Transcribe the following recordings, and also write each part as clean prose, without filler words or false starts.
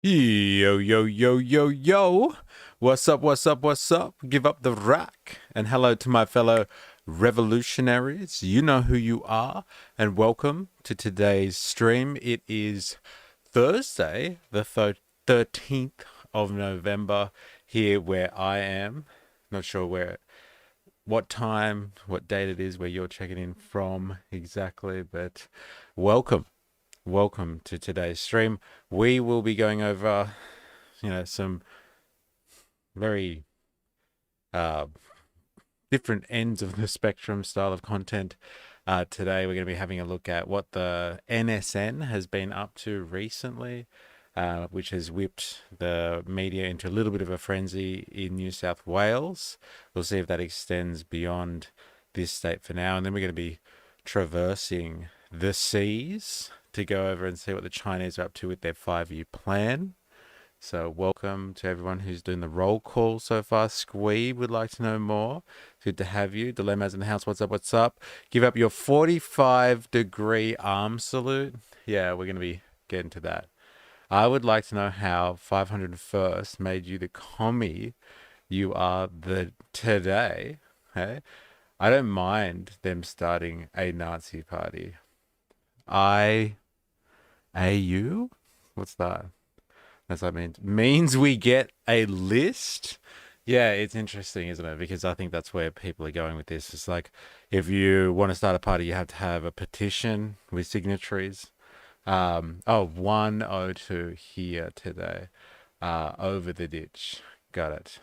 Yo, yo, yo, yo, yo. What's up, what's up, what's up? Give up the rack. And hello to my fellow revolutionaries. You know who you are. And welcome to today's stream. It is Thursday, the 13th of November, here where I am. Not sure what time, what date it is where you're checking in from exactly, but welcome. Welcome to today's stream. We will be going over, some very uh, different ends of the spectrum style of content. Today, we're going to be having a look at what the NSN has been up to recently, which has whipped the media into a little bit of a frenzy in New South Wales. We'll see if that extends beyond this state for now. And then we're going to be traversing the seas to go over and see what the Chinese are up to with their 5-year plan. So welcome to everyone who's doing the roll call so far. Squee would like to know more. Good to have you. Dilemmas in the house. What's up? What's up? Give up your 45-degree arm salute. Yeah, we're going to be getting to that. I would like to know how 501st made you the commie you are today. Hey? I don't mind them starting a Nazi party. AU? What's that? That's what I mean. Means we get a list. Yeah, it's interesting, isn't it? Because I think that's where people are going with this. It's like if you want to start a party, you have to have a petition with signatories. 102 here today. Over the ditch. Got it.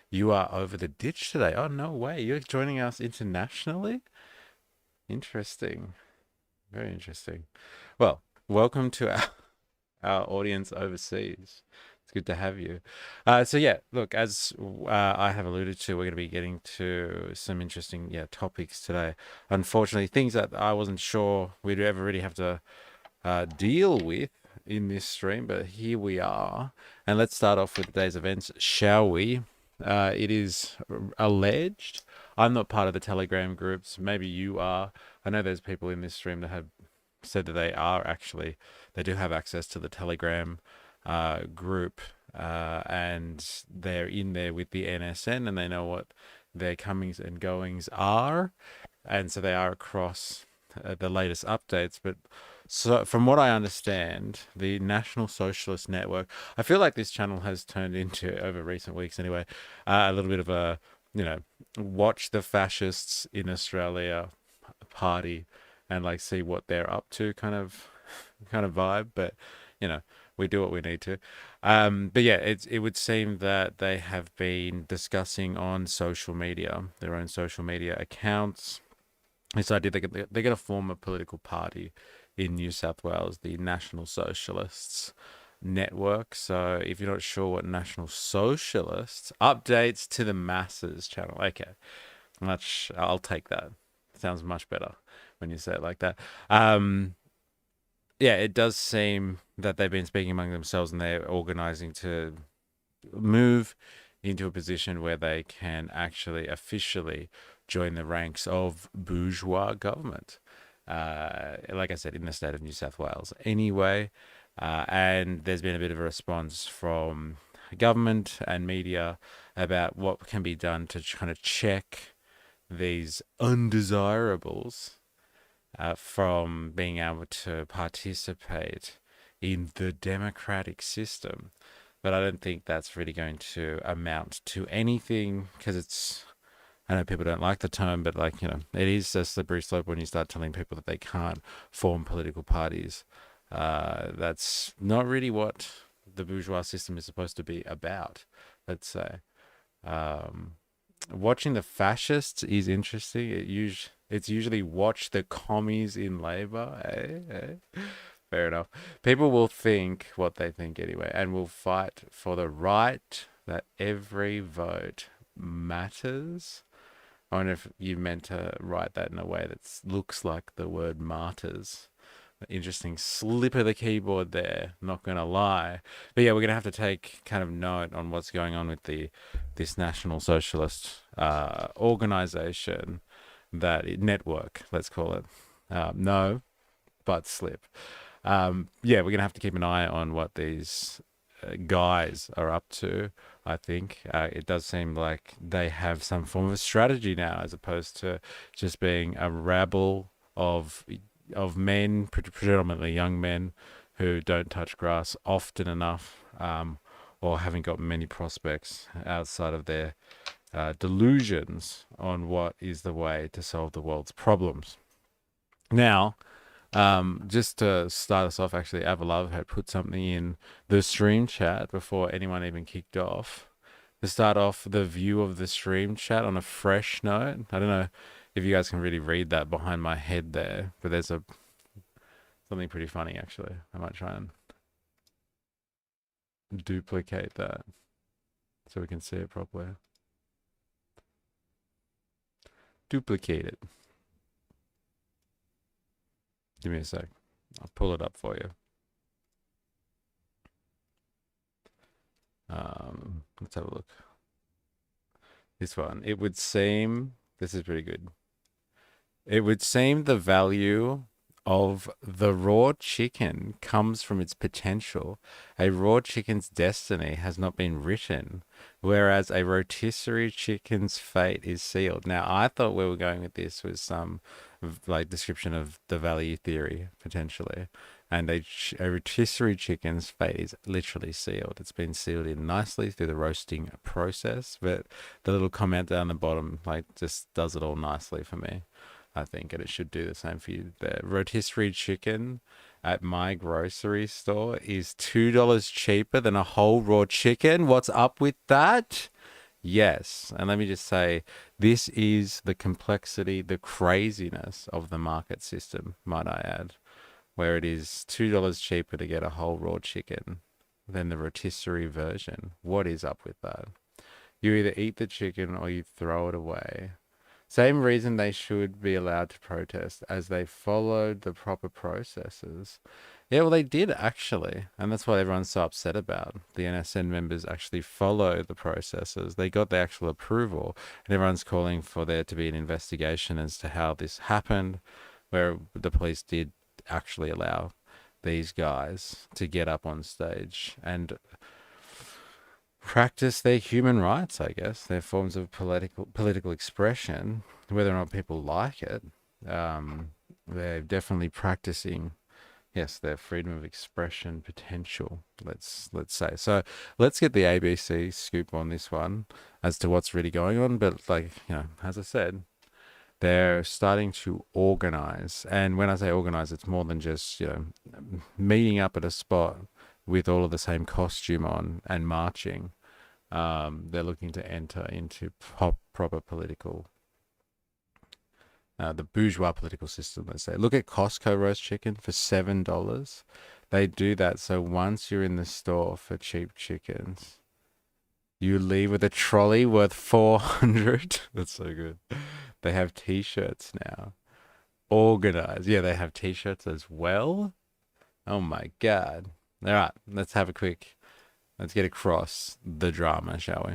You are over the ditch today. Oh, no way. You're joining us internationally? Interesting. Very interesting. Well, welcome to our audience overseas. It's good to have you. So yeah, look, as I have alluded to, we're going to be getting to some interesting topics today. Unfortunately, things that I wasn't sure we'd ever really have to deal with in this stream, but here we are. And let's start off with today's events, shall we? It is alleged. I'm not part of the Telegram groups. Maybe you are. I know there's people in this stream that have said that they do have access to the Telegram group, and they're in there with the NSN and they know what their comings and goings are, and so they are across the latest updates. But so from what I understand, the National Socialist Network, I feel like this channel has turned into, over recent weeks anyway, a little bit of a watch the fascists in Australia party and like see what they're up to kind of vibe. But we do what we need to. But yeah, it would seem that they have been discussing on social media, their own social media accounts, this idea they're going to form a political party in New South Wales, the National Socialists Network. So if you're not sure what National Socialists, updates to the masses channel. Okay, I'll take that. Sounds much better when you say it like that. Yeah, it does seem that they've been speaking among themselves and they're organizing to move into a position where they can actually officially join the ranks of bourgeois government. Like I said, in the state of New South Wales anyway. And there's been a bit of a response from government and media about what can be done to kind of check these undesirables from being able to participate in the democratic system. But I don't think that's really going to amount to anything, because I know people don't like the term, but it is a slippery slope when you start telling people that they can't form political parties. That's not really what the bourgeois system is supposed to be about, let's say. Watching the fascists is interesting. It's usually watch the commies in Labour. Fair enough. People will think what they think anyway, and will fight for the right that every vote matters. I wonder if you meant to write that in a way that looks like the word martyrs. Interesting slip of the keyboard there, not gonna lie. But yeah, we're gonna have to take kind of note on what's going on with this National Socialist organization, network, let's call it. No, but slip. Yeah, we're going to have to keep an eye on what these guys are up to. I think it does seem like they have some form of strategy now, as opposed to just being a rabble of men, predominantly young men, who don't touch grass often enough, or haven't got many prospects outside of their delusions on what is the way to solve the world's problems. Now, just to start us off, actually, Avalov had put something in the stream chat before anyone even kicked off. To start off the view of the stream chat on a fresh note, I don't know if you guys can really read that behind my head there, but there's something pretty funny actually. I might try and duplicate that so we can see it properly. Duplicate it. Give me a sec. I'll pull it up for you. Let's have a look. This one. It would seem, this is pretty good. It would seem the value of the raw chicken comes from its potential. A raw chicken's destiny has not been written, whereas a rotisserie chicken's fate is sealed. Now, I thought where we're going with this was some like description of the value theory potentially, and a rotisserie chicken's fate is literally sealed. It's been sealed in nicely through the roasting process, but the little comment down the bottom like just does it all nicely for me, I think, and it should do the same for you. The rotisserie chicken at my grocery store is $2 cheaper than a whole raw chicken. What's up with that? Yes. And let me just say, this is the complexity, the craziness of the market system, might I add, where it is $2 cheaper to get a whole raw chicken than the rotisserie version. What is up with that? You either eat the chicken or you throw it away. Same reason they should be allowed to protest, as they followed the proper processes. Yeah, well, they did actually, and that's what everyone's so upset about. The NSN members actually follow the processes. They got the actual approval, and everyone's calling for there to be an investigation as to how this happened, where the police did actually allow these guys to get up on stage and practice their human rights, I guess, their forms of political expression, whether or not people like it. They're definitely practicing, yes, their freedom of expression potential, let's say. So let's get the ABC scoop on this one as to what's really going on. But like, as I said, they're starting to organize. And when I say organize, it's more than just, meeting up at a spot with all of the same costume on and marching. They're looking to enter into proper political, the bourgeois political system, let's say. Look at Costco roast chicken for $7. They do that so once you're in the store for cheap chickens, you leave with a trolley worth $400. That's so good. They have t-shirts now. Organized. Yeah, they have t-shirts as well. Oh my God. All right, let's get across the drama, shall we?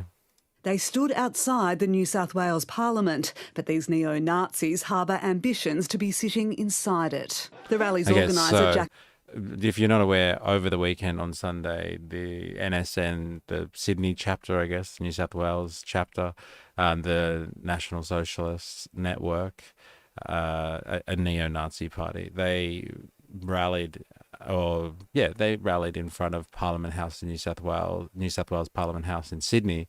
They stood outside the New South Wales Parliament, but these neo-Nazis harbour ambitions to be sitting inside it. The rally's organiser, Jack... If you're not aware, over the weekend on Sunday, the NSN, the Sydney chapter, I guess, New South Wales chapter, the National Socialist Network, a neo-Nazi party, they rallied in front of Parliament House in New South Wales Parliament House in Sydney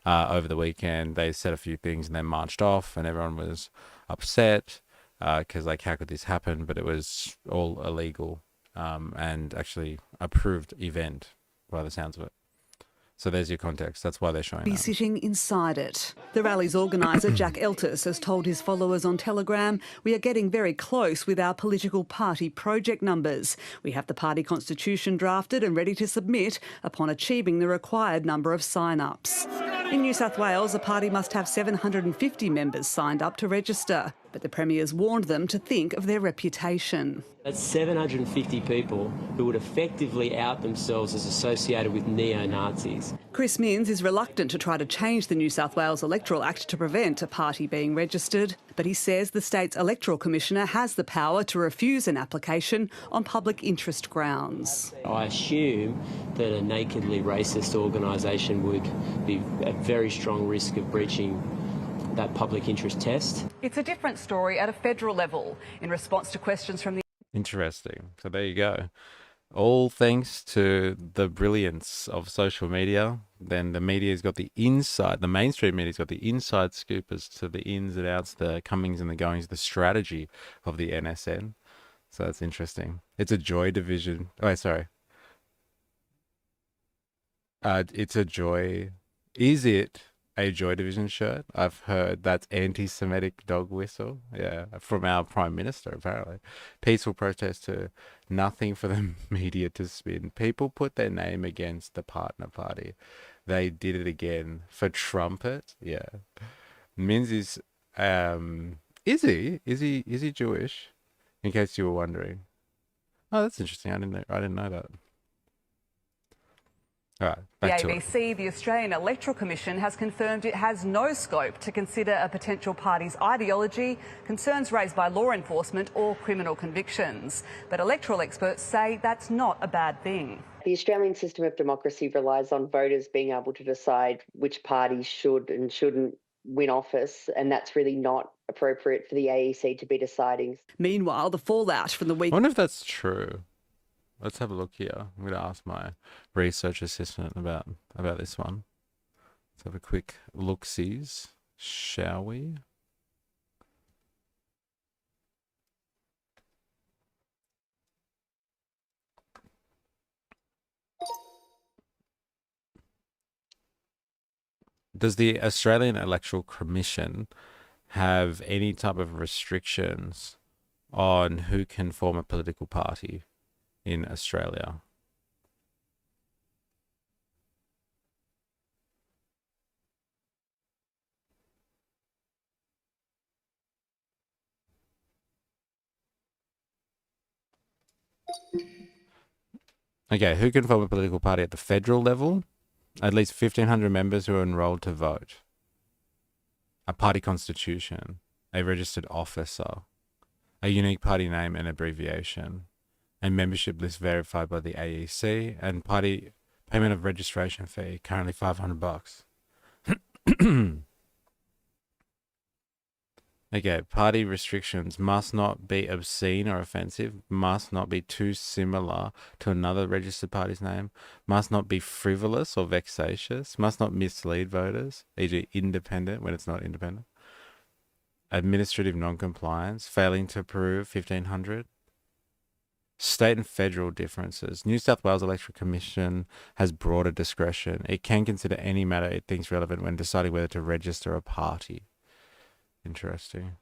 over the weekend. They said a few things and then marched off, and everyone was upset because like, how could this happen? But it was all illegal and actually approved event by the sounds of it. So there's your context. That's why they're showing up. Sitting inside it. The rally's organiser, Jack Eltis, has told his followers on Telegram, "We are getting very close with our political party project numbers. We have the party constitution drafted and ready to submit upon achieving the required number of sign-ups." In New South Wales, a party must have 750 members signed up to register. But the Premier's warned them to think of their reputation. That's 750 people who would effectively out themselves as associated with neo-Nazis. Chris Minns is reluctant to try to change the New South Wales Electoral Act to prevent a party being registered, but he says the state's electoral commissioner has the power to refuse an application on public interest grounds. I assume that a nakedly racist organisation would be at very strong risk of breaching that public interest test. It's a different story at a federal level. In response to questions from the... Interesting. So there you go. All thanks to the brilliance of social media. Then the media's got the inside, the mainstream media's got the inside scoop as to the ins and outs, the comings and the goings, the strategy of the NSN. So that's interesting. It's a Joy Division. Oh, sorry. It's a Joy. Is it a Joy Division shirt? I've heard that's anti-Semitic dog whistle. Yeah, from our Prime Minister, apparently. Peaceful protest to nothing for the media to spin. People put their name against the partner party. They did it again for trumpet. Yeah. Minns is he? Is he Jewish? In case you were wondering. Oh, that's interesting. I didn't know that. All right, back to it. The ABC, the Australian Electoral Commission, has confirmed it has no scope to consider a potential party's ideology, concerns raised by law enforcement or criminal convictions. But electoral experts say that's not a bad thing. The Australian system of democracy relies on voters being able to decide which parties should and shouldn't win office, and that's really not appropriate for the AEC to be deciding. Meanwhile, the fallout from the week... I wonder if that's true. Let's have a look here. I'm going to ask my research assistant about this one. Let's have a quick look-sees, shall we? Does the Australian Electoral Commission have any type of restrictions on who can form a political party in Australia? Okay, who can form a political party at the federal level? At least 1,500 members who are enrolled to vote. A party constitution. A registered officer. A unique party name and abbreviation. A membership list verified by the AEC. And party payment of registration fee, currently $500. Okay, party restrictions must not be obscene or offensive, must not be too similar to another registered party's name, must not be frivolous or vexatious, must not mislead voters, e.g. independent when it's not independent, administrative non-compliance, failing to prove 1,500, state and federal differences. New South Wales Electoral Commission has broader discretion. It can consider any matter it thinks relevant when deciding whether to register a party. Interesting.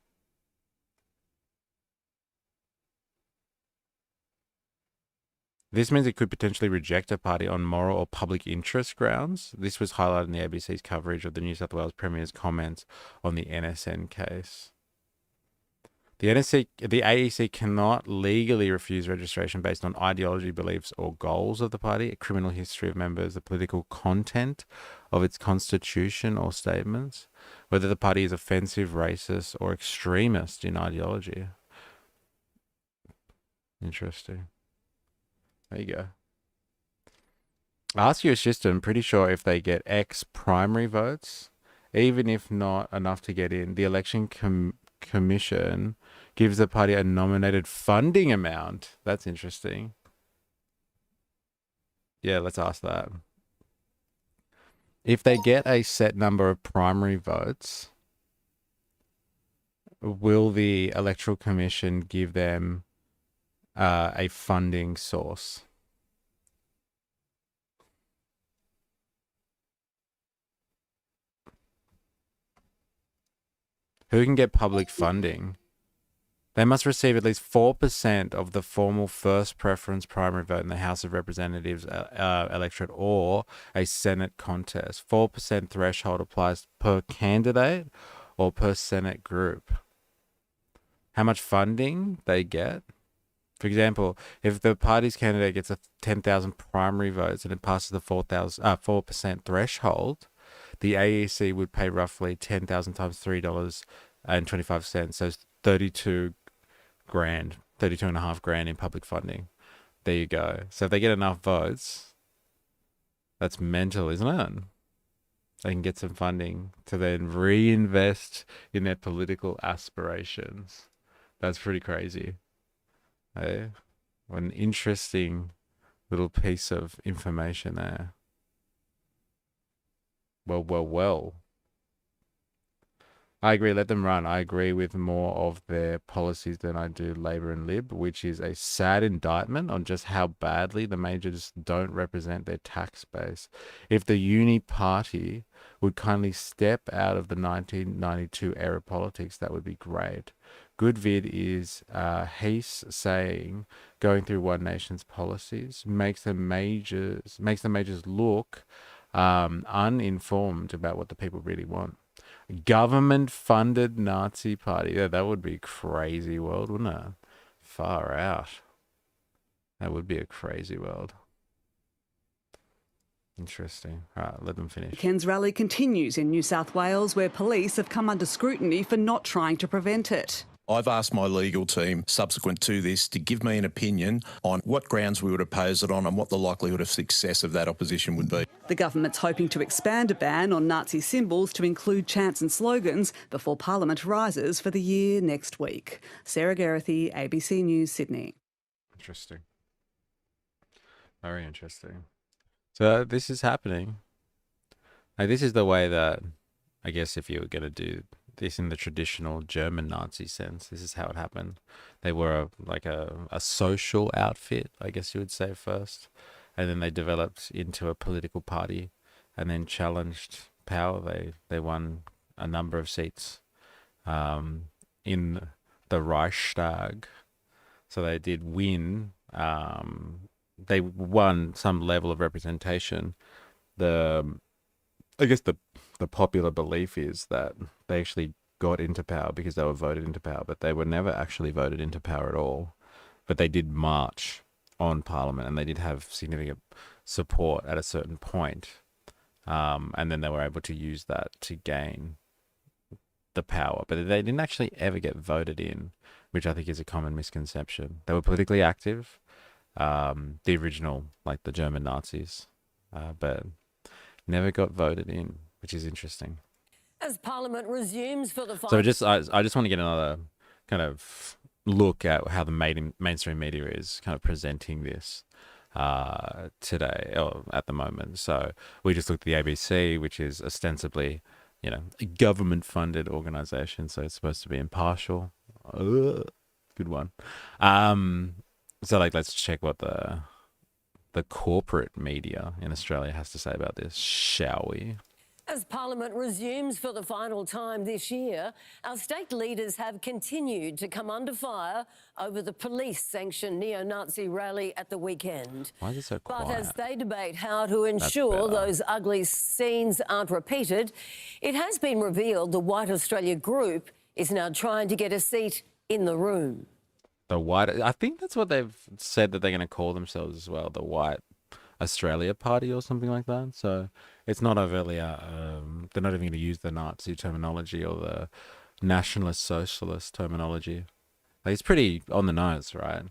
This means it could potentially reject a party on moral or public interest grounds. This was highlighted in the ABC's coverage of the New South Wales Premier's comments on the NSN case. The AEC cannot legally refuse registration based on ideology, beliefs, or goals of the party, a criminal history of members, the political content of its constitution or statements, whether the party is offensive, racist, or extremist in ideology. Interesting. There you go. Ask your assistant, I'm pretty sure if they get X primary votes, even if not enough to get in, the election commission gives the party a nominated funding amount. That's interesting. Yeah, let's ask that. If they get a set number of primary votes, will the Electoral Commission give them a funding source? Who can get public funding? They must receive at least 4% of the formal first preference primary vote in the House of Representatives electorate or a Senate contest. 4% threshold applies per candidate or per Senate group. how much funding they get. For example, if the party's candidate gets 10,000 primary votes and it passes the 4% threshold, the AEC would pay roughly 10,000 times $3.25, so it's 32 grand, 32.5 grand in public funding. There you go. So if they get enough votes, that's mental, isn't it? They can get some funding to then reinvest in their political aspirations. That's pretty crazy. What an interesting little piece of information there. Well. I agree, let them run. I agree with more of their policies than I do Labor and Lib, which is a sad indictment on just how badly the majors don't represent their tax base. If the uni party would kindly step out of the 1992 era politics, that would be great. Good vid is Hayes saying going through One Nation's policies makes the majors look uninformed about what the people really want. Government-funded Nazi party. Yeah, that would be a crazy world, wouldn't it? Far out. That would be a crazy world. Interesting. All right, let them finish. Ken's rally continues in New South Wales, where police have come under scrutiny for not trying to prevent it. I've asked my legal team subsequent to this to give me an opinion on what grounds we would oppose it on and what the likelihood of success of that opposition would be. The government's hoping to expand a ban on Nazi symbols to include chants and slogans before Parliament rises for the year next week. Sarah Geraghty, ABC News, Sydney. Interesting. Very interesting. So this is happening. Like, this is the way that, I guess, if you were going to do this in the traditional German Nazi sense, this is how it happened. They were a social outfit, I guess you would say, first, and then they developed into a political party and then challenged power. They won a number of seats in the Reichstag, so they did win. They won some level of representation. I guess the popular belief is that they actually got into power because they were voted into power, but they were never actually voted into power at all. But they did march on Parliament and they did have significant support at a certain point. And then they were able to use that to gain the power. But they didn't actually ever get voted in, which I think is a common misconception. They were politically active, the original, like the German Nazis, but never got voted in, which is interesting. As Parliament resumes for the So I just want to get another kind of look at how the mainstream media is kind of presenting this today or at the moment. So we just looked at the ABC, which is ostensibly, a government-funded organization, so it's supposed to be impartial. Good one. So let's check what the corporate media in Australia has to say about this, shall we? As Parliament resumes for the final time this year, our state leaders have continued to come under fire over the police-sanctioned neo-Nazi rally at the weekend. Why is it so quiet? But as they debate how to ensure those ugly scenes aren't repeated, it has been revealed the White Australia group is now trying to get a seat in the room. The White, I think that's what they've said that they're going to call themselves as well, the White Australia Party or something like that. So it's not overtly, they're not even going to use the Nazi terminology or the National Socialist terminology. Like, it's pretty on the nose, right?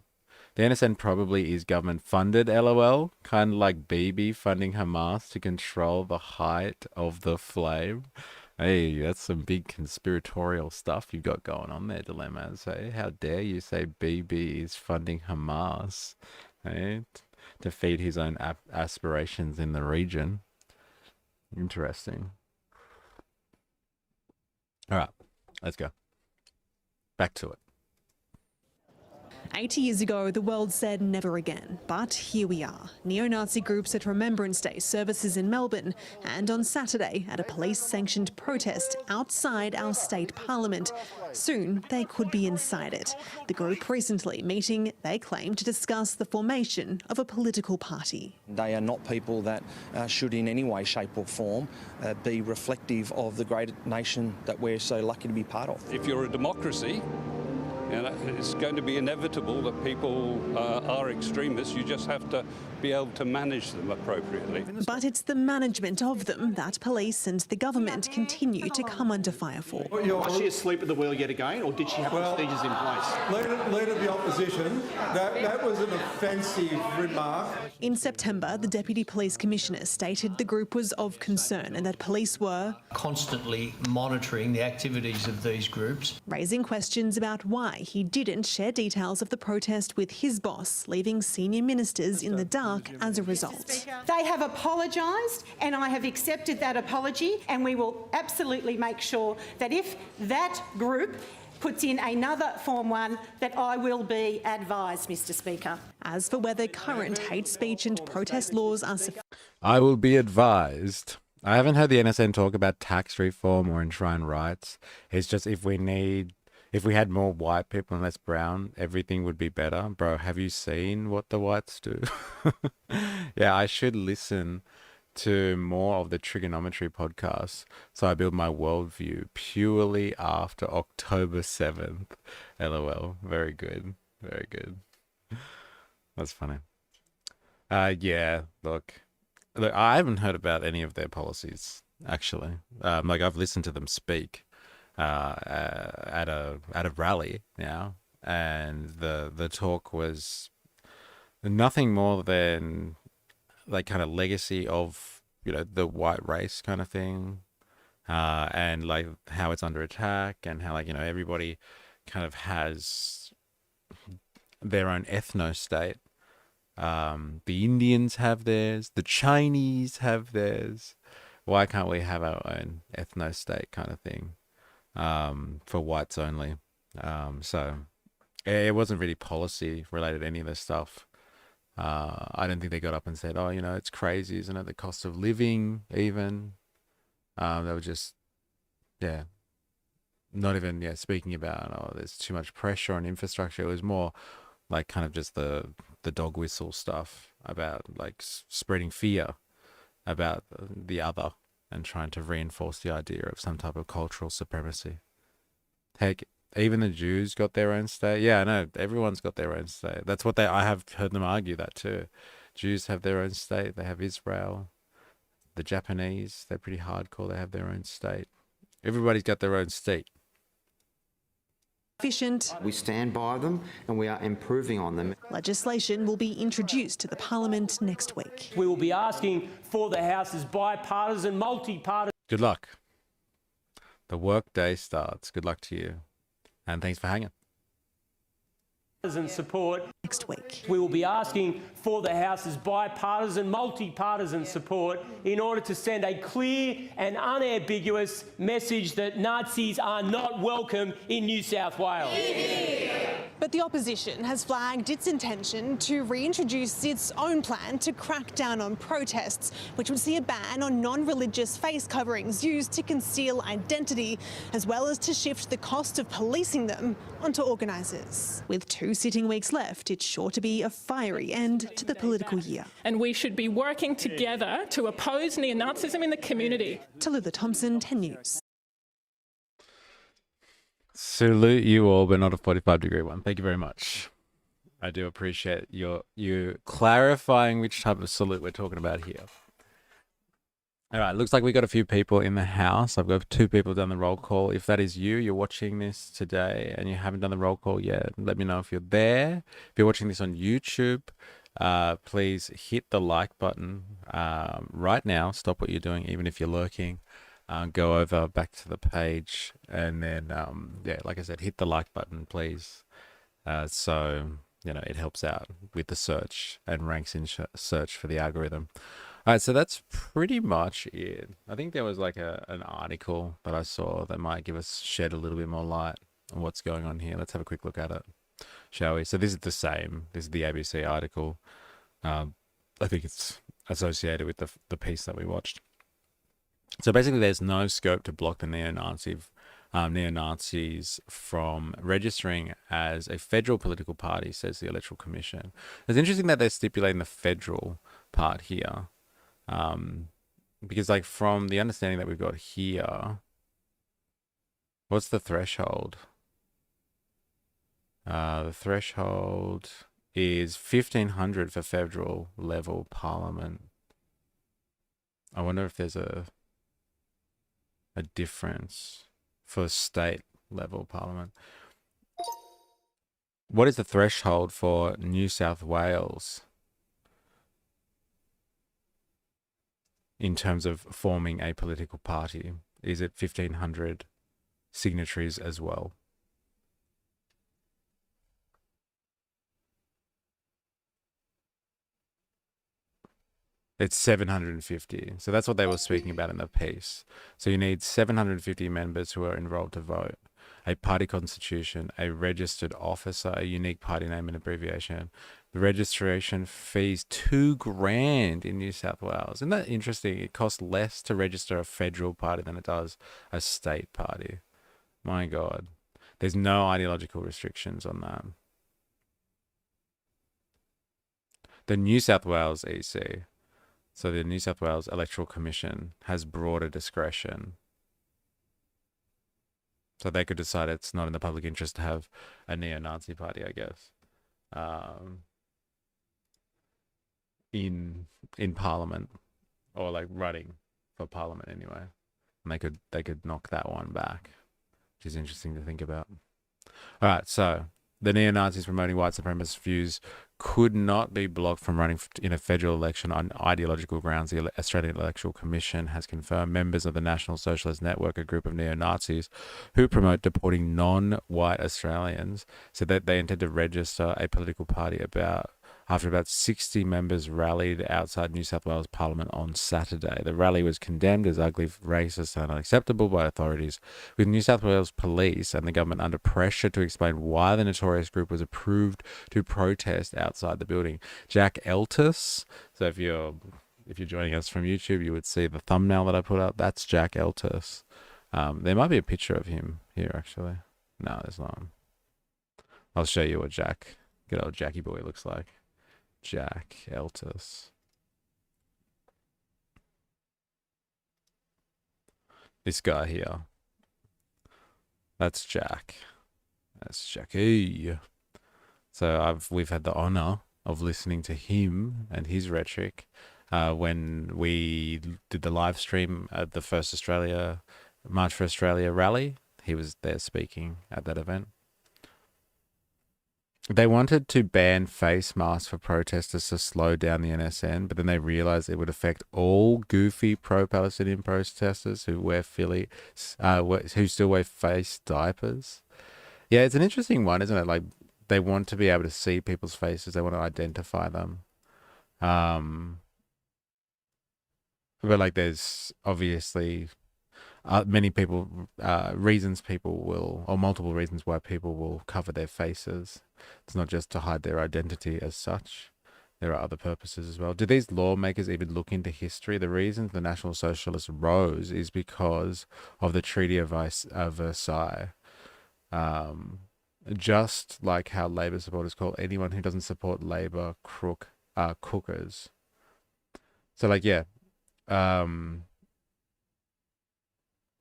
The NSN probably is government funded, LOL, kind of like BB funding Hamas to control the height of the flame. Hey, that's some big conspiratorial stuff you've got going on there, Dilemmas. Hey, how dare you say BB is funding Hamas, hey, to feed his own aspirations in the region. Interesting. All right, let's go. Back to it. 80 years ago, the world said never again. But here we are. Neo-Nazi groups at Remembrance Day services in Melbourne and on Saturday at a police-sanctioned protest outside our state parliament. Soon, they could be inside it. The group recently meeting, they claim, to discuss the formation of a political party. They are not people that should in any way, shape or form be reflective of the great nation that we're so lucky to be part of. If you're a democracy, It's going to be inevitable that people are extremists. You just have to be able to manage them appropriately. But it's the management of them that police and the government continue to come under fire for. Was she asleep at the wheel yet again, or did she have procedures in place? Leader of the opposition, that was an offensive remark. In September, the Deputy Police Commissioner stated the group was of concern and that police were constantly monitoring the activities of these groups, raising questions about why he didn't share details of the protest with his boss, leaving senior ministers in the dark as a result. They have apologised and I have accepted that apology, and we will absolutely make sure that if that group puts in another Form 1, that I will be advised, Mr Speaker. As for whether current hate speech and protest laws are sufficient, I will be advised. I haven't heard the NSN talk about tax reform or enshrine rights. It's just if we had more white people and less brown, everything would be better. Bro, have you seen what the whites do? Yeah, I should listen to more of the trigonometry podcasts so I build my worldview purely after October 7th. LOL. Very good. Very good. That's funny. Yeah, look, I haven't heard about any of their policies, actually. I've listened to them speak at a rally now, and the talk was nothing more than like kind of legacy of, you know, the white race kind of thing, and like how it's under attack, and how, like, you know, everybody kind of has their own ethno state. The Indians have theirs, the Chinese have theirs. Why can't we have our own ethno state kind of thing, for whites only? So it wasn't really policy related, any of this stuff. I don't think they got up and said, oh, you know, it's crazy, isn't it? The cost of living, even. They were just, yeah, not even, speaking about, oh, there's too much pressure on infrastructure. It was more like kind of just the dog whistle stuff about like spreading fear about the other and trying to reinforce the idea of some type of cultural supremacy. Heck, even the Jews got their own state. Yeah, I know, everyone's got their own state. That's what I have heard them argue that too. Jews have their own state. They have Israel. The Japanese, they're pretty hardcore. They have their own state. Everybody's got their own state. We stand by them and we are improving on them. Legislation will be introduced to the Parliament next week. We will be asking for the House's bipartisan, multi-partisan... Good luck. The work day starts. Good luck to you. And thanks for hanging. support next week. We will be asking for the House's bipartisan, multi-partisan support in order to send a clear and unambiguous message that Nazis are not welcome in New South Wales. But the opposition has flagged its intention to reintroduce its own plan to crack down on protests, which would see a ban on non-religious face coverings used to conceal identity, as well as to shift the cost of policing them onto organisers. With 2 sitting weeks left, it's sure to be a fiery end to the political year. And we should be working together to oppose neo-Nazism in the community. Tallulah Thompson, 10 News. Salute you all, but not a 45-degree one. Thank you very much. I do appreciate you clarifying which type of salute we're talking about here. All right, looks like we got a few people in the house. I've got 2 people done the roll call. If that is you, you're watching this today and you haven't done the roll call yet, let me know if you're there. If you're watching this on YouTube, please hit the like button right now. Stop what you're doing, even if you're lurking. Go over back to the page and then, yeah, like I said, hit the like button, please. So, you know, it helps out with the search and ranks in search for the algorithm. All right, so that's pretty much it. I think there was like an article that I saw that might shed a little bit more light on what's going on here. Let's have a quick look at it, shall we? So this is the same. This is the ABC article. I think it's associated with the piece that we watched. So basically, there's no scope to block the neo-Nazis from registering as a federal political party, says the Electoral Commission. It's interesting that they're stipulating the federal part here, because like from the understanding that we've got here, what's the threshold? The threshold is 1,500 for federal level parliament. I wonder if there's a difference for state level parliament. What is the threshold for New South Wales in terms of forming a political party? Is it 1,500 signatories as well? It's 750. So that's what they were speaking about in the piece. So you need 750 members who are enrolled to vote, a party constitution, a registered officer, a unique party name and abbreviation. The registration fee's $2,000 in New South Wales. Isn't that interesting? It costs less to register a federal party than it does a state party. My God. There's no ideological restrictions on that. The New South Wales EC. So the New South Wales Electoral Commission has broader discretion. So they could decide it's not in the public interest to have a neo-Nazi party, I guess, in Parliament, or like running for Parliament anyway. And they could knock that one back, which is interesting to think about. All right, so the neo-Nazis promoting white supremacist views could not be blocked from running in a federal election on ideological grounds. The Australian Electoral Commission has confirmed members of the National Socialist Network, a group of neo-Nazis who promote deporting non-white Australians, said that they intend to register a political party after about 60 members rallied outside New South Wales Parliament on Saturday. The rally was condemned as ugly, racist and unacceptable by authorities, with New South Wales Police and the government under pressure to explain why the notorious group was approved to protest outside the building. Jack Eltis, so if you're joining us from YouTube, you would see the thumbnail that I put up. That's Jack Eltis. There might be a picture of him here, actually. No, there's not. I'll show you what good old Jackie boy looks like. Jack Eltis. This guy here. That's Jack. That's Jackie. So we've had the honor of listening to him and his rhetoric when we did the live stream at the first March for Australia rally. He was there speaking at that event. They wanted to ban face masks for protesters to slow down the NSN, but then they realized it would affect all goofy pro-Palestinian protesters who who still wear face diapers. Yeah, it's an interesting one, isn't it? Like, they want to be able to see people's faces. They want to identify them. But like, there's obviously many people, multiple reasons why people will cover their faces. It's not just to hide their identity as such. There are other purposes as well. Do these lawmakers even look into history? The reason the National Socialists rose is because of the Treaty of Versailles. Just like how Labour supporters call anyone who doesn't support Labour crookers. So like, yeah. The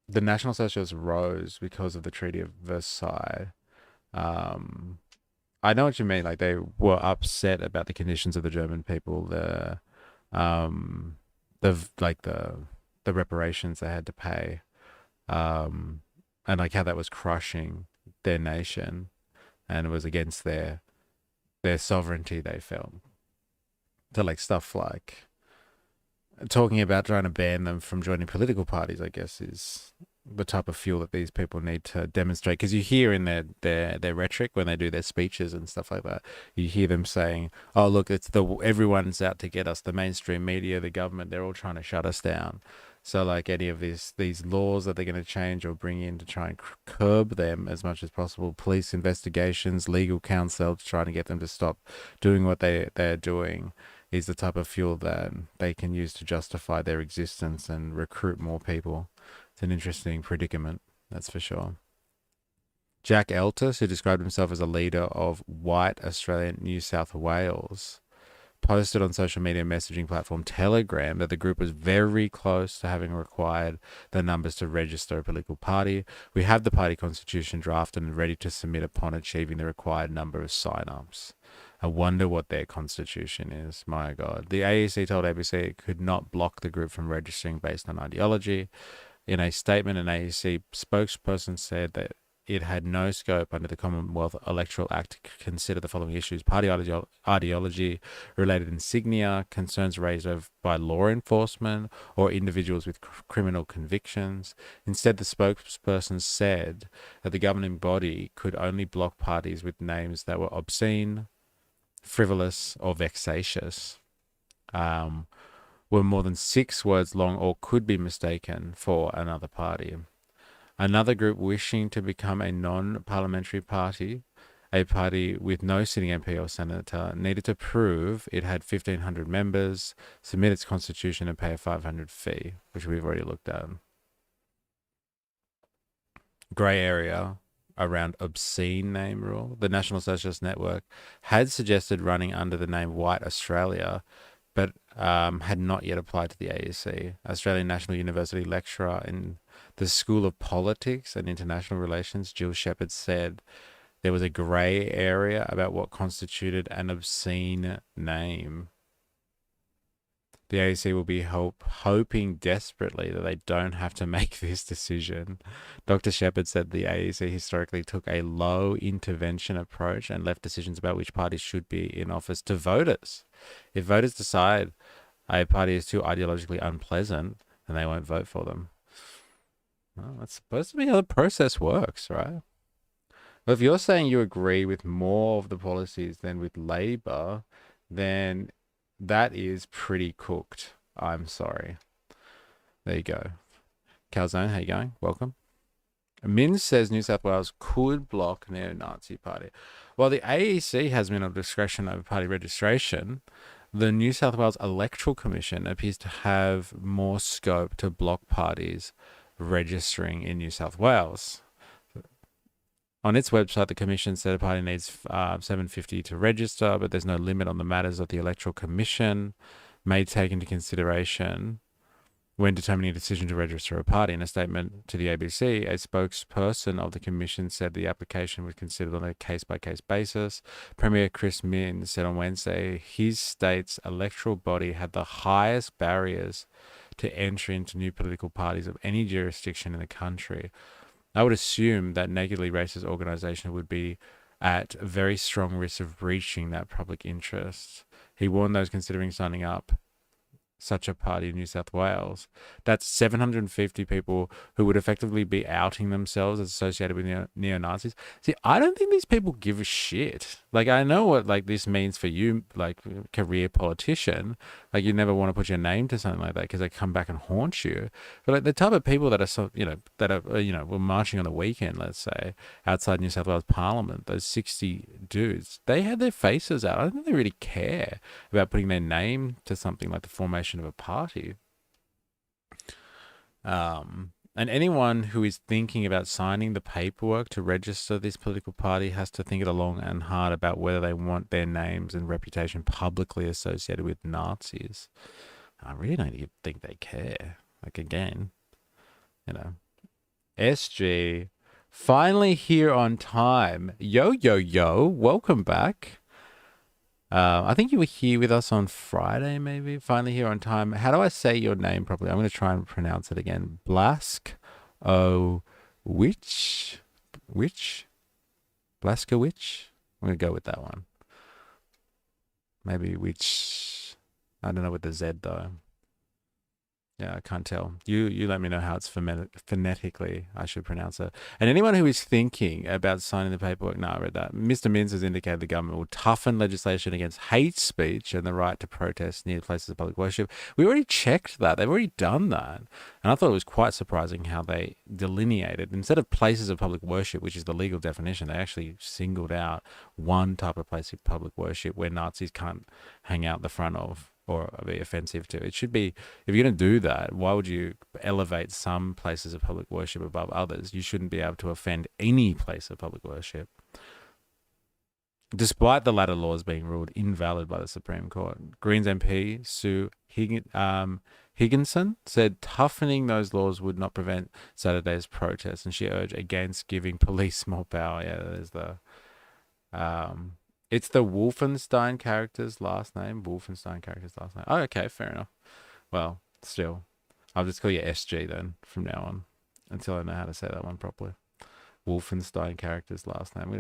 National Socialists rose because of the Treaty of Versailles. I know what you mean. Like, they were upset about the conditions of the German people, the reparations they had to pay, and like how that was crushing their nation, and it was against their sovereignty, they felt. So like stuff like talking about trying to ban them from joining political parties, I guess, is the type of fuel that these people need to demonstrate. Because you hear in their rhetoric when they do their speeches and stuff like that, you hear them saying, "Oh, look, everyone's out to get us. The mainstream media, the government, they're all trying to shut us down." So like any of these laws that they're going to change or bring in to try and curb them as much as possible, police investigations, legal counsel to try to get them to stop doing what they're doing, is the type of fuel that they can use to justify their existence and recruit more people. It's an interesting predicament, that's for sure. Jack Eltis, who described himself as a leader of white Australian New South Wales posted on social media messaging platform Telegram that the group was very close to having required the numbers to register a political party. We have the party constitution drafted and ready to submit upon achieving the required number of sign-ups. I wonder what their constitution is. My God. The AEC told ABC it could not block the group from registering based on ideology. In a statement, an AEC spokesperson said that it had no scope under the Commonwealth Electoral Act to consider the following issues: party ideology, related insignia, concerns raised by law enforcement, or individuals with criminal convictions. Instead, the spokesperson said that the governing body could only block parties with names that were obscene, frivolous, or vexatious, were more than 6 words long, or could be mistaken for another party. Another group wishing to become a non-parliamentary party, a party with no sitting MP or senator, needed to prove it had 1,500 members, submit its constitution, and pay a $500 fee, which we've already looked at. Grey area around obscene name rule. The National Socialist Network had suggested running under the name White Australia, but had not yet applied to the AEC. Australian National University lecturer in the School of Politics and International Relations, Jill Shepherd, said there was a grey area about what constituted an obscene name. The AEC will be hoping desperately that they don't have to make this decision. Dr. Shepherd said the AEC historically took a low intervention approach and left decisions about which parties should be in office to voters. If voters decide a party is too ideologically unpleasant, then they won't vote for them. Well, that's supposed to be how the process works, right? Well, if you're saying you agree with more of the policies than with Labor, then that is pretty cooked. I'm sorry. There you go. Calzone, how you going? Welcome. Min says New South Wales could block neo-Nazi party. While the AEC has minimal discretion over party registration, the New South Wales Electoral Commission appears to have more scope to block parties registering in New South Wales. On its website, the Commission said a party needs $750 to register, but there's no limit on the matters that the Electoral Commission may take into consideration when determining a decision to register a party. In a statement to the ABC, a spokesperson of the Commission said the application was considered on a case-by-case basis. Premier Chris Minns said on Wednesday his state's electoral body had the highest barriers to entry into new political parties of any jurisdiction in the country. I would assume that nakedly racist organisation would be at very strong risk of breaching that public interest. He warned those considering signing up such a party in New South Wales. That's 750 people who would effectively be outing themselves as associated with neo-Nazis. See, I don't think these people give a shit. Like, I know what this means for you, like career politician. Like, you never want to put your name to something like that because they come back and haunt you. But like the type of people that are were marching on the weekend, let's say, outside New South Wales Parliament, those 60 dudes, they had their faces out. I don't think they really care about putting their name to something like the formation of a party. And anyone who is thinking about signing the paperwork to register this political party has to think it long and hard about whether they want their names and reputation publicly associated with Nazis. I really don't think they care. Like, again, SG, finally here on time. Yo, welcome back. I think you were here with us on Friday, maybe. Finally here on time. How do I say your name properly? I'm going to try and pronounce it again. Blaskowicz? Blaskowicz? I'm going to go with that one. Maybe which. I don't know with the Z, though. Yeah, I can't tell. You let me know how it's phonetically I should pronounce it. And anyone who is thinking about signing the paperwork, no, I read that. Mr. Minns has indicated the government will toughen legislation against hate speech and the right to protest near places of public worship. We already checked that. They've already done that. And I thought it was quite surprising how they delineated. Instead of places of public worship, which is the legal definition, they actually singled out one type of place of public worship where Nazis can't hang out the front of or be offensive to. It should be, if you're going to do that, why would you elevate some places of public worship above others? You shouldn't be able to offend any place of public worship. despite the latter laws being ruled invalid by the Supreme Court. Greens MP Sue Higginson said toughening those laws would not prevent Saturday's protests, and she urged against giving police more power. Yeah, there's the it's the Wolfenstein character's last name. Wolfenstein character's last name. Oh, okay, fair enough. Well, still, I'll just call you SG then from now on until I know how to say that one properly. Wolfenstein character's last name. I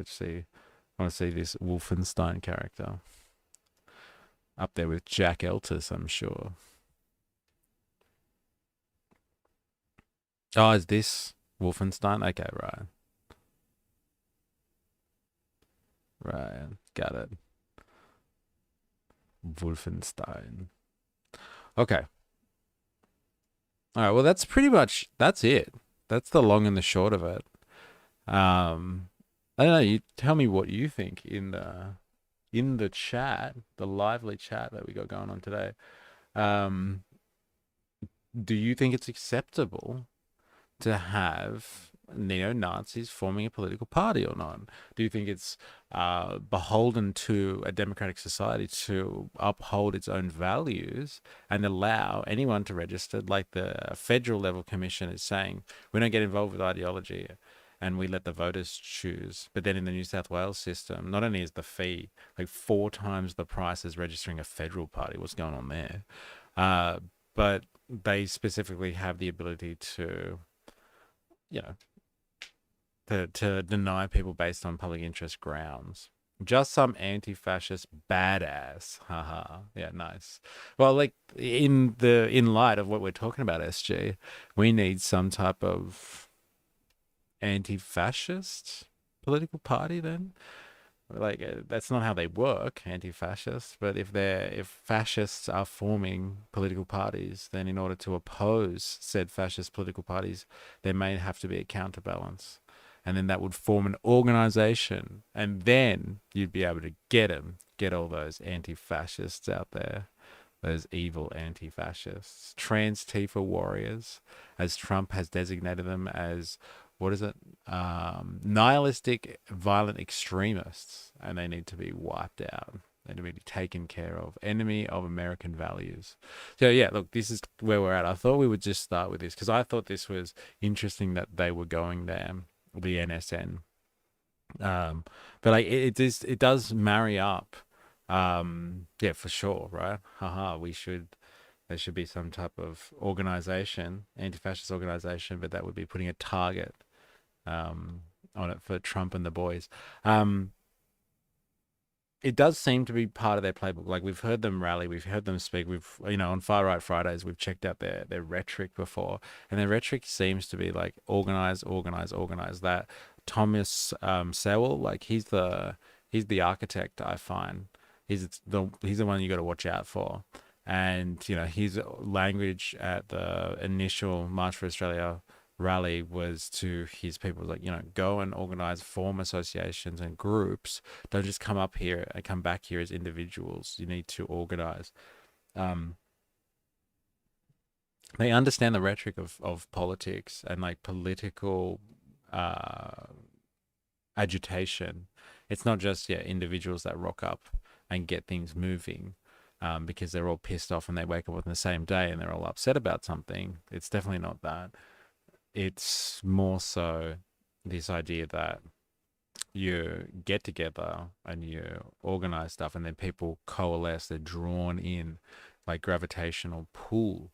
want to see this Wolfenstein character up there with Jack Eltis, I'm sure. Oh, is this Wolfenstein? Okay, right. Right, got it. Wolfenstein. Okay. All right, well, that's it. That's the long and the short of it. I don't know, you tell me what you think in the chat, the lively chat that we got going on today. Do you think it's acceptable to have neo-Nazis forming a political party or not? Do you think it's beholden to a democratic society to uphold its own values and allow anyone to register, like the federal level commission is saying, we don't get involved with ideology and we let the voters choose? But then in the New South Wales system, not only is the fee like 4 times the price as registering a federal party, what's going on there? But they specifically have the ability to, to deny people based on public interest grounds. Just some anti-fascist badass. Haha. Yeah, nice. Well, like in light of what we're talking about, SG, we need some type of anti-fascist political party then. Like that's not how they work, anti-fascist. But if fascists are forming political parties, then in order to oppose said fascist political parties, there may have to be a counterbalance, and then that would form an organization, and then you'd be able to get all those anti-fascists out there, those evil anti-fascists, trans-Tifa warriors, as Trump has designated them as. What is it? Nihilistic, violent extremists, and they need to be wiped out. They need to be taken care of. Enemy of American values. So yeah, look, this is where we're at. I thought we would just start with this because I thought this was interesting that they were going there, the NSN. But like it does marry up. Yeah, for sure, right? Haha, there should be some type of organization, anti-fascist organization, but that would be putting a target on it for Trump and the boys. It does seem to be part of their playbook. Like we've heard them rally, we've heard them speak. We've on Far Right Fridays, we've checked out their rhetoric before, and their rhetoric seems to be like organize. That Thomas Sowell, like he's the architect. I find he's the one you got to watch out for. And his language at the initial March for Australia rally was to his people, like, go and organize, form associations and groups. Don't just come back here as individuals. You need to organize. They understand the rhetoric of politics and like political agitation. It's not just individuals that rock up and get things moving. Because they're all pissed off and they wake up on the same day and they're all upset about something. It's definitely not that. It's more so this idea that you get together and you organize stuff and then people coalesce, they're drawn in, like gravitational pull,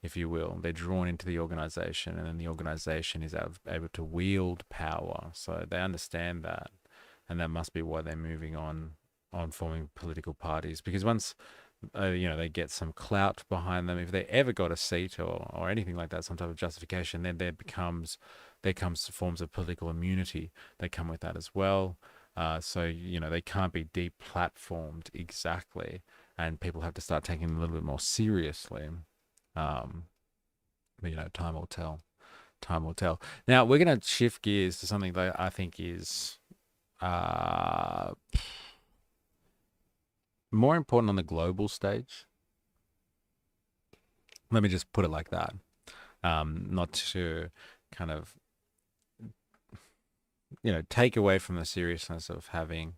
if you will. They're drawn into the organization and then the organization is able to wield power. So they understand that, and that must be why they're moving on forming political parties, because once they get some clout behind them, if they ever got a seat or anything like that, some type of justification, then there comes forms of political immunity that come with that as well. So they can't be deplatformed exactly, and people have to start taking them a little bit more seriously. But time will tell. Time will tell. Now we're going to shift gears to something that I think is more important on the global stage. Let me just put it like that. Not to kind of, take away from the seriousness of having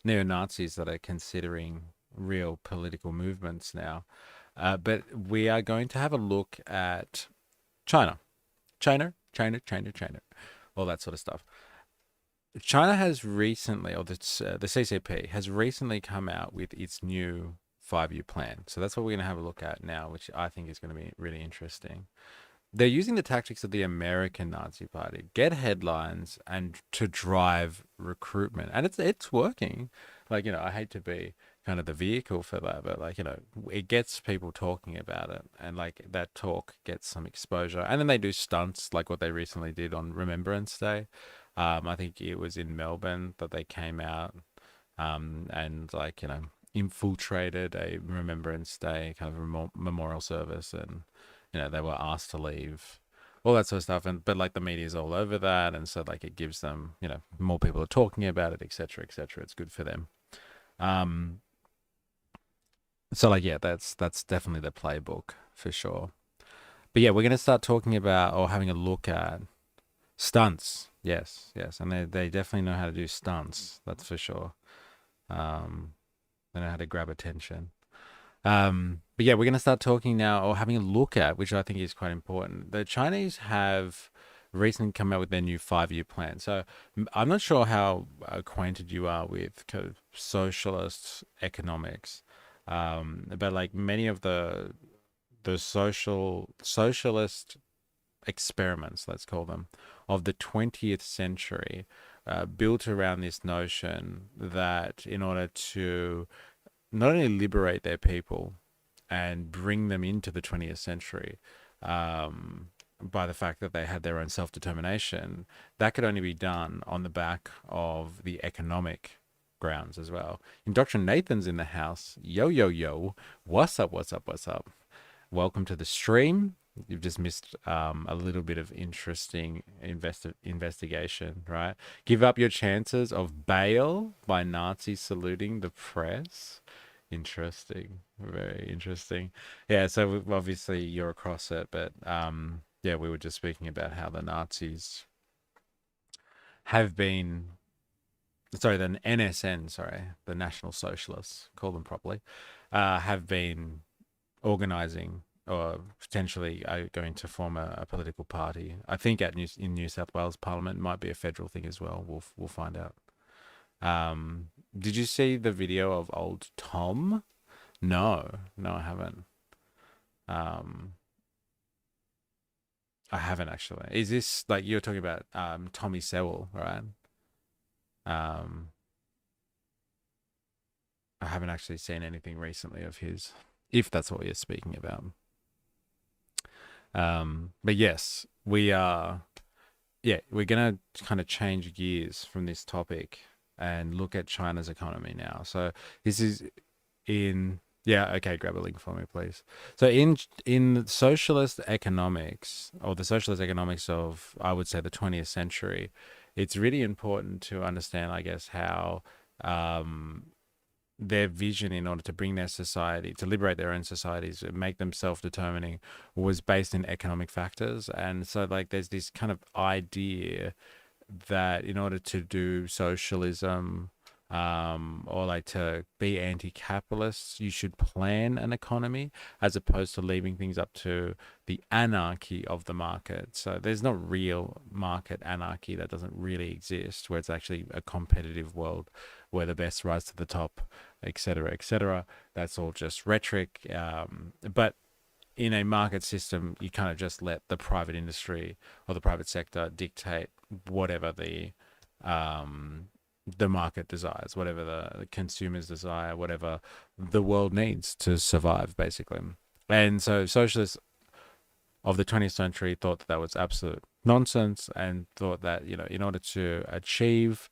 neo-Nazis that are considering real political movements now. But we are going to have a look at China. China, all that sort of stuff. China has recently, or the CCP has recently come out with its new 5-year plan. So that's what we're going to have a look at now, which I think is going to be really interesting. They're using the tactics of the American Nazi Party, get headlines and to drive recruitment. And it's working. Like, I hate to be kind of the vehicle for that, but like, it gets people talking about it, and like that talk gets some exposure. And then they do stunts like what they recently did on Remembrance Day. I think it was in Melbourne that they came out and like, infiltrated a Remembrance Day kind of memorial service, and they were asked to leave, all that sort of stuff. But like the media's all over that, and so like it gives them, more people are talking about it, etc., etc. It's good for them. So like, yeah, that's definitely the playbook for sure. But yeah, we're gonna start talking about, or having a look at, stunts. Yes, and they definitely know how to do stunts. That's for sure. They know how to grab attention. But yeah, we're going to start talking now, or having a look at, which I think is quite important. The Chinese have recently come out with their new 5-year plan. So I'm not sure how acquainted you are with kind of socialist economics, but like many of the socialist experiments, let's call them, of the 20th century, built around this notion that in order to not only liberate their people and bring them into the 20th century by the fact that they had their own self-determination, that could only be done on the back of the economic grounds as well. Dr. Nathan's in the house. Yo. What's up? Welcome to the stream. You've just missed a little bit of interesting investigation, right? Give up your chances of bail by Nazis saluting the press. Interesting. Very interesting. Yeah, so obviously you're across it, but yeah, we were just speaking about how the Nazis have been, the NSN, the National Socialists, call them properly, have been organizing, or potentially are going to form a political party. I think in New South Wales Parliament. It might be a federal thing as well. We'll find out. Did you see the video of old Tom? No, I haven't. I haven't actually. Is this like you're talking about Tommy Sewell, right? I haven't actually seen anything recently of his, if that's what you're speaking about. But yes, we're gonna kind of change gears from this topic and look at China's economy now. So this is grab a link for me, please. So in socialist economics, or the socialist economics of, I would say, the 20th century, it's really important to understand, I guess, how their vision in order to bring their society, to liberate their own societies, make them self-determining, was based in economic factors. And so like there's this kind of idea that in order to do socialism, or like to be anti-capitalist, you should plan an economy as opposed to leaving things up to the anarchy of the market. So there's not real market anarchy. That doesn't really exist, where it's actually a competitive world where the best rise to the top, etc., etc. That's all just rhetoric. But in a market system, you kind of just let the private industry or the private sector dictate whatever the market desires, whatever the consumers desire, whatever the world needs to survive, basically. And so socialists of the 20th century thought that was absolute nonsense, and thought that, in order to achieve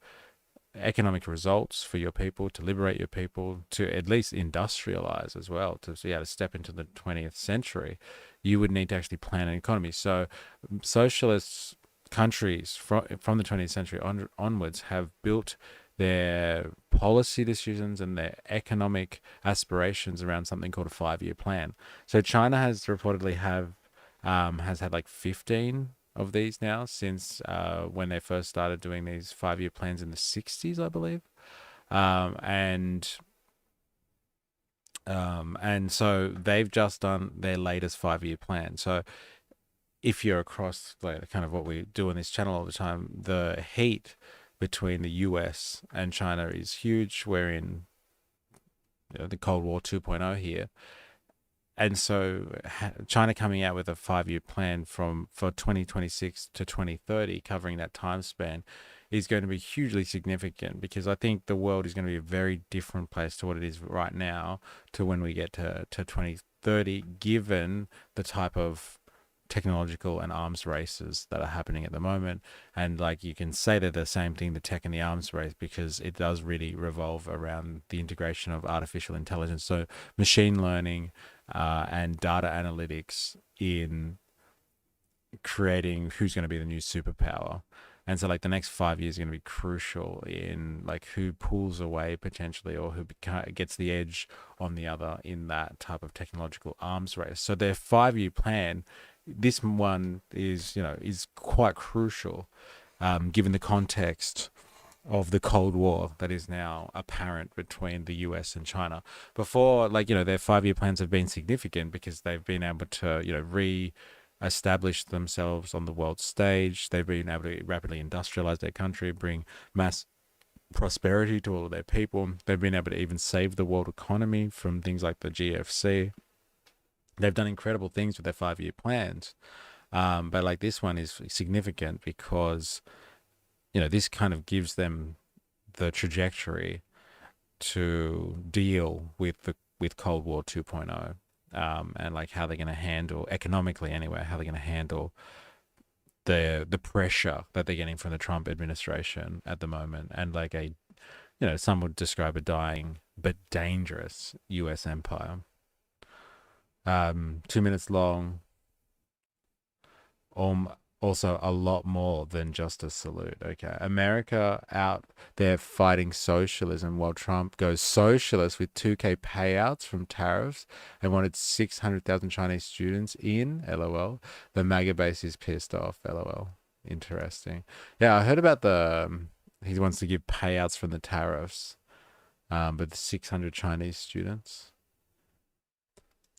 economic results for your people, to liberate your people, to at least industrialize as well, to be able to step into the 20th century, you would need to actually plan an economy. So socialist countries from the 20th century onwards have built their policy decisions and their economic aspirations around something called a 5-year plan. So China has reportedly has had like 15 of these now since when they first started doing these 5-year plans in the 60s, I believe. And so they've just done their latest 5-year plan. So if you're across like kind of what we do on this channel all the time, the heat between the US and China is huge. We're in the Cold War 2.0 here. And so China coming out with a 5-year plan for 2026 to 2030, covering that time span, is going to be hugely significant, because I think the world is going to be a very different place to what it is right now to when we get to 2030, given the type of technological and arms races that are happening at the moment. And like, you can say they're the same thing, the tech and the arms race, because it does really revolve around the integration of artificial intelligence. So machine learning and data analytics in creating who's going to be the new superpower. And so like the next 5 years is going to be crucial in like who pulls away potentially, or who gets the edge on the other in that type of technological arms race. So their 5-year plan, this one is quite crucial, given the context of the Cold War that is now apparent between the US and China. Before, their 5-year plans have been significant because they've been able to, re-establish themselves on the world stage. They've been able to rapidly industrialize their country, bring mass prosperity to all of their people. They've been able to even save the world economy from things like the GFC. They've done incredible things with their 5-year plans. But like this one is significant because, this kind of gives them the trajectory to deal with Cold War 2.0, and like how they're going to handle economically anyway, how they're going to handle the pressure that they're getting from the Trump administration at the moment, and like some would describe a dying but dangerous US empire. 2 minutes long. Also a lot more than just a salute. Okay, America out there fighting socialism while Trump goes socialist with 2K payouts from tariffs and wanted 600,000 Chinese students in. LOL. The MAGA base is pissed off. LOL. Interesting. Yeah, I heard about he wants to give payouts from the tariffs, but the 600 Chinese students.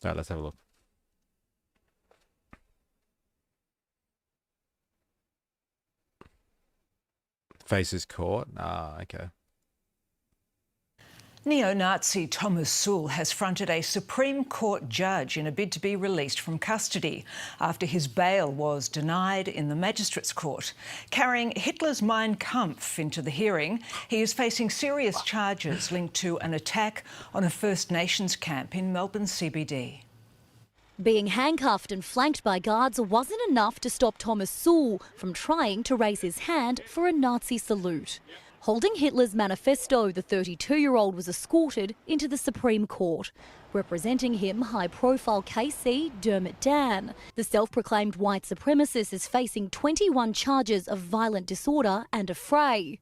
All right, let's have a look. Faces caught. Okay. Neo-Nazi Thomas Sowell has fronted a Supreme Court judge in a bid to be released from custody after his bail was denied in the Magistrates' Court. Carrying Hitler's Mein Kampf into the hearing, he is facing serious charges linked to an attack on a First Nations camp in Melbourne CBD. Being handcuffed and flanked by guards wasn't enough to stop Thomas Sowell from trying to raise his hand for a Nazi salute. Holding Hitler's manifesto, the 32-year-old was escorted into the Supreme Court. Representing him, high-profile KC Dermot Dan. The self-proclaimed white supremacist is facing 21 charges of violent disorder and affray.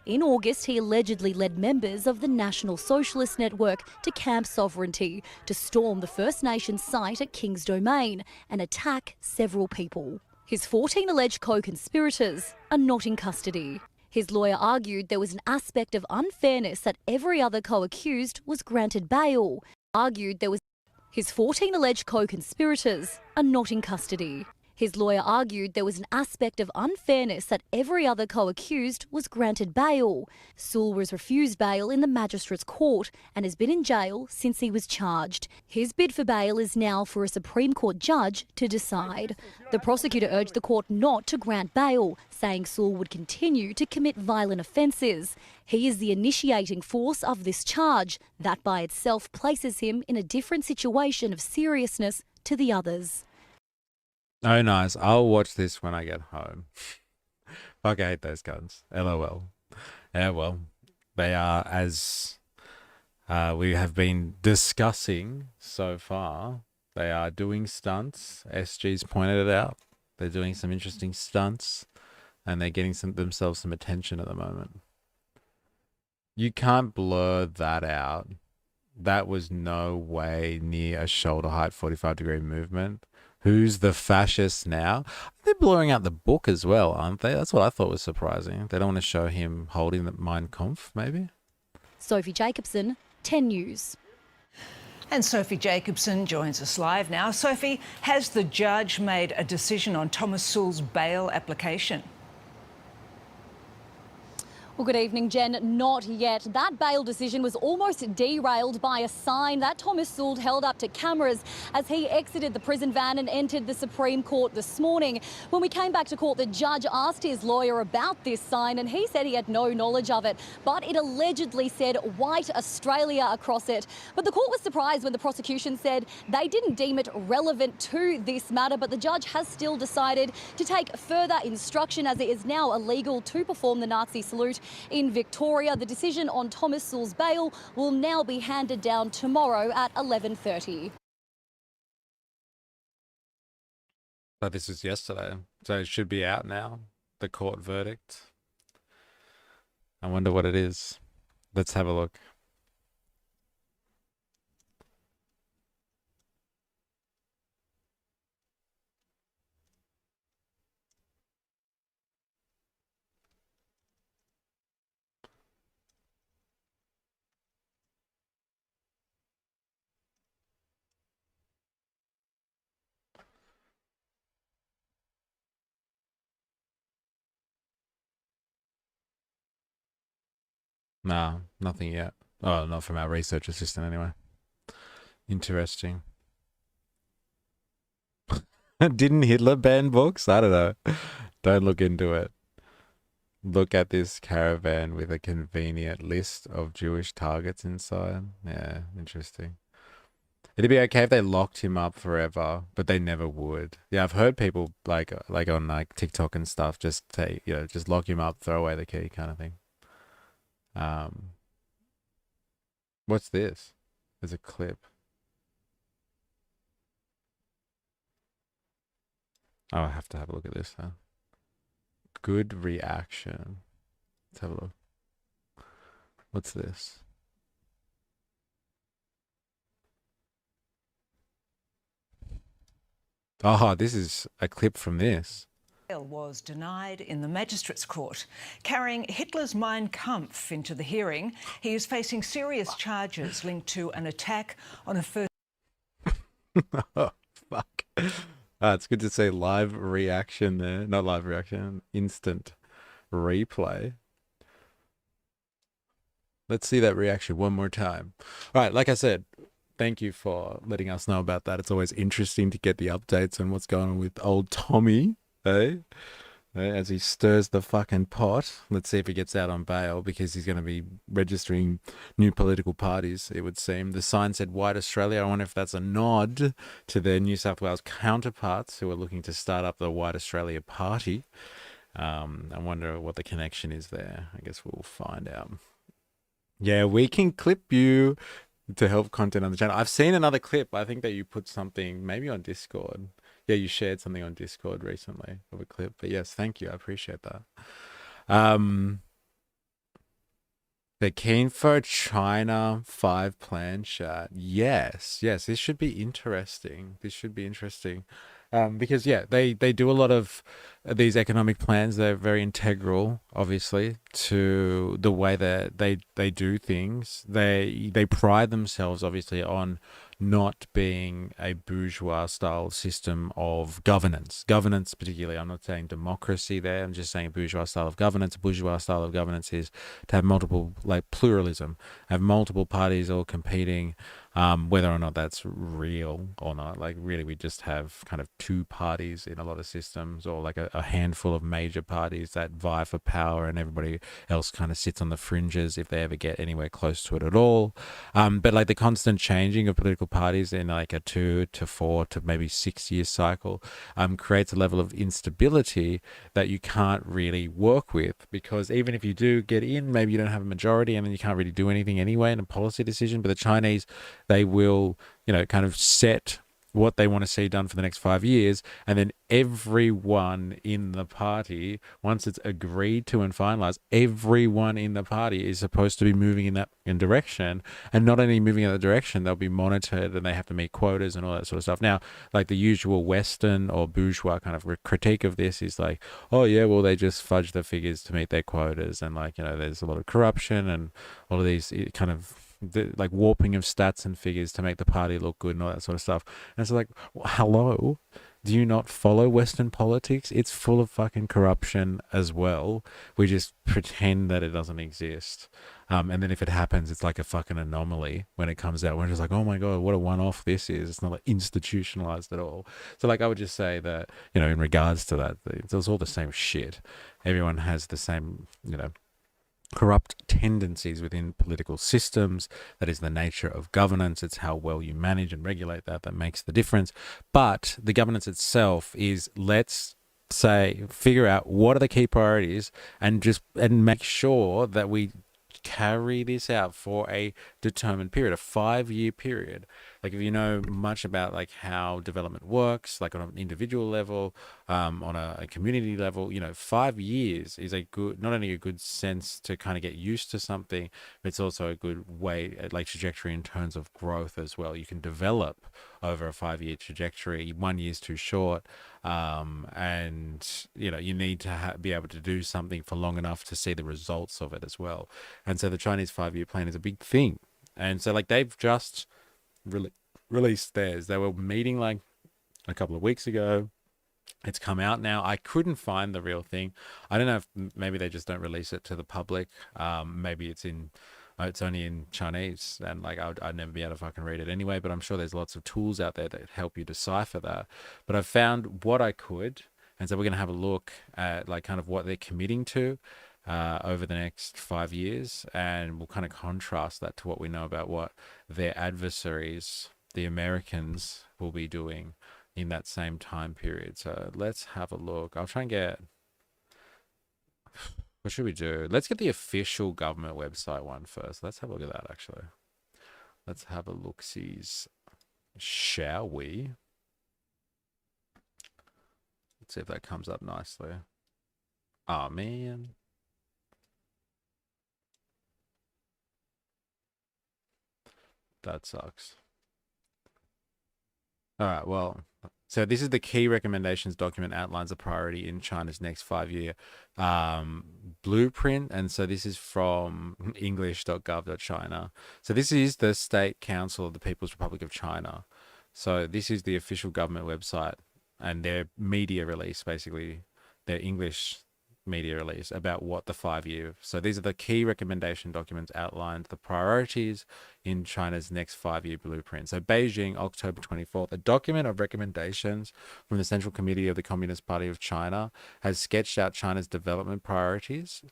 In August, he allegedly led members of the National Socialist Network to Camp Sovereignty to storm the First Nations site at King's Domain and attack several people. His 14 alleged co-conspirators are not in custody. His lawyer argued there was an aspect of unfairness that every other co-accused was granted bail. His 14 alleged co-conspirators are not in custody. His lawyer argued there was an aspect of unfairness that every other co-accused was granted bail. Sewell was refused bail in the Magistrates' Court and has been in jail since he was charged. His bid for bail is now for a Supreme Court judge to decide. The prosecutor urged the court not to grant bail, saying Sewell would continue to commit violent offences. He is the initiating force of this charge. That by itself places him in a different situation of seriousness to the others. Oh, nice. I'll watch this when I get home. Fuck, I hate those guns. LOL. Yeah, well, they are, as we have been discussing so far, they are doing stunts. SG's pointed it out. They're doing some interesting stunts, and they're getting themselves some attention at the moment. You can't blur that out. That was no way near a shoulder height 45-degree movement. Who's the fascist now? They're blurring out the book as well, aren't they? That's what I thought was surprising. They don't want to show him holding the Mein Kampf, maybe? Sophie Jacobson, 10 News. And Sophie Jacobson joins us live now. Sophie, has the judge made a decision on Thomas Sewell's bail application? Well, good evening, Jen. Not yet. That bail decision was almost derailed by a sign that Thomas Sewell held up to cameras as he exited the prison van and entered the Supreme Court this morning. When we came back to court, the judge asked his lawyer about this sign and he said he had no knowledge of it, but it allegedly said White Australia across it. But the court was surprised when the prosecution said they didn't deem it relevant to this matter, but the judge has still decided to take further instruction as it is now illegal to perform the Nazi salute in Victoria. The decision on Thomas Sewell's bail will now be handed down tomorrow at 11:30. But this was yesterday, so it should be out now, the court verdict. I wonder what it is. Let's have a look. No, nothing yet. Oh, not from our research assistant anyway. Interesting. Didn't Hitler ban books? I don't know. Don't look into it. Look at this caravan with a convenient list of Jewish targets inside. Yeah, interesting. It'd be okay if they locked him up forever, but they never would. Yeah, I've heard people like on like TikTok and stuff just say, just lock him up, throw away the key kind of thing. What's this? There's a clip. Oh, I have to have a look at this now. Good reaction. Let's have a look. What's this? Oh, this is a clip from this. Was denied in the Magistrates' Court. Carrying Hitler's Mein Kampf into the hearing, he is facing serious charges linked to an attack on a first... Oh, fuck. It's good to see live reaction there. Not live reaction, instant replay. Let's see that reaction one more time. All right, like I said, thank you for letting us know about that. It's always interesting to get the updates on what's going on with old Tommy. As he stirs the fucking pot. Let's see if he gets out on bail because he's going to be registering new political parties, it would seem. The sign said White Australia. I wonder if that's a nod to their New South Wales counterparts who are looking to start up the White Australia Party. I wonder what the connection is there. I guess we'll find out. Yeah, we can clip you to help content on the channel. I've seen another clip. I think that you put something maybe on Discord. Yeah, you shared something on Discord recently of a clip. But yes, thank you. I appreciate that. They're keen for a China 5 plan chat. Yes, this should be interesting. Because, yeah, they do a lot of these economic plans. They're very integral, obviously, to the way that they do things. They pride themselves, obviously, on not being a bourgeois-style system of governance. Governance, particularly, I'm not saying democracy there. I'm just saying bourgeois style of governance. Bourgeois style of governance is to have multiple, like pluralism, have multiple parties all competing, whether or not that's real or not. Like, really, we just have kind of two parties in a lot of systems, or like a handful of major parties that vie for power, and everybody else kind of sits on the fringes if they ever get anywhere close to it at all. But like the constant changing of political parties in like a 2 to 4 to maybe 6 year cycle creates a level of instability that you can't really work with, because even if you do get in, maybe you don't have a majority and then you can't really do anything anyway in a policy decision. But the Chinese, they will, kind of set what they want to see done for the next 5 years, and then everyone in the party, once it's agreed to and finalized, everyone in the party is supposed to be moving in that direction, and not only moving in that direction, they'll be monitored and they have to meet quotas and all that sort of stuff. Now, like the usual Western or bourgeois kind of critique of this is like, oh yeah, well they just fudge the figures to meet their quotas, and like, you know, there's a lot of corruption and all of these kind of like warping of stats and figures to make the party look good and all that sort of stuff. And it's like, hello, do you not follow Western politics? It's full of fucking corruption as well. We just pretend that it doesn't exist. And then if it happens, it's like a fucking anomaly when it comes out. We're just like, oh my God, what a one-off this is. It's not like institutionalized at all. So like, I would just say that, you know, in regards to that, it's all the same shit. Everyone has the same, you know, corrupt tendencies within political systems. That is the nature of governance. It's how well you manage and regulate that makes the difference. But the governance itself is, let's say, figure out what are the key priorities and make sure that we carry this out for a determined period, a 5-year period. Like, if you know much about like how development works, like on an individual level, on a community level, you know, 5 years is not only a good sense to kind of get used to something, but it's also a good way, like trajectory in terms of growth as well. You can develop over a 5-year trajectory. 1 year is too short. And you know, you need to be able to do something for long enough to see the results of it as well. And so the Chinese 5-year plan is a big thing. And so like they've just released theirs. They were meeting like a couple of weeks ago. It's come out now. I couldn't find the real thing. I don't know if maybe they just don't release it to the public. Maybe it's only in Chinese, and like I'd never be able to fucking read it anyway, but I'm sure there's lots of tools out there that help you decipher that. But I've found what I could, and so we're going to have a look at like kind of what they're committing to over the next 5 years, and we'll kind of contrast that to what we know about what their adversaries, the Americans, will be doing in that same time period. So let's have a look. I'll try and get... What should we do? Let's get the official government website one first. Let's have a look at that, actually. Let's have a look-sees. Shall we? Let's see if that comes up nicely. Oh, man. That sucks. All right, well... So this is the key recommendations document, outlines the priority in China's next 5-year blueprint. And so this is from english.gov.china. So this is the State Council of the People's Republic of China. So this is the official government website and their media release, basically their English media release about what the 5-year. So these are the key recommendation documents, outlined the priorities in China's next 5-year blueprint. So Beijing, October 24th, a document of recommendations from the Central Committee of the Communist Party of China has sketched out China's development priorities.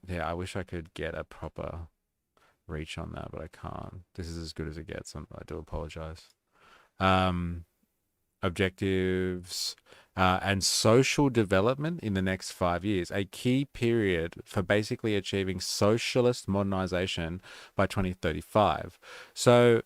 Yeah, I wish I could get a proper reach on that, but I can't. This is as good as it gets. I do apologize. Objectives and social development in the next 5 years, a key period for basically achieving socialist modernization by 2035. So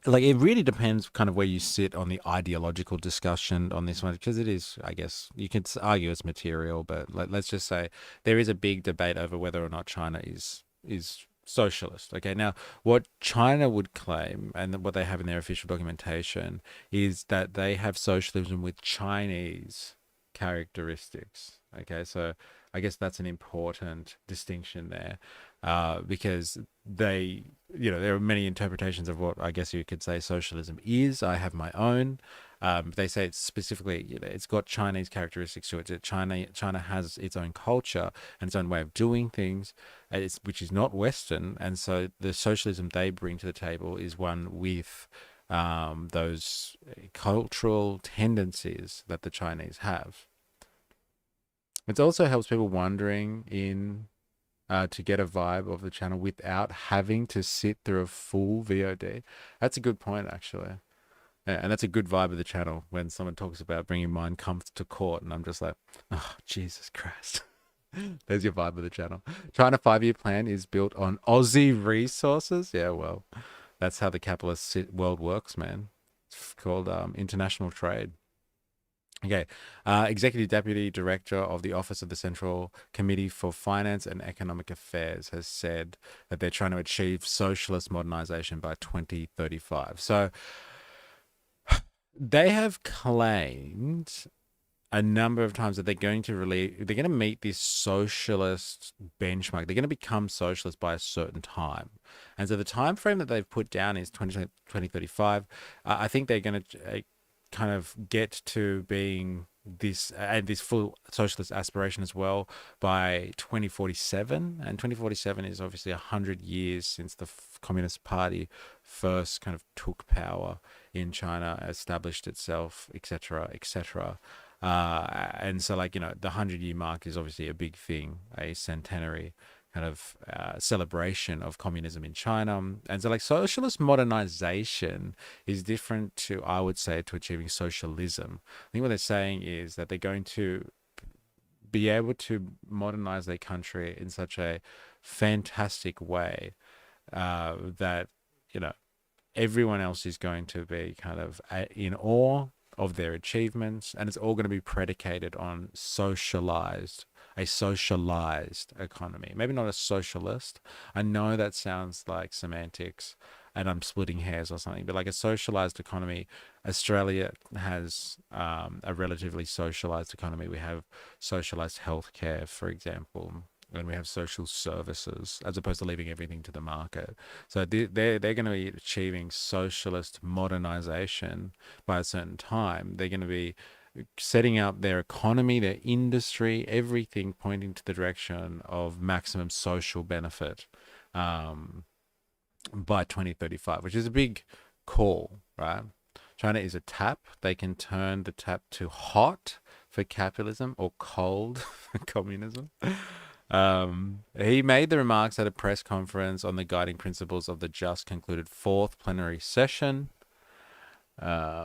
like, it really depends kind of where you sit on the ideological discussion on this one, because it is, I guess, you could argue it's material, but let's just say there is a big debate over whether or not China is socialist. Okay, now what China would claim, and what they have in their official documentation, is that they have socialism with Chinese characteristics. Okay, so I guess that's an important distinction there, because they, you know, there are many interpretations of what I guess you could say socialism is. I have my own. They say it's specifically, you know, it's got Chinese characteristics to it. That China has its own culture and its own way of doing things, which is not Western. And so the socialism they bring to the table is one with those cultural tendencies that the Chinese have. It also helps people wondering to get a vibe of the channel without having to sit through a full VOD. That's a good point, actually. And that's a good vibe of the channel when someone talks about bringing Mein Kampf to court, and I'm just like, oh, Jesus Christ. There's your vibe of the channel. China 5-year plan is built on Aussie resources. Yeah, well, That's how the capitalist world works, man. It's called international trade. Okay. Executive Deputy Director of the Office of the Central Committee for Finance and Economic Affairs has said that they're trying to achieve socialist modernization by 2035. So they have claimed a number of times that they're going to meet this socialist benchmark. They're going to become socialist by a certain time. And so the time frame that they've put down is 2035. I think they're going to kind of get to being this full socialist aspiration as well by 2047. And 2047 is obviously 100 years since the Communist Party first kind of took power in China, established itself, etc., etc. And so, like, the 100-year mark is obviously a big thing, a centenary kind of celebration of communism in China. And so, like, socialist modernization is different to, I would say, to achieving socialism. I think what they're saying is that they're going to be able to modernize their country in such a fantastic way that, everyone else is going to be kind of in awe of their achievements, and it's all going to be predicated on a socialized economy. Maybe not a socialist. I know that sounds like semantics and I'm splitting hairs or something, but like a socialized economy. Australia has a relatively socialized economy. We have socialized healthcare, for example, and we have social services, as opposed to leaving everything to the market. So they're going to be achieving socialist modernization by a certain time. They're going to be setting up their economy, their industry, everything pointing to the direction of maximum social benefit by 2035, which is a big call, right? China is a tap. They can turn the tap to hot for capitalism or cold for communism. He made the remarks at a press conference on the guiding principles of the just concluded fourth plenary session. Wait,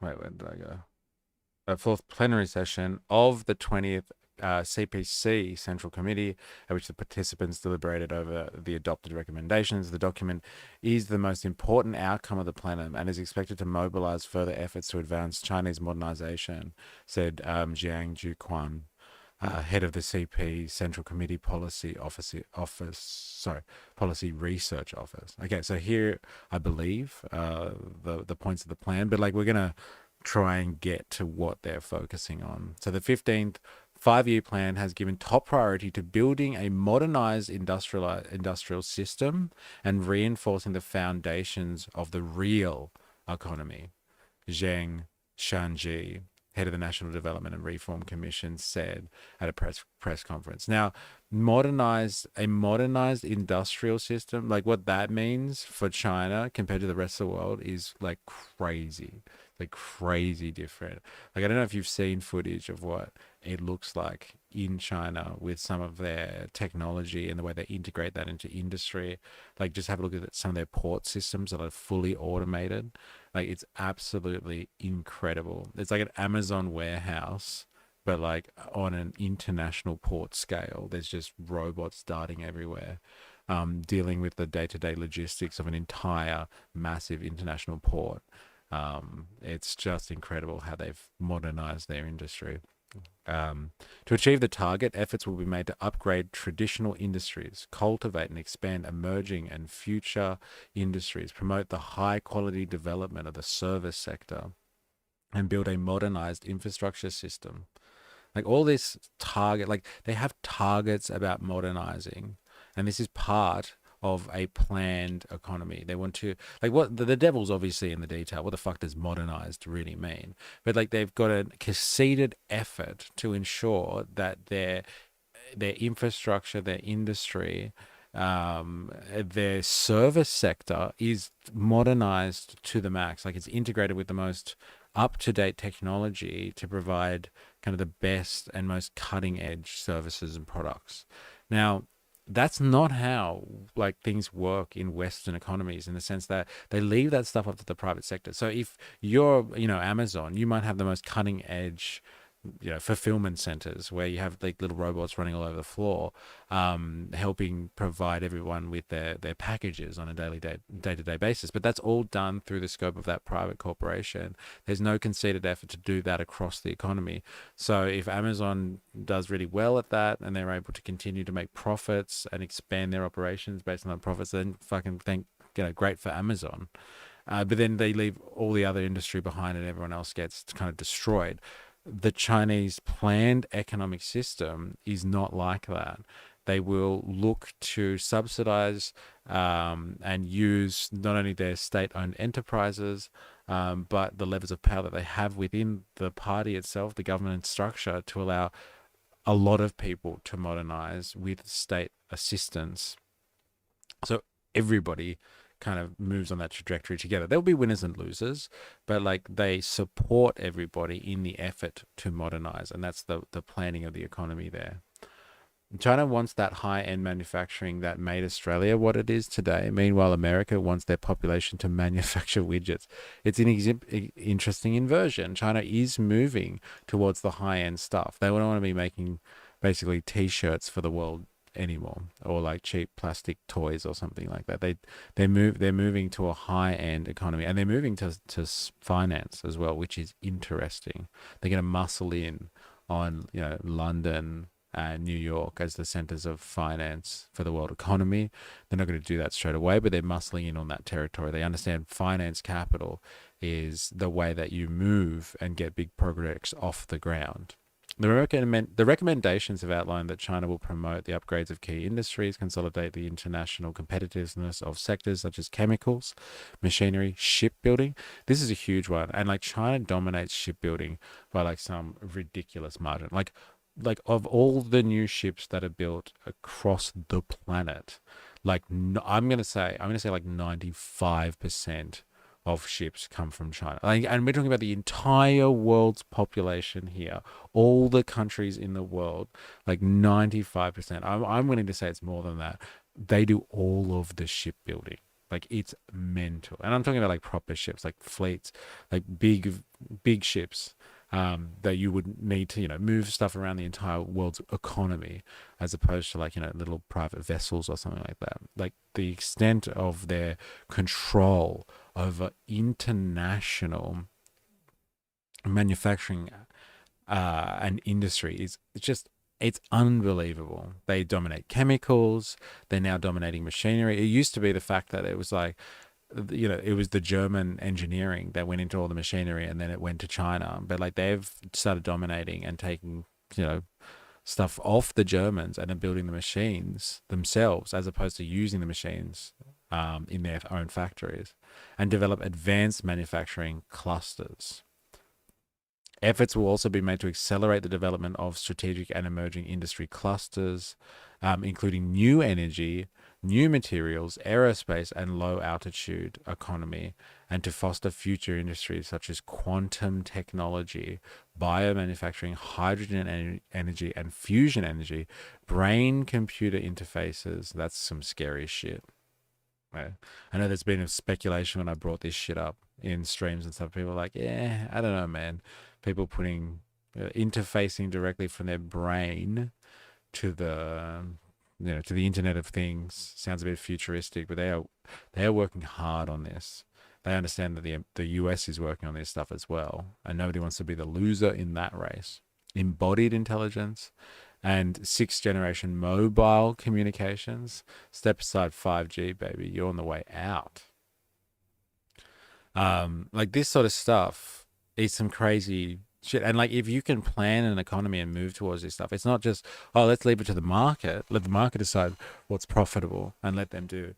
where did I go? A fourth plenary session of the 20th CPC Central Committee, at which the participants deliberated over the adopted recommendations. The document is the most important outcome of the plenum and is expected to mobilize further efforts to advance Chinese modernization, said Jiang Juquan, head of the CP Central Committee Policy Policy Research Office. Okay, so here I believe the points of the plan, but like we're gonna try and get to what they're focusing on. So the 15th five-year plan has given top priority to building a modernized industrial system and reinforcing the foundations of the real economy. Zheng Shanji, head of the National Development and Reform Commission, said at a press conference. Now, a modernized industrial system, like what that means for China compared to the rest of the world is like crazy different. Like, I don't know if you've seen footage of what it looks like in China with some of their technology and the way they integrate that into industry. Like, just have a look at some of their port systems that are fully automated. Like, it's absolutely incredible. It's like an Amazon warehouse, but like on an international port scale. There's just robots darting everywhere, dealing with the day-to-day logistics of an entire massive international port. It's just incredible how they've modernized their industry. To achieve the target, efforts will be made to upgrade traditional industries, cultivate and expand emerging and future industries, promote the high-quality development of the service sector, and build a modernized infrastructure system. Like, all this target, like they have targets about modernizing, and this is part of a planned economy. They want to, like, what the devil's obviously in the detail. What the fuck does modernized really mean? But like, they've got a conceded effort to ensure that their infrastructure, their industry, their service sector is modernized to the max. Like, it's integrated with the most up-to-date technology to provide kind of the best and most cutting-edge services and products. Now, that's not how like things work in Western economies, in the sense that they leave that stuff up to the private sector. So if you're, Amazon, you might have the most cutting edge fulfillment centers where you have like little robots running all over the floor, helping provide everyone with their packages on a day-to-day basis. But that's all done through the scope of that private corporation. There's no concerted effort to do that across the economy. So if Amazon does really well at that and they're able to continue to make profits and expand their operations based on the profits, then fucking great for Amazon. But then they leave all the other industry behind and everyone else gets kind of destroyed. The Chinese planned economic system is not like that. They will look to subsidize and use not only their state-owned enterprises, but the levers of power that they have within the party itself, the government structure, to allow a lot of people to modernize with state assistance. So everybody kind of moves on that trajectory together. There'll be winners and losers, but like they support everybody in the effort to modernize, and that's the planning of the economy there. China wants that high-end manufacturing that made Australia what it is today. Meanwhile, America wants their population to manufacture widgets. It's an interesting inversion. China is moving towards the high-end stuff. They don't want to be making basically t-shirts for the world anymore, or like cheap plastic toys or something like that. They're moving to a high-end economy, and they're moving to finance as well, which is interesting. They're going to muscle in on London and New York as the centers of finance for the world economy. They're not going to do that straight away, but they're muscling in on that territory. They understand finance capital is the way that you move and get big projects off the ground. The recommendations have outlined that China will promote the upgrades of key industries, consolidate the international competitiveness of sectors such as chemicals, machinery, shipbuilding. This is a huge one. And like China dominates shipbuilding by like some ridiculous margin. Like of all the new ships that are built across the planet, I'm going to say like 95% of ships come from China. And we're talking about the entire world's population here, all the countries in the world, like 95%. I'm willing to say it's more than that. They do all of the shipbuilding. Like, it's mental. And I'm talking about like proper ships, like fleets, like big ships that you would need to, move stuff around the entire world's economy, as opposed to like, little private vessels or something like that. Like the extent of their control over international manufacturing and industry is it's unbelievable. They dominate chemicals. They're now dominating machinery. It used to be the fact that it was like, it was the German engineering that went into all the machinery, and then it went to China. But like they've started dominating and taking, stuff off the Germans and then building the machines themselves, as opposed to using the machines in their own factories, and develop advanced manufacturing clusters. Efforts will also be made to accelerate the development of strategic and emerging industry clusters, including new energy, new materials, aerospace, and low-altitude economy, and to foster future industries such as quantum technology, biomanufacturing, hydrogen energy, and fusion energy, brain-computer interfaces. That's some scary shit. Right? I know there's been a speculation when I brought this shit up in streams and stuff. People are like, yeah, I don't know, man. People putting interfacing directly from their brain to the to the Internet of Things sounds a bit futuristic, but they are working hard on this. They understand that the US is working on this stuff as well, and nobody wants to be the loser in that race. Embodied intelligence and sixth-generation mobile communications. Step aside 5G, baby. You're on the way out. Like this sort of stuff is some crazy shit. And like, if you can plan an economy and move towards this stuff, it's not just, oh, let's leave it to the market. Let the market decide what's profitable and let them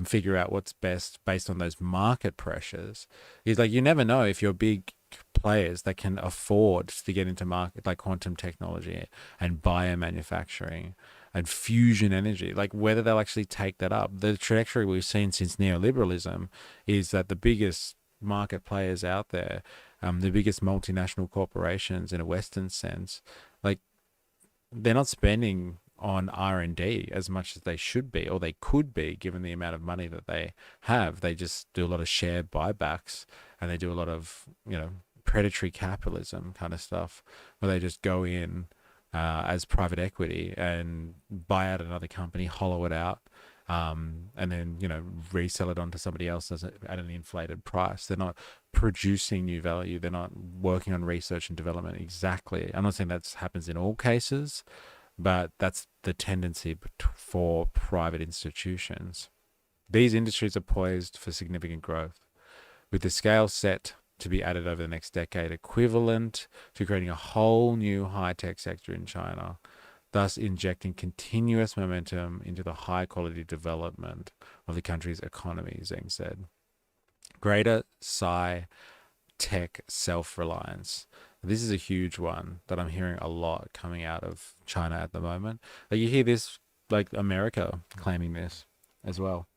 figure out what's best based on those market pressures. It's like, you never know if you're big players that can afford to get into market like quantum technology and biomanufacturing and fusion energy, like whether they'll actually take that up. The trajectory we've seen since neoliberalism is that the biggest market players out there, the biggest multinational corporations in a Western sense, like they're not spending on R&D as much as they should be, or they could be, given the amount of money that they have. They just do a lot of share buybacks, and they do a lot of, predatory capitalism kind of stuff, where they just go in as private equity and buy out another company, hollow it out, and then, you know, resell it onto somebody else at an inflated price. They're not producing new value. They're not working on research and development. Exactly. I'm not saying that happens in all cases, but that's the tendency for private institutions. These industries are poised for significant growth, with the scale set to be added over the next decade, equivalent to creating a whole new high-tech sector in China, thus injecting continuous momentum into the high-quality development of the country's economy, Zheng said. Greater sci-tech self-reliance. This is a huge one that I'm hearing a lot coming out of China at the moment. Like, you hear this, like America claiming this as well,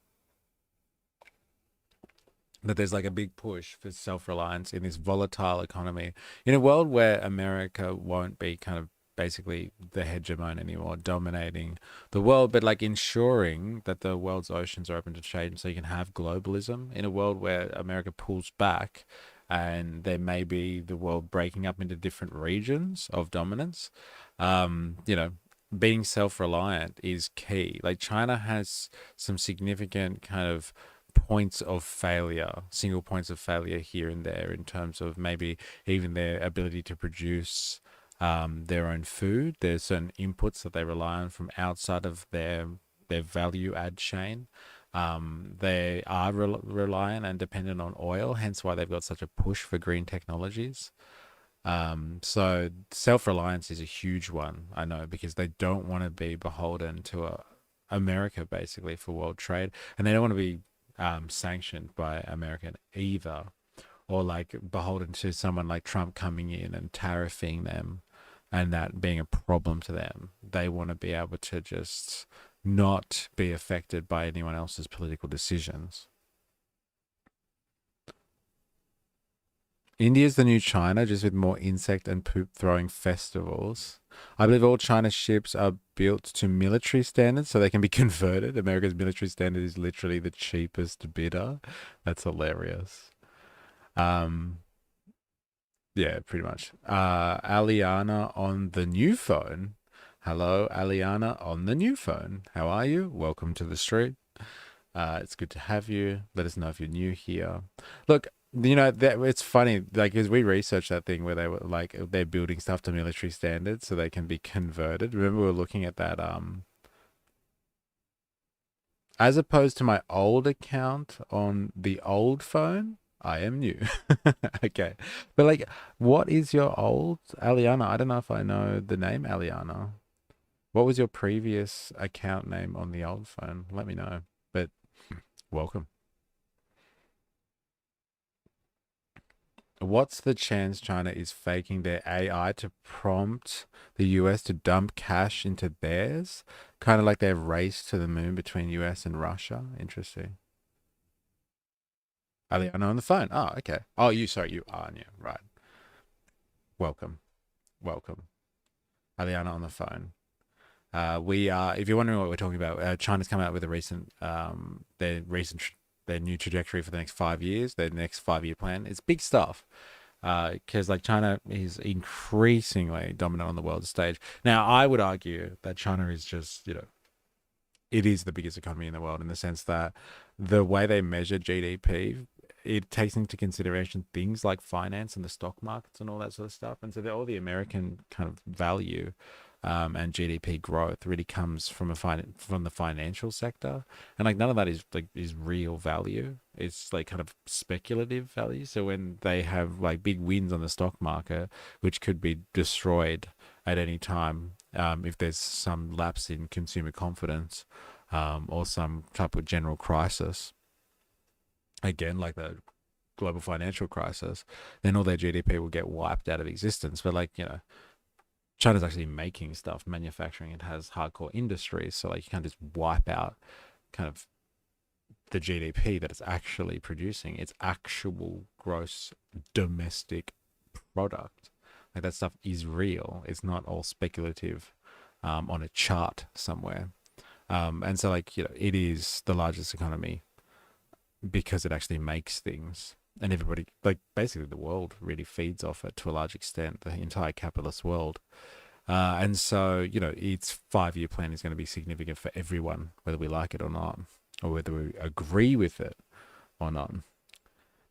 that there's like a big push for self-reliance in this volatile economy in a world where America won't be kind of basically the hegemon anymore, dominating the world, but like ensuring that the world's oceans are open to trade, so you can have globalism in a world where America pulls back and there may be the world breaking up into different regions of dominance. You know, being self-reliant is key. Like, China has some significant kind of points of failure, single points of failure here and there, in terms of maybe even their ability to produce their own food. There's certain inputs that they rely on from outside of their value add chain. They are reliant and dependent on oil, hence why they've got such a push for green technologies. So self-reliance is a huge one, I know, because they don't want to be beholden to America basically for world trade, and they don't want to be sanctioned by America either, or like beholden to someone like Trump coming in and tariffing them and that being a problem to them. They want to be able to just not be affected by anyone else's political decisions. India's the new China, just with more insect and poop throwing festivals. I believe all China's ships are built to military standards so they can be converted. America's military standard is literally the cheapest bidder. That's hilarious. Yeah, pretty much. Aliana on the new phone. Hello, Aliana on the new phone. How are you? Welcome to the street. It's good to have you. Let us know if you're new here. Look, you know, it's funny, like, as we researched that thing where they were like, they're building stuff to military standards so they can be converted. Remember, we were looking at that, as opposed to my old account on the old phone, I am new. Okay. But like, what is your old Aliana? I don't know if I know the name Aliana. What was your previous account name on the old phone? Let me know. But welcome. What's the chance China is faking their AI to prompt the US to dump cash into theirs? Kind of like their race to the moon between US and Russia. Interesting. Aliana on the phone. Oh, okay. Oh, you are new. Right. Welcome. Aliana on the phone. We are, if you're wondering what we're talking about, China's come out with a recent, their new trajectory for the next 5 years, their next 5-year plan. It's big stuff, because like China is increasingly dominant on the world stage. Now, I would argue that China is just, you know, it is the biggest economy in the world in the sense that the way they measure GDP, it takes into consideration things like finance and the stock markets and all that sort of stuff. And so all the American kind of value and GDP growth really comes from the financial sector, and like none of that is real value. It's like kind of speculative value. So when they have like big wins on the stock market, which could be destroyed at any time if there's some lapse in consumer confidence or some type of general crisis, again like the global financial crisis, then all their GDP will get wiped out of existence. But like, you know, China's actually making stuff, manufacturing. It has hardcore industries, so like you can't just wipe out kind of the GDP that it's actually producing. Its actual gross domestic product, like that stuff is real. It's not all speculative on a chart somewhere. And so like, you know, it is the largest economy because it actually makes things. and everybody, like basically the world really feeds off it to a large extent, the entire capitalist world. And so, you know, its 5-year plan is going to be significant for everyone, whether we like it or not, or whether we agree with it or not.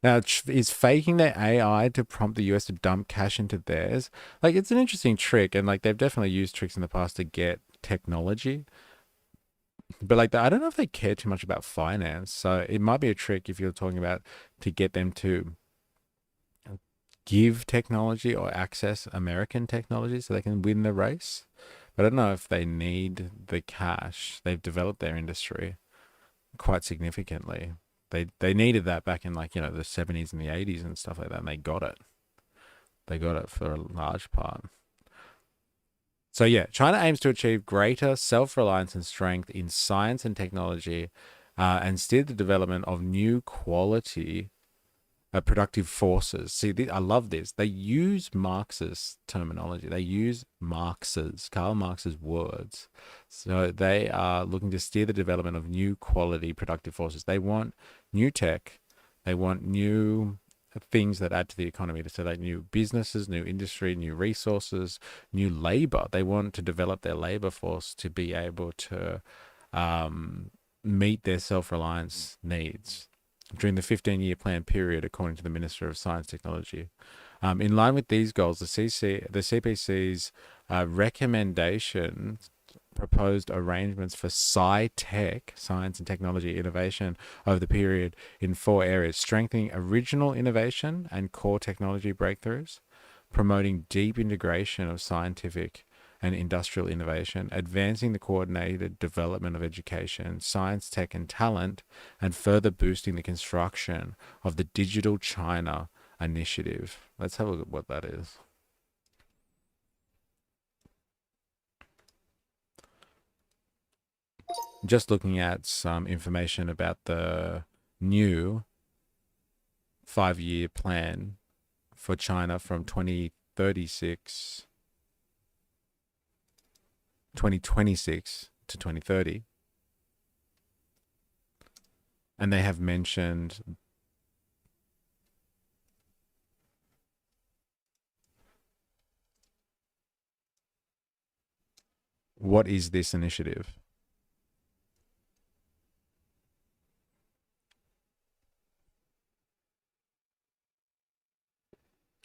Now, is faking their AI to prompt the US to dump cash into theirs? Like, it's an interesting trick, and like they've definitely used tricks in the past to get technology. But like, I don't know if they care too much about finance. So it might be a trick if you're talking about to get them to give technology or access American technology so they can win the race. But I don't know if they need the cash. They've developed their industry quite significantly. They needed that back in like, you know, the 70s and the 80s and stuff like that, and they got it. They got it for a large part. So yeah, China aims to achieve greater self-reliance and strength in science and technology, and steer the development of new quality productive forces. See, I love this. They use Marxist terminology. They use Karl Marx's words. So they are looking to steer the development of new quality productive forces. They want new tech. They want new things that add to the economy. So like new businesses, new industry, new resources, new labor. They want to develop their labor force to be able to meet their self-reliance needs during the 15-year plan period, according to the Minister of Science Technology. In line with these goals, the CPC's recommendation proposed arrangements for sci-tech, science and technology innovation, over the period in 4 areas: strengthening original innovation and core technology breakthroughs, promoting deep integration of scientific and industrial innovation, advancing the coordinated development of education, science, tech, and talent, and further boosting the construction of the Digital China Initiative. Let's have a look at what that is. Just looking at some information about the new 5-year plan for China from 2026 to 2030. And they have mentioned what is this initiative?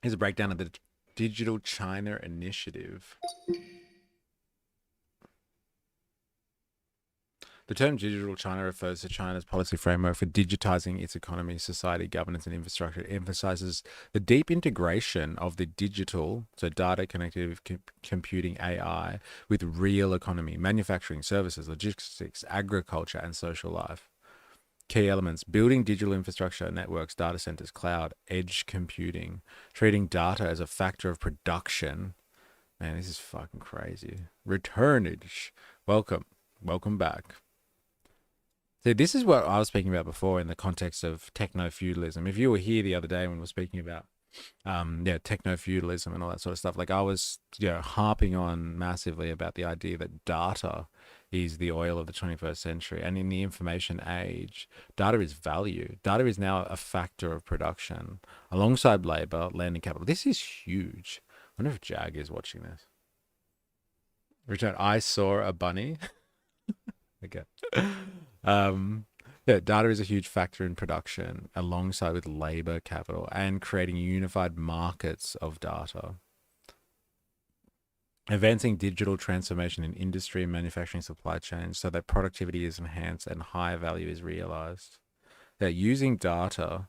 Here's a breakdown of the Digital China Initiative. The term Digital China refers to China's policy framework for digitizing its economy, society, governance, and infrastructure. It emphasizes the deep integration of the digital, so data, connectivity, computing, AI, with real economy, manufacturing, services, logistics, agriculture, and social life. Key elements: building digital infrastructure, networks, data centers, cloud, edge computing, treating data as a factor of production. Man, this is fucking crazy. Returnage. Welcome back. So this is what I was speaking about before in the context of techno-feudalism. If you were here the other day when we were speaking about techno-feudalism and all that sort of stuff, like I was, harping on massively about the idea that data is the oil of the 21st century. And in the information age, data is value. Data is now a factor of production alongside labor, land, and capital. This is huge. I wonder if Jag is watching this. Return. I saw a bunny. Okay. Data is a huge factor in production alongside with labor, capital, and creating unified markets of data. Advancing digital transformation in industry and manufacturing supply chains so that productivity is enhanced and higher value is realized. Using data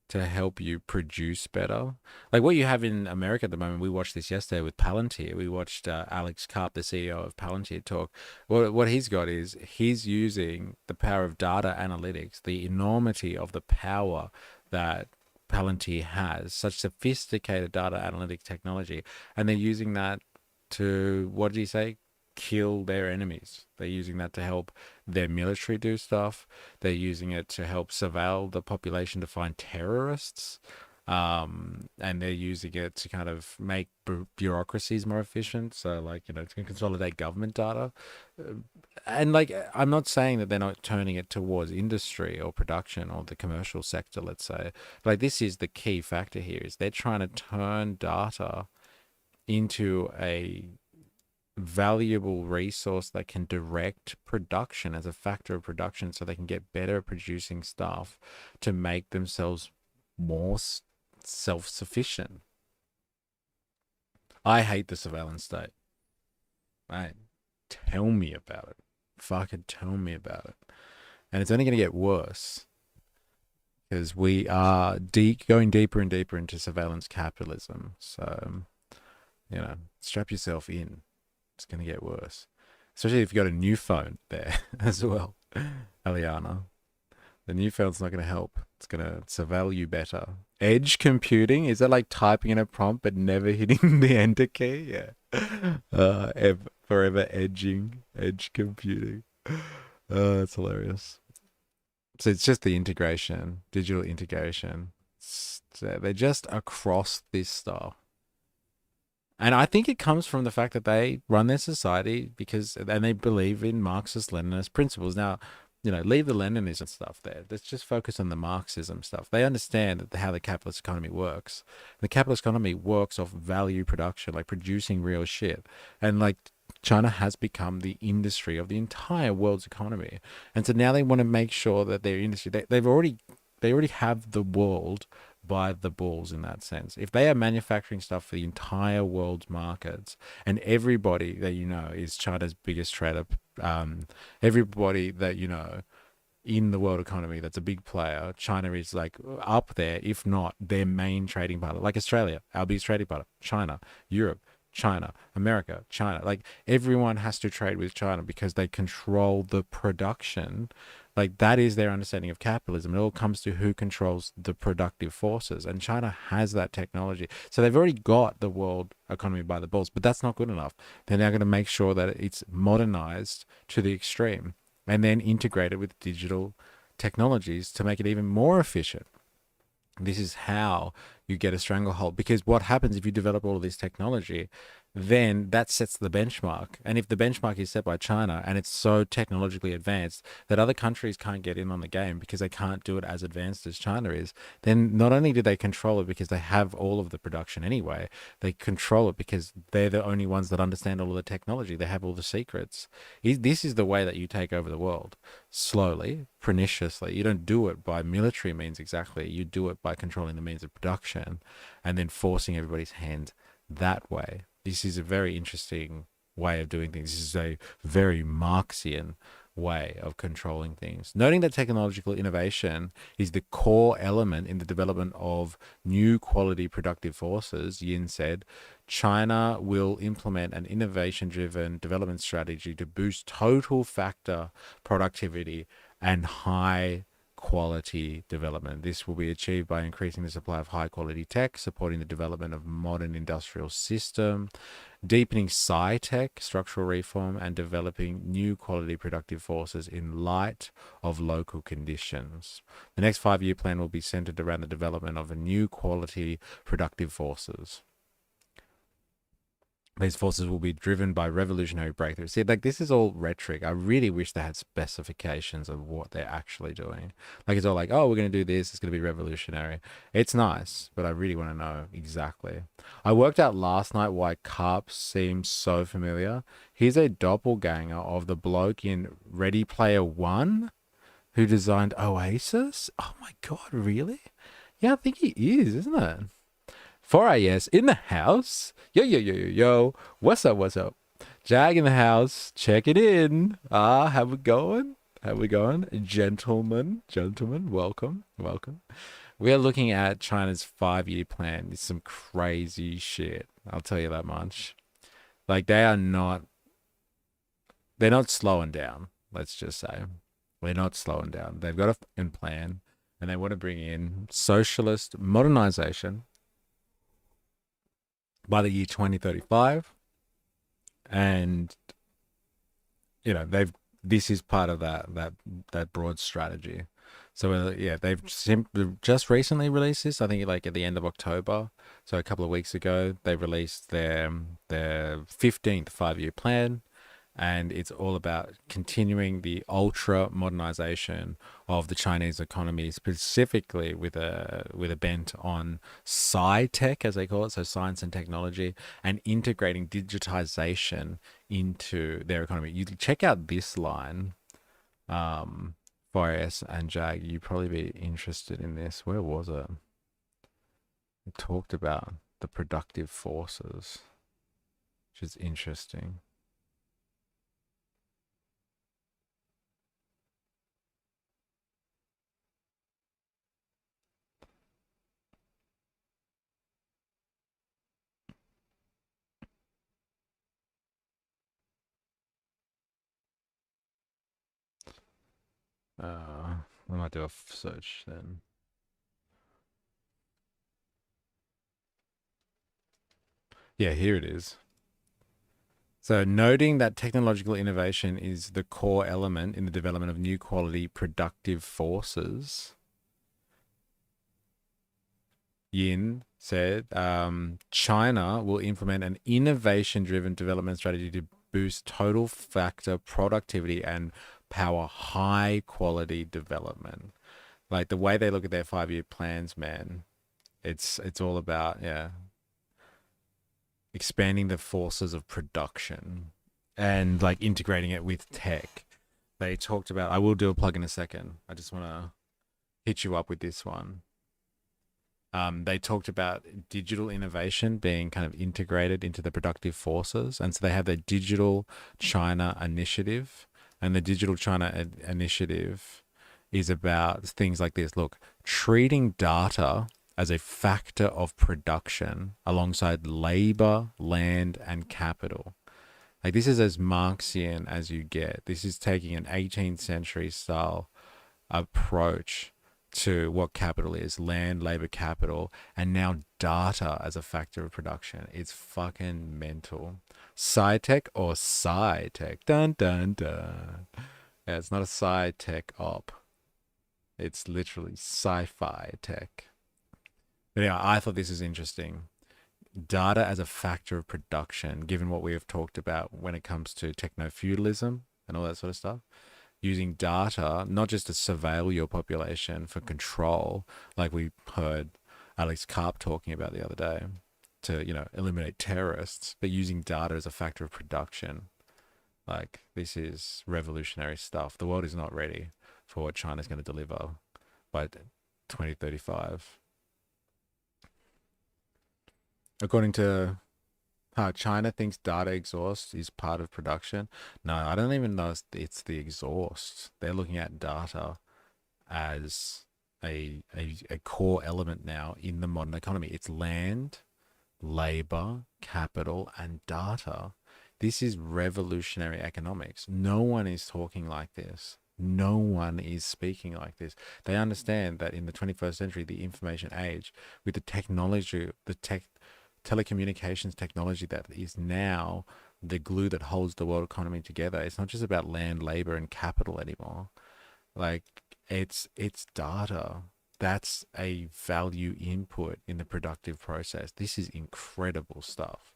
to help you produce better. Like what you have in America at the moment, we watched this yesterday with Palantir. We watched Alex Karp, the CEO of Palantir, talk. What he's got is he's using the power of data analytics, the enormity of the power that Palantir has, such sophisticated data analytic technology, and they're using that to, what did he say? Kill their enemies. They're using that to help their military do stuff. They're using it to help surveil the population to find terrorists. and they're using it to kind of make bureaucracies more efficient. So, like, to consolidate government data. And, like, I'm not saying that they're not turning it towards industry or production or the commercial sector, let's say. Like, this is the key factor here, is they're trying to turn data into a valuable resource that can direct production as a factor of production, so they can get better at producing stuff to make themselves more self-sufficient. I hate the surveillance state. Right? Tell me about it. Fucking tell me about it. And it's only going to get worse, because we are going deeper and deeper into surveillance capitalism. So, strap yourself in. It's going to get worse. Especially if you've got a new phone there as well. Eliana. The new phone's not going to help. It's going to surveil you better. Edge computing? Is that like typing in a prompt but never hitting the enter key? Yeah. Forever edging. Edge computing. That's hilarious. So it's just the integration. Digital integration. They're just across this stuff. And I think it comes from the fact that they run their society and they believe in Marxist-Leninist principles. Now, leave the Leninism stuff there. Let's just focus on the Marxism stuff. They understand how the capitalist economy works. The capitalist economy works off value production, like producing real shit. And, like, China has become the industry of the entire world's economy. And so now they want to make sure that their industry, they already have the world by the balls in that sense. If they are manufacturing stuff for the entire world's markets, and everybody that is China's biggest trader, everybody that in the world economy that's a big player, China is like up there, if not their main trading partner. Like Australia, our biggest trading partner, China, Europe, China, America, China. Like, everyone has to trade with China because they control the production. Like, that is their understanding of capitalism. It all comes to who controls the productive forces, and China has that technology. So they've already got the world economy by the balls, but that's not good enough. They're now going to make sure that it's modernized to the extreme and then integrated with digital technologies to make it even more efficient. This is how you get a stranglehold, because what happens if you develop all of this technology, then that sets the benchmark. And if the benchmark is set by China and it's so technologically advanced that other countries can't get in on the game because they can't do it as advanced as China is, then not only do they control it because they have all of the production anyway, they control it because they're the only ones that understand all of the technology. They have all the secrets. This is the way that you take over the world. Slowly, perniciously. You don't do it by military means exactly. You do it by controlling the means of production and then forcing everybody's hand that way. This is a very interesting way of doing things. This is a very Marxian way of controlling things. Noting that technological innovation is the core element in the development of new quality productive forces, Yin said, China will implement an innovation-driven development strategy to boost total factor productivity and high quality development. This will be achieved by increasing the supply of high quality tech, supporting the development of modern industrial system, deepening sci-tech, structural reform, and developing new quality productive forces in light of local conditions. The next 5-year plan will be centered around the development of a new quality productive forces. These forces will be driven by revolutionary breakthroughs. See, like, this is all rhetoric. I really wish they had specifications of what they're actually doing. Like, it's all like, oh, we're going to do this. It's going to be revolutionary. It's nice, but I really want to know exactly. I worked out last night why Carp seems so familiar. He's a doppelganger of the bloke in Ready Player One who designed Oasis. Oh my God, really? Yeah, I think he is, isn't it? 4AS in the house. Yo. What's up? Jag in the house. Check it in. How we going? Gentlemen, welcome. We are looking at China's 5-year plan. It's some crazy shit. I'll tell you that much. Like, they're not slowing down. Let's just say. They're not slowing down. They've got a plan, and they want to bring in socialist modernization by the year 2035, and this is part of that broad strategy. So yeah, they've just recently released this. I think like at the end of October. So a couple of weeks ago, they released their 15th 5-year plan, and it's all about continuing the ultra modernization of the Chinese economy, specifically with a bent on sci-tech, as they call it, so science and technology, and integrating digitization into their economy. You check out this line, Fires and Jag. You'd probably be interested in this. Where was it? It talked about the productive forces, which is interesting. I might do a search then. Yeah, here it is. So, noting that technological innovation is the core element in the development of new quality productive forces, Yin said, China will implement an innovation-driven development strategy to boost total factor productivity and power high-quality development. Like the way they look at their 5-year plans, man, it's all about, yeah, expanding the forces of production and like integrating it with tech. They talked about, I will do a plug in a second. I just want to hit you up with this one. They talked about digital innovation being kind of integrated into the productive forces. And so they have the Digital China Initiative. And the Digital China Initiative is about things like this. Look, treating data as a factor of production alongside labor, land, and capital. Like this is as Marxian as you get. This is taking an 18th century style approach to what capital is, land, labor, capital, and now data as a factor of production. It's fucking mental. Sci-tech or sci-tech? Dun, dun, dun. Yeah, it's not a sci-tech op. It's literally sci-fi tech. But yeah, I thought this is interesting. Data as a factor of production, given what we have talked about when it comes to techno-feudalism and all that sort of stuff. Using data, not just to surveil your population for control, like we heard Alex Karp talking about the other day, to, you know, eliminate terrorists, but using data as a factor of production. Like, this is revolutionary stuff. The world is not ready for what China's going to deliver by 2035. According to China thinks data exhaust is part of production. No, I don't even know if it's the exhaust. They're looking at data as a core element now in the modern economy. It's land, labor, capital, and data. This is revolutionary economics. No one is talking like this. No one is speaking like this. They understand that in the 21st century, the information age, with the technology, telecommunications technology that is now the glue that holds the world economy together. It's not just about land, labor, and capital anymore. Like it's data. That's a value input in the productive process. This is incredible stuff,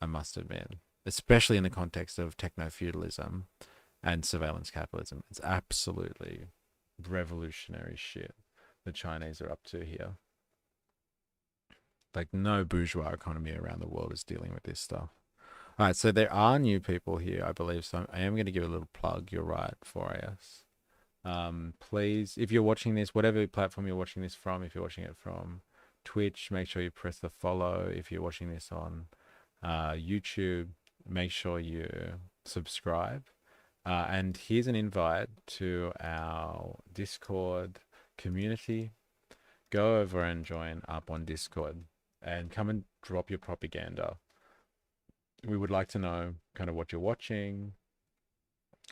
I must admit, especially in the context of techno-feudalism and surveillance capitalism. It's absolutely revolutionary shit the Chinese are up to here. Like no bourgeois economy around the world is dealing with this stuff. All right, so there are new people here, I believe. So I am going to give a little plug. You're right, 4AS. Please, if you're watching this, whatever platform you're watching this from, if you're watching it from Twitch, make sure you press the follow. If you're watching this on YouTube, make sure you subscribe. And here's an invite to our Discord community. Go over and join up on Discord and come and drop your propaganda. We would like to know kind of what you're watching,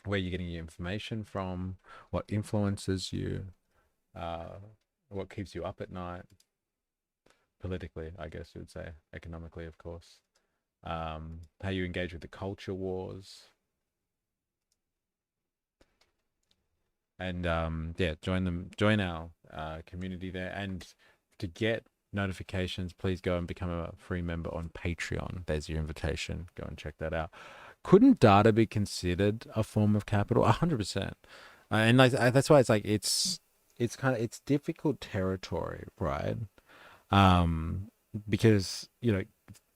where you're getting your information from, what influences you, what keeps you up at night, politically, I guess you would say, economically, of course, how you engage with the culture wars. And yeah, join our community there. And to get notifications, please go and become a free member on Patreon. There's your invitation. Go and check that out. Couldn't data be considered a form of capital? 100%. And like that's why it's like it's difficult territory, right? Because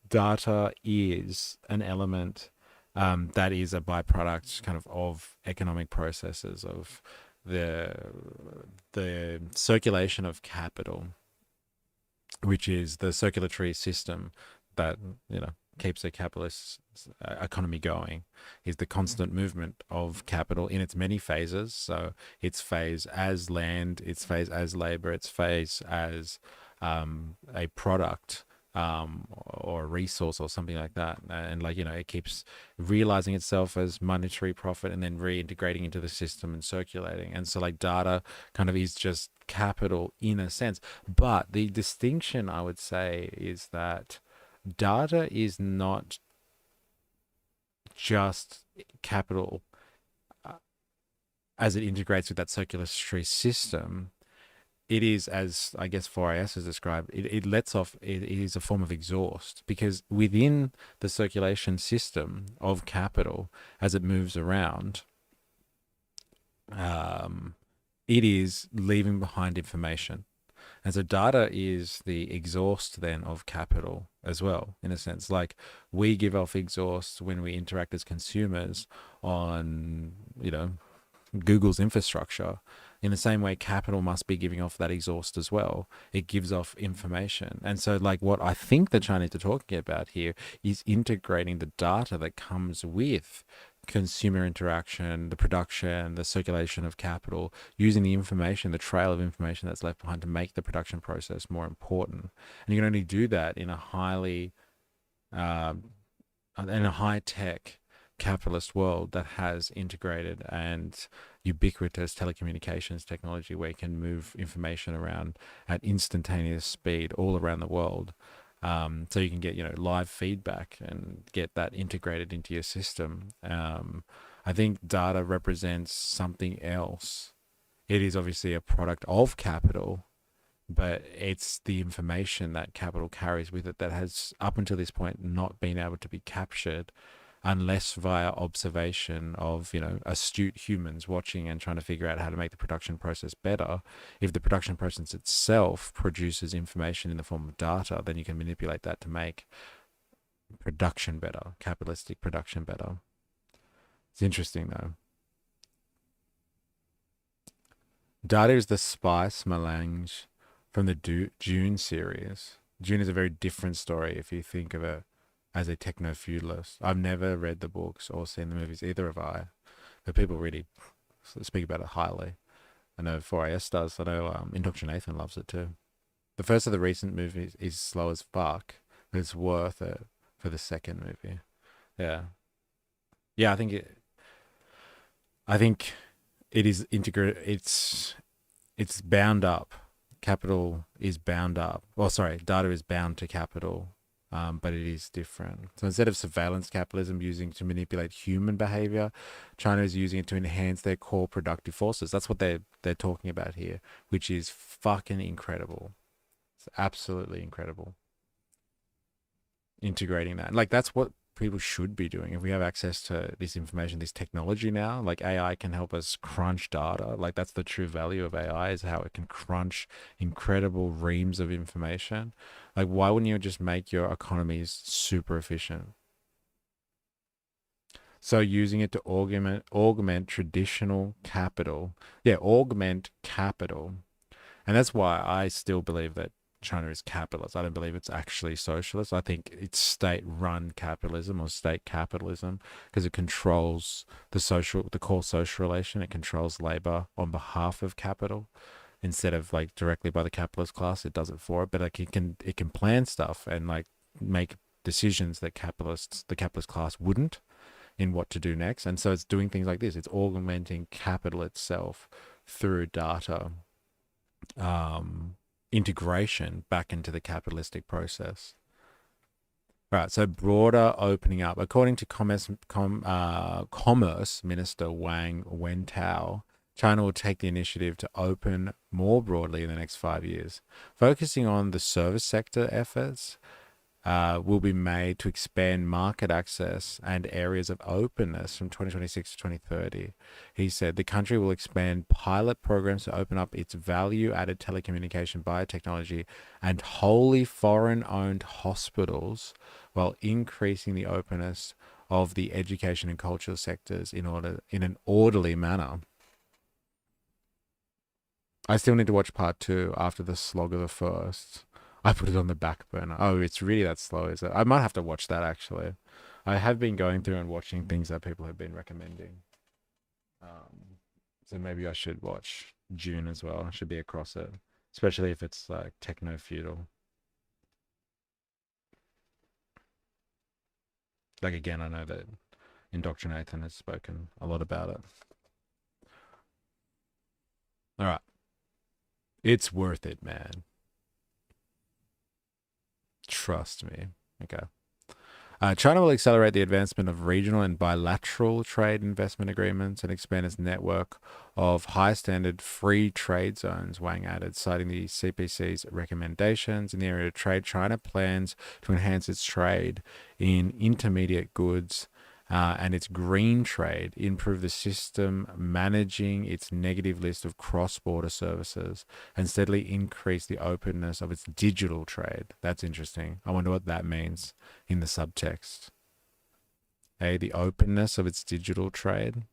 data is an element that is a byproduct of economic processes, of the circulation of capital, which is the circulatory system that keeps a capitalist economy going, is the constant movement of capital in its many phases. So its phase as land, its phase as labor, its phase as a product or a resource or something like that. And it keeps realizing itself as monetary profit and then reintegrating into the system and circulating. And so data is just capital in a sense. But the distinction I would say is that data is not just capital as it integrates with that circulatory system. It is, as I guess 4IS has described, it lets off, it is a form of exhaust, because within the circulation system of capital, as it moves around, it is leaving behind information. And so data is the exhaust then of capital as well, in a sense. Like we give off exhaust when we interact as consumers on, Google's infrastructure. In the same way, capital must be giving off that exhaust as well. It gives off information. And so what I think the Chinese are talking about here is integrating the data that comes with consumer interaction, the production, the circulation of capital, using the information, the trail of information that's left behind to make the production process more important. And you can only do that in a high-tech capitalist world that has integrated and ubiquitous telecommunications technology, where you can move information around at instantaneous speed all around the world. So you can get, live feedback and get that integrated into your system. I think data represents something else. It is obviously a product of capital, but it's the information that capital carries with it that has, up until this point, not been able to be captured unless via observation of, astute humans watching and trying to figure out how to make the production process better. If the production process itself produces information in the form of data, then you can manipulate that to make production better, capitalistic production better. It's interesting though. Data is the spice melange from the Dune series. Dune is a very different story if you think of it as a techno-feudalist. I've never read the books or seen the movies, either have I, but people really speak about it highly. I know 4IS does. I know Indoctrination loves it too. The first of the recent movies is slow as fuck, but it's worth it for the second movie. Yeah. I think it is integrated. It's bound up. Capital is bound up. Data is bound to capital. But it is different. So instead of surveillance capitalism using to manipulate human behavior, China is using it to enhance their core productive forces. That's what they're talking about here, which is fucking incredible. It's absolutely incredible. Integrating that. That's what people should be doing. If we have access to this information, this technology now, AI can help us crunch data. That's the true value of AI, is how it can crunch incredible reams of information. Why wouldn't you just make your economies super efficient? So using it to augment traditional capital. Yeah, augment capital. And that's why I still believe that China is capitalist. I don't believe it's actually socialist. I think it's state-run capitalism or state capitalism, because it controls the core social relation. It controls labor on behalf of capital instead of directly by the capitalist class. It does it for it, but it can plan stuff and make decisions that the capitalist class wouldn't, in what to do next. And so it's doing things like this. It's augmenting capital itself through data integration back into the capitalistic process. Right, so broader opening up. According to Commerce Minister Wang Wentao, China will take the initiative to open more broadly in the next 5 years, focusing on the service sector efforts will be made to expand market access and areas of openness from 2026 to 2030. He said the country will expand pilot programs to open up its value-added telecommunication, biotechnology, and wholly foreign-owned hospitals while increasing the openness of the education and cultural sectors in an orderly manner. I still need to watch part 2 after the slog of the first. I put it on the back burner. Oh, it's really that slow, is it? I might have to watch that, actually. I have been going through and watching things that people have been recommending. So maybe I should watch June as well. I should be across it. Especially if it's like techno-feudal. Like, again, I know that Indoctrinathan has spoken a lot about it. All right. It's worth it, man. Trust me. Okay. China will accelerate the advancement of regional and bilateral trade investment agreements and expand its network of high-standard free trade zones, Wang added, citing the CPC's recommendations. In the area of trade, China plans to enhance its trade in intermediate goods and its green trade, improve the system managing its negative list of cross-border services, and steadily increase the openness of its digital trade. That's interesting. I wonder what that means in the subtext. The openness of its digital trade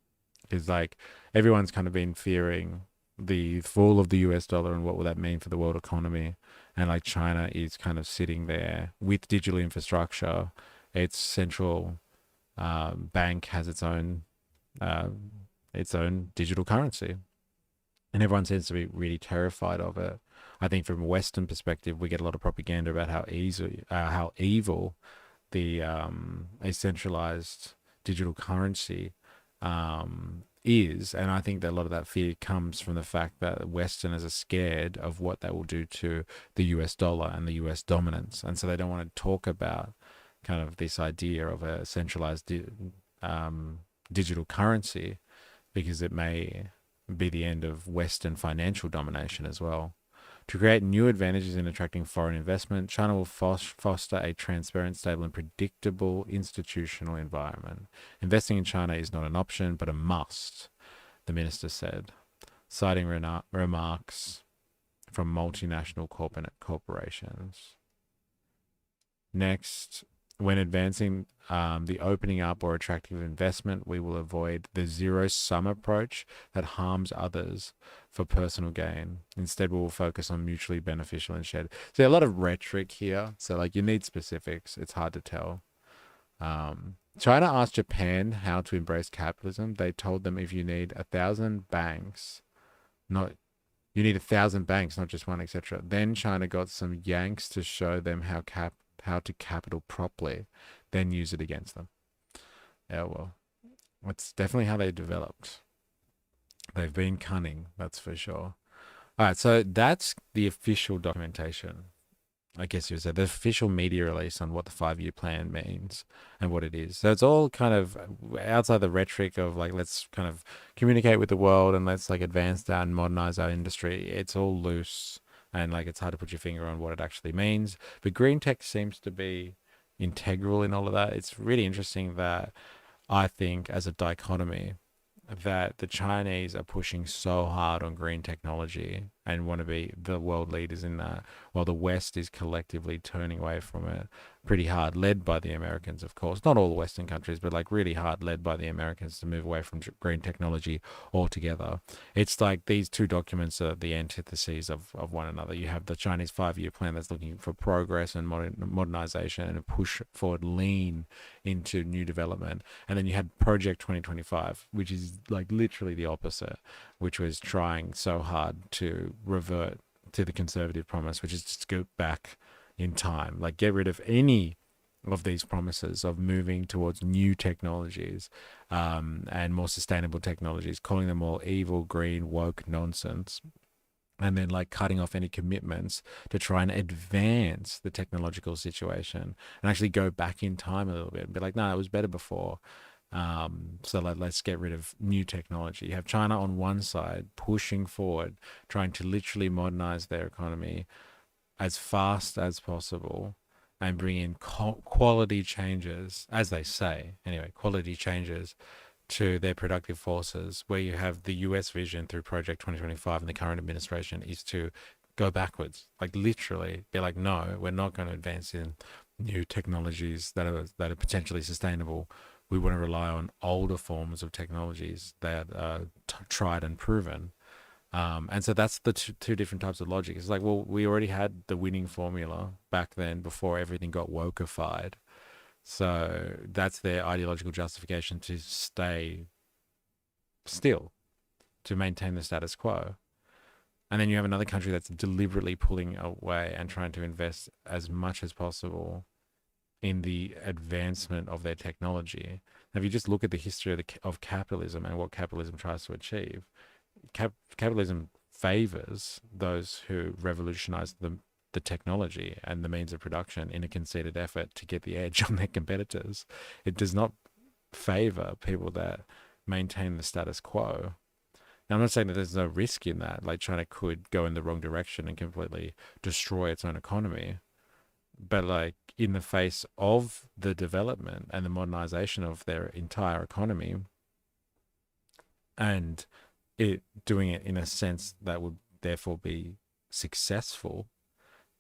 is like everyone's kind of been fearing the fall of the US dollar and what will that mean for the world economy. And like China is kind of sitting there with digital infrastructure. Its central bank has its own digital currency, and everyone seems to be really terrified of it. I think from a Western perspective, we get a lot of propaganda about how evil the a centralized digital currency is, and I think that a lot of that fear comes from the fact that Westerners are scared of what that will do to the US dollar and the US dominance, and so they don't want to talk about kind of this idea of a centralized digital currency, because it may be the end of Western financial domination as well. To create new advantages in attracting foreign investment, China will foster a transparent, stable, and predictable institutional environment. Investing in China is not an option, but a must, the minister said, citing remarks from multinational corporations. Next, when advancing the opening up or attractive investment, we will avoid the zero-sum approach that harms others for personal gain. Instead, we will focus on mutually beneficial and shared. So a lot of rhetoric here. So like you need specifics. It's hard to tell. China asked Japan how to embrace capitalism. They told them if you need 1,000 banks, you need 1,000 banks, not just one, etc. Then China got some Yanks to show them how to capital properly, then use it against them. Yeah, well, that's definitely how they developed. They've been cunning, that's for sure. All right, so that's the official documentation. I guess you would say the official media release on what the 5-year plan means and what it is. So it's all kind of outside the rhetoric of like, let's kind of communicate with the world and let's like advance that and modernize our industry. It's all loose. And like, it's hard to put your finger on what it actually means. But green tech seems to be integral in all of that. It's really interesting that I think as a dichotomy that the Chinese are pushing so hard on green technology and want to be the world leaders in that, while the West is collectively turning away from it pretty hard, led by the Americans, of course. Not all the Western countries, but like really hard led by the Americans to move away from green technology altogether. It's like these two documents are the antitheses of one another. You have the Chinese 5-year plan that's looking for progress and modernization and a push forward, lean into new development. And then you had Project 2025, which is like literally the opposite, which was trying so hard to revert to the conservative promise, which is just go back in time, like get rid of any of these promises of moving towards new technologies and more sustainable technologies, calling them all evil, green, woke nonsense, and then like cutting off any commitments to try and advance the technological situation and actually go back in time a little bit and be like, no, it was better before. So let's get rid of new technology. You have China on one side pushing forward, trying to literally modernize their economy as fast as possible and bring in quality changes, as they say, anyway, quality changes to their productive forces, where you have the US vision through Project 2025 and the current administration is to go backwards, like literally be like, no, we're not going to advance in new technologies that are potentially sustainable. We want to rely on older forms of technologies that are tried and proven. And so that's the two different types of logic. It's like, well, we already had the winning formula back then before everything got wokeified. So that's their ideological justification to stay still, to maintain the status quo. And then you have another country that's deliberately pulling away and trying to invest as much as possible in the advancement of their technology. Now, if you just look at the history of capitalism and what capitalism tries to achieve, capitalism favors those who revolutionize the technology and the means of production in a concerted effort to get the edge on their competitors. It does not favor people that maintain the status quo. Now, I'm not saying that there's no risk in that, like China could go in the wrong direction and completely destroy its own economy. But like in the face of the development and the modernization of their entire economy, and it doing it in a sense that would therefore be successful,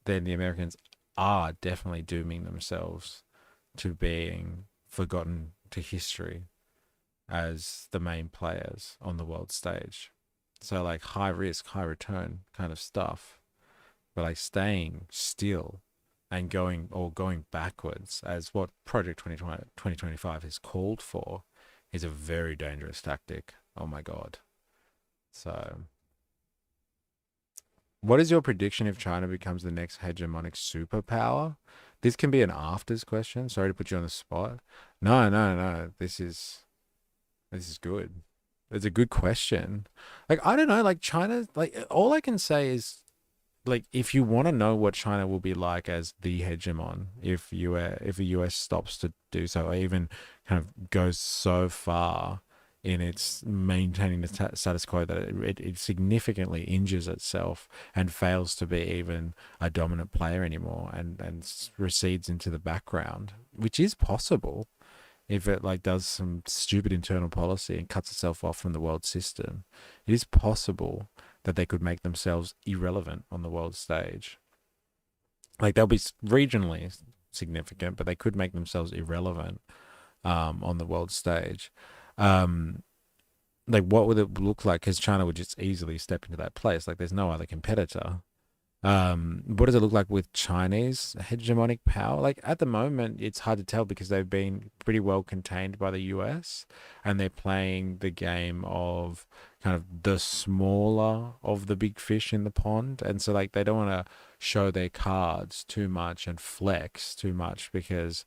then the Americans are definitely dooming themselves to being forgotten to history as the main players on the world stage. So like high risk, high return kind of stuff, but like staying still and going backwards, as what Project 2025 is called for, is a very dangerous tactic. Oh my God. So what is your prediction if China becomes the next hegemonic superpower? This can be an afters question. Sorry to put you on the spot. No. This is good. It's a good question. Like, I don't know, like China, like all I can say is, like, if you want to know what China will be like as the hegemon, if the US stops to do so, or even kind of goes so far in its maintaining the status quo that it significantly injures itself and fails to be even a dominant player anymore and recedes into the background, which is possible if it like does some stupid internal policy and cuts itself off from the world system. It is possible that they could make themselves irrelevant on the world stage. Like they'll be regionally significant, but they could make themselves irrelevant on the world stage. Like what would it look like? Because China would just easily step into that place. Like there's no other competitor. What does it look like with Chinese hegemonic power? Like at the moment, it's hard to tell because they've been pretty well contained by the US and they're playing the game of kind of the smaller of the big fish in the pond. And so like they don't want to show their cards too much and flex too much because,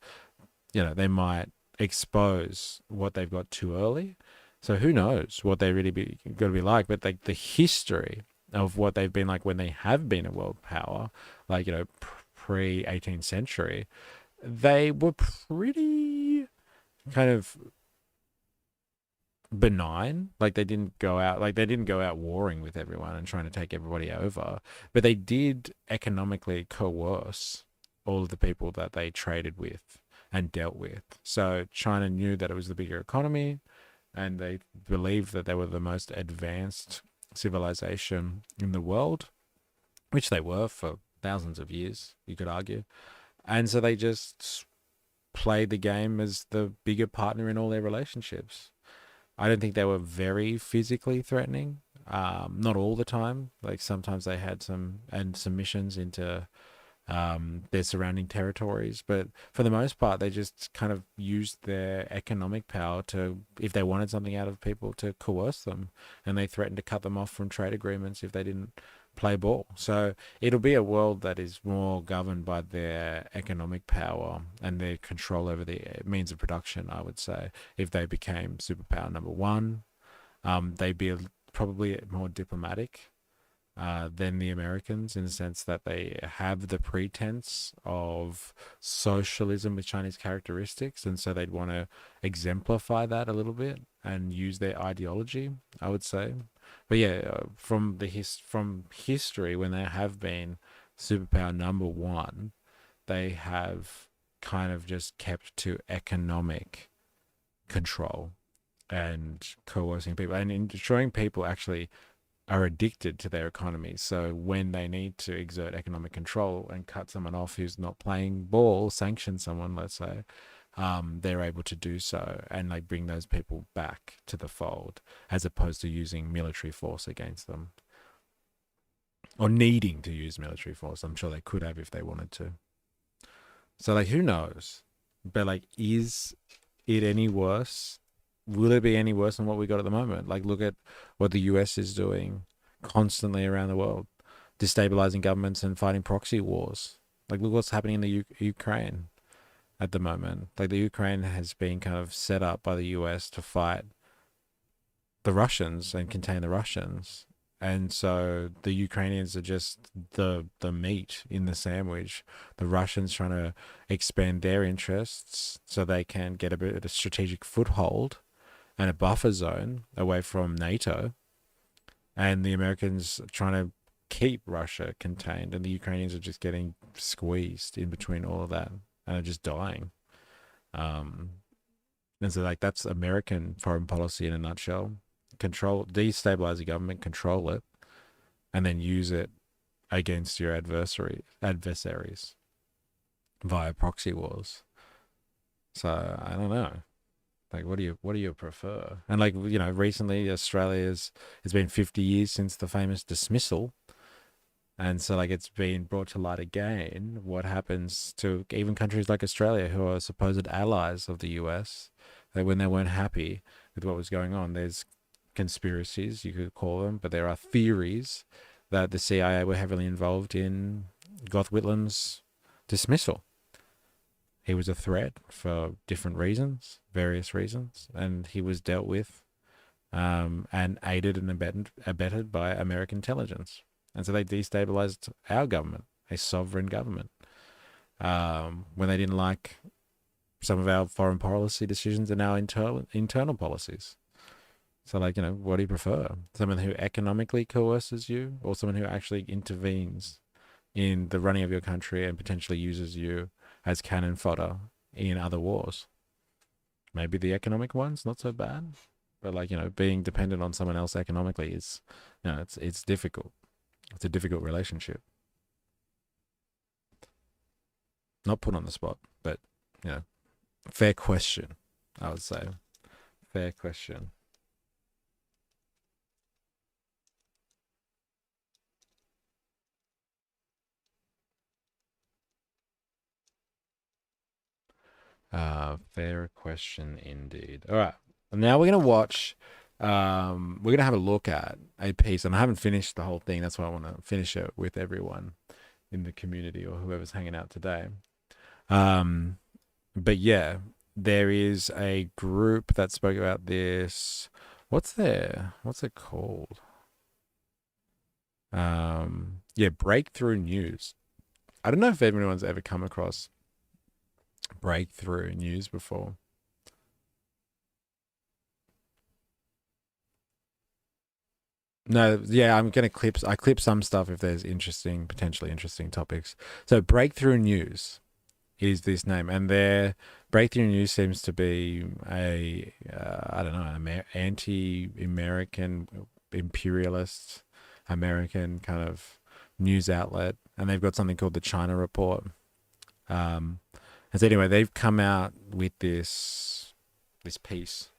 you know, they might expose what they've got too early. So who knows what they really going to be like, but like the history of what they've been like when they have been a world power, like, you know, pre-18th century, they were pretty kind of benign. Like they didn't go out warring with everyone and trying to take everybody over, but they did economically coerce all of the people that they traded with and dealt with. So China knew that it was the bigger economy and they believed that they were the most advanced civilization in the world, which they were for thousands of years, you could argue. And so they just played the game as the bigger partner in all their relationships. I don't think they were very physically threatening, not all the time. Like sometimes they had some missions into their surrounding territories, but for the most part they just kind of used their economic power to, if they wanted something out of people, to coerce them, and they threatened to cut them off from trade agreements if they didn't play ball. So it'll be a world that is more governed by their economic power and their control over the means of production, I would say. If they became superpower number one, they'd be probably more diplomatic. than the Americans, in the sense that they have the pretense of socialism with Chinese characteristics, and so they'd want to exemplify that a little bit and use their ideology, I would say. But yeah, from history, when they have been superpower number one, they have kind of just kept to economic control and coercing people and ensuring people actually are addicted to their economy. So when they need to exert economic control and cut someone off who's not playing ball, sanction someone, let's say, they're able to do so and like bring those people back to the fold, as opposed to using military force against them, or needing to use military force. I'm sure they could have if they wanted to. So like, who knows? But like, is it any worse? Will it be any worse than what we got at the moment? Like, look at what the US is doing constantly around the world, destabilizing governments and fighting proxy wars. Like, look what's happening in the Ukraine at the moment. Like, the Ukraine has been kind of set up by the US to fight the Russians and contain the Russians. And so the Ukrainians are just the meat in the sandwich. The Russians trying to expand their interests so they can get a bit of a strategic foothold and a buffer zone away from NATO, and the Americans trying to keep Russia contained, and the Ukrainians are just getting squeezed in between all of that and are just dying. And so like, that's American foreign policy in a nutshell. Control, destabilize the government, control it, and then use it against your adversaries via proxy wars. So I don't know. Like, what do you prefer? And like, you know, recently it's been 50 years since the famous dismissal. And so like, it's been brought to light again what happens to even countries like Australia, who are supposed allies of the US, that when they weren't happy with what was going on, there's conspiracies, you could call them, but there are theories that the CIA were heavily involved in Gough Whitlam's dismissal. He was a threat for different reasons, various reasons, and he was dealt with and aided and abetted by American intelligence. And so they destabilized our government, a sovereign government, when they didn't like some of our foreign policy decisions and our internal policies. So like, you know, what do you prefer? Someone who economically coerces you, or someone who actually intervenes in the running of your country and potentially uses you as cannon fodder in other wars? Maybe the economic one's not so bad, but like, you know, being dependent on someone else economically is, you know, it's difficult. It's a difficult relationship. Not put on the spot, but, you know, fair question, I would say. Fair question. Fair question indeed. All right. Now we're going to watch, we're going to have a look at a piece, and I haven't finished the whole thing. That's why I want to finish it with everyone in the community or whoever's hanging out today. But yeah, there is a group that spoke about this. What's it called? Yeah, Breakthrough News. I don't know if anyone's ever come across Breakthrough News before. No, yeah, I'm gonna clip some stuff if there's potentially interesting topics. So Breakthrough News is this name, and their Breakthrough News seems to be a I don't know, anti-American, imperialist American kind of news outlet, and they've got something called the China Report. And so anyway, they've come out with this piece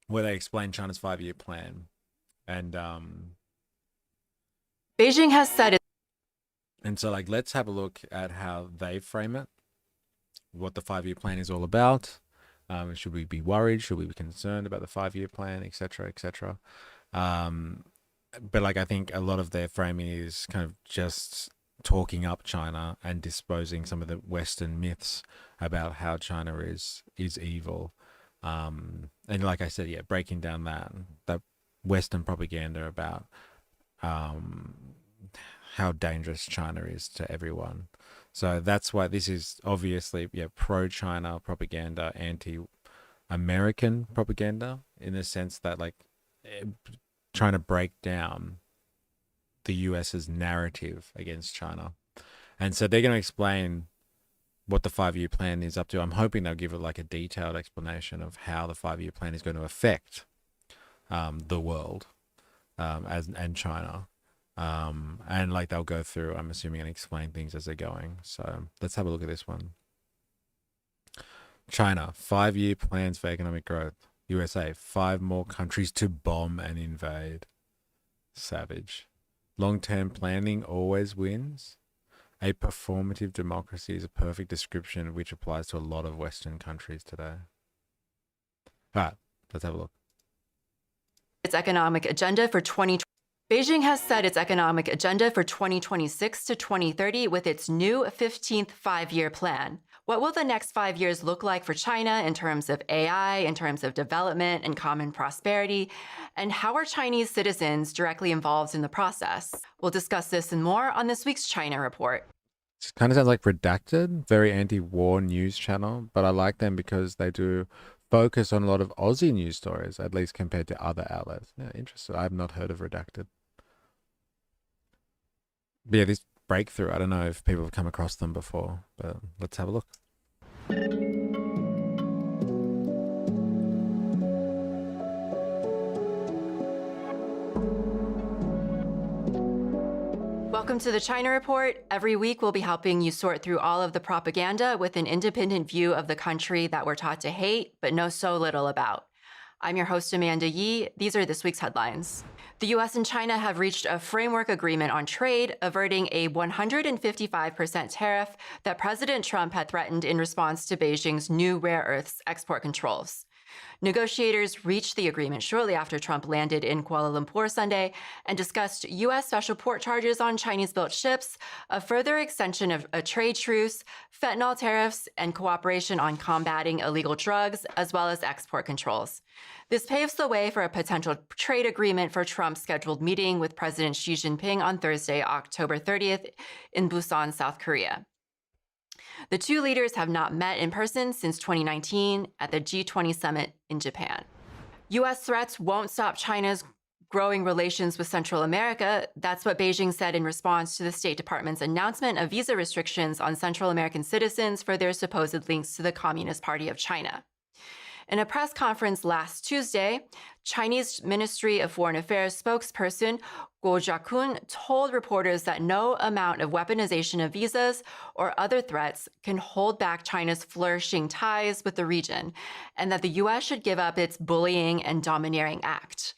where they explain China's 5-year plan, and Beijing has cited. And so, like, let's have a look at how they frame it, what the 5-year plan is all about. Should we be worried? Should we be concerned about the 5-year plan, etc., etc.? But like, I think a lot of their framing is kind of just talking up China and disposing some of the Western myths about how China is evil. And like I said, yeah, breaking down that Western propaganda about how dangerous China is to everyone. So that's why this is obviously pro-China propaganda, anti-American propaganda, in the sense that trying to break down the US's narrative against China. And so they're going to explain what the 5-year plan is up to. I'm hoping they'll give it a detailed explanation of how the 5-year plan is going to affect the world and China. And they'll go through, I'm assuming, and explain things as they're going. So let's have a look at this one. China, 5-year plans for economic growth. USA, 5 more countries to bomb and invade. Savage. Long-term planning always wins. A performative democracy is a perfect description which applies to a lot of Western countries today. All right, let's have a look. Its economic agenda for 2020. Beijing has set its economic agenda for 2026 to 2030 with its new 15th 5-year plan. What will the next 5 years look like for China in terms of AI, in terms of development and common prosperity? And how are Chinese citizens directly involved in the process? We'll discuss this and more on this week's China Report. It kind of sounds like Redacted, very anti-war news channel, but I like them because they do focus on a lot of Aussie news stories, at least compared to other outlets. Yeah, interesting. I've not heard of Redacted. But yeah, this breakthrough, I don't know if people have come across them before, but let's have a look. Welcome to the China Report. Every week, we'll be helping you sort through all of the propaganda with an independent view of the country that we're taught to hate, but know so little about. I'm your host, Amanda Yee. These are this week's headlines. The U.S. and China have reached a framework agreement on trade, averting a 155% tariff that President Trump had threatened in response to Beijing's new rare earths export controls. Negotiators reached the agreement shortly after Trump landed in Kuala Lumpur Sunday and discussed U.S. special port charges on Chinese-built ships, a further extension of a trade truce, fentanyl tariffs, and cooperation on combating illegal drugs, as well as export controls. This paves the way for a potential trade agreement for Trump's scheduled meeting with President Xi Jinping on Thursday, October 30th, in Busan, South Korea. The two leaders have not met in person since 2019 at the G20 summit in Japan. U.S. threats won't stop China's growing relations with Central America. That's what Beijing said in response to the State Department's announcement of visa restrictions on Central American citizens for their supposed links to the Communist Party of China. In a press conference last Tuesday, Chinese Ministry of Foreign Affairs spokesperson Guo Jiakun told reporters that no amount of weaponization of visas or other threats can hold back China's flourishing ties with the region, and that the U.S. should give up its bullying and domineering act.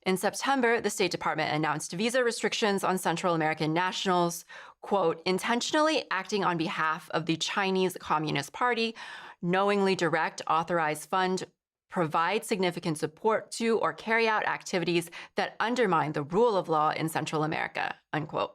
In September, the State Department announced visa restrictions on Central American nationals, quote, intentionally acting on behalf of the Chinese Communist Party, knowingly direct, authorize, fund, provide significant support to, or carry out activities that undermine the rule of law in Central America, unquote.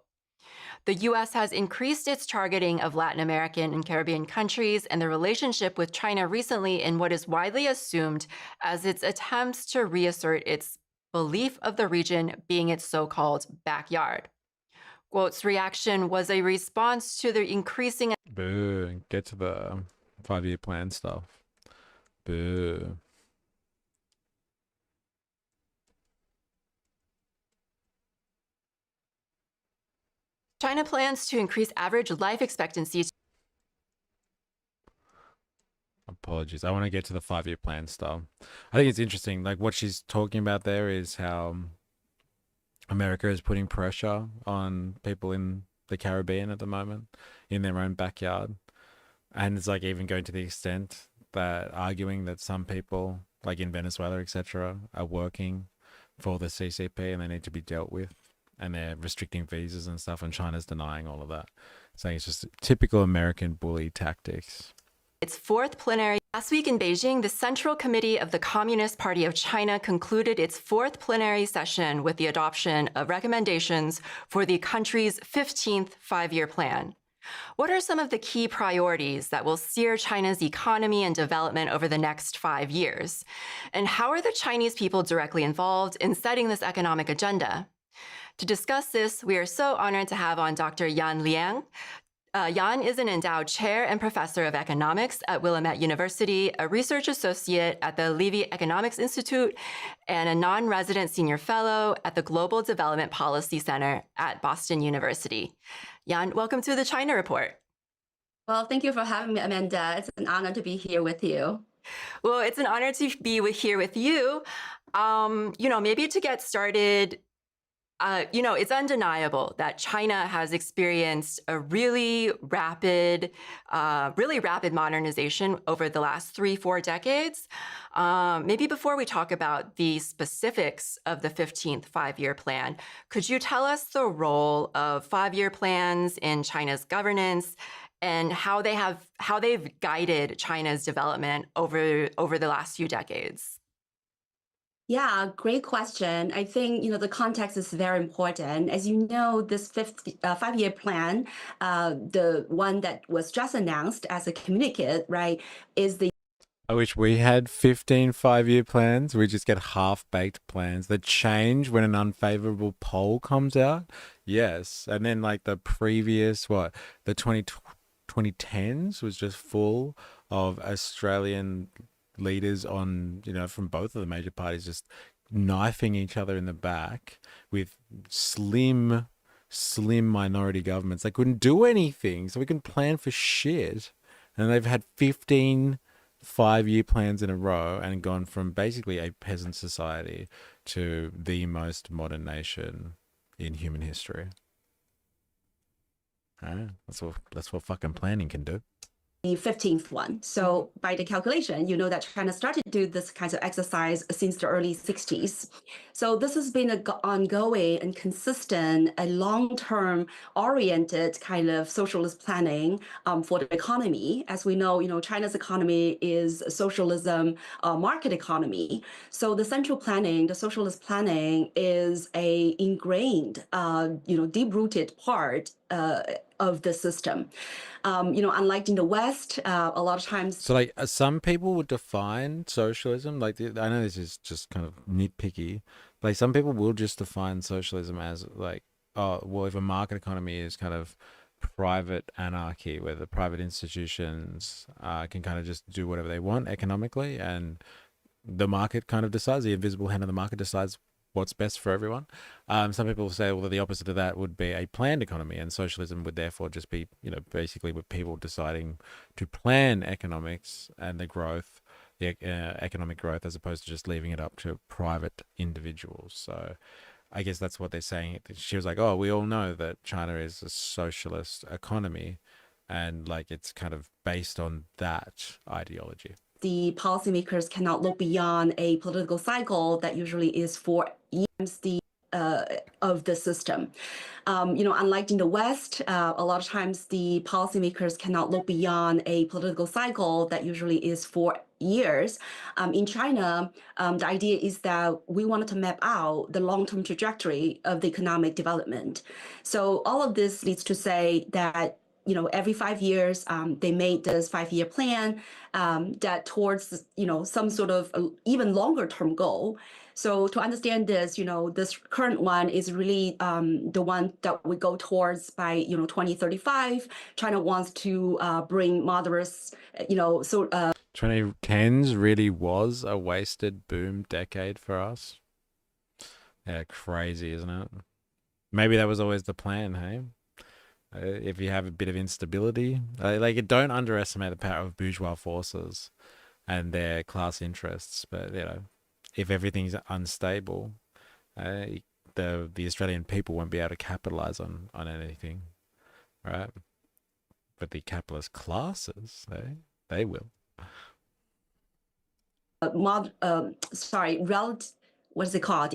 The U.S. has increased its targeting of Latin American and Caribbean countries and the relationship with China recently in what is widely assumed as its attempts to reassert its belief of the region being its so-called backyard. Guo's reaction was a response to the increasing... Boo, get to the 5-year plan stuff. Boo. China plans to increase average life expectancy. Apologies. I want to get to the 5-year plan stuff. I think it's interesting. What she's talking about there is how America is putting pressure on people in the Caribbean at the moment, in their own backyard. And it's even going to the extent that arguing that some people, in Venezuela, etc., are working for the CCP and they need to be dealt with. And they're restricting visas and stuff, and China's denying all of that, saying it's just typical American bully tactics. Its fourth plenary. Last week in Beijing, the Central Committee of the Communist Party of China concluded its fourth plenary session with the adoption of recommendations for the country's 15th 5-year plan. What are some of the key priorities that will steer China's economy and development over the next 5 years? And how are the Chinese people directly involved in setting this economic agenda? To discuss this, we are so honored to have on Dr. Yan Liang. Yan is an endowed chair and professor of economics at Willamette University, a research associate at the Levy Economics Institute, and a non-resident senior fellow at the Global Development Policy Center at Boston University. Yan, welcome to the China Report. Well, thank you for having me, Amanda. It's an honor to be here with you. Well, it's an honor to be here with you. Maybe to get started, it's undeniable that China has experienced a really rapid modernization over the last 3-4 decades. Maybe before we talk about the specifics of the 15th five-year plan, could you tell us the role of five-year plans in China's governance and how they've guided China's development over the last few decades? Yeah, great question. I think, the context is very important. As you know, this five-year plan, the one that was just announced as a communique, right, is the I wish we had 15 five-year plans. We just get half-baked plans that change when an unfavorable poll comes out. Yes. And then like the previous, the 2010s was just full of Australian leaders on, from both of the major parties just knifing each other in the back with slim minority governments. They couldn't do anything, so we couldn't plan for shit. And they've had 15 five-year plans in a row and gone from basically a peasant society to the most modern nation in human history. That's what fucking planning can do. The 15th one. So by the calculation, you know that China started to do this kind of exercise since the early 60s. So this has been an ongoing and consistent, a long-term oriented kind of socialist planning for the economy. As we know, China's economy is a socialism market economy. So the central planning, the socialist planning is a ingrained, deep-rooted part of the system. Unlike in the West, a lot of times. So, like, some people would define socialism, like, I know this is just kind of nitpicky, but like, some people will just define socialism as like, oh, well, if a market economy is kind of private anarchy, where the private institutions can kind of just do whatever they want economically, and the market kind of decides, the invisible hand of the market decides what's best for everyone. Some people say, well, the opposite of that would be a planned economy, and socialism would therefore just be, basically with people deciding to plan economics and the growth, the economic growth, as opposed to just leaving it up to private individuals. So I guess that's what they're saying. She was like, oh, we all know that China is a socialist economy, and like it's kind of based on that ideology. The policymakers cannot look beyond a political cycle that usually is 4 years of the system. Unlike in the West, a lot of times the policymakers cannot look beyond a political cycle that usually is 4 years. In China, the idea is that we wanted to map out the long-term trajectory of the economic development. So all of this leads to say that every 5 years, they made this 5-year plan that towards, some sort of even longer term goal. So to understand this, this current one is really the one that we go towards by, 2035. China wants to bring moderates, 2010s really was a wasted boom decade for us. Yeah, crazy, isn't it? Maybe that was always the plan, hey? If you have a bit of instability, don't underestimate the power of bourgeois forces and their class interests. But if everything's unstable, the Australian people won't be able to capitalize on anything, right? But the capitalist classes, they will. What is it called?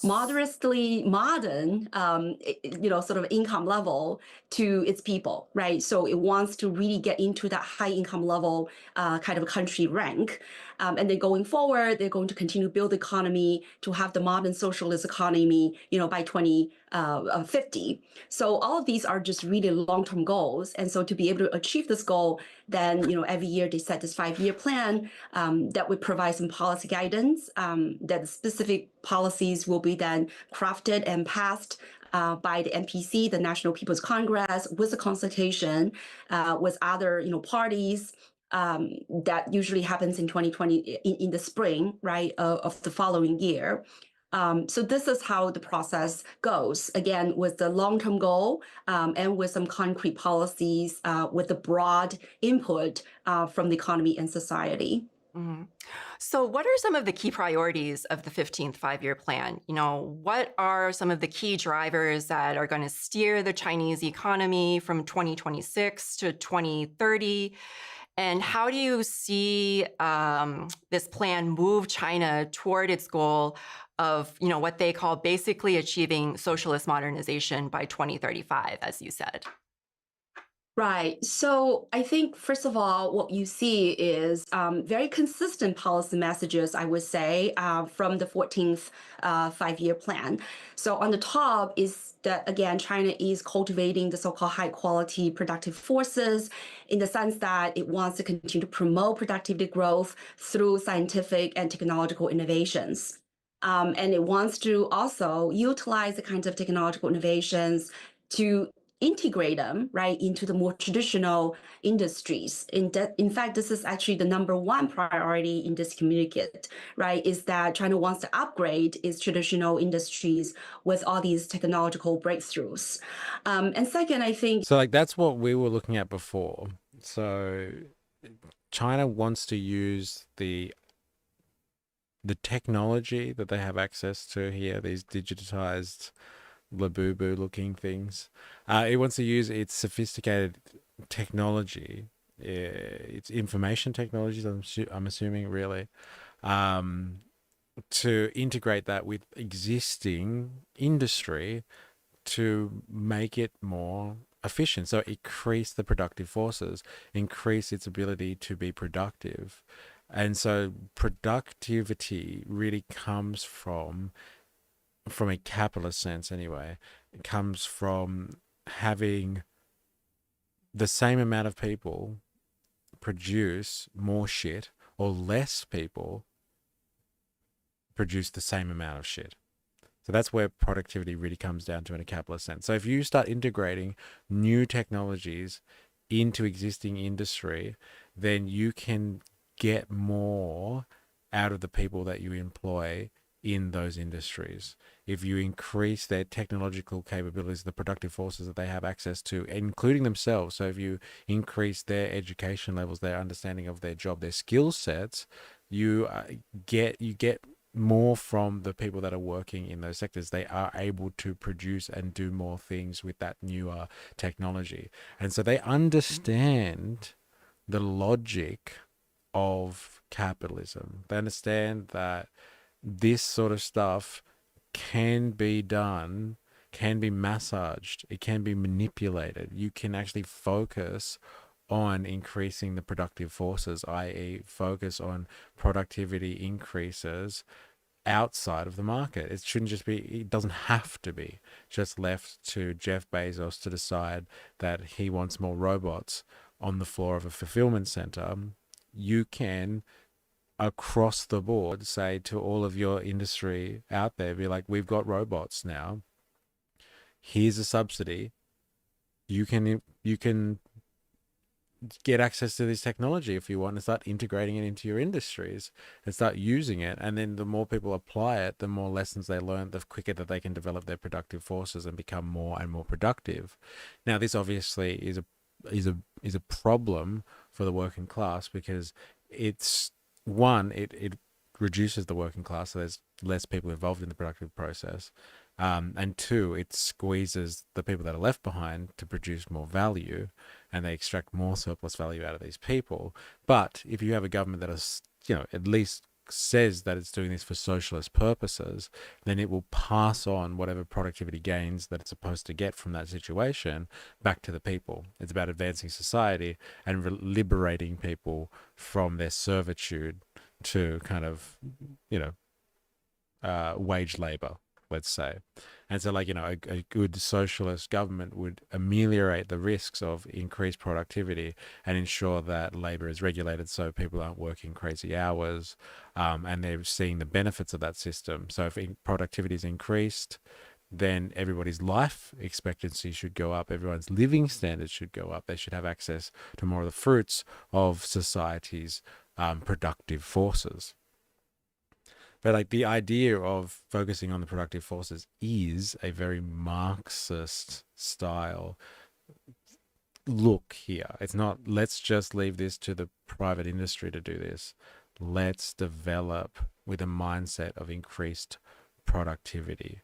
Moderately modern, sort of income level to its people, right? So it wants to really get into that high income level kind of country rank. And then going forward, they're going to continue to build the economy to have the modern socialist economy, by 2050. So all of these are just really long-term goals. And so to be able to achieve this goal, then every year they set this 5-year plan that would provide some policy guidance, that specific policies will be then crafted and passed by the NPC, the National People's Congress, with a consultation with other parties. That usually happens in 2020 in the spring, right, of the following year. So this is how the process goes, again, with the long-term goal and with some concrete policies with the broad input from the economy and society. Mm-hmm. So what are some of the key priorities of the 15th five-year plan? What are some of the key drivers that are going to steer the Chinese economy from 2026 to 2030? And how do you see this plan move China toward its goal of, what they call basically achieving socialist modernization by 2035, as you said? Right. So I think, first of all, what you see is very consistent policy messages, I would say, from the 14th five-year plan. So on the top is that, again, China is cultivating the so-called high-quality productive forces in the sense that it wants to continue to promote productivity growth through scientific and technological innovations. And it wants to also utilize the kinds of technological innovations to integrate them right into the more traditional industries. In fact, this is actually the number one priority in this communique, right? Is that China wants to upgrade its traditional industries with all these technological breakthroughs. And second, I think so that's what we were looking at before. So China wants to use the technology that they have access to here, these digitized Labubu looking things. It wants to use its sophisticated technology, its information technologies, I'm assuming, really, to integrate that with existing industry to make it more efficient. So increase the productive forces, increase its ability to be productive. And so productivity really comes from a capitalist sense anyway, it comes from having the same amount of people produce more shit, or less people produce the same amount of shit. So that's where productivity really comes down to in a capitalist sense. So if you start integrating new technologies into existing industry, then you can get more out of the people that you employ in those industries. If you increase their technological capabilities, the productive forces that they have access to, including themselves, so if you increase their education levels, their understanding of their job, their skill sets, you get more from the people that are working in those sectors. They are able to produce and do more things with that newer technology. And so they understand the logic of capitalism. They understand that this sort of stuff can be done, can be massaged, it can be manipulated. You can actually focus on increasing the productive forces, i.e. focus on productivity increases outside of the market. It shouldn't just be, it doesn't have to be just left to Jeff Bezos to decide that he wants more robots on the floor of a fulfillment center. You can, across the board, say to all of your industry out there, be like, we've got robots now. Here's a subsidy. You can get access to this technology if you want, and start integrating it into your industries and start using it. And then the more people apply it, the more lessons they learn, the quicker that they can develop their productive forces and become more and more productive. Now, this obviously is a problem for the working class, because it's it reduces the working class, so there's less people involved in the productive process. And two, it squeezes the people that are left behind to produce more value, and they extract more surplus value out of these people. But if you have a government that is, at least says that it's doing this for socialist purposes, then it will pass on whatever productivity gains that it's supposed to get from that situation back to the people. It's about advancing society and liberating people from their servitude to kind of, wage labor, let's say. And so, like, a good socialist government would ameliorate the risks of increased productivity and ensure that labor is regulated so people aren't working crazy hours, and they're seeing the benefits of that system. So if productivity is increased, then everybody's life expectancy should go up. Everyone's living standards should go up. They should have access to more of the fruits of society's productive forces. But like the idea of focusing on the productive forces is a very Marxist style look here. It's not, let's just leave this to the private industry to do this. Let's develop with a mindset of increased productivity.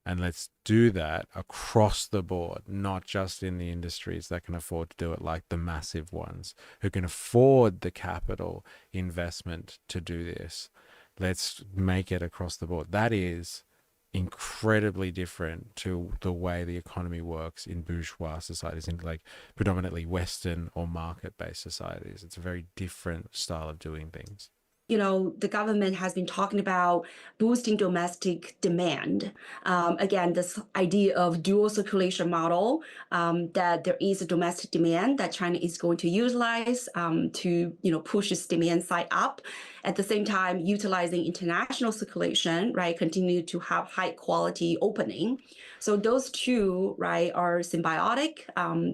And let's do that across the board, not just in the industries that can afford to do it, like the massive ones who can afford the capital investment to do this. Let's make it across the board. That is incredibly different to the way the economy works in bourgeois societies, in like predominantly Western or market-based societies. It's a very different style of doing things. The government has been talking about boosting domestic demand. Again, this idea of dual circulation model, that there is a domestic demand that China is going to utilize to, push its demand side up. At the same time, utilizing international circulation, right, continue to have high quality opening. So those two, right, are symbiotic.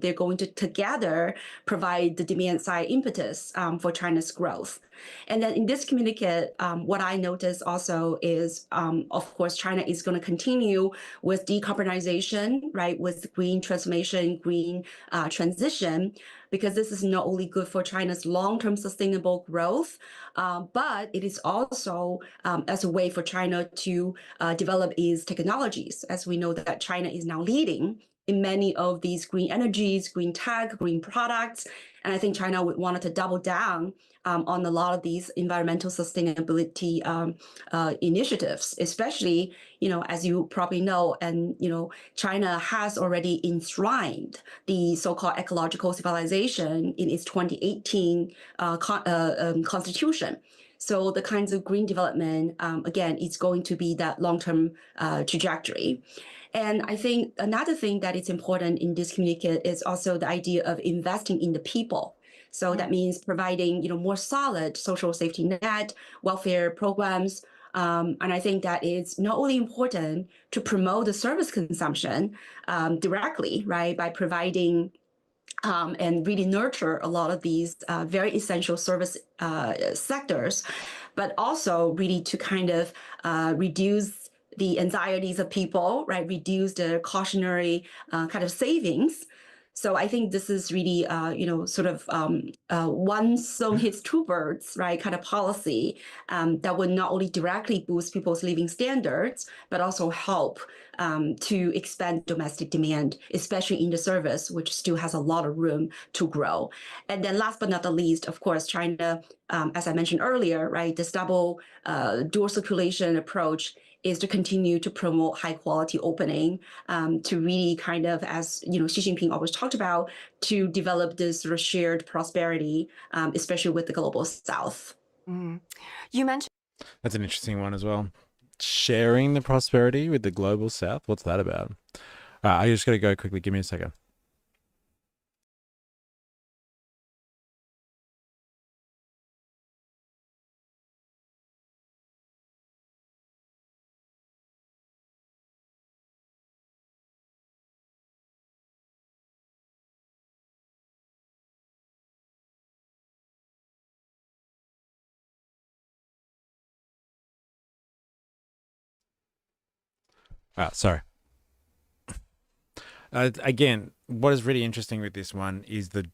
They're going to together provide the demand side impetus for China's growth. And then in this communique, what I noticed also is, of course, China is going to continue with decarbonization, right, with green transformation, green transition, because this is not only good for China's long-term sustainable growth, but it is also as a way for China to develop its technologies. As we know that China is now leading in many of these green energies, green tech, green products. And I think China would want to double down on a lot of these environmental sustainability initiatives, especially, as you probably know, and, China has already enshrined the so-called ecological civilization in its 2018 constitution. So the kinds of green development, again, it's going to be that long-term trajectory. And I think another thing that is important in this communique is also the idea of investing in the people. So that means providing, more solid social safety net, welfare programs. And I think that is not only important to promote the service consumption directly, right, by providing and really nurture a lot of these very essential service sectors, but also really to kind of reduce the anxieties of people, right? Reduce the cautionary kind of savings. So I think this is really, sort of one stone hits two birds, right? Kind of policy that would not only directly boost people's living standards, but also help to expand domestic demand, especially in the service, which still has a lot of room to grow. And then last but not the least, of course, China, as I mentioned earlier, right? This double dual circulation approach is to continue to promote high quality opening, to really kind of, as Xi Jinping always talked about, to develop this sort of shared prosperity, especially with the global South. You mentioned that's an interesting one as well. Sharing the prosperity with the global South. What's that about? I just got to go quickly. Give me a second. Sorry. Again, what is really interesting with this one is the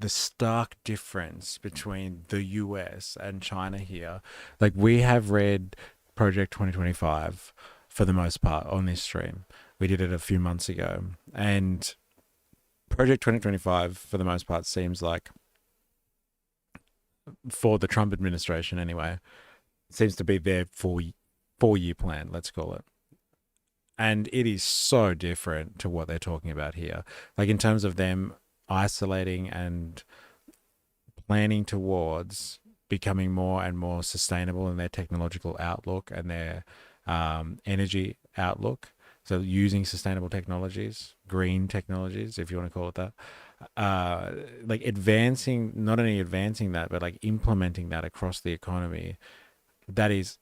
stark difference between the US and China here. Like, we have read Project 2025 for the most part on this stream. We did it a few months ago, and Project 2025 for the most part seems like, for the Trump administration anyway, seems to be their four-year plan, let's call it. And it is so different to what they're talking about here. Like, in terms of them isolating and planning towards becoming more and more sustainable in their technological outlook and their energy outlook. So using sustainable technologies, green technologies, if you want to call it that, like advancing, not only advancing that, but like implementing that across the economy, that is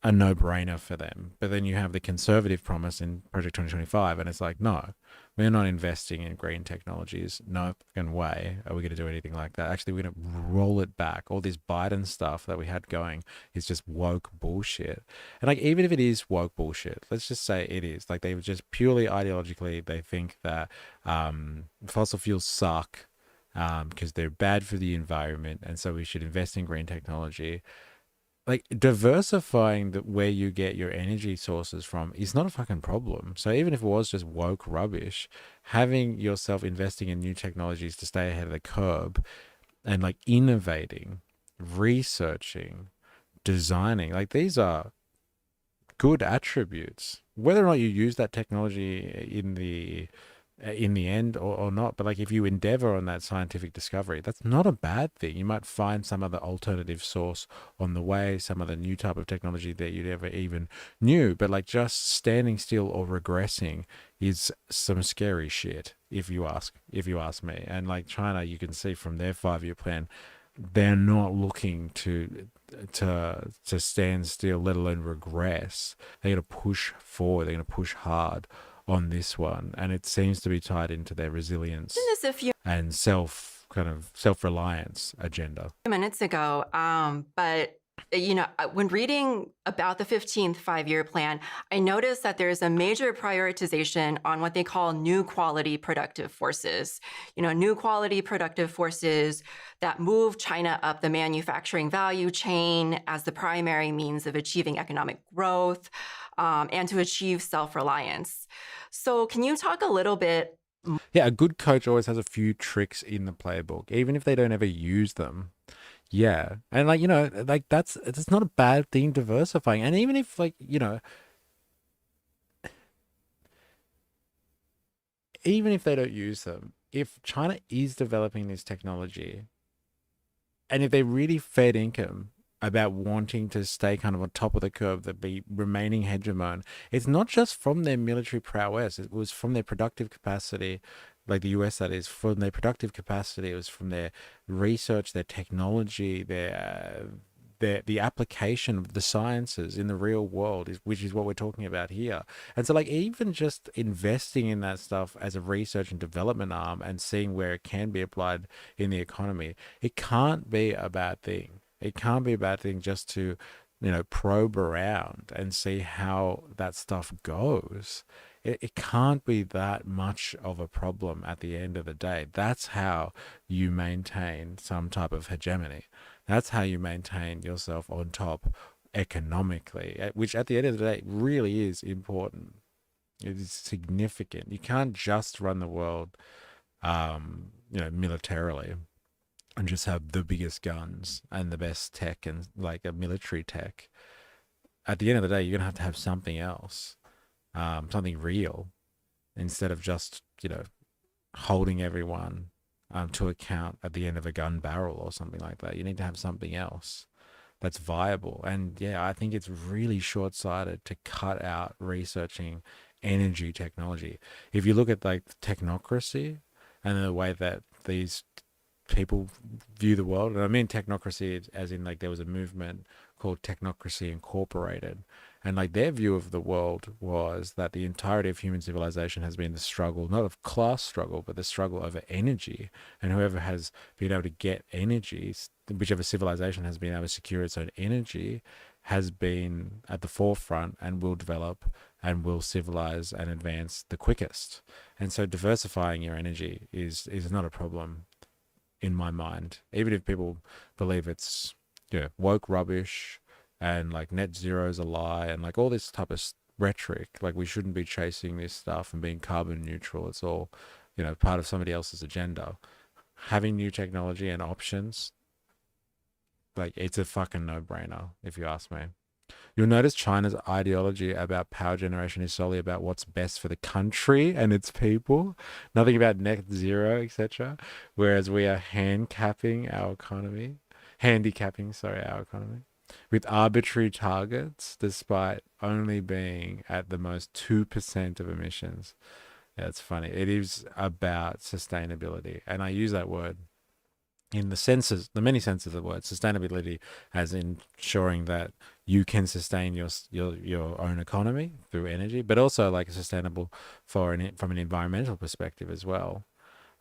a no-brainer for them. But then you have the conservative promise in Project 2025, and it's like, no, we're not investing in green technologies. No fucking way are we going to do anything like that. Actually, we're going to roll it back. All this Biden stuff that we had going is just woke bullshit. And like, even if it is woke bullshit, let's just say it is. Like, they just purely ideologically, they think that fossil fuels suck because they're bad for the environment, and so we should invest in green technology. Like, diversifying where you get your energy sources from is not a fucking problem. So even if it was just woke rubbish, having yourself investing in new technologies to stay ahead of the curve and like innovating, researching, designing, like these are good attributes. Whether or not you use that technology in the end or not, but like if you endeavor on that scientific discovery, that's not a bad thing. You might find some other alternative source on the way, some other new type of technology that you never even knew. But like, just standing still or regressing is some scary shit, if you ask me. And like China, you can see from their 5-year plan, they're not looking to stand still, let alone regress. They're going to push forward. They're going to push hard on this one, and it seems to be tied into their resilience and self-reliance agenda. Minutes ago, but you know, when reading about the 15th 5-year plan, I noticed that there's a major prioritization on what they call new quality productive forces. You know, new quality productive forces that move China up the manufacturing value chain as the primary means of achieving economic growth and to achieve self-reliance. So can you talk a little bit? Yeah, a good coach always has a few tricks in the playbook, even if they don't ever use them. Yeah. And like, you know, like it's not a bad thing, diversifying. And even if like, you know, even if they don't use them, if China is developing this technology, and if they really fed income about wanting to stay kind of on top of the curve, that be remaining hegemon, it's not just from their military prowess, it was from their productive capacity, like the US, that is, from their productive capacity, it was from their research, their technology, the application of the sciences in the real world, which is what we're talking about here. And so like, even just investing in that stuff as a research and development arm and seeing where it can be applied in the economy, it can't be a bad thing. It can't be a bad thing just to, you know, probe around and see how that stuff goes. It can't be that much of a problem at the end of the day. That's how you maintain some type of hegemony. That's how you maintain yourself on top economically, which at the end of the day really is important. It is significant. You can't just run the world, you know, militarily and just have the biggest guns and the best tech and like a military tech. At the end of the day, you're going to have something else, something real, instead of just, you know, holding everyone to account at the end of a gun barrel or something like that. You need to have something else that's viable. And yeah, I think it's really short-sighted to cut out researching energy technology. If you look at like technocracy and the way that these people view the world, and I mean technocracy as in like there was a movement called Technocracy Incorporated, and like their view of the world was that the entirety of human civilization has been the struggle, not of class struggle, but the struggle over energy. And whoever has been able to get energy, whichever civilization has been able to secure its own energy, has been at the forefront and will develop and will civilize and advance the quickest. And so diversifying your energy is not a problem in my mind, even if people believe it's, you know, woke rubbish and like net zero is a lie and like all this type of rhetoric. Like, we shouldn't be chasing this stuff and being carbon neutral. It's all, you know, part of somebody else's agenda. Having new technology and options, like, it's a fucking no-brainer if you ask me. You'll notice China's ideology about power generation is solely about what's best for the country and its people, nothing about net zero, etc. Whereas we are handicapping our economy. with arbitrary targets, despite only being at the most 2% of emissions. Yeah, it's funny. It is about sustainability. And I use that word in the many senses of the word. Sustainability as ensuring that you can sustain your own economy through energy, but also like sustainable from an environmental perspective as well.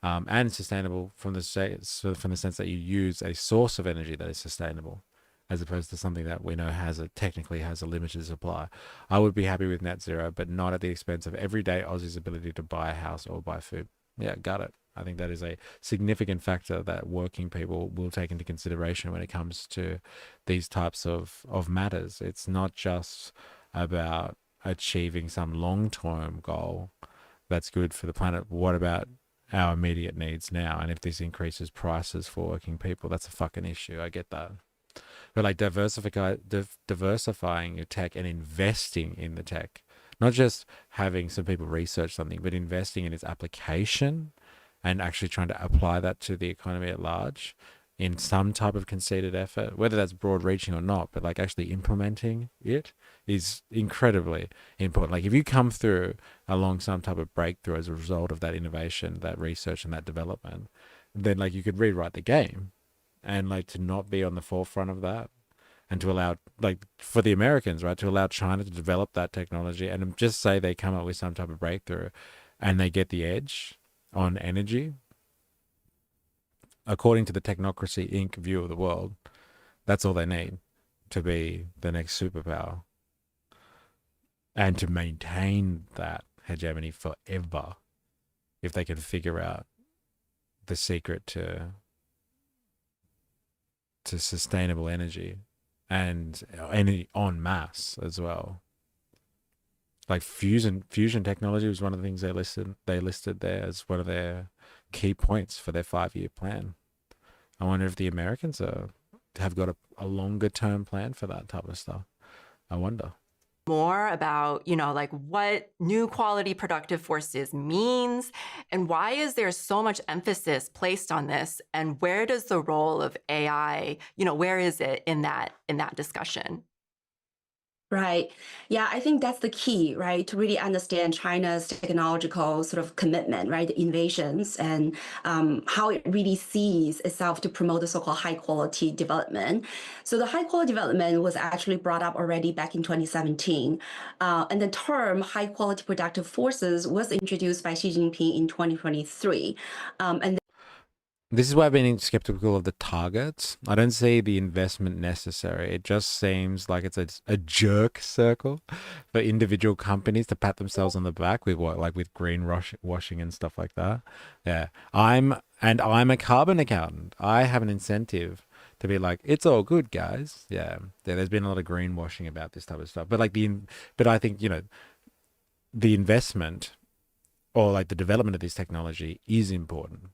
And sustainable from the sense that you use a source of energy that is sustainable, as opposed to something that we know technically has a limited supply. I would be happy with net zero, but not at the expense of everyday Aussies' ability to buy a house or buy food. Yeah, got it. I think that is a significant factor that working people will take into consideration when it comes to these types of matters. It's not just about achieving some long-term goal that's good for the planet. What about our immediate needs now? And if this increases prices for working people, that's a fucking issue. I get that. But like diversifying your tech and investing in the tech, not just having some people research something, but investing in its application and actually trying to apply that to the economy at large in some type of concerted effort, whether that's broad reaching or not, but like actually implementing it is incredibly important. Like if you come through along some type of breakthrough as a result of that innovation, that research and that development, then like you could rewrite the game. And like to not be on the forefront of that, and to allow, like for the Americans, right, to allow China to develop that technology and just say they come up with some type of breakthrough and they get the edge on energy, according to the Technocracy Inc. view of the world, that's all they need to be the next superpower and to maintain that hegemony forever if they can figure out the secret to sustainable energy and energy en masse as well. Like fusion technology was one of the things they listed there as one of their key points for their 5-year plan. I wonder if the Americans have got a longer term plan for that type of stuff. I wonder. More about, like what new quality productive forces means and why is there so much emphasis placed on this, and where does the role of AI, where is it in that discussion? Right. Yeah, I think that's the key, right? To really understand China's technological sort of commitment, right? The innovations and how it really sees itself to promote the so-called high quality development. So the high quality development was actually brought up already back in 2017. And the term high quality productive forces was introduced by Xi Jinping in 2023. And this is why I've been skeptical of the targets. I don't see the investment necessary. It just seems like it's a jerk circle for individual companies to pat themselves on the back with with greenwashing and stuff like that. Yeah, I'm a carbon accountant. I have an incentive to be like, it's all good, guys. Yeah, there's been a lot of greenwashing about this type of stuff. But but I think the investment or like the development of this technology is important.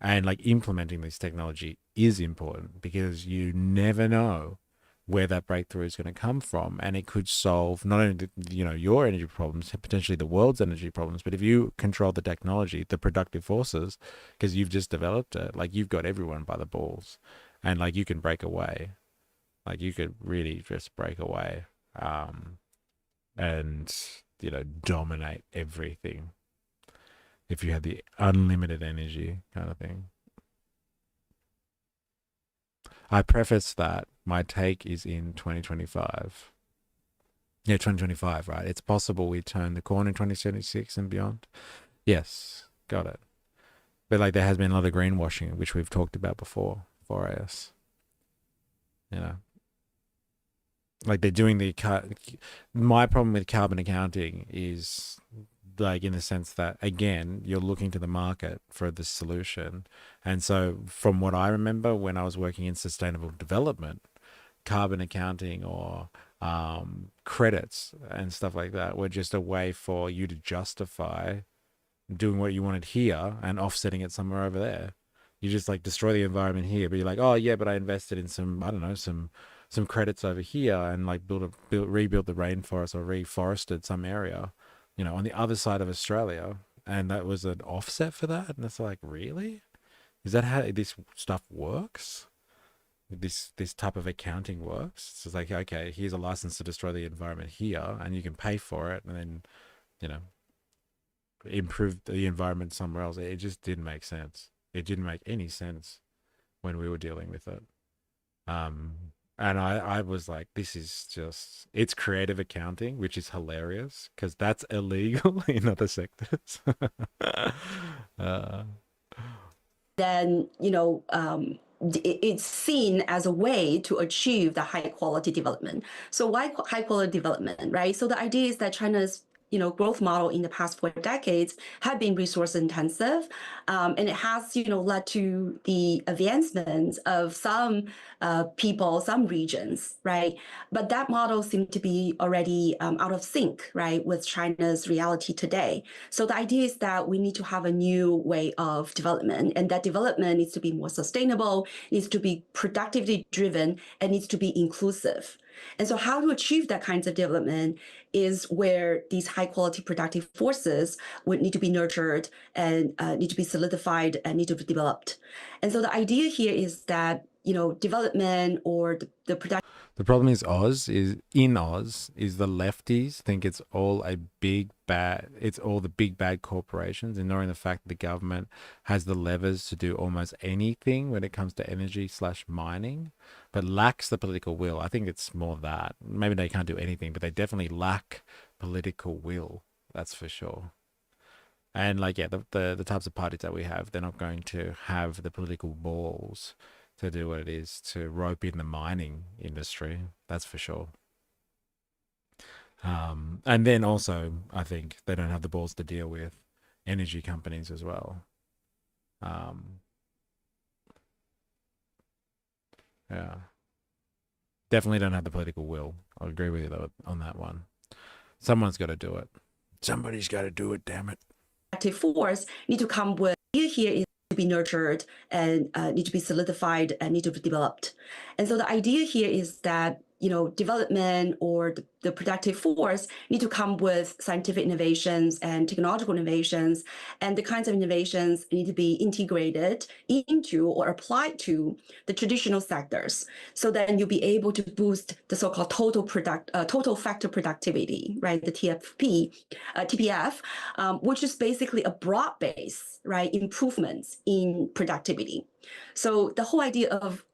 And like implementing this technology is important because you never know where that breakthrough is going to come from, and it could solve not only your energy problems, potentially the world's energy problems, but if you control the technology, the productive forces, because you've just developed it, like you've got everyone by the balls, and like you can break away, like you could really just break away, and dominate everything. If you had the unlimited energy kind of thing. I preface that my take is in 2025. Yeah, 2025, right? It's possible we turn the corner in 2076 and beyond. Yes, got it. But like there has been a lot of greenwashing, which we've talked about before, 4AS. Like they're doing my problem with carbon accounting is like in the sense that, again, you're looking to the market for the solution. And so from what I remember when I was working in sustainable development, carbon accounting or credits and stuff like that were just a way for you to justify doing what you wanted here and offsetting it somewhere over there. You just like destroy the environment here, but you're like, oh yeah, but I invested in some, I don't know, some credits over here and like rebuild the rainforest or reforested some area, on the other side of Australia, and that was an offset for that. And it's like, really? Is that how this stuff works? this type of accounting works. So it's like, okay, here's a license to destroy the environment here, and you can pay for it, and then, you know, improve the environment somewhere else. It just didn't make sense. It didn't make any sense when we were dealing with it. And I was like, this is just, it's creative accounting, which is hilarious because that's illegal in other sectors. Then, you know, it's seen as a way to achieve the high quality development. So why high quality development, right? So the idea is that China's growth model in the past 4 decades have been resource intensive, and it has led to the advancements of some people, some regions, right? But that model seemed to be already out of sync, right, with China's reality today. So the idea is that we need to have a new way of development, and that development needs to be more sustainable, needs to be productively driven, and needs to be inclusive. And so how to achieve that kinds of development is where these high quality productive forces would need to be nurtured and need to be solidified and need to be developed. And so the idea here is that, development or the production. The problem is the lefties think it's all the big bad corporations, ignoring the fact that the government has the levers to do almost anything when it comes to energy/mining, but lacks the political will. I think it's more that. Maybe they can't do anything, but they definitely lack political will. That's for sure. And the types of parties that we have, they're not going to have the political balls to do what it is to rope in the mining industry. That's for sure. And then also, I think they don't have the balls to deal with energy companies as well. Yeah. Definitely don't have the political will. I'll agree with you though on that one. Someone's got to do it. Somebody's got to do it, damn it. Active force need to come with here is to be nurtured and need to be solidified and need to be developed. And so the idea here is that development or the productive force need to come with scientific innovations and technological innovations, and the kinds of innovations need to be integrated into or applied to the traditional sectors. So then you'll be able to boost the so-called total factor productivity, right? The TPF, which is basically a broad base, right? Improvements in productivity. So the whole idea of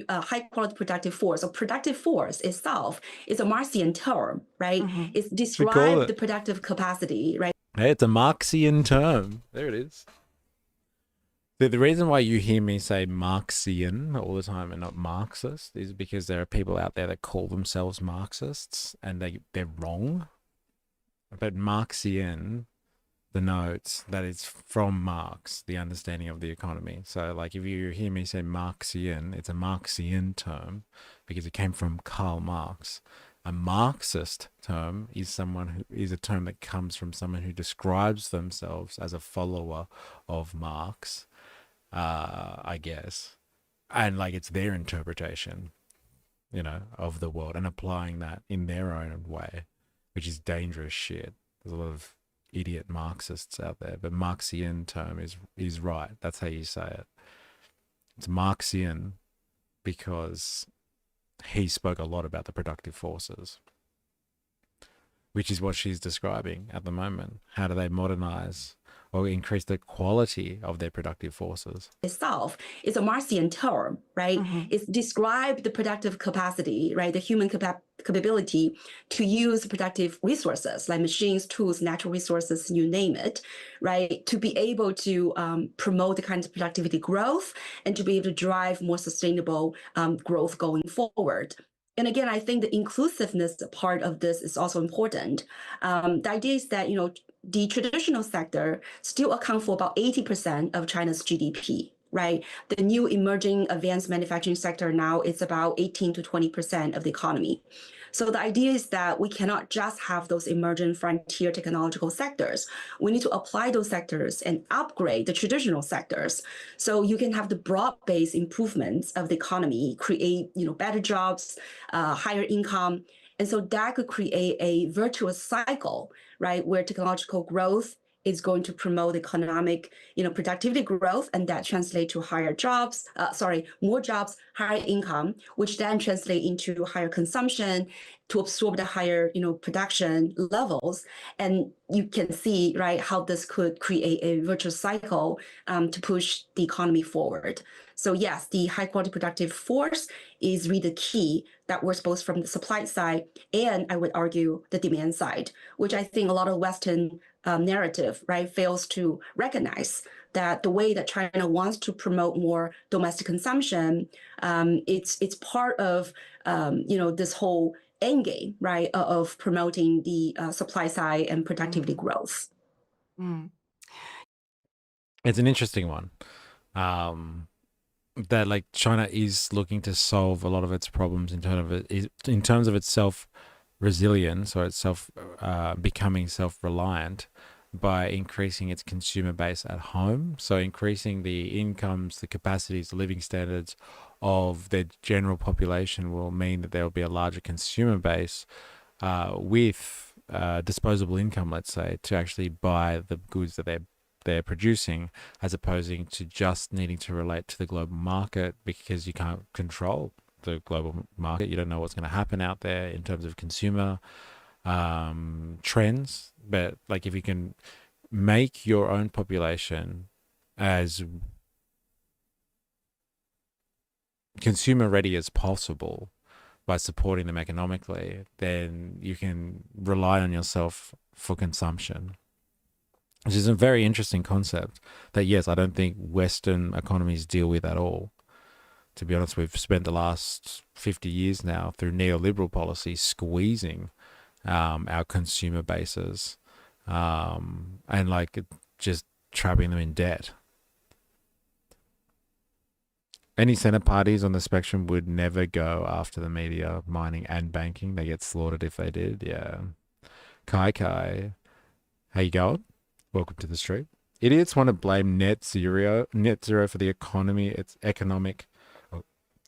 high quality productive force, or productive force itself is a Marxian term, right? It's describe the productive capacity, right? Hey, it's a Marxian term. There it is. The reason why you hear me say Marxian all the time and not Marxist is because there are people out there that call themselves Marxists and they're wrong. But Marxian denotes that it's from Marx, the understanding of the economy. So if you hear me say Marxian, it's a Marxian term because it came from Karl Marx. A Marxist term is a term that comes from someone who describes themselves as a follower of Marx, I guess. And it's their interpretation, of the world and applying that in their own way, which is dangerous shit. There's a lot of idiot Marxists out there, but Marxian term is right. That's how you say it. It's Marxian because he spoke a lot about the productive forces, which is what she's describing at the moment. How do they modernize or increase the quality of their productive forces? Itself is a Marxian term, right? It's describe the productive capacity, right? The human capability to use productive resources like machines, tools, natural resources, you name it, right? To be able to promote the kind of productivity growth and to be able to drive more sustainable growth going forward. And again, I think the inclusiveness part of this is also important. The idea is that, the traditional sector still account for about 80% of China's GDP, right? The new emerging advanced manufacturing sector now is about 18 to 20% of the economy. So the idea is that we cannot just have those emerging frontier technological sectors. We need to apply those sectors and upgrade the traditional sectors. So you can have the broad-based improvements of the economy, create, better jobs, higher income. And so that could create a virtuous cycle, right, where technological growth is going to promote economic, productivity growth, and that translate to more jobs, higher income, which then translate into higher consumption to absorb the higher, production levels. And you can see, right, how this could create a virtuous cycle to push the economy forward. So yes, the high quality productive force is really the key that works both from the supply side and, I would argue, the demand side, which I think a lot of Western narrative, right, fails to recognize that the way that China wants to promote more domestic consumption, it's part of, this whole end game, right, of promoting the supply side and productivity growth. It's an interesting one. That like China is looking to solve a lot of its problems in terms of its self-resilience or its becoming self-reliant by increasing its consumer base at home. So increasing the incomes, the capacities, the living standards of their general population will mean that there will be a larger consumer base with disposable income, let's say, to actually buy the goods that they're producing, as opposing to just needing to relate to the global market, because you can't control the global market. You don't know what's going to happen out there in terms of consumer trends. But like, if you can make your own population as consumer ready as possible by supporting them economically, then you can rely on yourself for consumption. Which is a very interesting concept that, yes, I don't think Western economies deal with at all. To be honest, we've spent the last 50 years now through neoliberal policy squeezing our consumer bases and like just trapping them in debt. Any center parties on the spectrum would never go after the media, mining and banking. They get slaughtered if they did. Yeah. Kai, how you going? Welcome to the street. Idiots want to blame net zero for the economy.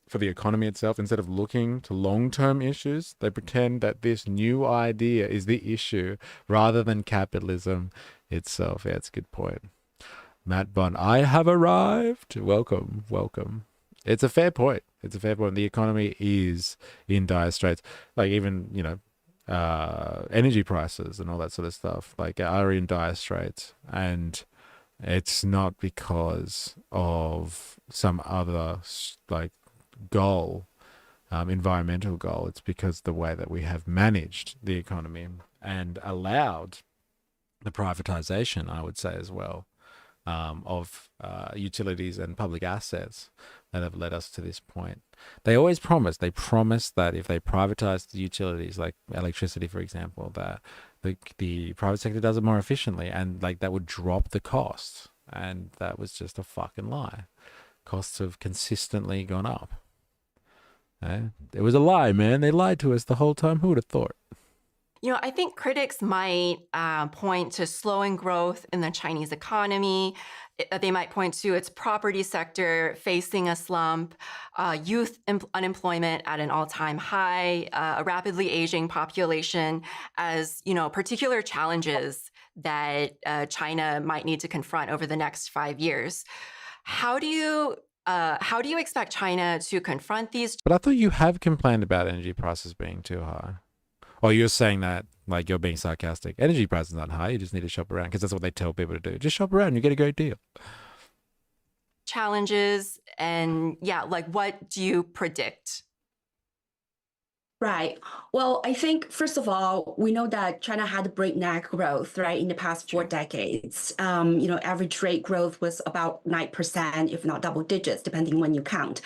For the economy itself, instead of looking to long-term issues. They pretend that this new idea is the issue rather than capitalism itself. Yeah, it's a good point. Matt Bond, I have arrived. Welcome. It's a fair point. The economy is in dire straits. Like, even, energy prices and all that sort of stuff are in dire straits, and it's not because of some other goal, environmental goal. It's because the way that we have managed the economy and allowed the privatization, I would say as well, of utilities and public assets that have led us to this point. They promise that if they privatize the utilities, like electricity, for example, that the private sector does it more efficiently, and that would drop the costs. And that was just a fucking lie. Costs have consistently gone up. It was a lie, man. They lied to us the whole time. Who would have thought? I think critics might point to slowing growth in the Chinese economy. They might point to its property sector facing a slump, youth unemployment at an all-time high, a rapidly aging population as, particular challenges that China might need to confront over the next 5 years. How do you expect China to confront these? But I thought you have complained about energy prices being too high. Or you're saying that you're being sarcastic. Energy prices aren't high. You just need to shop around, because that's what they tell people to do. Just shop around. You get a great deal. Challenges and what do you predict? Right. Well, I think, first of all, we know that China had breakneck growth, right, in the past 4 decades. Average rate growth was about 9%, if not double digits, depending when you count.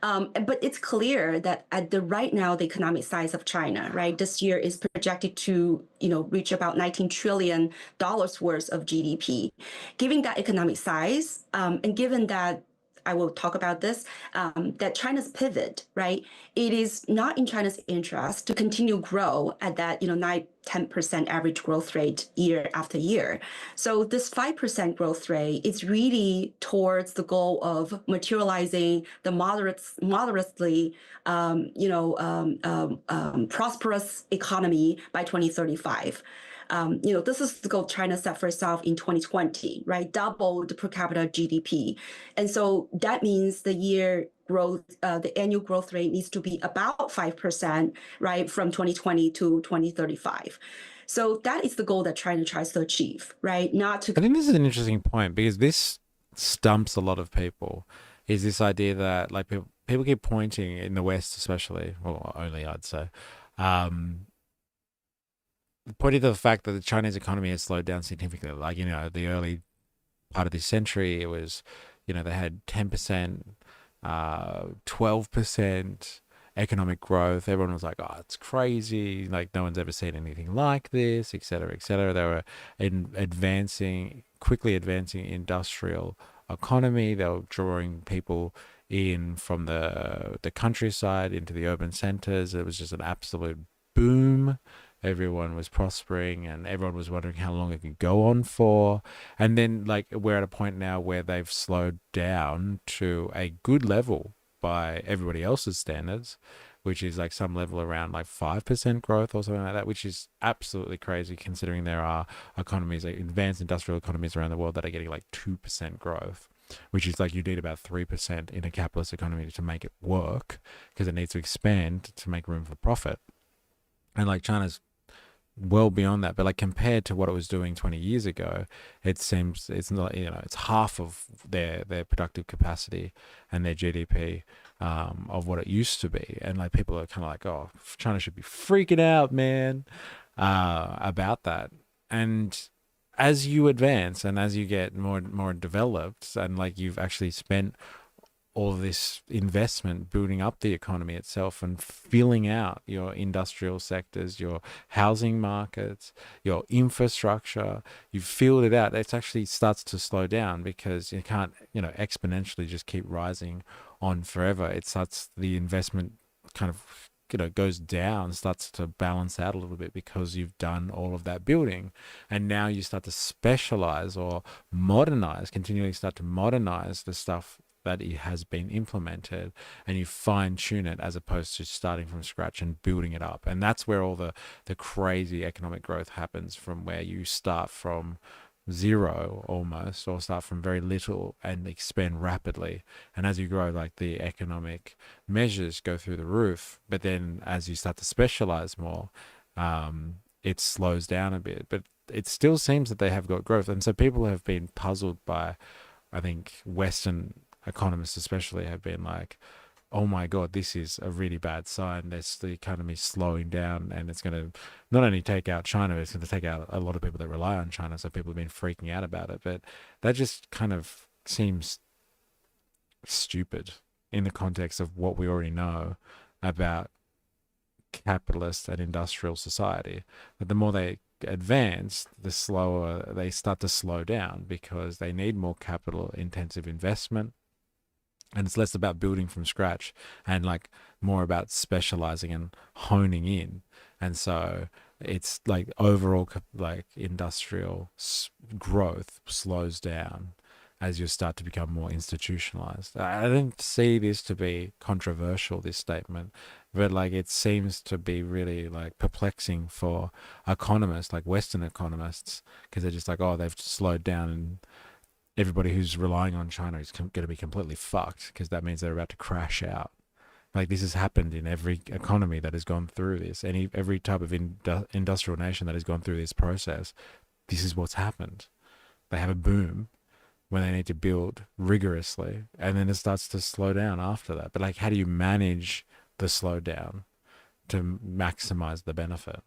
But it's clear that right now, the economic size of China, right, this year is projected to, reach about $19 trillion worth of GDP. Given that economic size, and given that, I will talk about this, that China's pivot, right? It is not in China's interest to continue grow at that, 9-10% average growth rate year after year. So this 5% growth rate is really towards the goal of materializing the moderately, prosperous economy by 2035. This is the goal China set for itself in 2020, right? Double the per capita GDP. And so that means the annual growth rate needs to be about 5%, right, from 2020 to 2035. So that is the goal that China tries to achieve, right? Not to. I think this is an interesting point because this stumps a lot of people. Is this idea that like people keep pointing in the West, especially, well, only I'd say, pointing to the fact that the Chinese economy has slowed down significantly. Like, the early part of this century, it was, they had 10%, 12% economic growth. Everyone was like, oh, it's crazy. Like, no one's ever seen anything like this, et cetera, et cetera. They were quickly advancing industrial economy. They were drawing people in from the countryside into the urban centers. It was just an absolute boom. Everyone was prospering and everyone was wondering how long it could go on for. And then like we're at a point now where they've slowed down to a good level by everybody else's standards, which is like some level around like 5% growth or something like that, which is absolutely crazy considering there are economies, like advanced industrial economies around the world that are getting like 2% growth, which is like you need about 3% in a capitalist economy to make it work because it needs to expand to make room for profit. And like China's well beyond that, but like compared to what it was doing 20 years ago, it seems it's not, it's half of their productive capacity and their GDP of what it used to be. And like people are kind of like, oh, China should be freaking out, man, about that. And as you advance and as you get more developed and like you've actually spent all this investment building up the economy itself and filling out your industrial sectors, your housing markets, your infrastructure, you've filled it out, it actually starts to slow down because you can't, exponentially just keep rising on forever. It starts, the investment kind of, goes down, starts to balance out a little bit because you've done all of that building. And now you start to specialize or continually start to modernize the stuff that it has been implemented, and you fine tune it as opposed to starting from scratch and building it up. And that's where all the crazy economic growth happens, from where you start from zero almost, or start from very little and expand rapidly. And as you grow, like the economic measures go through the roof, but then as you start to specialize more, it slows down a bit, but it still seems that they have got growth. And so people have been puzzled by, I think Western economists especially have been like, oh my God, this is a really bad sign. The economy slowing down, and it's going to not only take out China, but it's going to take out a lot of people that rely on China. So people have been freaking out about it. But that just kind of seems stupid in the context of what we already know about capitalist and industrial society. But the more they advance, the slower they start to slow down because they need more capital intensive investment. And it's less about building from scratch and like more about specializing and honing in. And so it's like overall like industrial growth slows down as you start to become more institutionalized. I don't see this to be controversial, this statement, but like it seems to be really like perplexing for economists, like Western economists, because they're just like, oh, they've slowed down and everybody who's relying on China is going to be completely fucked because that means they're about to crash out. Like this has happened in every economy that has gone through this, every type of industrial nation that has gone through this process. This is what's happened. They have a boom when they need to build rigorously, and then it starts to slow down after that. But like, how do you manage the slowdown to maximize the benefit?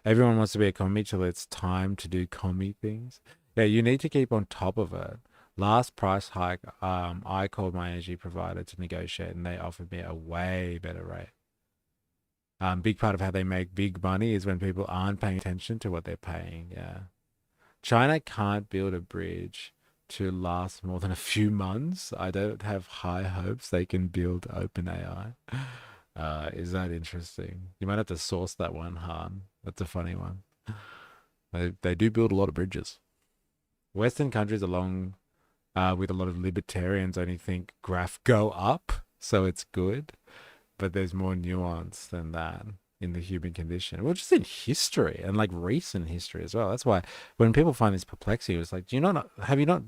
Everyone wants to be a commie till it's time to do commie things. Yeah, you need to keep on top of it. Last price hike, I called my energy provider to negotiate, and they offered me a way better rate. Big part of how they make big money is when people aren't paying attention to what they're paying. Yeah, China can't build a bridge to last more than a few months. I don't have high hopes they can build OpenAI. Is that interesting? You might have to source that one, Han. That's a funny one. They do build a lot of bridges. Western countries, along with a lot of libertarians, only think graph go up, so it's good. but there's more nuance than that in the human condition. Well, just in history and like recent history as well. That's why when people find this perplexing, it's like, do you not have you not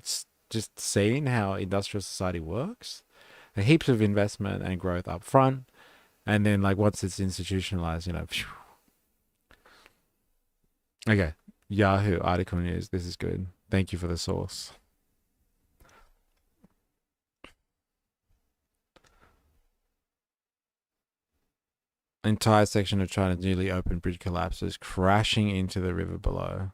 just seen how industrial society works? Heaps of investment and growth up front, and then like once it's institutionalized, phew. Okay, Yahoo article news. This is good. Thank you for the source. Entire section of China's newly opened bridge collapses, crashing into the river below.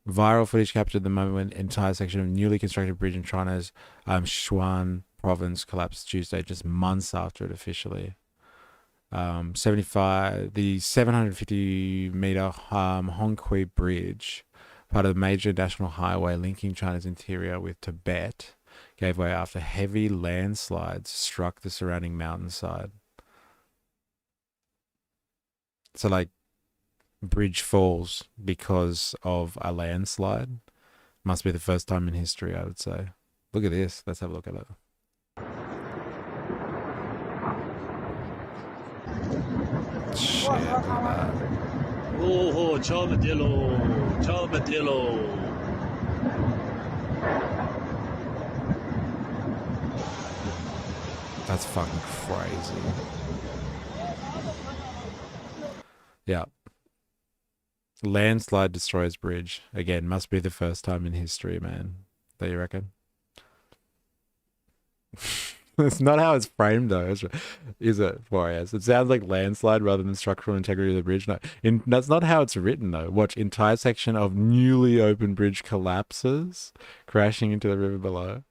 Viral footage captured the moment when entire section of newly constructed bridge in China's Sichuan province collapsed Tuesday, just months after it officially. The 750-meter Hongqi Bridge, part of the major national highway linking China's interior with Tibet, gave way after heavy landslides struck the surrounding mountainside. So, like, bridge falls because of a landslide. Must be the first time in history, I would say. Look at this. Let's have a look at it. Shit, look at that. Oh, Chamadillo. That's fucking crazy. Yeah. Landslide destroys bridge. Again, must be the first time in history, man. Don't you reckon? It's not how it's framed, though, is it, Warriors? It sounds like landslide rather than structural integrity of the bridge. No, that's not how it's written, though. Watch, entire section of newly opened bridge collapses, crashing into the river below.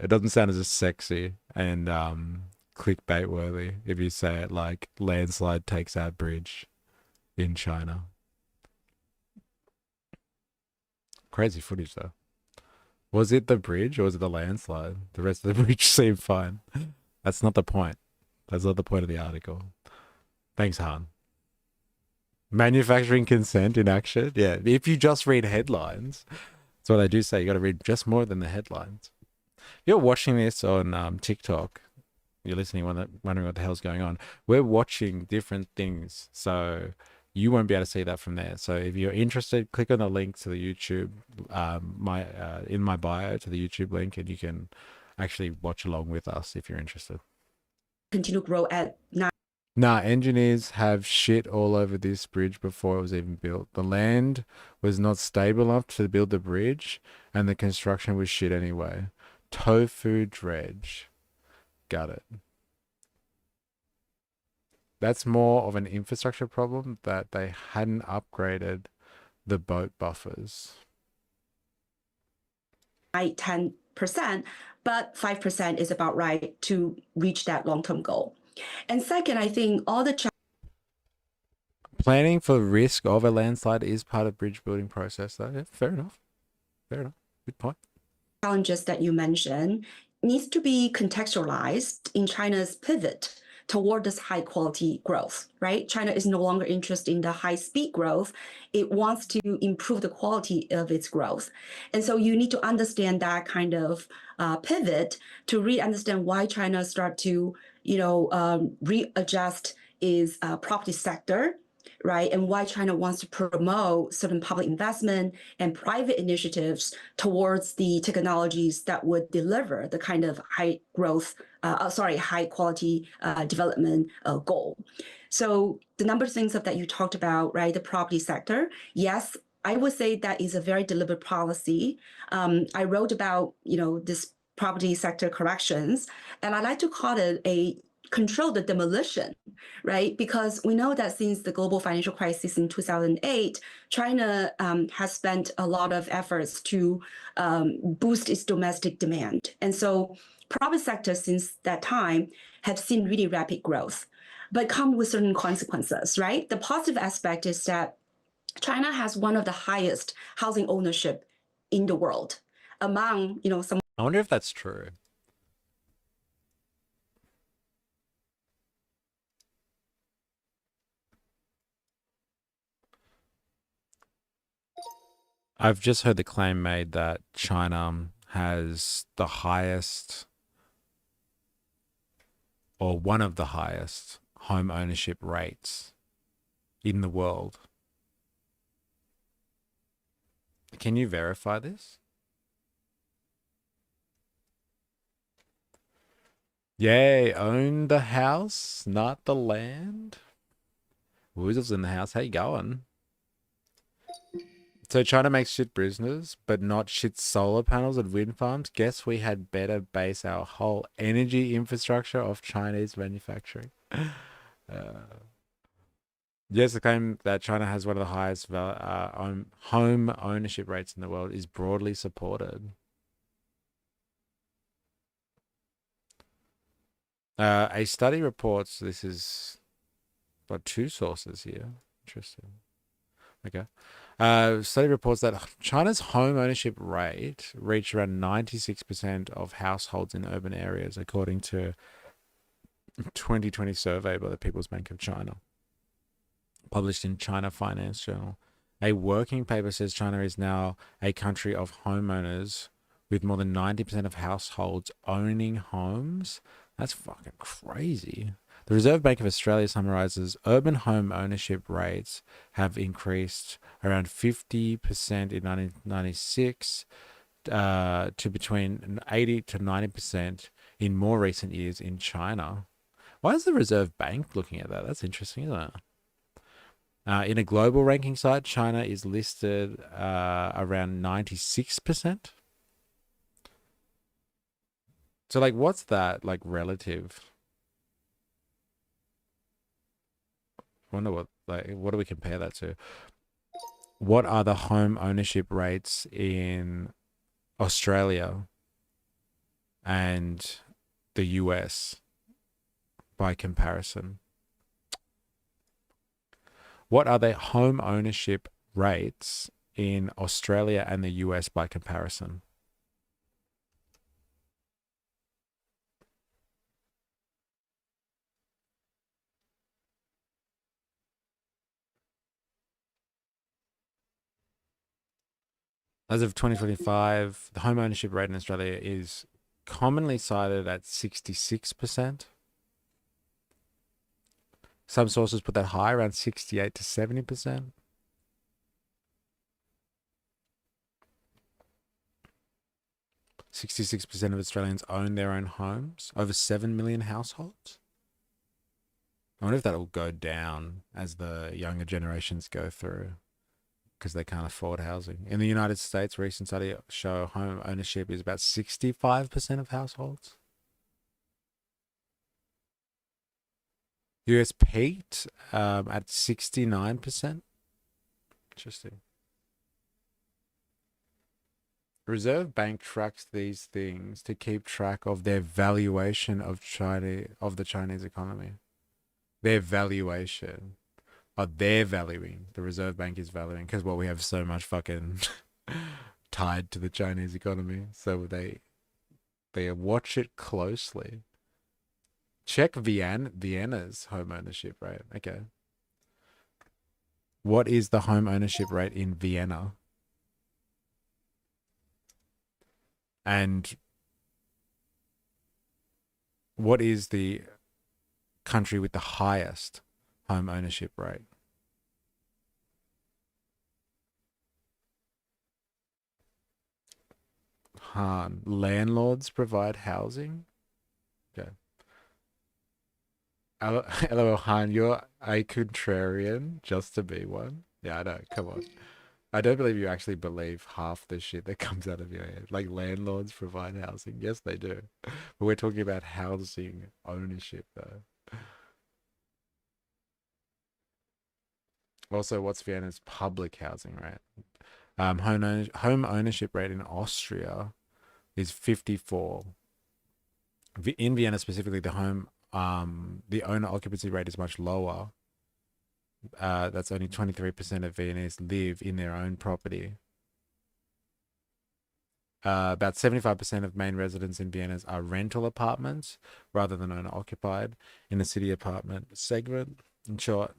It doesn't sound as sexy and clickbait worthy if you say it like landslide takes out bridge in China. Crazy footage, though. Was it the bridge or was it the landslide? The rest of the bridge seemed fine. That's not the point. That's not the point of the article. Thanks, Han. Manufacturing consent in action? Yeah, if you just read headlines, that's what I do say. You got to read just more than the headlines. If you're watching this on TikTok, you're listening, wondering what the hell's going on. We're watching different things, so you won't be able to see that from there. So if you're interested, click on the link to the YouTube, in my bio to the YouTube link, and you can actually watch along with us if you're interested. Continue to grow at 9. Nah, engineers have shit all over this bridge before it was even built. The land was not stable enough to build the bridge, and the construction was shit anyway. Tofu dredge. Got it. That's more of an infrastructure problem that they hadn't upgraded the boat buffers. 10%, but 5% is about right to reach that long-term goal. And second, I think all the planning for risk of a landslide is part of bridge building process, though. Yeah, fair enough. Fair enough. Good point. Challenges that you mentioned needs to be contextualized in China's pivot toward this high quality growth, right? China is no longer interested in the high speed growth. It wants to improve the quality of its growth. And so you need to understand that kind of pivot to really understand why China start to, readjust its property sector, right? And why China wants to promote certain public investment and private initiatives towards the technologies that would deliver the kind of high quality development goal. So the number of things that you talked about, right? The property sector, yes, I would say that is a very deliberate policy. I wrote about, this property sector corrections, and I like to call it a control the demolition, right? Because we know that since the global financial crisis in 2008, China has spent a lot of efforts to boost its domestic demand. And so private sector since that time have seen really rapid growth, but come with certain consequences, right? The positive aspect is that China has one of the highest housing ownership in the world among, some. I wonder if that's true. I've just heard the claim made that China has the highest or one of the highest home ownership rates in the world. Can you verify this? Yay, own the house, not the land. Woozle's in the house. How you going? So China makes shit business, but not shit solar panels and wind farms. Guess we had better base our whole energy infrastructure off Chinese manufacturing. Yes, the claim that China has one of the highest home ownership rates in the world is broadly supported. A study reports, this is got two sources here. Interesting. Okay. Study reports that China's home ownership rate reached around 96% of households in urban areas, according to a 2020 survey by the People's Bank of China, published in China Finance Journal. A working paper says China is now a country of homeowners with more than 90% of households owning homes. That's fucking crazy. The Reserve Bank of Australia summarizes urban home ownership rates have increased around 50% in 1996 to between 80 to 90% in more recent years in China. Why is the Reserve Bank looking at that? That's interesting, isn't it? In a global ranking site, China is listed around 96%. So, like, what's that, like, relative? I wonder what do we compare that to? What are the home ownership rates in Australia and the US by comparison? What are the home ownership rates in Australia and the US by comparison? As of 2025, the home ownership rate in Australia is commonly cited at 66%. Some sources put that high, around 68 to 70%. %66% of Australians own their own homes, over 7 million households. I wonder if that'll go down as the younger generations go through, because they can't afford housing. In the United States, recent study show home ownership is about 65% of households. US peaked at 69%. Interesting. Reserve Bank tracks these things to keep track of their valuation of the Chinese economy. Their valuation. They're valuing. The Reserve Bank is valuing because we have so much fucking tied to the Chinese economy. So they watch it closely. Check Vienna's home ownership rate. Okay. What is the home ownership rate in Vienna? And what is the country with the highest home ownership rate? Han. Landlords provide housing? Okay. LOL, Han, you're a contrarian just to be one. Yeah, I know. Come on. I don't believe you actually believe half the shit that comes out of your head. Like, landlords provide housing. Yes, they do. But we're talking about housing ownership, though. Also, what's Vienna's public housing rate? Home ownership rate in Austria is 54. In Vienna specifically, the owner occupancy rate is much lower. That's only 23% of Viennese live in their own property. About 75% of main residents in Vienna are rental apartments rather than owner occupied in the city apartment segment. In short,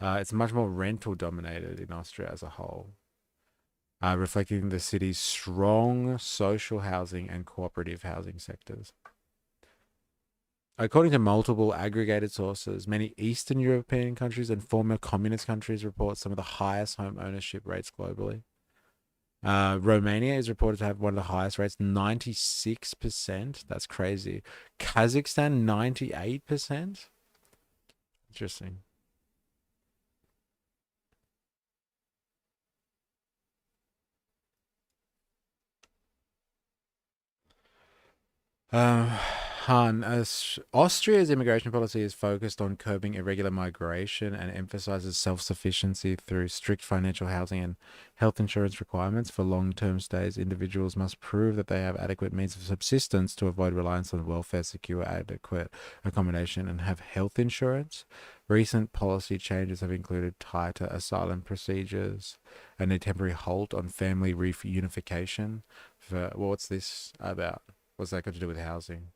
it's much more rental dominated in Austria as a whole, reflecting the city's strong social housing and cooperative housing sectors. According to multiple aggregated sources, many Eastern European countries and former communist countries report some of the highest home ownership rates globally. Romania is reported to have one of the highest rates, 96%. That's crazy. Kazakhstan, 98%. Interesting. Austria's immigration policy is focused on curbing irregular migration and emphasizes self-sufficiency through strict financial housing and health insurance requirements. For long-term stays, individuals must prove that they have adequate means of subsistence to avoid reliance on welfare, secure adequate accommodation, and have health insurance. Recent policy changes have included tighter asylum procedures and a temporary halt on family reunification. Well, what's this about? What's that got to do with housing?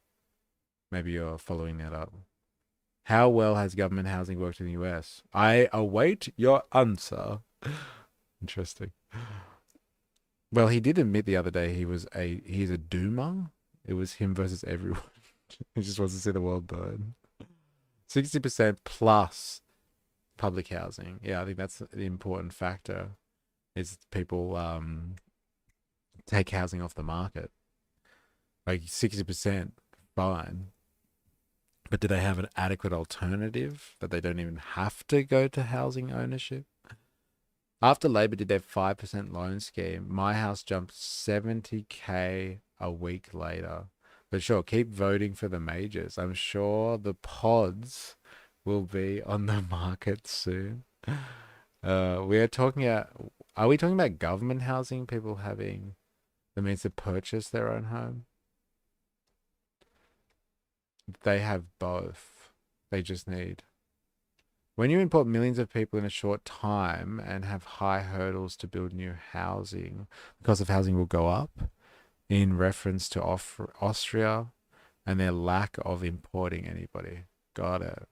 Maybe you're following that up. How well has government housing worked in the US? I await your answer. Interesting. Well, he did admit the other day he's a doomer. It was him versus everyone. He just wants to see the world burn. 60% plus public housing. Yeah, I think that's the important factor. Is people take housing off the market. Like 60%, fine. But do they have an adequate alternative that they don't even have to go to housing ownership? After Labor did their 5% loan scheme, my house jumped 70k a week later. But sure, keep voting for the majors. I'm sure the pods will be on the market soon. Are we talking about government housing, people having the means to purchase their own home? They have both. They just need. When you import millions of people in a short time and have high hurdles to build new housing, the cost of housing will go up in reference to Austria and their lack of importing anybody. Got it.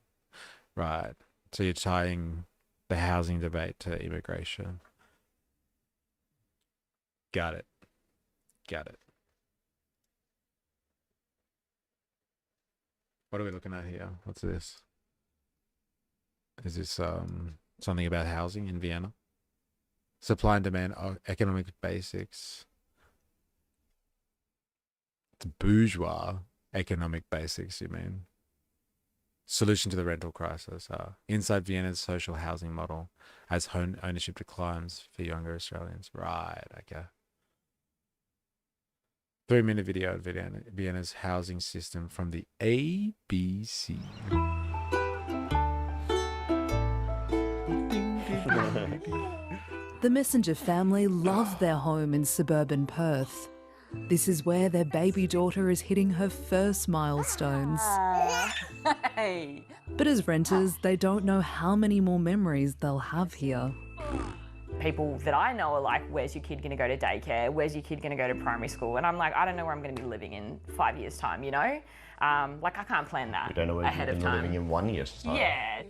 Right. So you're tying the housing debate to immigration. Got it. Got it. What are we looking at here? What's this? Is this something about housing in Vienna? Supply and demand, economic basics. It's bourgeois economic basics, you mean? Solution to the rental crisis. Inside Vienna's social housing model as home ownership declines for younger Australians. Right, okay. 3-minute video of Vienna's housing system from the ABC. The Messenger family love their home in suburban Perth. This is where their baby daughter is hitting her first milestones. Hey. But as renters, they don't know how many more memories they'll have here. People that I know are like, where's your kid going to go to daycare? Where's your kid going to go to primary school? And I'm like, I don't know where I'm going to be living in 5 years' time, you know? Like, I can't plan that You don't know where ahead you're of going to be time. living in 1 year's time. Yeah.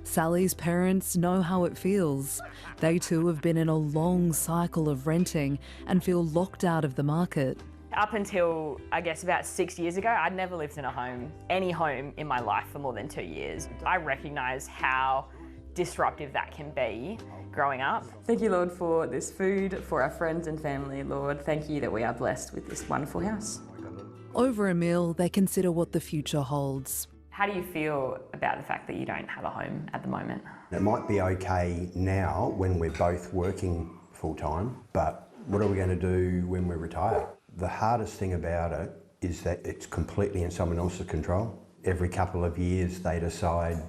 Sally's parents know how it feels. They too have been in a long cycle of renting and feel locked out of the market. Up until, I guess, about 6 years ago, I'd never lived in a home, any home in my life for more than 2 years. I recognise how disruptive that can be growing up. Thank you, Lord, for this food, for our friends and family, Lord. Thank you that we are blessed with this wonderful house. Over a meal, they consider what the future holds. How do you feel about the fact that you don't have a home at the moment? It might be okay now when we're both working full-time, but what are we going to do when we retire? The hardest thing about it is that it's completely in someone else's control. Every couple of years they decide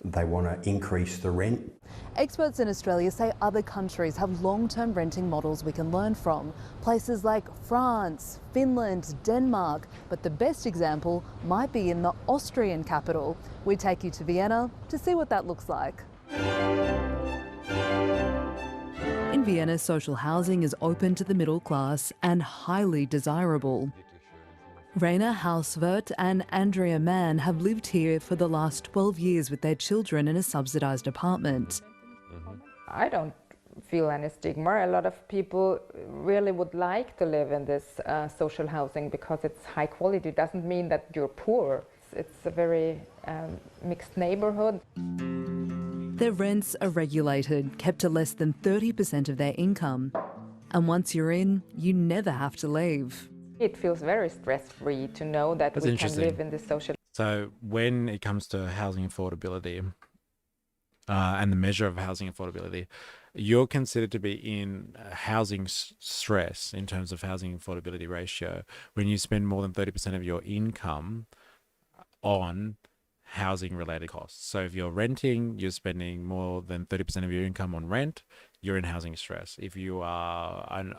they want to increase the rent. Experts in Australia say other countries have long-term renting models we can learn from. Places like France, Finland, Denmark, but the best example might be in the Austrian capital. We take you to Vienna to see what that looks like. In Vienna, social housing is open to the middle class and highly desirable. Rainer Hauswirth and Andrea Mann have lived here for the last 12 years with their children in a subsidised apartment. I don't feel any stigma. A lot of people really would like to live in this social housing because it's high quality. It doesn't mean that you're poor. It's a very mixed neighborhood. Their rents are regulated, kept to less than 30% of their income. And once you're in, you never have to leave. It feels very stress-free to know that That's we can interesting. live in the social. So when it comes to housing affordability and the measure of housing affordability, you're considered to be in housing stress in terms of housing affordability ratio when you spend more than 30% of your income on housing related costs. So if you're renting, you're spending more than 30% of your income on rent, you're in housing stress. If you are an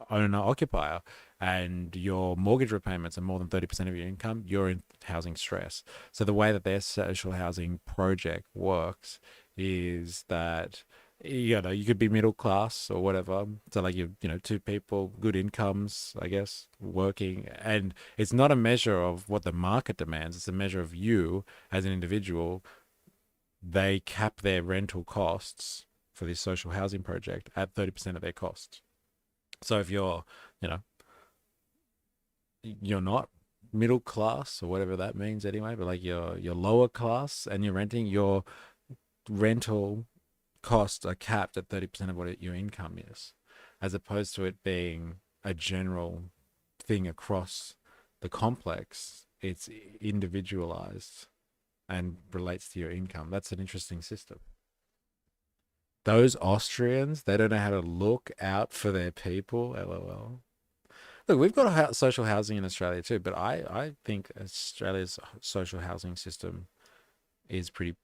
owner occupier and your mortgage repayments are more than 30% of your income, you're in housing stress. So the way that their social housing project works is that you could be middle class or whatever. So like two people, good incomes, I guess, working. And it's not a measure of what the market demands. It's a measure of you as an individual. They cap their rental costs for this social housing project at 30% of their costs. So if you're not middle class or whatever that means anyway, but like you're lower class and you're renting, your rental costs are capped at 30% of what your income is, as opposed to it being a general thing across the complex. It's individualized and relates to your income. That's an interesting system. Those Austrians, they don't know how to look out for their people. LOL. Look, we've got social housing in Australia too, but I think Australia's social housing system is pretty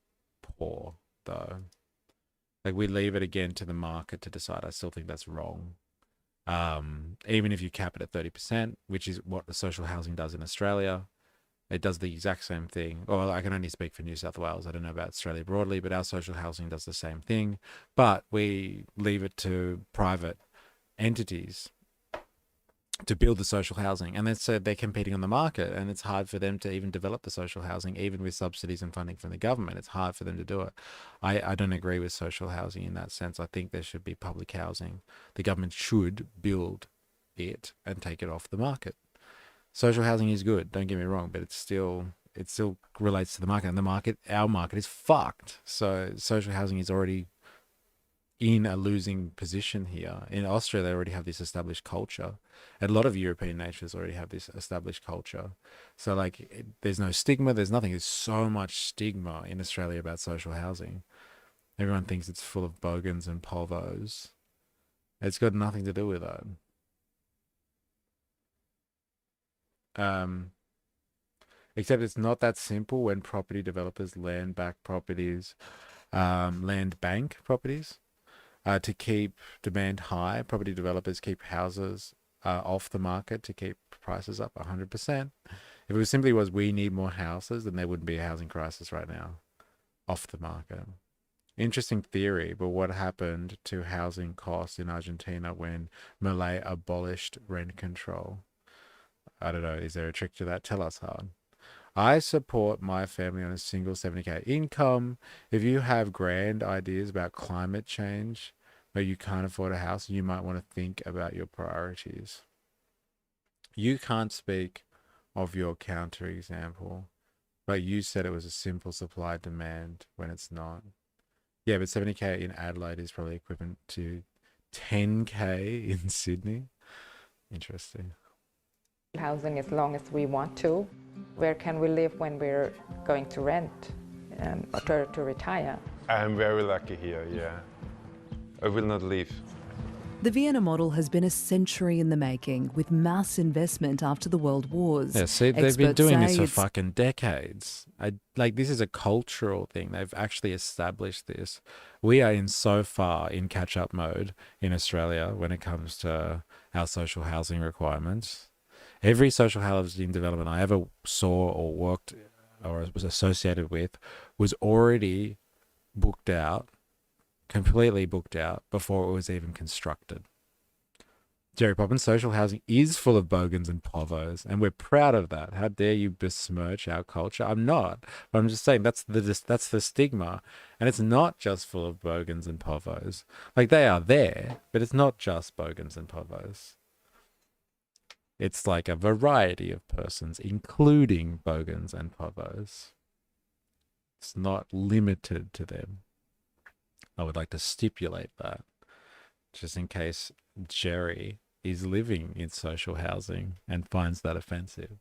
poor, though. Like, we leave it again to the market to decide. I still think that's wrong. Even if you cap it at 30%, which is what the social housing does in Australia, it does the exact same thing. Well, I can only speak for New South Wales. I don't know about Australia broadly, but our social housing does the same thing. But we leave it to private entities to build the social housing. And so they're competing on the market, and it's hard for them to even develop the social housing, even with subsidies and funding from the government. It's hard for them to do it. I don't agree with social housing in that sense. I think there should be public housing. The government should build it and take it off the market. Social housing is good, don't get me wrong, but it still relates to the market, and our market is fucked. So social housing is already in a losing position here. In Austria, they already have this established culture. And a lot of European nations already have this established culture. So like, there's no stigma, there's nothing. There's so much stigma in Australia about social housing. Everyone thinks it's full of bogans and povos. It's got nothing to do with that. Except it's not that simple when property developers land bank properties, to keep demand high. Property developers keep houses off the market to keep prices up 100%. If it simply was we need more houses, then there wouldn't be a housing crisis right now. Off the market. Interesting theory, but what happened to housing costs in Argentina when Milei abolished rent control? I don't know. Is there a trick to that? Tell us, Han. I support my family on a single 70k income. If you have grand ideas about climate change, but you can't afford a house, you might want to think about your priorities. You can't speak of your counterexample, but you said it was a simple supply demand when it's not. Yeah, but 70k in Adelaide is probably equivalent to 10k in Sydney. Interesting. Housing as long as we want to. Where can we live when we're going to rent or to retire? I'm very lucky here, yeah. I will not leave. The Vienna model has been a century in the making, with mass investment after the World Wars. Yeah, see, they've been Experts doing this say for it's fucking decades. This is a cultural thing. They've actually established this. We are in so far in catch-up mode in Australia when it comes to our social housing requirements. Every social housing development I ever saw or worked or was associated with was already booked out, completely booked out before it was even constructed. Jerry Poppins, social housing is full of bogans and povos, and we're proud of that. How dare you besmirch our culture? I'm not, but I'm just saying that's the stigma, and it's not just full of bogans and povos. Like, they are there, but it's not just bogans and povos. It's like a variety of persons, including bogans and povos. It's not limited to them. I would like to stipulate that, just in case Jerry is living in social housing and finds that offensive.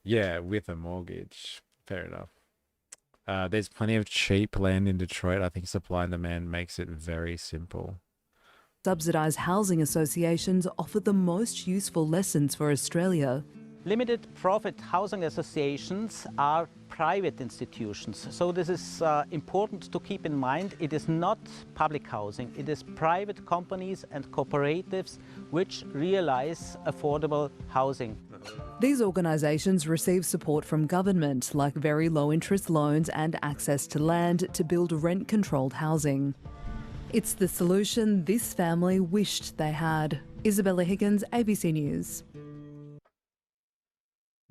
Yeah, with a mortgage. Fair enough. There's plenty of cheap land in Detroit. I think supply and demand makes it very simple. Subsidised housing associations offer the most useful lessons for Australia. Limited profit housing associations are private institutions, so this is important to keep in mind. It is not public housing, it is private companies and cooperatives which realize affordable housing. These organisations receive support from government, like very low interest loans and access to land to build rent-controlled housing. It's the solution this family wished they had. Isabella Higgins, ABC News.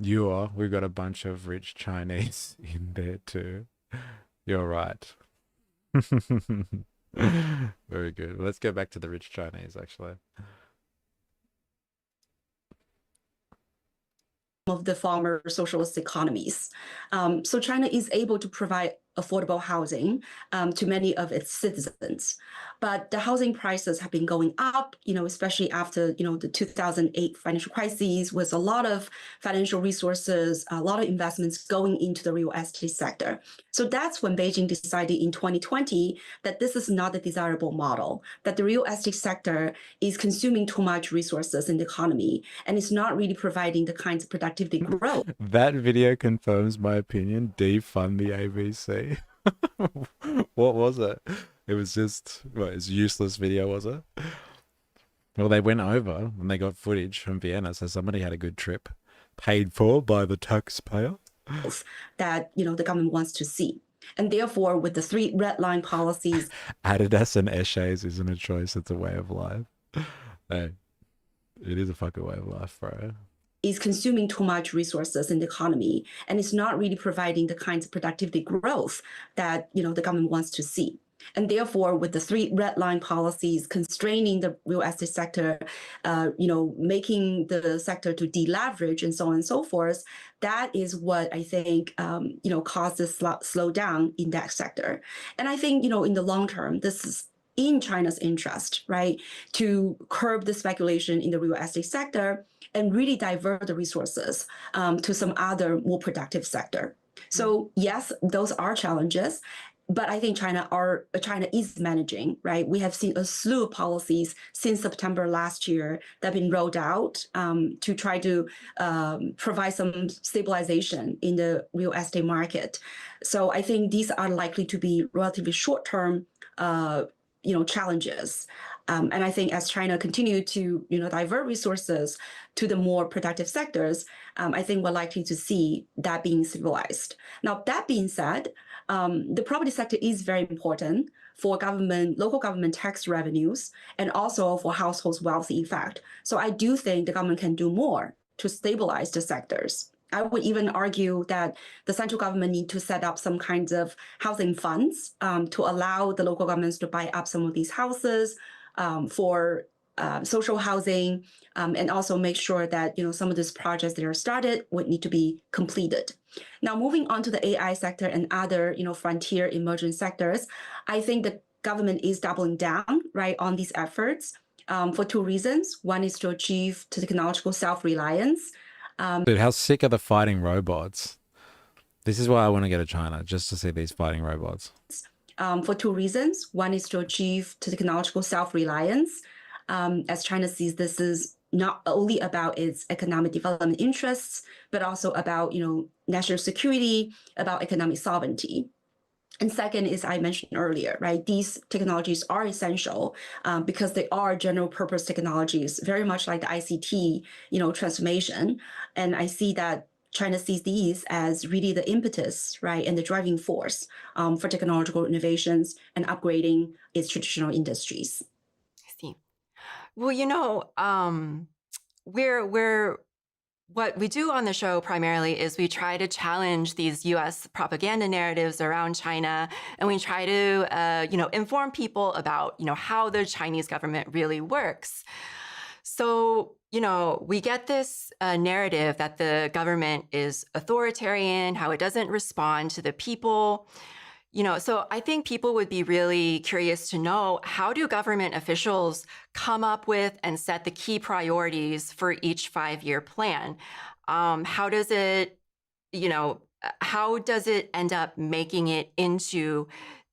We've got a bunch of rich Chinese in there too. You're right. Very good. Let's go back to the rich Chinese, actually. Of the former socialist economies. So China is able to provide affordable housing to many of its citizens. But the housing prices have been going up, especially after, the 2008 financial crisis, with a lot of financial resources, a lot of investments going into the real estate sector. So that's when Beijing decided in 2020 that this is not a desirable model, that the real estate sector is consuming too much resources in the economy and it's not really providing the kinds of productivity growth. That video confirms my opinion. Defund the ABC. What was it? It was just, it's a useless video, was it? Well, they went over and they got footage from Vienna, so somebody had a good trip, paid for by the taxpayer. That, the government wants to see. And therefore, with the 3 red line policies... Adidas and Esches isn't a choice, it's a way of life. Hey, it is a fucking way of life, bro. Is consuming too much resources in the economy, and it's not really providing the kinds of productivity growth that, the government wants to see. And therefore, with the 3 red line policies constraining the real estate sector, making the sector to deleverage and so on and so forth, that is what I think, caused this slowdown in that sector. And I think, in the long term, this is in China's interest, right, to curb the speculation in the real estate sector and really divert the resources to some other more productive sector. So yes, those are challenges, but I think China is managing, right? We have seen a slew of policies since September last year that have been rolled out to try to provide some stabilization in the real estate market. So I think these are likely to be relatively short-term challenges. And I think as China continue to, divert resources to the more productive sectors, I think we're likely to see that being stabilized. Now, that being said, the property sector is very important for local government tax revenues, and also for households' wealth effect. So I do think the government can do more to stabilize the sectors. I would even argue that the central government need to set up some kinds of housing funds to allow the local governments to buy up some of these houses for social housing, and also make sure that some of these projects that are started would need to be completed. Now, moving on to the AI sector and other frontier emerging sectors, I think the government is doubling down right on these efforts for 2 reasons. One is to achieve technological self-reliance. Dude, how sick are the fighting robots? This is why I want to go to China, just to see these fighting robots. For 2 reasons. One is to achieve technological self-reliance, as China sees this is not only about its economic development interests, but also about national security, about economic sovereignty. And second is, I mentioned earlier, right? These technologies are essential because they are general purpose technologies, very much like the ICT, transformation. And I see that China sees these as really the impetus, right, and the driving force for technological innovations and upgrading its traditional industries. I see. Well, what we do on the show primarily is we try to challenge these U.S. propaganda narratives around China, and we try to, inform people about, how the Chinese government really works. So, we get this narrative that the government is authoritarian, how it doesn't respond to the people. So I think people would be really curious to know, how do government officials come up with and set the key priorities for each 5-year plan? How does it end up making it into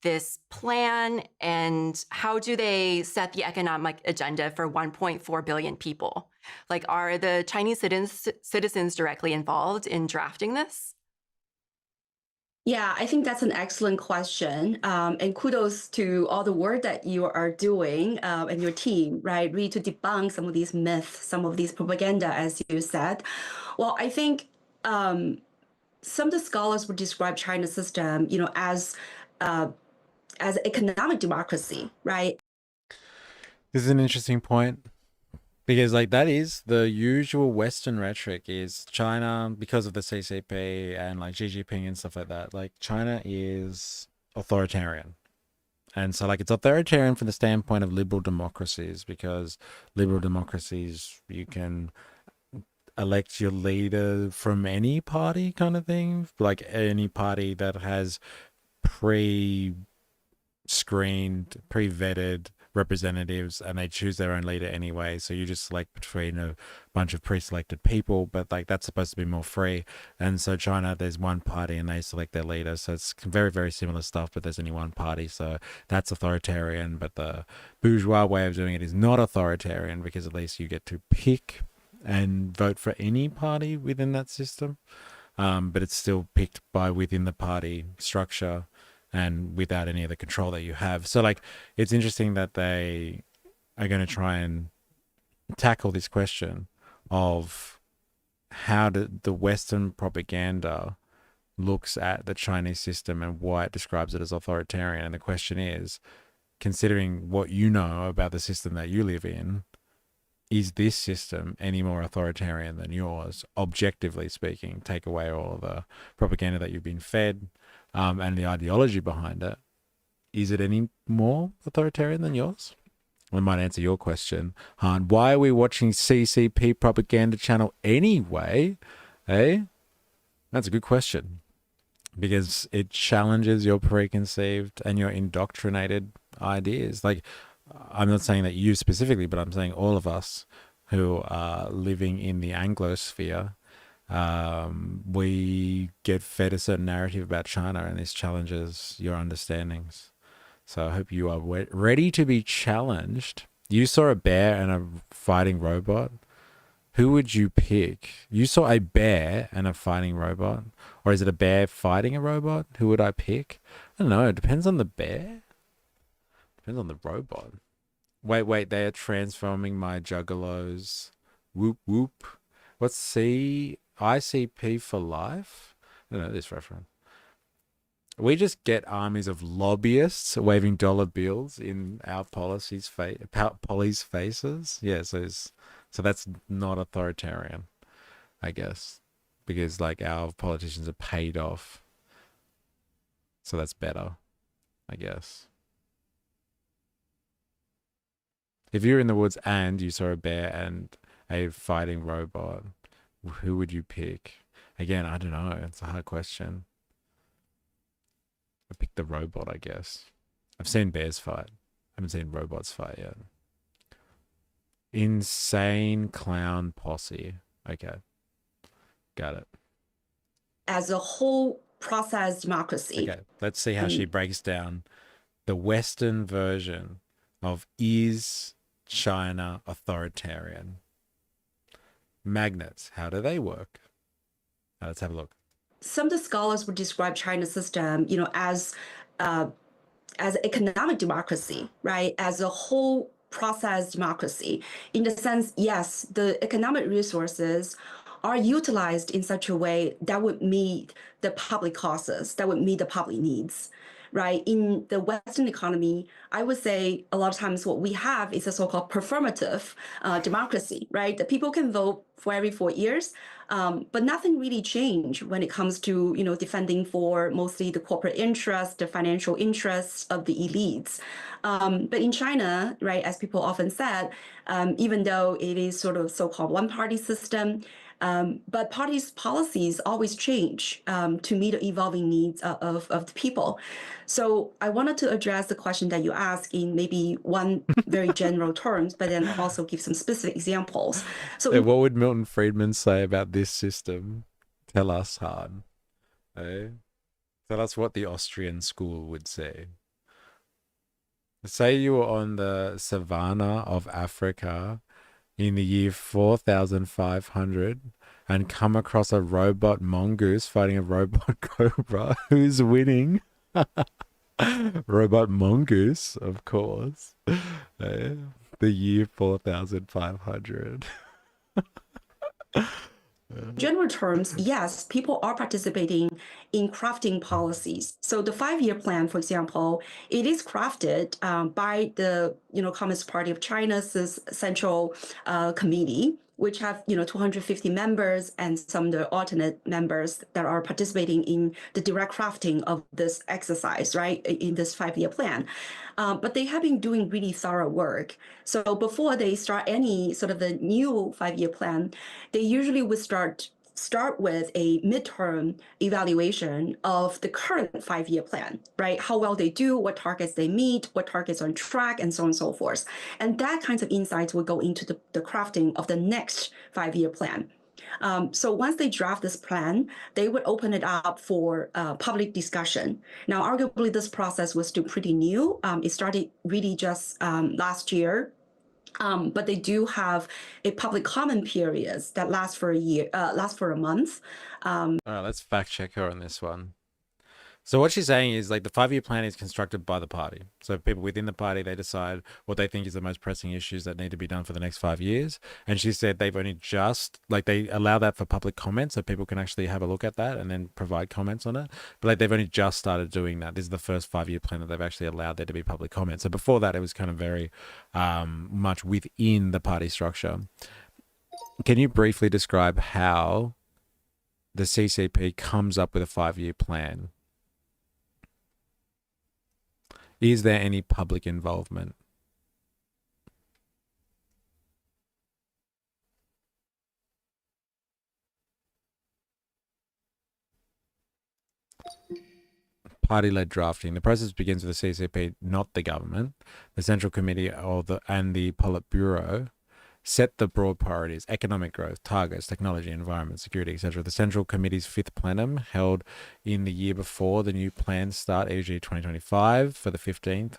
this plan, and how do they set the economic agenda for 1.4 billion people? Like, are the Chinese citizens directly involved in drafting this? Yeah, I think that's an excellent question. And kudos to all the work that you are doing and your team, right? Really to debunk some of these myths, some of these propaganda, as you said. Well, I think some of the scholars would describe China's system, as economic democracy, right? This is an interesting point, because that is the usual Western rhetoric, is China, because of the CCP and Xi Jinping and stuff like that, China is authoritarian. And so it's authoritarian from the standpoint of liberal democracies, because liberal democracies, you can elect your leader from any party kind of thing, any party that has pre-screened, pre-vetted representatives, and they choose their own leader anyway. So you just select between a bunch of pre-selected people, but that's supposed to be more free. And so China, there's one party and they select their leader. So it's very, very similar stuff, but there's only one party. So that's authoritarian. But the bourgeois way of doing it is not authoritarian, because at least you get to pick and vote for any party within that system. But it's still picked by within the party structure and without any of the control that you have. So it's interesting that they are going to try and tackle this question of how the Western propaganda looks at the Chinese system and why it describes it as authoritarian. And the question is, considering what you know about the system that you live in, is this system any more authoritarian than yours, objectively speaking? Take away all the propaganda that you've been fed, and the ideology behind it. Is it any more authoritarian than yours? I might answer your question, Han. Why are we watching CCP propaganda channel anyway? Eh? That's a good question. Because it challenges your preconceived and your indoctrinated ideas. I'm not saying that you specifically, but I'm saying all of us who are living in the Anglosphere, we get fed a certain narrative about China, and this challenges your understandings. So I hope you are ready to be challenged. You saw a bear and a fighting robot. Who would you pick? You saw a bear and a fighting robot? Or is it a bear fighting a robot? Who would I pick? I don't know. It depends on the bear. Depends on the robot. Wait, they are transforming my juggalos. Whoop, whoop. What's ICP for life? I don't know this reference. We just get armies of lobbyists waving dollar bills in our policies' faces. Yeah, so that's not authoritarian, I guess, because our politicians are paid off. So that's better, I guess. If you're in the woods and you saw a bear and a fighting robot, who would you pick? Again, I don't know. It's a hard question. I picked the robot, I guess. I've seen bears fight. I haven't seen robots fight yet. Insane clown posse. Okay. Got it. As a whole process democracy. Okay. Let's see how she breaks down the Western version of is China authoritarian? Magnets, how do they work? Let's have a look. Some of the scholars would describe China's system, as economic democracy, right? As a whole process democracy. In the sense, yes, the economic resources are utilized in such a way that would meet the public causes, that would meet the public needs, right? In the Western economy, I would say a lot of times what we have is a so-called performative democracy, right? That people can vote for every 4 years, but nothing really changed when it comes to, defending for mostly the corporate interests, the financial interests of the elites. But in China, right, as people often said, even though it is sort of so-called one-party system, but parties' policies always change to meet the evolving needs of the people. So I wanted to address the question that you asked in maybe one very general terms, but then also give some specific examples. So Yeah, what would Milton Friedman say about this system? Tell us, Han. Eh? Tell us what the Austrian school would say. Say you were on the savannah of Africa in the year 4500 and come across a robot mongoose fighting a robot cobra. Who's winning? Robot mongoose, of course. The year 4500. general terms, yes, people are participating in crafting policies. So the 5-year plan, for example, it is crafted by the Communist Party of China's Central Committee, which have 250 members and some of the alternate members that are participating in the direct crafting of this exercise, right, in this 5-year plan. But they have been doing really thorough work. So before they start any sort of the new 5-year plan, they usually would start with a midterm evaluation of the current 5-year plan, right? How well they do, what targets they meet, what targets are on track, and so on and so forth. And that kinds of insights will go into the crafting of the next 5-year plan. So once they draft this plan, they would open it up for public discussion. Now, arguably, this process was still pretty new. It started really just last year. But they do have a public comment period that lasts for a month. All right, let's fact check her on this one. So what she's saying is like the 5-year plan is constructed by the party. So people within the party, they decide what they think is the most pressing issues that need to be done for the next 5 years. And she said they've only just, like they allow that for public comment so people can actually have a look at that and then provide comments on it. But like they've only just started doing that. This is the first 5-year plan that they've actually allowed there to be public comment. So before that, it was kind of very much within the party structure. Can you briefly describe how the CCP comes up with a 5-year plan? Is there any public involvement? Party-led drafting. The process begins with the CCP, not the government. The Central Committee and the Politburo set the broad priorities: economic growth, targets, technology, environment, security, etc. The Central Committee's 5th plenum, held in the year before the new plans start, e.g. 2025 for the 15th,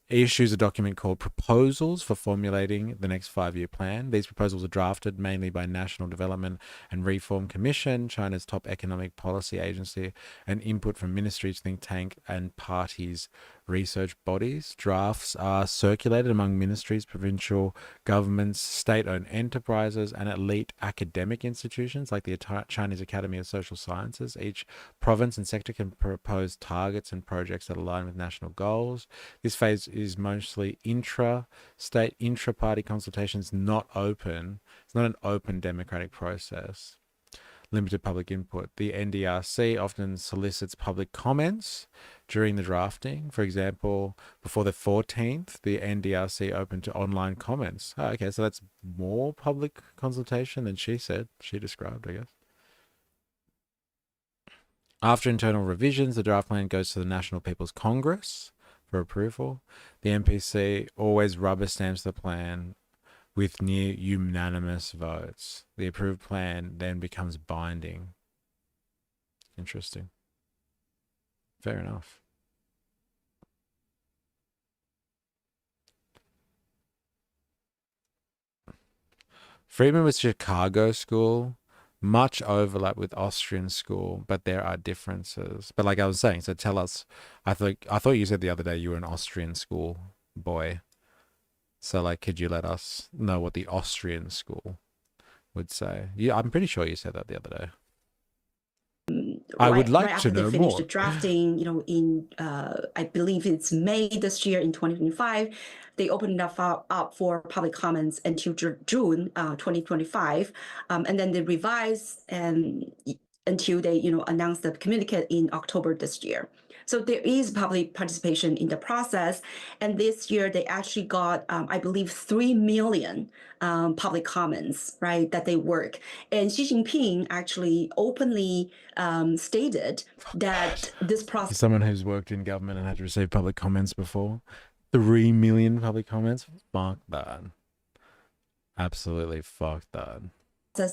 issues a document called Proposals for Formulating the Next 5-Year Plan. These proposals are drafted mainly by National Development and Reform Commission, China's top economic policy agency, and input from ministries, think tank, and parties' research bodies. Drafts are circulated among ministries, provincial governments, state-owned enterprises, and elite academic institutions like the Chinese Academy of Social Sciences. Each province and sector can propose targets and projects that align with national goals. This phase is mostly intra-state, intra-party consultations, not open. It's not an open democratic process. Limited public input. The NDRC often solicits public comments during the drafting. For example, before the 14th, the NDRC opened to online comments. Oh, okay, so that's more public consultation than she described, I guess. After internal revisions, the draft plan goes to the National People's Congress for approval. The NPC always rubber stamps the plan with near unanimous votes. The approved plan then becomes binding. Interesting. Fair enough. Friedman was Chicago school. Much overlap with Austrian school, but there are differences. But like I was saying, so tell us, I thought you said the other day you were an Austrian school boy. So like, could you let us know what the Austrian school would say? Yeah, I'm pretty sure you said that the other day. I would like right to after they know finished more. the drafting, in I believe it's May this year in 2025, they opened up for public comments until June 2025, and then they revised and until they announced the communique in October this year. So there is public participation in the process, and this year they actually got, I believe, 3 million public comments, right, that they work. And Xi Jinping actually openly stated that this process. As someone who's worked in government and had to receive public comments before, 3 million public comments, fuck that. Absolutely fuck that.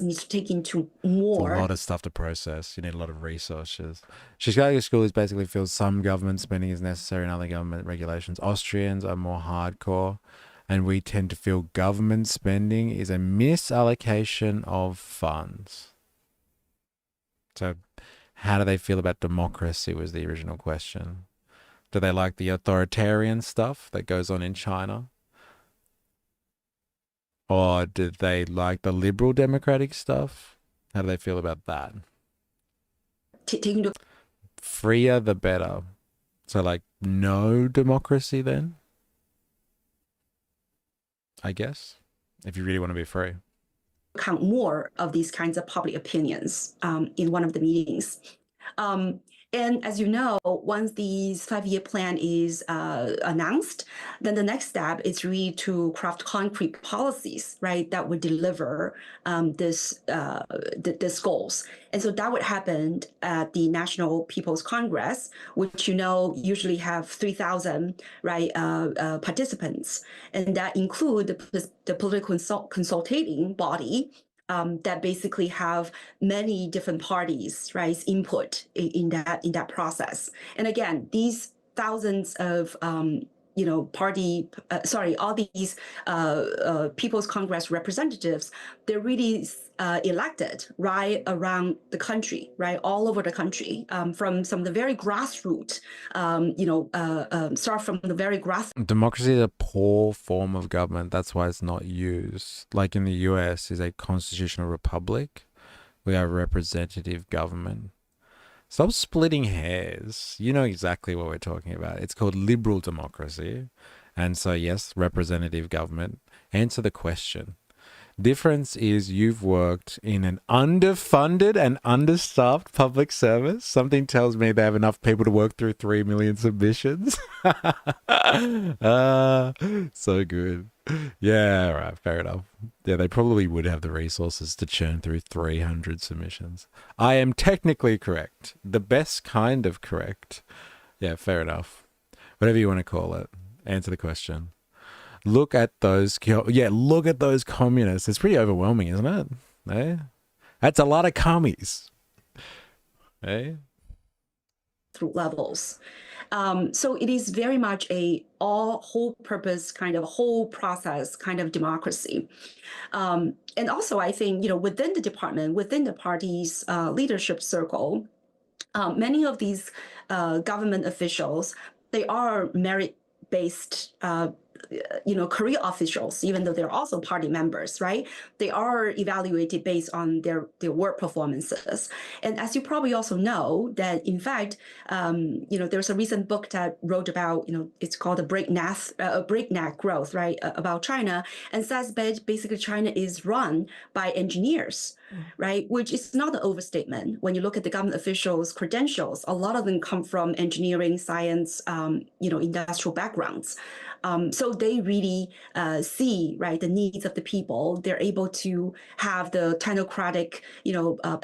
Needs to take into It's more. a lot of stuff to process. You need a lot of resources. Chicago schools basically feels some government spending is necessary and other government regulations. Austrians are more hardcore, and we tend to feel government spending is a misallocation of funds. So how do they feel about democracy was the original question. Do they like the authoritarian stuff that goes on in China? Or do they like the liberal democratic stuff? How do they feel about that? Freer the better. So like no democracy then? I guess. If you really want to be free. Count more of these kinds of public opinions in one of the meetings. And as you know, once the 5-year plan is announced, then the next step is really to craft concrete policies, right, that would deliver this goals. And so that would happen at the National People's Congress, which usually have 3,000 right participants, and that include the political consulting body. That basically have many different parties, right, input in that process. And again, these thousands of all these People's Congress representatives, they're really elected right around the country, right, all over the country, from some of the very grassroots, start from the very grassroots. Democracy is a poor form of government. That's why it's not used. Like in the US is a constitutional republic. We have representative government. Stop splitting hairs. You know exactly what we're talking about. It's called liberal democracy. And so, yes, representative government. Answer the question. Difference is you've worked in an underfunded and understaffed public service. Something tells me they have enough people to work through 3 million submissions. So good. Yeah, all right, fair enough. Yeah, they probably would have the resources to churn through 300 submissions. I am technically correct. The best kind of correct. Yeah, fair enough. Whatever you want to call it. Answer the question. Look at those communists. It's pretty overwhelming, isn't it? Eh? That's a lot of commies. Eh? Through levels. So it is very much a whole purpose kind of whole process kind of democracy. And also I think, within the department, within the party's leadership circle, many of these government officials, they are merit-based career officials, even though they're also party members, right? They are evaluated based on their work performances. And as you probably also know, that in fact, there's a recent book that wrote about, it's called a breakneck growth, right, about China, and says that basically China is run by engineers, right, which is not an overstatement. When you look at the government officials' credentials, a lot of them come from engineering, science, industrial backgrounds. So they really see, right, the needs of the people. They're able to have the technocratic,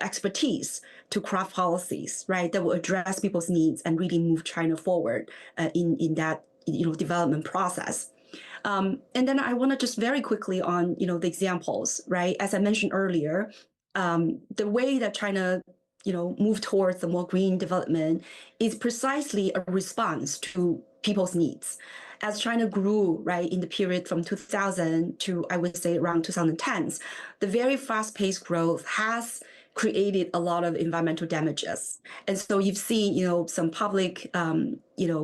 expertise to craft policies, right, that will address people's needs and really move China forward in that, development process. And then I want to just very quickly on, the examples, right? As I mentioned earlier, the way that China move towards the more green development is precisely a response to people's needs. As China grew, right, in the period from 2000 to, I would say, around 2010s, the very fast-paced growth has created a lot of environmental damages. And so you've seen, some public,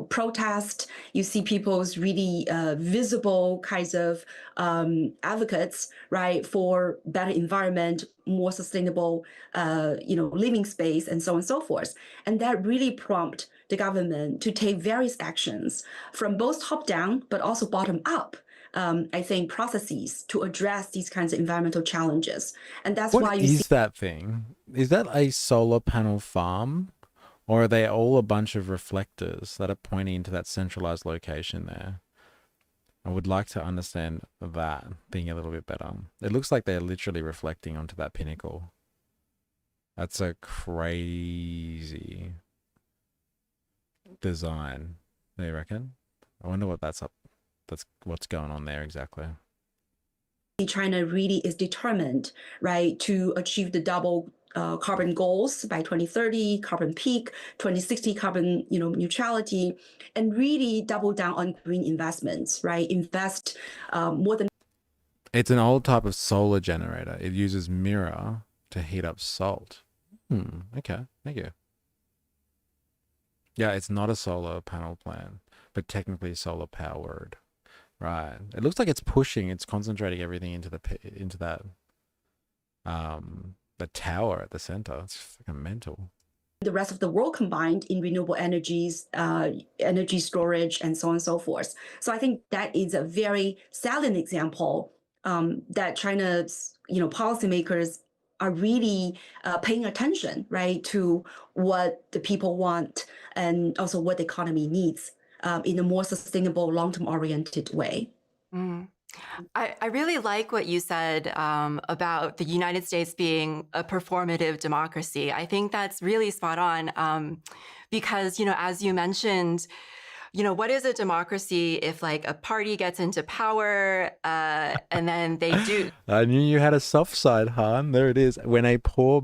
protest. You see people's really visible kinds of advocates, right, for better environment, more sustainable, living space, and so on and so forth. And that really prompt the government to take various actions from both top down, but also bottom up. I think processes to address these kinds of environmental challenges. And that's why What you see is that thing? Is that a solar panel farm? Or are they all a bunch of reflectors that are pointing into that centralized location there? I would like to understand that being a little bit better. It looks like they're literally reflecting onto that pinnacle. That's a crazy design, do you reckon? I wonder what that's what's going on there exactly. China really is determined, right, to achieve the double carbon goals by 2030, carbon peak, 2060 carbon neutrality, and really double down on green investments, right? Invest more than. It's an old type of solar generator. It uses mirror to heat up salt. Okay, thank you. Yeah, it's not a solar panel plant, but technically solar powered. Right. It looks like it's pushing, it's concentrating everything into that the tower at the center. It's fucking mental. The rest of the world combined in renewable energies, energy storage, and so on and so forth. So I think that is a very salient example that China's policymakers are really paying attention, right, to what the people want and also what the economy needs in a more sustainable, long-term oriented way. I really like what you said about the United States being a performative democracy. I think that's really spot on because, as you mentioned, what is a democracy if like a party gets into power and then they do. I knew you had a soft side, Han. There it is. When a poor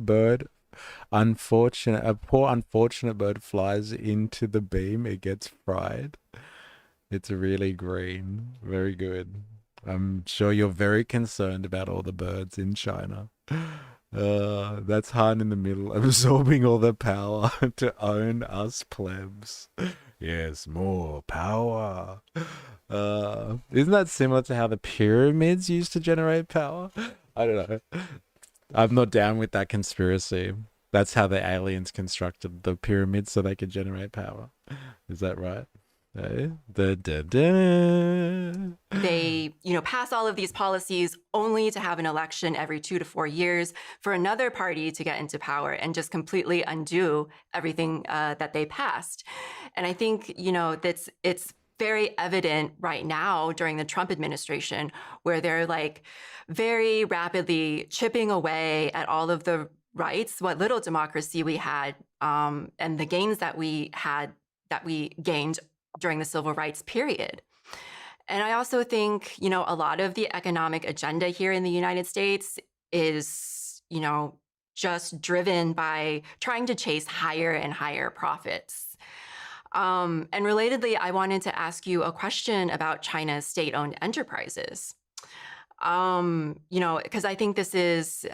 unfortunate bird flies into the beam, it gets fried. It's really green. Very good. I'm sure you're very concerned about all the birds in China. That's Han in the middle, absorbing all the power to own us plebs. Yes, more power. Isn't that similar to how the pyramids used to generate power? I don't know. I'm not down with that conspiracy. That's how the aliens constructed the pyramids so they could generate power. Is that right? They, pass all of these policies only to have an election every 2 to 4 years for another party to get into power and just completely undo everything that they passed. And I think, it's very evident right now during the Trump administration where they're like very rapidly chipping away at all of the rights, what little democracy we had, and the gains that we gained during the civil rights period. And I also think, a lot of the economic agenda here in the United States is, just driven by trying to chase higher and higher profits. And relatedly, I wanted to ask you a question about China's state-owned enterprises. Because I think this is,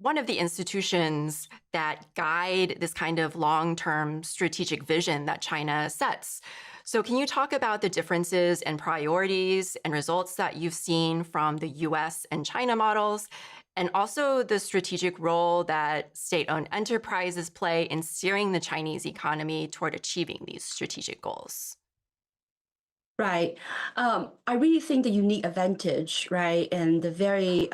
one of the institutions that guide this kind of long-term strategic vision that China sets. So can you talk about the differences and priorities and results that you've seen from the US and China models, and also the strategic role that state-owned enterprises play in steering the Chinese economy toward achieving these strategic goals? Right. I really think the unique advantage, right, and the very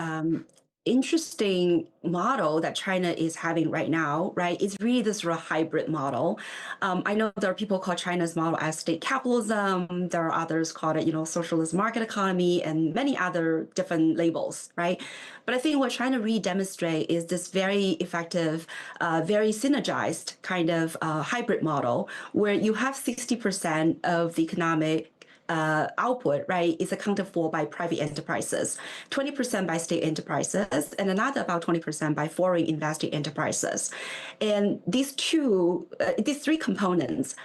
interesting model that China is having right now, right, is really this sort of hybrid model. I know there are people call China's model as state capitalism. There are others call it, socialist market economy and many other different labels, right? But I think what China really demonstrates is this very effective, very synergized kind of hybrid model where you have 60% of the economic output, right, is accounted for by private enterprises, 20% by state enterprises, and another about 20% by foreign investing enterprises. And these three components,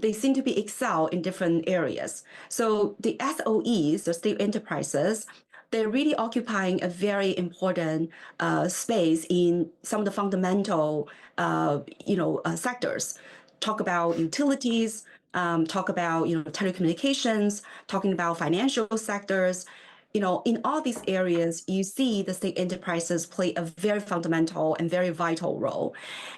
they seem to excel in different areas. So the SOEs, the state enterprises, they're really occupying a very important space in some of the fundamental, sectors. Talk about utilities, talk about telecommunications, talking about financial sectors. In all these areas, you see the state enterprises play a very fundamental and very vital role.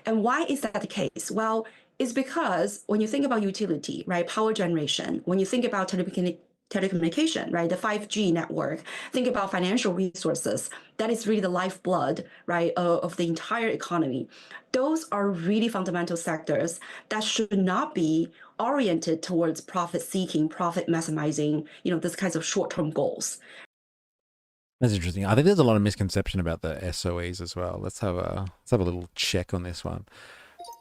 And why is that the case? Well, it's because when you think about utility, right, power generation, when you think about telecommunication, right, the 5G network, think about financial resources, that is really the lifeblood, right, of the entire economy. Those are really fundamental sectors that should not be oriented towards profit seeking, profit maximizing, this kinds of short-term goals. That's interesting. I think there's a lot of misconception about the SOEs as well. Let's have a little check on this one.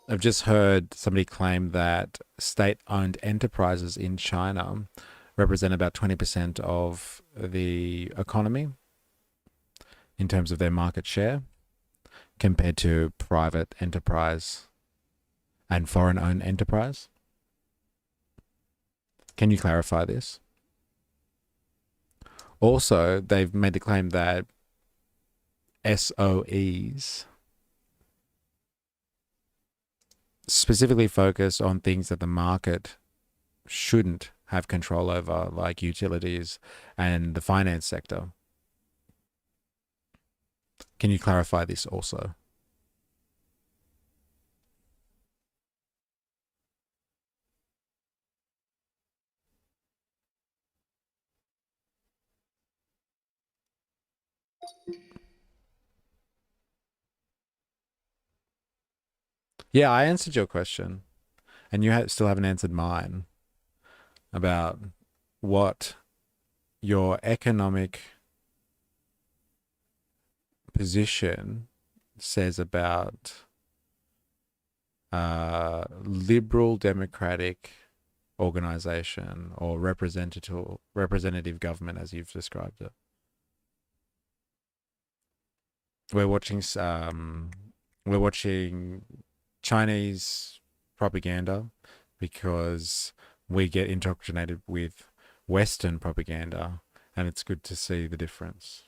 I've just heard somebody claim that state-owned enterprises in China represent about 20% of the economy in terms of their market share compared to private enterprise and foreign-owned enterprise. Can you clarify this? Also, they've made the claim that SOEs specifically focus on things that the market shouldn't have control over, like utilities and the finance sector. Can you clarify this also? Yeah, I answered your question, and you still haven't answered mine about what your economic position says about liberal democratic organization or representative government, as you've described it. We're watching Chinese propaganda because we get indoctrinated with Western propaganda, and it's good to see the difference.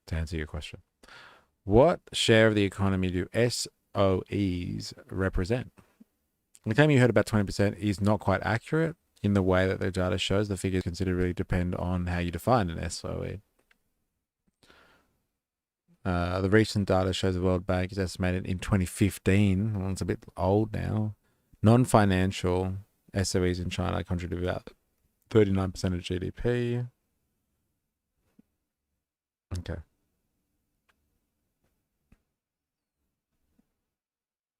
To answer your question, what share of the economy do SOEs represent? The claim you heard about 20% is not quite accurate in the way that the data shows. The figures considerably depend on how you define an SOE. The recent data shows the World Bank is estimated in 2015, well, it's a bit old now, non-financial SOEs in China contribute about 39% of GDP. Okay.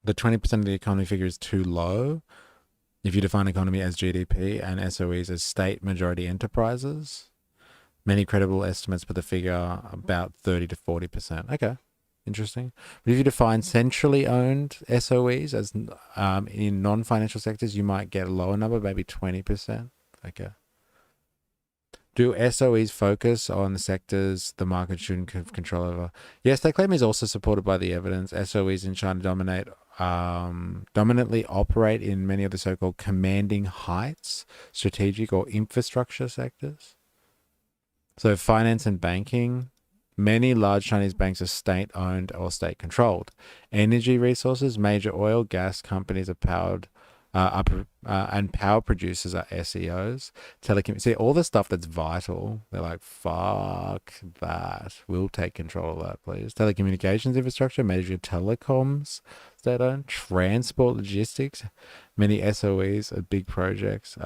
The 20% of the economy figure is too low if you define economy as GDP and SOEs as state majority enterprises. Many credible estimates put the figure about 30 to 40%. Okay, interesting. But if you define centrally owned SOEs as in non-financial sectors, you might get a lower number, maybe 20%. Okay. Do SOEs focus on the sectors the market shouldn't have control over? Yes, that claim is also supported by the evidence. SOEs in China dominantly operate in many of the so-called commanding heights, strategic or infrastructure sectors. So finance and banking, many large Chinese banks are state-owned or state-controlled. Energy resources, major oil, gas companies are powered, and power producers are SEOs. See, all the stuff that's vital, they're like, fuck that. We'll take control of that, please. Telecommunications infrastructure, major telecoms, state-owned. Transport, logistics, many SOEs are big projects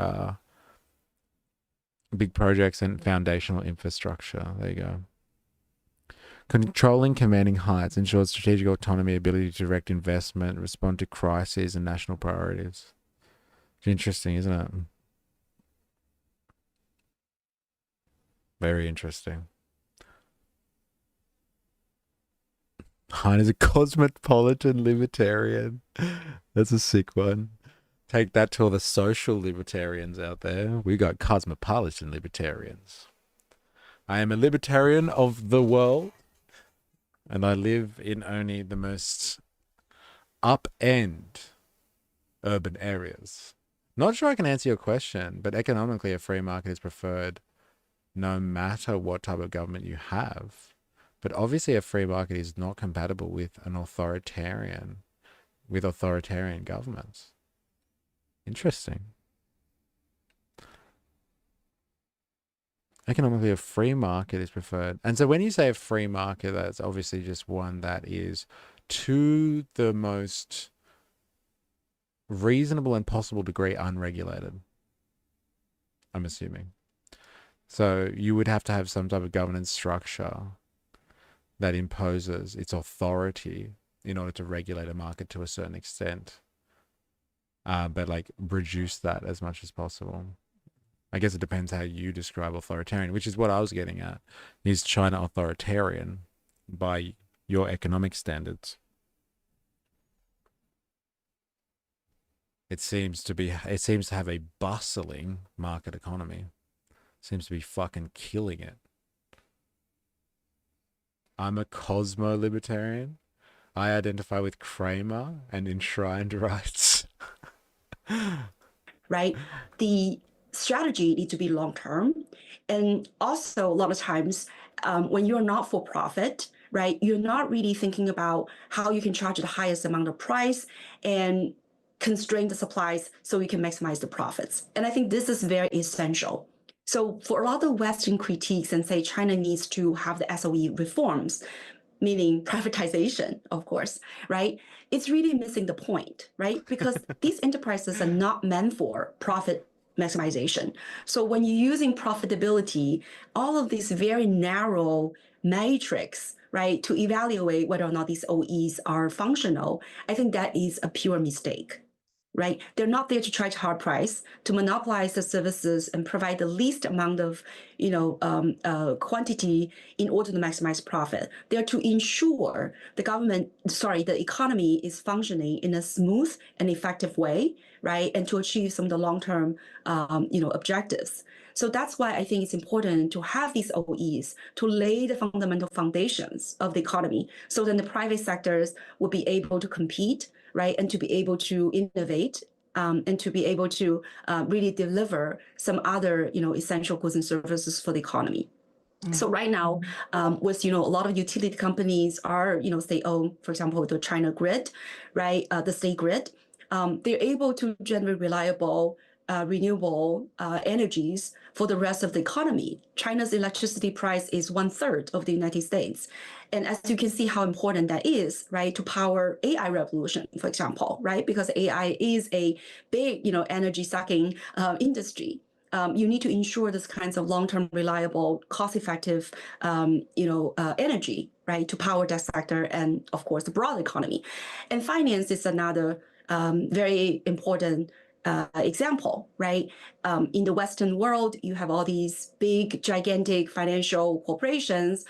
and foundational infrastructure. There you go. Controlling commanding heights ensures strategic autonomy, ability to direct investment, respond to crises and national priorities. Interesting, isn't it? Very interesting. Hein is a cosmopolitan libertarian. That's a sick one. Take that to all the social libertarians out there. We got cosmopolitan libertarians. I am a libertarian of the world, and I live in only the most up-end urban areas. Not sure I can answer your question, but economically a free market is preferred no matter what type of government you have. But obviously a free market is not compatible with authoritarian governments. Interesting. Economically, a free market is preferred. And so when you say a free market, that's obviously just one that is to the most reasonable and possible degree unregulated, I'm assuming. So you would have to have some type of governance structure that imposes its authority in order to regulate a market to a certain extent, but like reduce that as much as possible. I guess it depends how you describe authoritarian, which is what I was getting at. Is China authoritarian by your economic standards? It seems to have a bustling market economy. Seems to be fucking killing it. I'm a cosmo-libertarian. I identify with Kramer and enshrined rights. Right? The strategy needs to be long-term. And also, a lot of times, when you're not for profit, right, you're not really thinking about how you can charge the highest amount of price and constrain the supplies so you can maximize the profits. And I think this is very essential. So for a lot of Western critiques and say China needs to have the SOE reforms, meaning privatization, of course, right? It's really missing the point, right? Because these enterprises are not meant for profit maximization. So when you're using profitability, all of these very narrow matrix, right, to evaluate whether or not these OEs are functional, I think that is a pure mistake. Right? They're not there to charge hard price, to monopolize the services and provide the least amount of, quantity in order to maximize profit. They're to ensure the economy is functioning in a smooth and effective way, right? And to achieve some of the long-term, objectives. So that's why I think it's important to have these OEs to lay the fundamental foundations of the economy, so then the private sectors will be able to compete, right, and to be able to innovate, and to be able to really deliver some other, essential goods and services for the economy. So right now, with a lot of utility companies are state-owned, for example, the China grid, right, the state grid, they're able to generate reliable, renewable energies for the rest of the economy. China's electricity price is 1/3 of the United States. And as you can see how important that is, right, to power AI revolution, for example, right, because AI is a big, energy sucking industry. You need to ensure this kinds of long-term, reliable, cost-effective, energy, right, to power that sector and, of course, the broad economy. And finance is another very important example, right? In the Western world, you have all these big, gigantic financial corporations.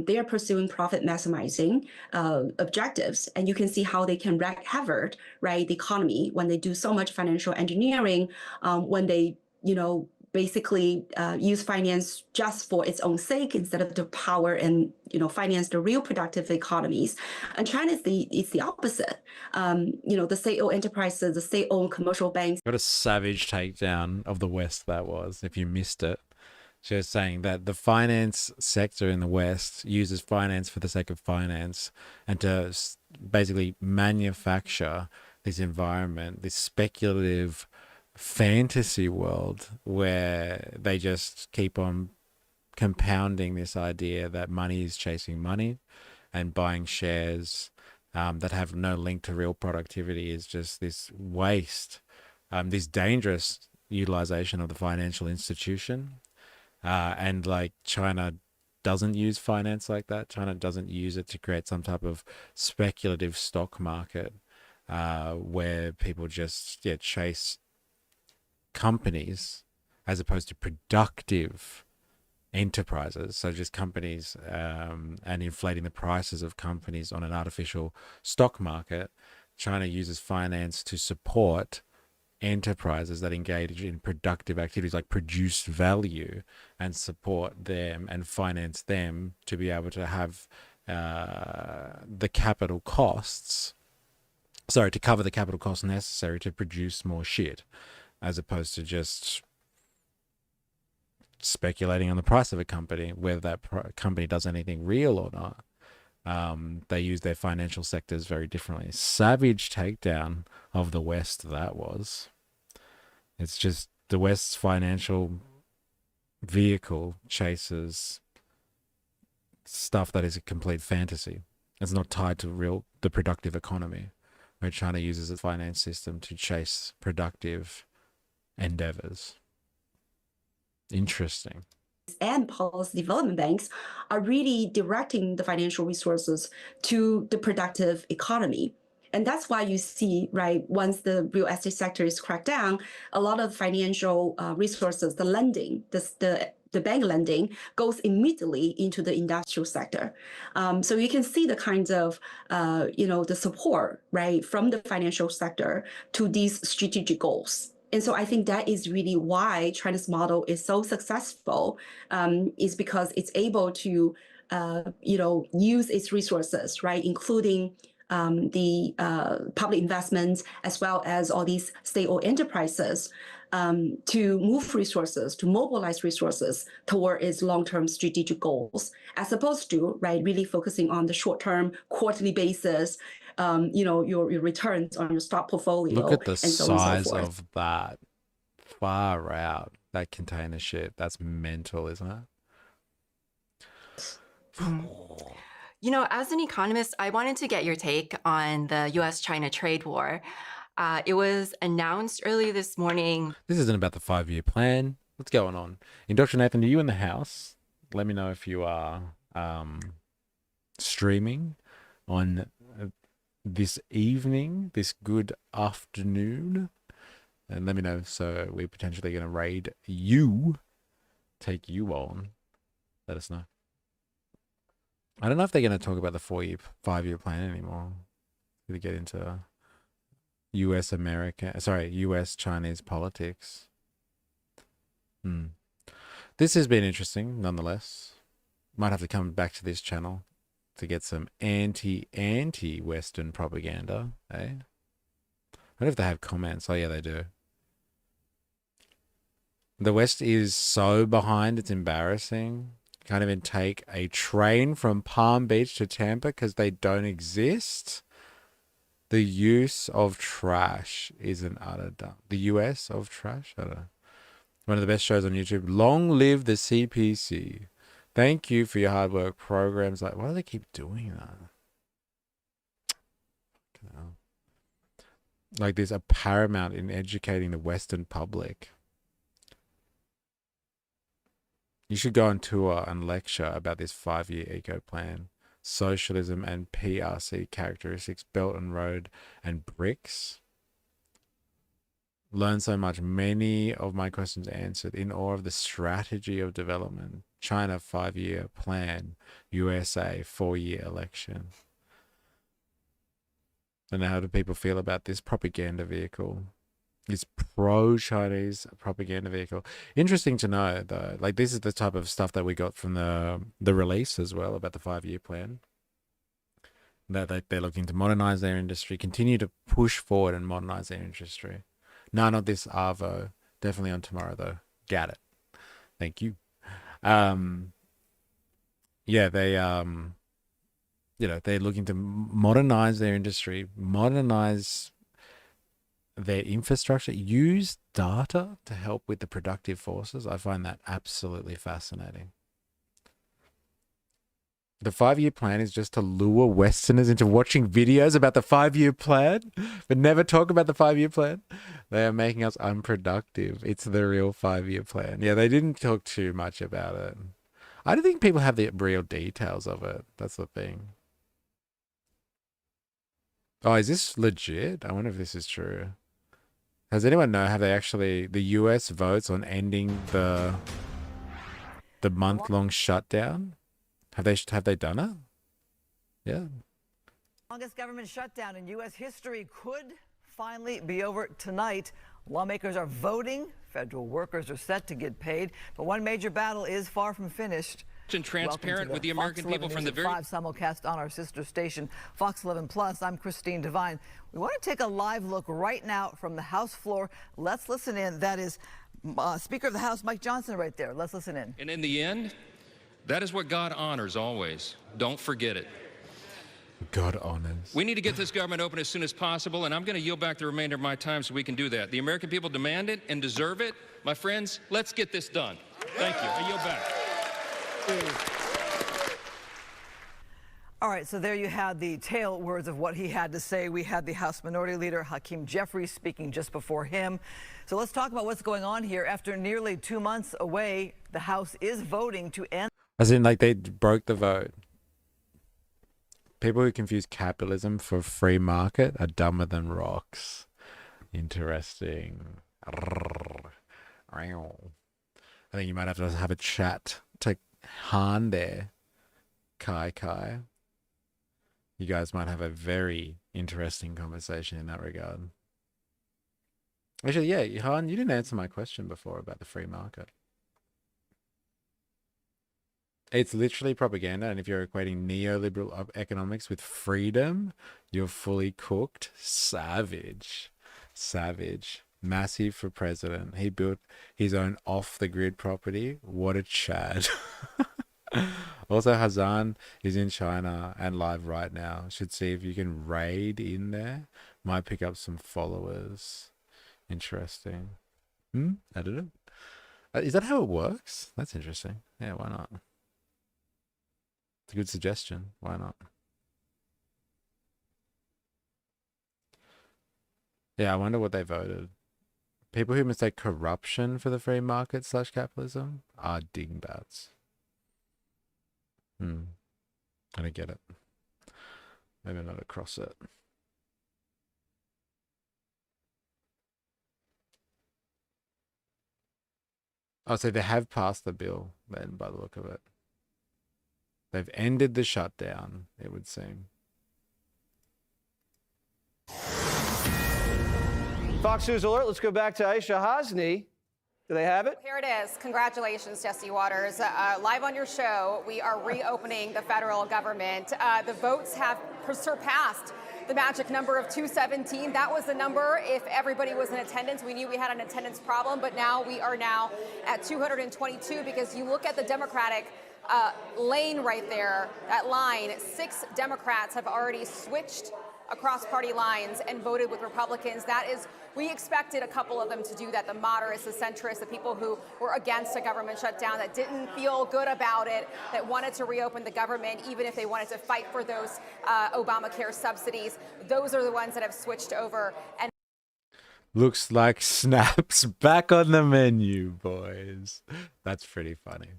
They are pursuing profit maximizing objectives, and you can see how they can wreak havoc, right? The economy when they do so much financial engineering, when they, basically use finance just for its own sake instead of to power and finance the real productive economies. And China is the opposite. The state-owned enterprises, the state-owned commercial banks. What a savage takedown of the West that was, if you missed it. She was saying that the finance sector in the West uses finance for the sake of finance and to basically manufacture this environment, this speculative fantasy world where they just keep on compounding this idea that money is chasing money, and buying shares that have no link to real productivity is just this waste, this dangerous utilization of the financial institution. And like China doesn't use finance like that. China doesn't use it to create some type of speculative stock market where people just chase companies as opposed to productive enterprises. So just companies and inflating the prices of companies on an artificial stock market. China uses finance to support enterprises that engage in productive activities like produce value and support them and finance them to be able to have the capital costs, to cover the capital costs necessary to produce more shit, as opposed to just speculating on the price of a company, whether that company does anything real or not. They use their financial sectors very differently. Savage takedown of the West, that was. It's just the West's financial vehicle chases stuff that is a complete fantasy. It's not tied to the productive economy, where China uses its finance system to chase productive endeavors. Interesting. And policy development banks are really directing the financial resources to the productive economy. And that's why you see, right, once the real estate sector is cracked down, a lot of financial resources, the lending, the bank lending goes immediately into the industrial sector. So you can see the kinds of, the support, right, from the financial sector to these strategic goals. And so I think that is really why China's model is so successful, is because it's able to, use its resources, right, including the public investments as well as all these state-owned enterprises to move resources, to mobilize resources toward its long-term strategic goals, as opposed to, right, really focusing on the short-term, quarterly basis, your returns on your stock portfolio. Look at the and so on and size so forth. of that. Far out. That container ship. That's mental, isn't it? You know, as an economist, I wanted to get your take on the US-China trade war. It was announced early this morning. This isn't about the 5-year plan. What's going on? Indoctrinathan, are you in the house? Let me know if you are streaming on this evening, this good afternoon. And let me know, so we're potentially going to raid you, take you on. Let us know. I don't know if they're going to talk about the 5-year plan anymore. Going to get into US-Chinese politics. This has been interesting, nonetheless. Might have to come back to this channel to get some anti-Western propaganda, eh? I wonder if they have comments. Oh, yeah, they do. The West is so behind, it's embarrassing. Can't even take a train from Palm Beach to Tampa because they don't exist. The use of trash is an utter dump. The US of trash? I don't know. One of the best shows on YouTube. Long live the CPC. Thank you for your hard work. Programs like, why do they keep doing that? Like there's a paramount in educating the Western public. You should go on tour and lecture about this 5-year eco plan. Socialism and PRC characteristics, Belt and Road and BRICS. Learn so much. Many of my questions answered. In awe of the strategy of development. China 5-year plan. USA 4-year election. And how do people feel about this propaganda vehicle? This pro-Chinese propaganda vehicle. Interesting to know, though. Like, this is the type of stuff that we got from the release as well about the 5-year plan. That they're looking to modernize their industry, continue to push forward and modernize their industry. No, not this Arvo. Definitely on tomorrow, though. Got it. Thank you. Yeah, they they're looking to modernize their industry, modernize their infrastructure, use data to help with the productive forces. I find that absolutely fascinating. The 5-year plan is just to lure Westerners into watching videos about the 5-year plan, but never talk about the 5-year plan. They are making us unproductive. It's the real 5-year plan. Yeah, they didn't talk too much about it. I don't think people have the real details of it. That's the thing. Oh, is this legit? I wonder if this is true. Does anyone know, have they actually, the US votes on ending the month-long shutdown? Have they done it? Yeah. Longest government shutdown in U.S. history could finally be over tonight. Lawmakers are voting. Federal workers are set to get paid. But one major battle is far from finished. And transparent with the American people from the very 5 simulcast on our sister station, Fox 11 Plus. I'm Christine Devine. We want to take a live look right now from the House floor. Let's listen in. That is Speaker of the House, Mike Johnson, right there. Let's listen in. And in the end, that is what God honors always. Don't forget it. God honors. We need to get this government open as soon as possible, and I'm going to yield back the remainder of my time so we can do that. The American people demand it and deserve it. My friends, let's get this done. Thank you. I yield back. All right, so there you had the tail words of what he had to say. We had the House Minority Leader, Hakeem Jeffries, speaking just before him. So let's talk about what's going on here. After nearly 2 months away, the House is voting to end. As in, like, they broke the vote. People who confuse capitalism for free market are dumber than rocks. Interesting. I think you might have to have a chat to Han there, Kai. You guys might have a very interesting conversation in that regard. Actually, yeah, Han, you didn't answer my question before about the free market. It's literally propaganda, and if you're equating neoliberal economics with freedom, you're fully cooked. Savage. Massive for president. He built his own off-the-grid property. What a Chad. Also, Hazan is in China and live right now. Should see if you can raid in there. Might pick up some followers. Interesting. I don't know. Is that how it works? That's interesting. Yeah, why not? It's a good suggestion. Why not? Yeah, I wonder what they voted. People who mistake corruption for the free market / capitalism are dingbats. I don't get it. Maybe I'm not across it. Oh, so they have passed the bill then, by the look of it. They've ended the shutdown, it would seem. Fox News Alert, let's go back to Aisha Hasni. Do they have it? Here it is. Congratulations, Jesse Waters. Live on your show, we are reopening the federal government. The votes have surpassed the magic number of 217. That was the number if everybody was in attendance. We knew we had an attendance problem, but now we are now at 222 because you look at the Democratic lane right there, that line, 6 Democrats have already switched across party lines and voted with Republicans. That is, we expected a couple of them to do that, the moderates, the centrists, the people who were against a government shutdown, that didn't feel good about it, that wanted to reopen the government, even if they wanted to fight for those Obamacare subsidies. Those are the ones that have switched over. And looks like snaps back on the menu, boys. That's pretty funny.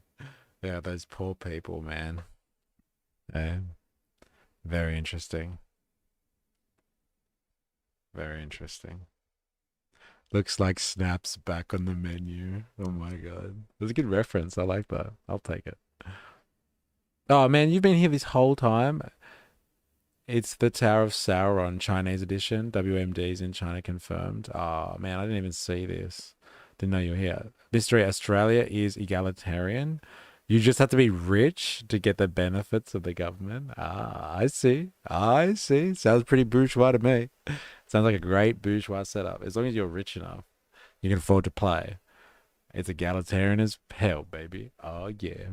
Yeah, those poor people, man. Very interesting. Very interesting. Looks like snaps back on the menu. Oh my god. That's a good reference. I like that. I'll take it. Oh man, you've been here this whole time. It's the Tower of Sauron, Chinese edition. WMD's in China confirmed. Oh man, I didn't even see this. Didn't know you were here. Mystery Australia is egalitarian. You just have to be rich to get the benefits of the government. Ah, I see. Sounds pretty bourgeois to me. Sounds like a great bourgeois setup. As long as you're rich enough, you can afford to play. It's egalitarian as hell, baby. Oh, yeah.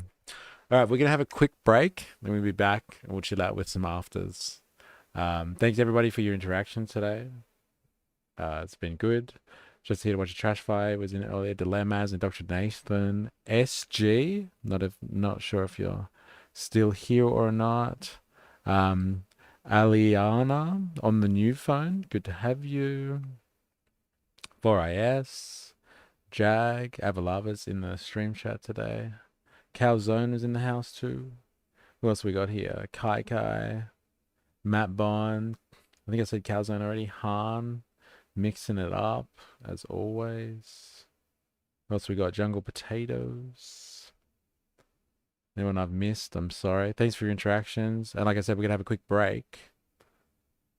All right, we're going to have a quick break. Then we'll be back and we'll chill out with some afters. Thanks, everybody, for your interaction today. It's been good. Just here to watch a trash fire. Was in earlier. Dilemmas and Dr. Nathan SG. Not sure if you're still here or not. Aliana on the new phone. Good to have you. 4IS. Jag. Avalava's in the stream chat today. Calzone is in the house too. Who else we got here? Kai. Matt Bond. I think I said Calzone already. Han. Mixing it up, as always. What else we got? Jungle Potatoes. Anyone I've missed? I'm sorry. Thanks for your interactions. And like I said, we're going to have a quick break.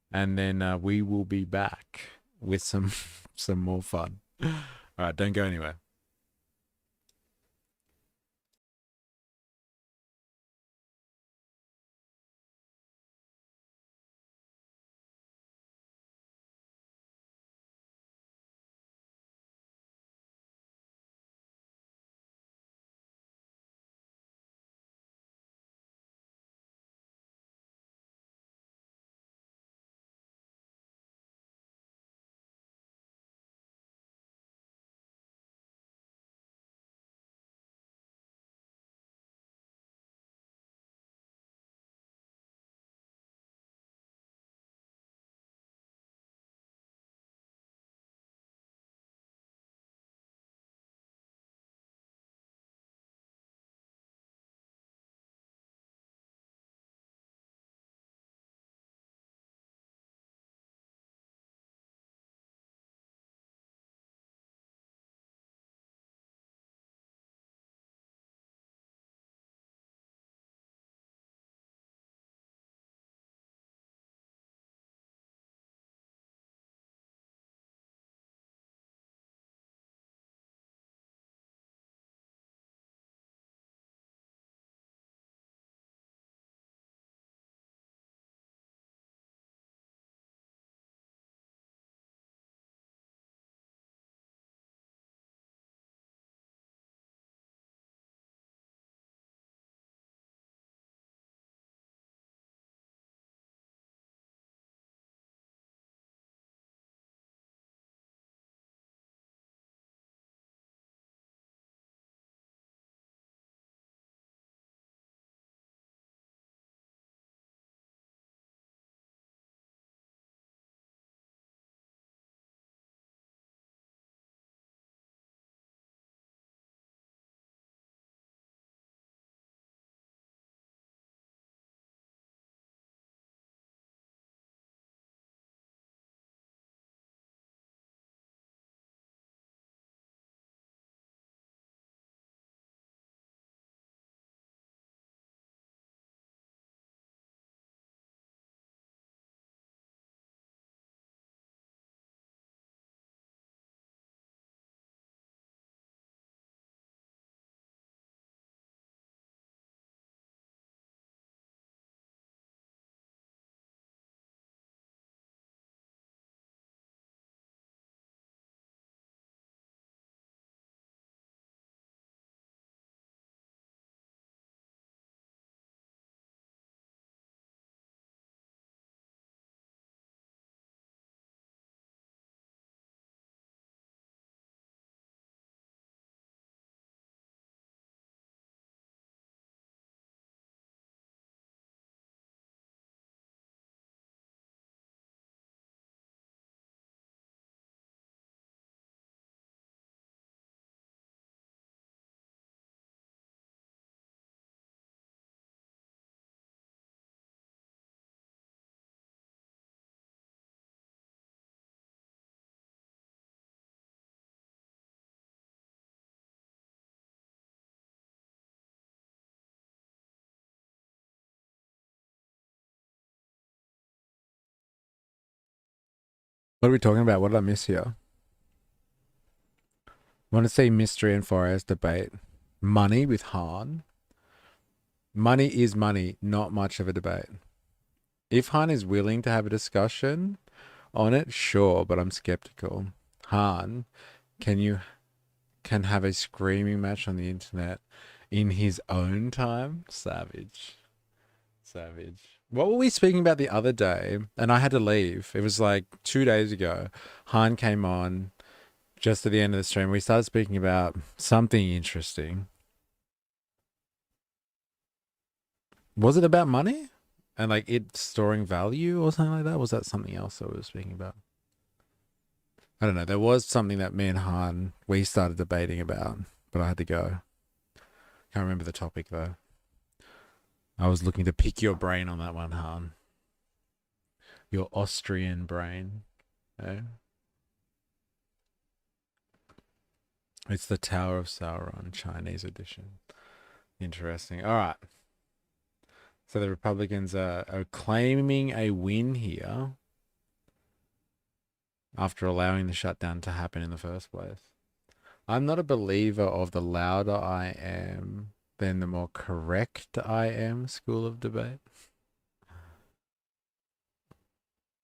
And then we will be back with some more fun. All right, don't go anywhere. What are we talking about? What did I miss here? Want to see Mystery and 4 Hours debate. Money with Han. Money is money, not much of a debate. If Han is willing to have a discussion on it, sure, but I'm skeptical. Han, can have a screaming match on the internet in his own time? Savage. Savage. What were we speaking about the other day? And I had to leave. It was like 2 days ago. Han came on just at the end of the stream. We started speaking about something interesting. Was it about money? And like it storing value or something like that? Was that something else that we were speaking about? I don't know. There was something that me and Han, we started debating about, but I had to go. Can't remember the topic though. I was looking to pick your brain on that one, Han. Your Austrian brain. Eh? It's the Tower of Sauron, Chinese edition. Interesting. All right. So the Republicans are claiming a win here after allowing the shutdown to happen in the first place. I'm not a believer of the louder I am, then the more correct I am school of debate.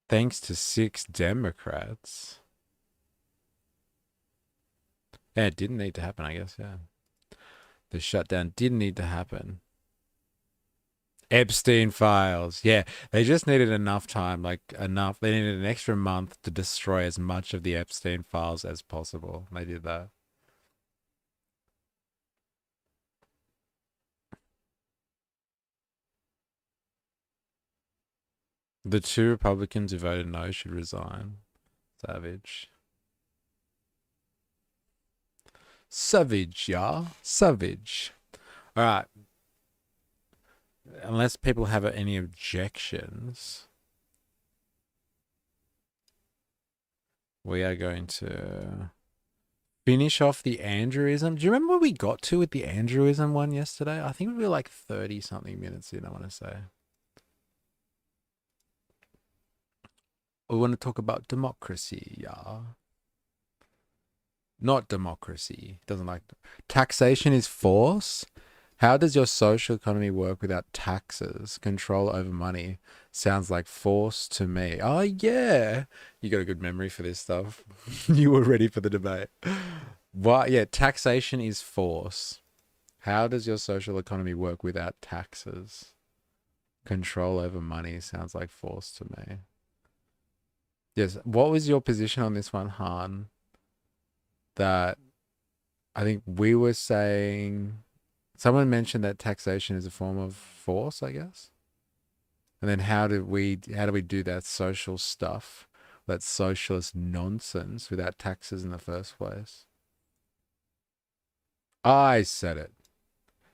Thanks to 6 Democrats. Yeah, it didn't need to happen, I guess, yeah. The shutdown didn't need to happen. Epstein files. Yeah, they just needed enough time, like enough. They needed an extra month to destroy as much of the Epstein files as possible. They did that. The 2 Republicans who voted no should resign. Savage. Savage, yeah. Savage. All right. Unless people have any objections, we are going to finish off the Andrewism. Do you remember what we got to with the Andrewism one yesterday? I think we were like 30-something minutes in, I want to say. We want to talk about democracy, yeah. Not democracy. Doesn't like taxation is force. How does your social economy work without taxes? Control over money sounds like force to me. Oh yeah, you got a good memory for this stuff. You were ready for the debate. What? Yeah, taxation is force. How does your social economy work without taxes? Control over money sounds like force to me. Yes. What was your position on this one, Han? That I think we were saying, someone mentioned that taxation is a form of force, I guess. And then how do we do that social stuff, that socialist nonsense without taxes in the first place? I said it.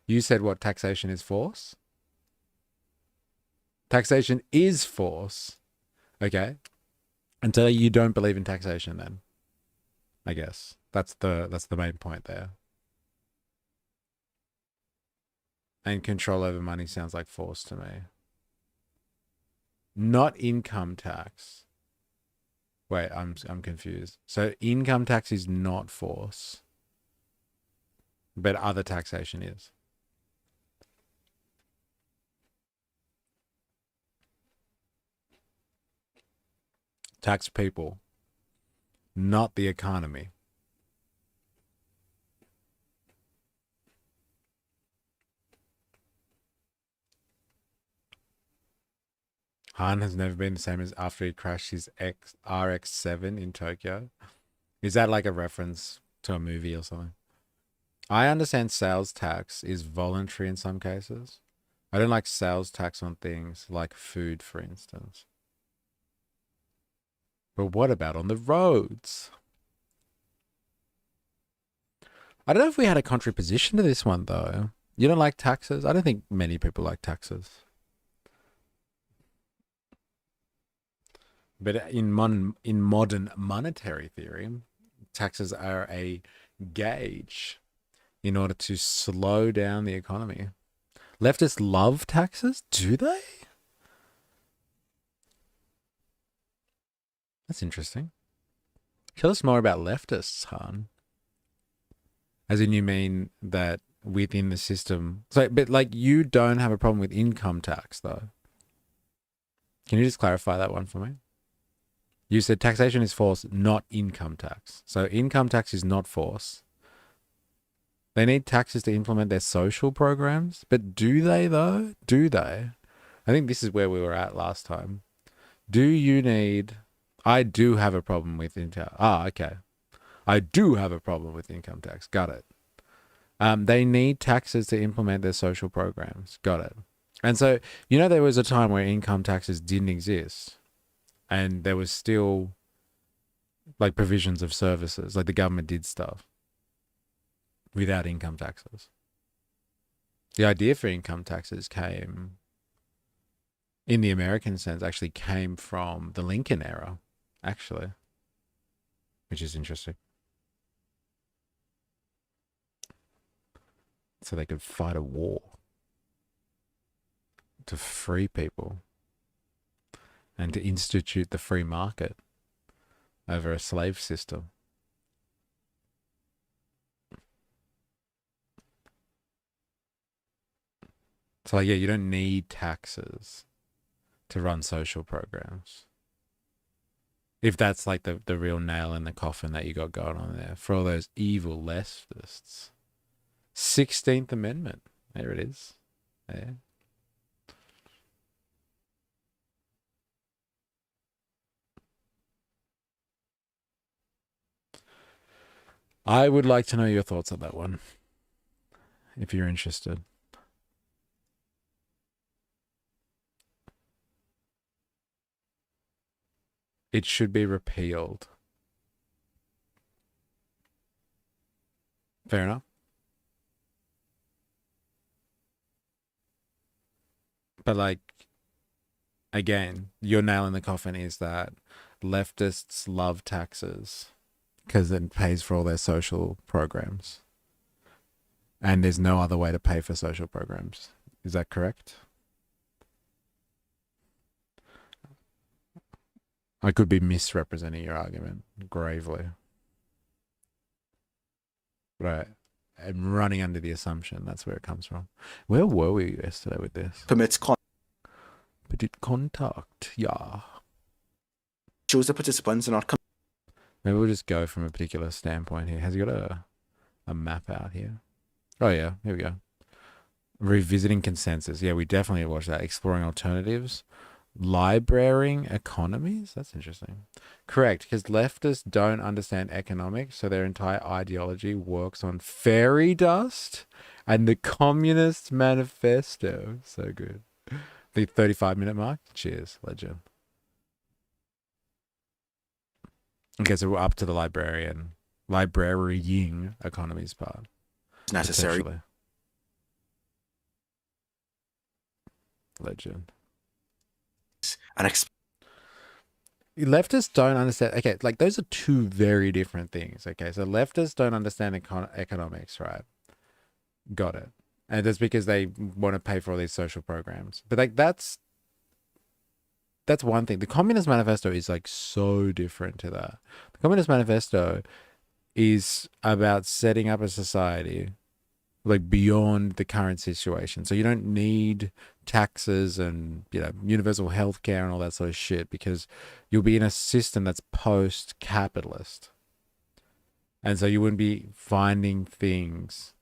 You said what? Taxation is force? Taxation is force. Okay. Until you don't believe in taxation then, I guess. That's the main point there. And control over money sounds like force to me. Not income tax. Wait, I'm confused. So income tax is not force, but other taxation is. Tax people, not the economy. Han has never been the same as after he crashed his RX-7 in Tokyo. Is that like a reference to a movie or something? I understand sales tax is voluntary in some cases. I don't like sales tax on things like food, for instance. But what about on the roads? I don't know if we had a contrary position to this one, though. You don't like taxes? I don't think many people like taxes. But in modern monetary theory, taxes are a gauge in order to slow down the economy. Leftists love taxes? Do they? That's interesting. Tell us more about leftists, Han. As in, you mean that within the system. So, but like, you don't have a problem with income tax, though. Can you just clarify that one for me? You said taxation is force, not income tax. So income tax is not force. They need taxes to implement their social programs. But do they, though? Do they? I think this is where we were at last time. Do you need... I do have a problem with income... okay. I do have a problem with income tax. Got it. They need taxes to implement their social programs. Got it. And so, you know, there was a time where income taxes didn't exist. And there was still, like, provisions of services. Like, the government did stuff without income taxes. The idea for income taxes came, in the American sense, actually came from the Lincoln era, actually. Which is interesting. So they could fight a war to free people and to institute the free market over a slave system. So like, yeah, you don't need taxes to run social programs. If that's like the real nail in the coffin that you got going on there for all those evil leftists. 16th Amendment. There it is. There. I would like to know your thoughts on that one, if you're interested. It should be repealed. Fair enough. But like, again, your nail in the coffin is that leftists love taxes because it pays for all their social programs. And there's no other way to pay for social programs. Is that correct? I could be misrepresenting your argument gravely. Right. I'm running under the assumption that's where it comes from. Where were we yesterday with this? Permits Petit contact, yeah. shows the participants are not. Maybe we'll just go from a particular standpoint here. Has he got a map out here? Oh yeah, here we go. Revisiting consensus. Yeah, we definitely watched that. Exploring alternatives. Librarying economies? That's interesting. Correct, because leftists don't understand economics, so their entire ideology works on fairy dust and the Communist Manifesto. So good. The 35-minute mark? Cheers, legend. Okay, so we're up to the librarian. Librarying economies part. It's necessary. Legend. And leftists don't understand. Okay, like those are two very different things. Okay, so leftists don't understand economics, right? Got it. And that's because they want to pay for all these social programs. But like that's one thing. The Communist Manifesto is like so different to that. The Communist Manifesto is about setting up a society like beyond the current situation. So you don't need taxes and, you know, universal health care and all that sort of shit because you'll be in a system that's post-capitalist. And so you wouldn't be finding things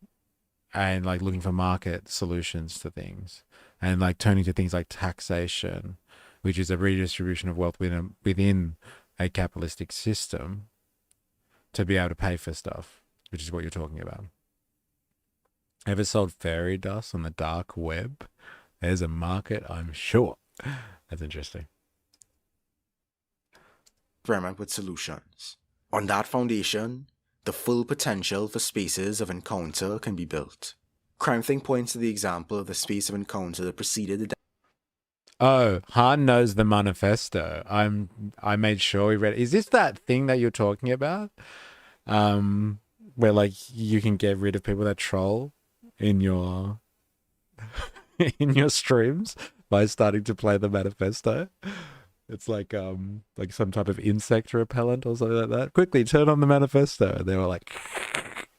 and like looking for market solutions to things and like turning to things like taxation, which is a redistribution of wealth within a capitalistic system to be able to pay for stuff, which is what you're talking about. Ever sold fairy dust on the dark web? There's a market, I'm sure. That's interesting. Experiment with solutions. On that foundation, the full potential for spaces of encounter can be built. CrimeThink points to the example of the space of encounter that preceded the... Oh, Han knows the manifesto. I made sure we read it. Is this that thing that you're talking about? Where like you can get rid of people that troll in your in your streams by starting to play the manifesto? It's like some type of insect repellent or something like that. Quickly turn on the manifesto. And they were like,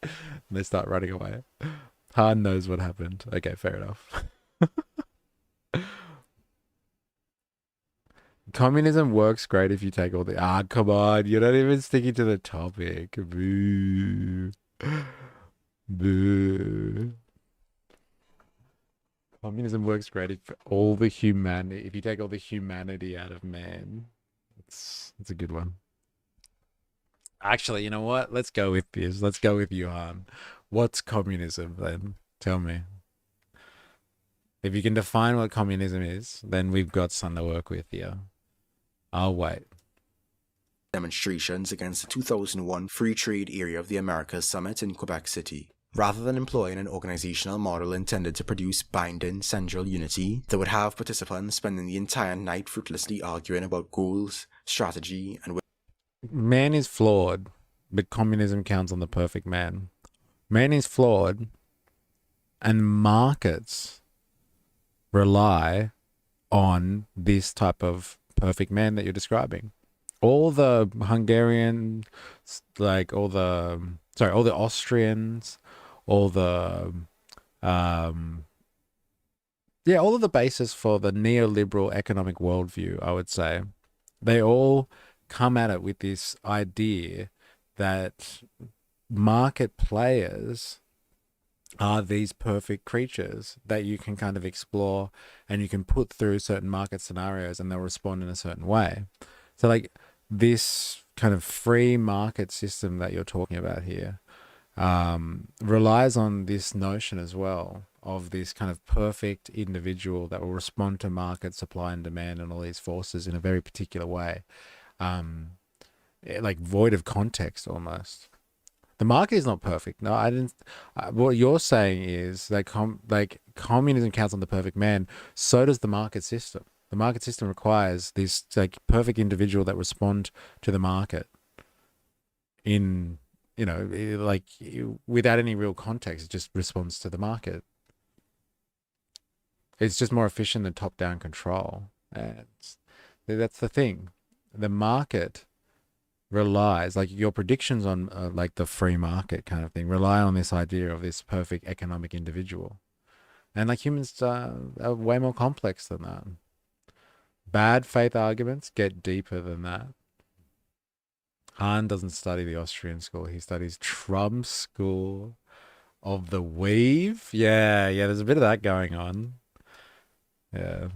and they start running away. Han knows what happened. Okay, fair enough. Communism works great if you take all the... come on. You're not even sticking to the topic. Boo. Boo. Communism works great if if you take all the humanity out of man. It's a good one. Actually, you know what? Let's go with this. Let's go with Johan. What's communism then? Tell me. If you can define what communism is, then we've got something to work with here. I'll wait. Demonstrations against the 2001 Free Trade Area of the Americas Summit in Quebec City. Rather than employing an organizational model intended to produce binding central unity that would have participants spending the entire night fruitlessly arguing about goals, strategy, and... Man is flawed, but communism counts on the perfect man. Man is flawed, and markets rely on this type of perfect man that you're describing. All the Hungarian, all the Austrians, all the all of the basis for the neoliberal economic worldview, I would say, they all come at it with this idea that market players are these perfect creatures that you can kind of explore and you can put through certain market scenarios and they'll respond in a certain way. So like this kind of free market system that you're talking about here relies on this notion as well of this kind of perfect individual that will respond to market supply and demand and all these forces in a very particular way, like void of context almost. The market is not perfect. No, I didn't. What you're saying is that communism counts on the perfect man. So does the market system. The market system requires this like perfect individual that respond to the market in, like without any real context. It just responds to the market. It's just more efficient than top-down control. And that's the thing. The market relies, like your predictions on like the free market kind of thing, rely on this idea of this perfect economic individual. And like humans are way more complex than that. Bad faith arguments get deeper than that. Han doesn't study the Austrian school. He studies Trump's school of the weave. Yeah, there's a bit of that going on. Yeah.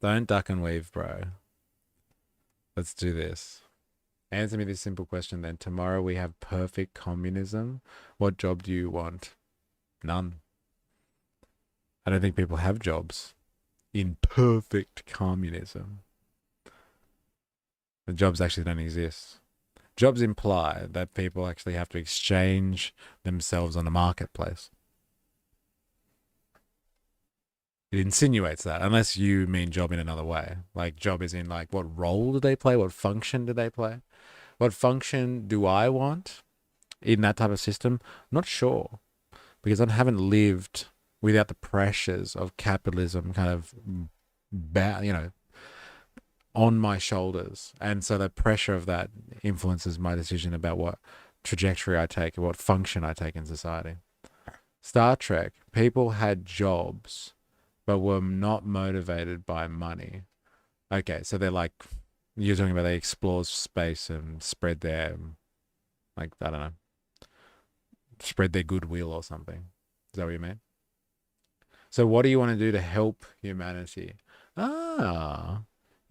Don't duck and weave, bro. Let's do this. Answer me this simple question then. Tomorrow we have perfect communism. What job do you want? None. I don't think people have jobs in perfect communism. The jobs actually don't exist. Jobs imply that people actually have to exchange themselves on a marketplace. It insinuates that, unless you mean job in another way. Like job is in like, what role do they play? What function do they play? What function do I want in that type of system? I'm not sure, because I haven't lived without the pressures of capitalism kind of, on my shoulders. And so the pressure of that influences my decision about what trajectory I take and what function I take in society. Star Trek, people had jobs, but were not motivated by money. Okay, so they're like, you're talking about they explore space and spread their, like, I don't know, spread their goodwill or something. Is that what you mean? So what do you want to do to help humanity?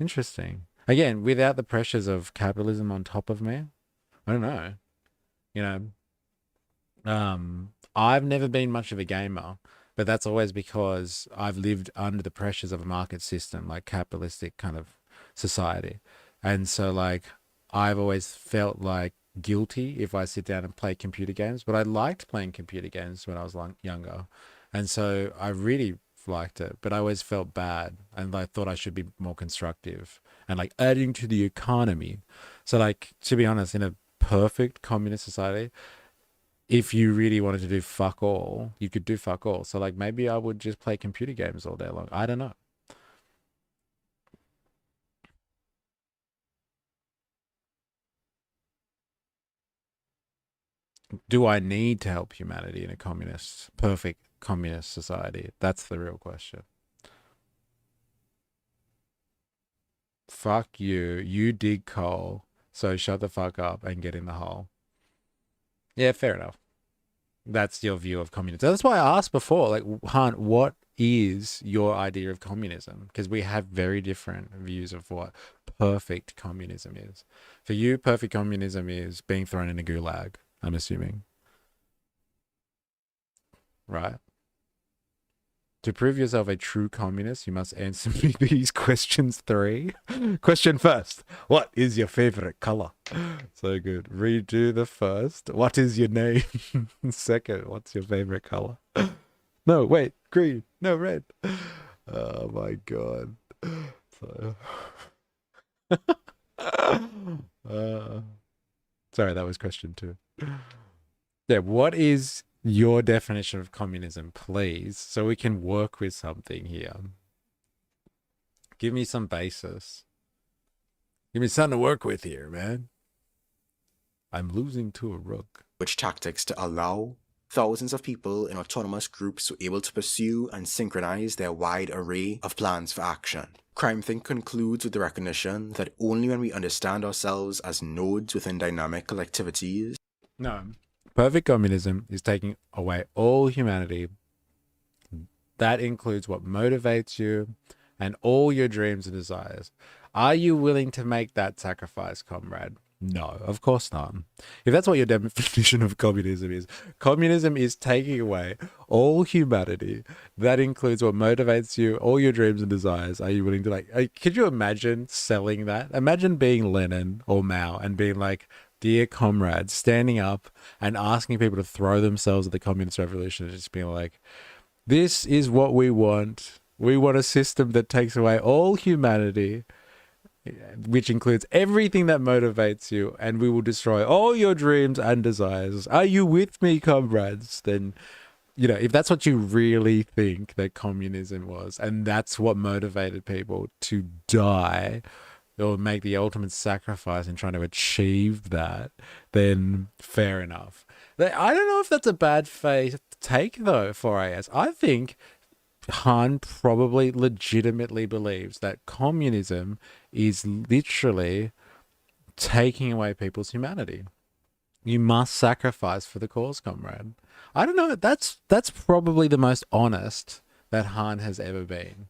Interesting. Again, without the pressures of capitalism on top of me, I don't know. I've never been much of a gamer, but that's always because I've lived under the pressures of a market system, like capitalistic kind of society. And so like, I've always felt like guilty if I sit down and play computer games, but I liked playing computer games when I was younger. And so I really liked it, but I always felt bad and I thought I should be more constructive and like adding to the economy. So like, to be honest, in a perfect communist society, if you really wanted to do fuck all, you could do fuck all. So like, maybe I would just play computer games all day long. I don't know. Do I need to help humanity in a perfect communist society? That's the real question. Fuck you. You dig coal, so shut the fuck up and get in the hole. Yeah, fair enough. That's your view of communism. That's why I asked before, like, Hunt, what is your idea of communism? Because we have very different views of what perfect communism is. For you, perfect communism is being thrown in a gulag, I'm assuming. Right? To prove yourself a true communist, you must answer me these questions 3. Question first. What is your favorite color? So good. Redo the first. What is your name? Second. What's your favorite color? No, wait. Green. No, red. Oh my God. So... sorry, that was question 2. Yeah, what is your definition of communism, please, so we can work with something here? Give me some basis. Give me something to work with here, man. I'm losing to a rook. Which tactics to allow thousands of people in autonomous groups were able to pursue and synchronize their wide array of plans for action. CrimeThink concludes with the recognition that only when we understand ourselves as nodes within dynamic collectivities. No. Perfect communism is taking away all humanity. That includes what motivates you and all your dreams and desires. Are you willing to make that sacrifice, comrade? No, of course not. If that's what your definition of communism is taking away all humanity. That includes what motivates you, all your dreams and desires. Are you willing to could you imagine selling that? Imagine being Lenin or Mao and being like, dear comrades, standing up and asking people to throw themselves at the communist revolution and just being like, this is what we want. We want a system that takes away all humanity, which includes everything that motivates you, and we will destroy all your dreams and desires. Are you with me, comrades? Then, if that's what you really think that communism was, and that's what motivated people to die or make the ultimate sacrifice in trying to achieve that, then fair enough. I don't know if that's a bad faith take, though, for AS. I think Han probably legitimately believes that communism is literally taking away people's humanity. You must sacrifice for the cause, comrade. I don't know. That's probably the most honest that Han has ever been.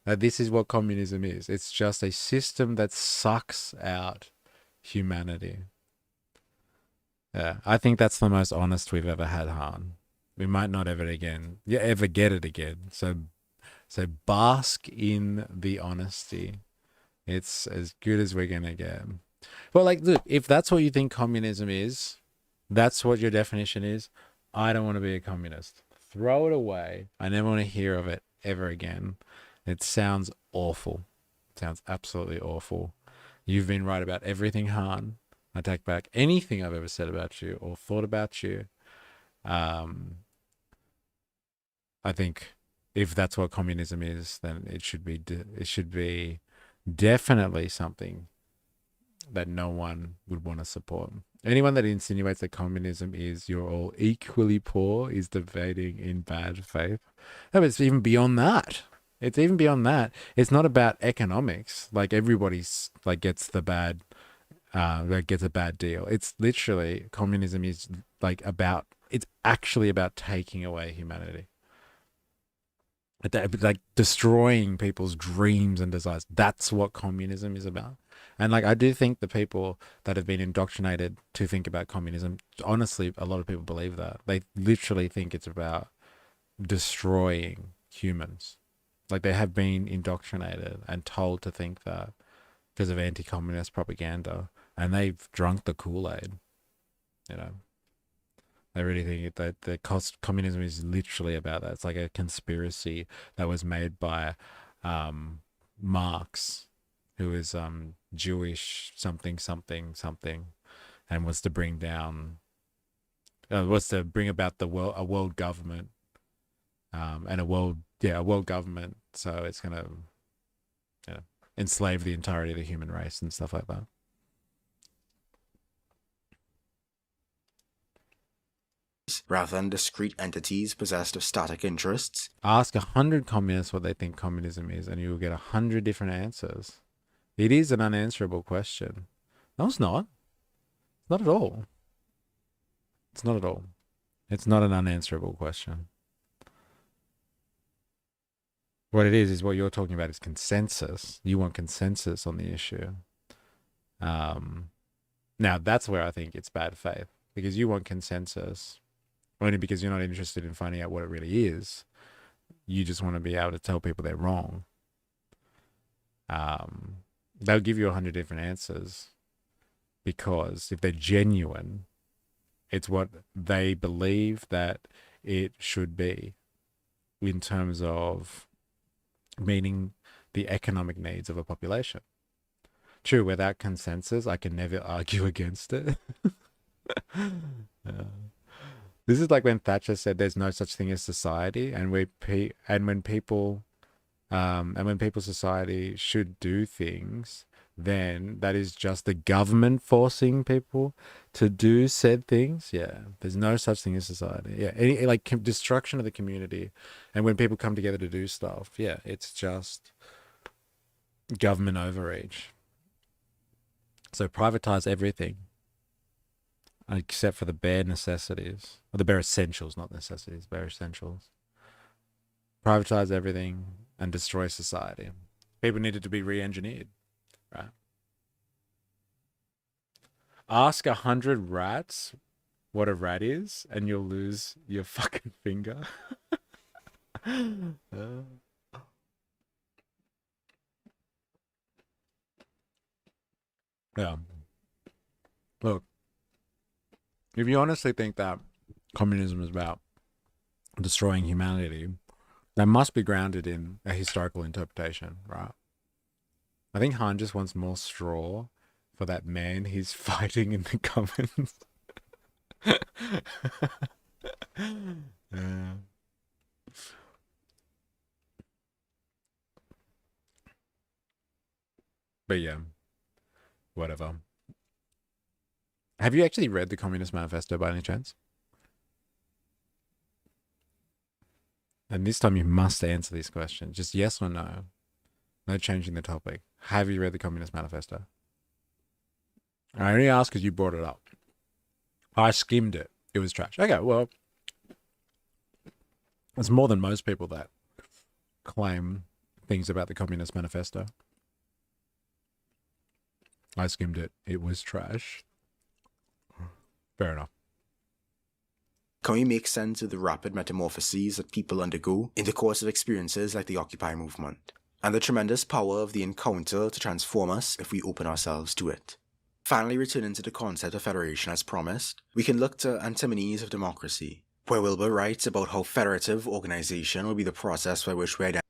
That this is what communism is. It's just a system that sucks out humanity. Yeah, I think that's the most honest we've ever had, Han. We might not ever get it again. So bask in the honesty. It's as good as we're gonna get. Well, look, if that's what you think communism is, that's what your definition is, I don't want to be a communist. Throw it away. I never want to hear of it ever again. It sounds awful. It sounds absolutely awful. You've been right about everything, Han. I take back anything I've ever said about you or thought about you. I think if that's what communism is, then it should be definitely something that no one would want to support. Anyone that insinuates that communism is you're all equally poor is debating in bad faith. No, but it's even beyond that. It's even beyond that. It's not about economics. Like everybody's gets a bad deal. It's literally communism is it's actually about taking away humanity. Like destroying people's dreams and desires. That's what communism is about. And I do think the people that have been indoctrinated to think about communism, honestly, a lot of people believe that. They literally think it's about destroying humans. They have been indoctrinated and told to think that because of anti-communist propaganda, and they've drunk the Kool-Aid. They really think that communism is literally about that. It's like a conspiracy that was made by Marx, who is Jewish something, and was to bring about a world government, and a world government. So it's gonna enslave the entirety of the human race and stuff like that. rather than discrete entities possessed of static interests. Ask 100 communists what they think communism is, and you'll get 100 different answers. It is an unanswerable question. No, it's not. Not at all. It's not at all. It's not an unanswerable question. What it is what you're talking about is consensus. You want consensus on the issue. Now, that's where I think it's bad faith, because you want consensus only because you're not interested in finding out what it really is. You just want to be able to tell people they're wrong. They'll give you 100 different answers because if they're genuine, it's what they believe that it should be in terms of meeting the economic needs of a population. True, without consensus, I can never argue against it. This is like when Thatcher said there's no such thing as society, and when people's society should do things, then that is just the government forcing people to do said things. Yeah, there's no such thing as society. Yeah, any like destruction of the community, and when people come together to do stuff, yeah, it's just government overreach. So privatize everything, except for the bare necessities, or the bare essentials, not necessities, bare essentials. Privatize everything and destroy society. People needed to be re-engineered, right? Ask 100 rats what a rat is, and you'll lose your fucking finger. Yeah. Look, if you honestly think that communism is about destroying humanity, that must be grounded in a historical interpretation, right? I think Han just wants more straw for that man he's fighting in the Commons. Yeah. But yeah, whatever. Have you actually read the Communist Manifesto by any chance? And this time you must answer these questions. Just yes or no. No changing the topic. Have you read the Communist Manifesto? I only asked because you brought it up. I skimmed it. It was trash. Okay, well, it's more than most people that claim things about the Communist Manifesto. I skimmed it. It was trash. Fair enough. Can we make sense of the rapid metamorphoses that people undergo in the course of experiences like the Occupy movement, and the tremendous power of the encounter to transform us if we open ourselves to it? Finally, returning to the concept of federation as promised, we can look to Antinomies of Democracy, where Wilbur writes about how federative organization will be the process by which we identify.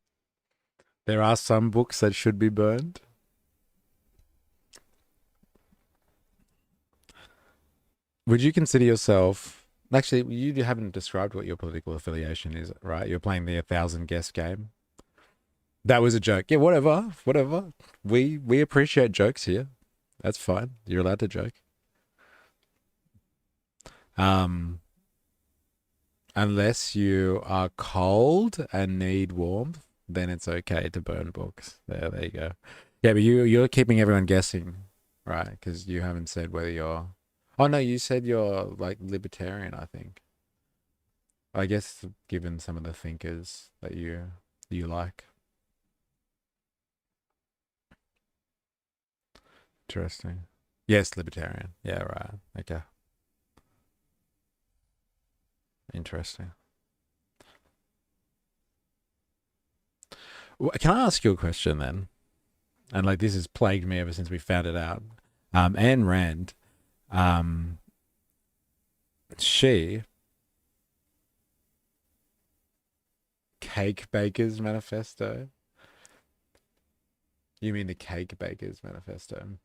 There are some books that should be burned. Would you consider yourself... Actually, you haven't described what your political affiliation is, right? You're playing the 1,000 guess game. That was a joke. Yeah, whatever. We appreciate jokes here. That's fine. You're allowed to joke. Unless you are cold and need warmth, then it's okay to burn books. There you go. Yeah, but you're keeping everyone guessing, right? Because you haven't said whether you're... Oh, no, you said you're, like, libertarian, I think. I guess, given some of the thinkers that you like. Interesting. Yes, libertarian. Yeah, right. Okay. Interesting. Can I ask you a question, then? And, like, this has plagued me ever since we found it out. Ayn Rand... she Cake Baker's Manifesto. You mean the Cake Baker's Manifesto?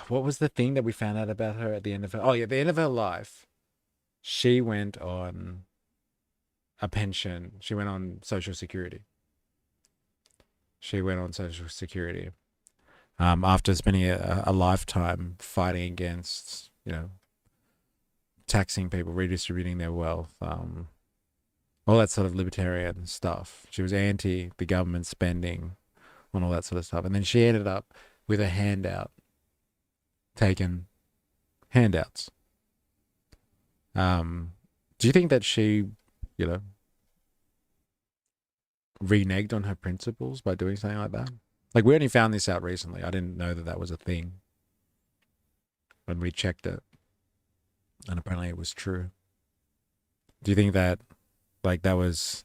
What was the thing that we found out about her at the end of her? Oh yeah, the end of her life. She went on a pension. She went on Social Security. After spending a lifetime fighting against, taxing people, redistributing their wealth, all that sort of libertarian stuff. She was anti the government spending on all that sort of stuff. And then she ended up with a handout, taking handouts. Do you think that she, you know, reneged on her principles by doing something like that? Like, we only found this out recently. I didn't know that that was a thing when we checked it. And apparently it was true. Do you think that, like, that was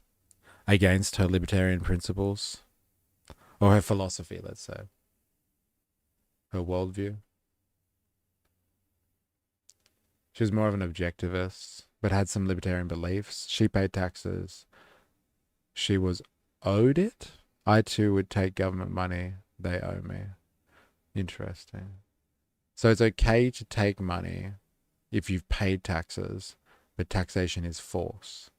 against her libertarian principles? Or her philosophy, let's say? Her worldview? She was more of an objectivist, but had some libertarian beliefs. She paid taxes. She was owed it. I too would take government money. They owe me. Interesting. So it's okay to take money if you've paid taxes, but taxation is force.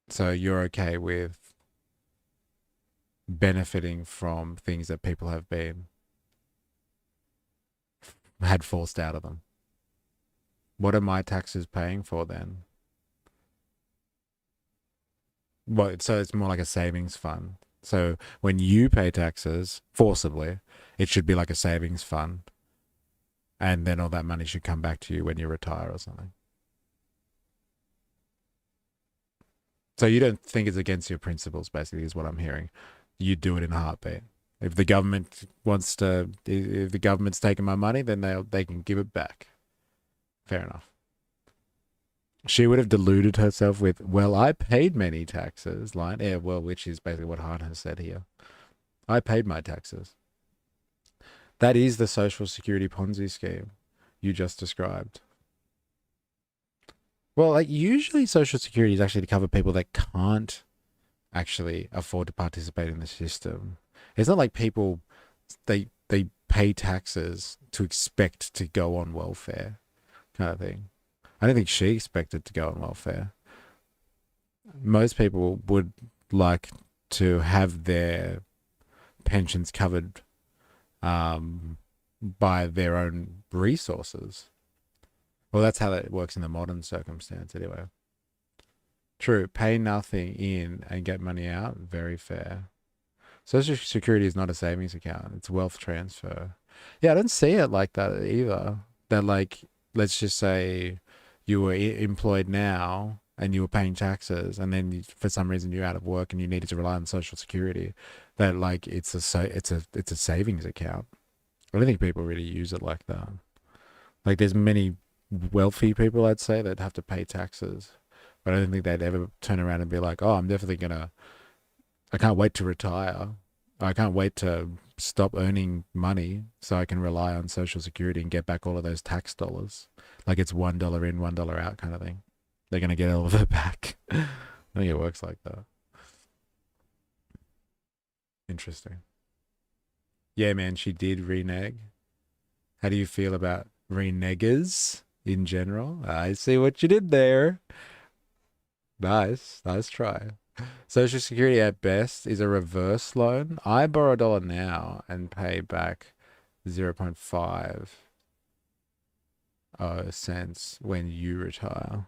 So you're okay with benefiting from things that people have been had forced out of them. What are my taxes paying for then? Well, so it's more like a savings fund. So when you pay taxes forcibly, it should be like a savings fund. And then all that money should come back to you when you retire or something. So you don't think it's against your principles, basically, is what I'm hearing. You do it in a heartbeat. If the government wants to, if the government's taking my money, then they can give it back. Fair enough. She would have deluded herself with, well, I paid many taxes, line. Yeah, well, which is basically what Hart has said here. I paid my taxes. That is the Social Security Ponzi scheme you just described. Well, like, usually Social Security is actually to cover people that can't actually afford to participate in the system. It's not like people, they pay taxes to expect to go on welfare kind of thing. I don't think she expected to go on welfare. Most people would like to have their pensions covered by their own resources. Well, that's how that works in the modern circumstance anyway. True, pay nothing in and get money out, very fair. Social Security is not a savings account, it's wealth transfer. Yeah, I don't see it like that either. That, like, let's just say you were employed now and you were paying taxes, and then for some reason you're out of work and you needed to rely on Social Security, that, like, it's a savings account. I don't think people really use it like that. Like, there's many wealthy people, I'd say, that have to pay taxes, but I don't think they'd ever turn around and be like, oh, I'm definitely I can't wait to retire. I can't wait to stop earning money so I can rely on Social Security and get back all of those tax dollars. Like, it's $1 in, $1 out kind of thing. They're going to get all of it back. I think it works like that. Interesting. Yeah, man, she did renege. How do you feel about renegers in general? I see what you did there. Nice try. Social Security at best is a reverse loan. I borrow $1 now and pay back 0.5 cents when you retire.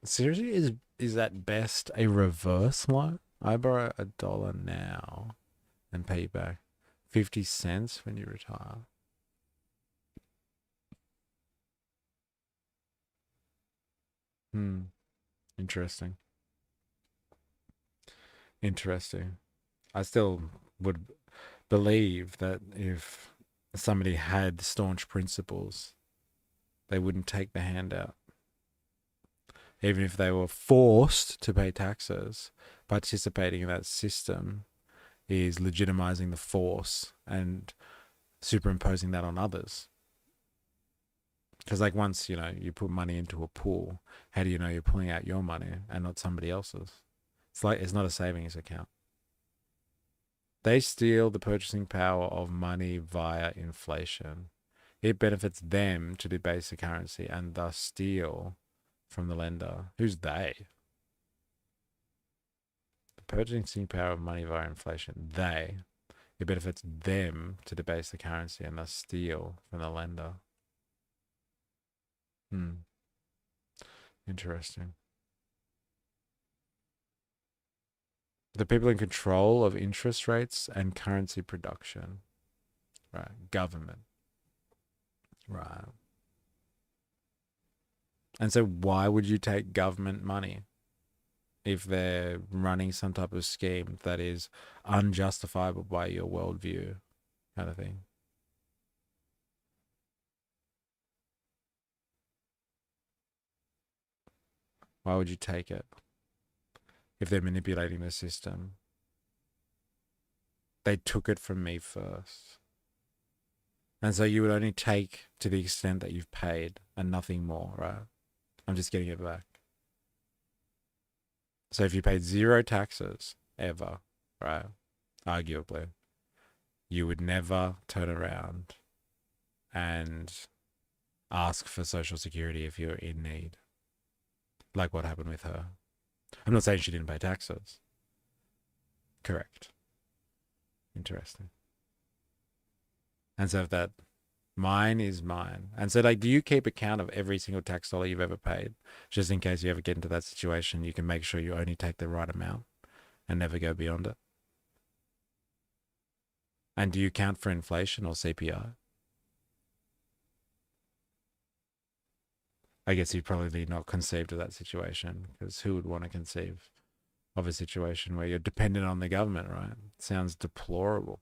Seriously, is at best a reverse loan? I borrow $1 now and pay back 50 cents when you retire. Interesting. I still would believe that if somebody had staunch principles, they wouldn't take the handout. Even if they were forced to pay taxes, participating in that system is legitimizing the force and superimposing that on others. Because, like, once, you put money into a pool, how do you know you're pulling out your money and not somebody else's? It's like, it's not a savings account. They steal the purchasing power of money via inflation. It benefits them to debase the currency and thus steal from the lender. Who's they? The purchasing power of money via inflation. They. It benefits them to debase the currency and thus steal from the lender. Interesting. The people in control of interest rates and currency production. Right. Government. Right. And so why would you take government money if they're running some type of scheme that is unjustifiable by your worldview, kind of thing? Why would you take it if they're manipulating the system? They took it from me first. And so you would only take to the extent that you've paid and nothing more, right? I'm just getting it back. So if you paid zero taxes ever, right, arguably, you would never turn around and ask for Social Security if you're in need. Like what happened with her. I'm not saying she didn't pay taxes. Correct. Interesting. And so if that mine is mine. And so like, do you keep account of every single tax dollar you've ever paid? Just in case you ever get into that situation, you can make sure you only take the right amount and never go beyond it. And do you count for inflation or CPI? I guess you'd probably not conceived of that situation, because who would want to conceive of a situation where you're dependent on the government, right? It sounds deplorable.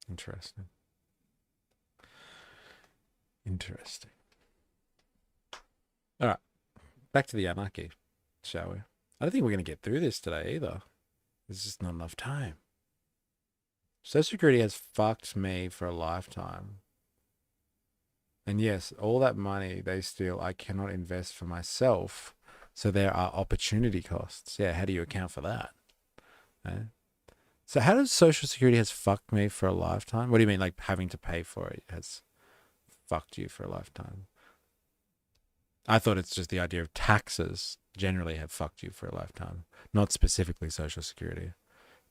Interesting. Interesting. All right. Back to the anarchy, shall we? I don't think we're going to get through this today either. There's just not enough time. Social Security has fucked me for a lifetime. And yes, all that money they steal, I cannot invest for myself. So there are opportunity costs. Yeah, how do you account for that? Eh? So how does Social Security has fucked me for a lifetime? What do you mean, like having to pay for it has fucked you for a lifetime? I thought it's just the idea of taxes generally have fucked you for a lifetime, not specifically Social Security.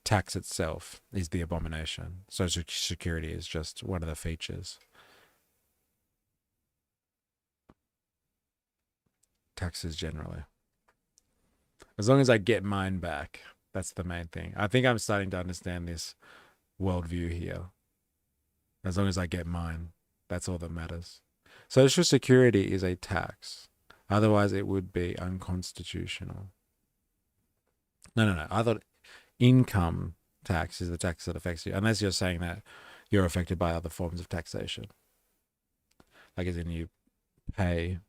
Tax itself is the abomination. Social Security is just one of the features. Taxes generally. As long as I get mine back, that's the main thing. I think I'm starting to understand this worldview here. As long as I get mine, that's all that matters. Social Security is a tax. Otherwise, it would be unconstitutional. No. I thought income tax is the tax that affects you, unless you're saying that you're affected by other forms of taxation. Like as in you pay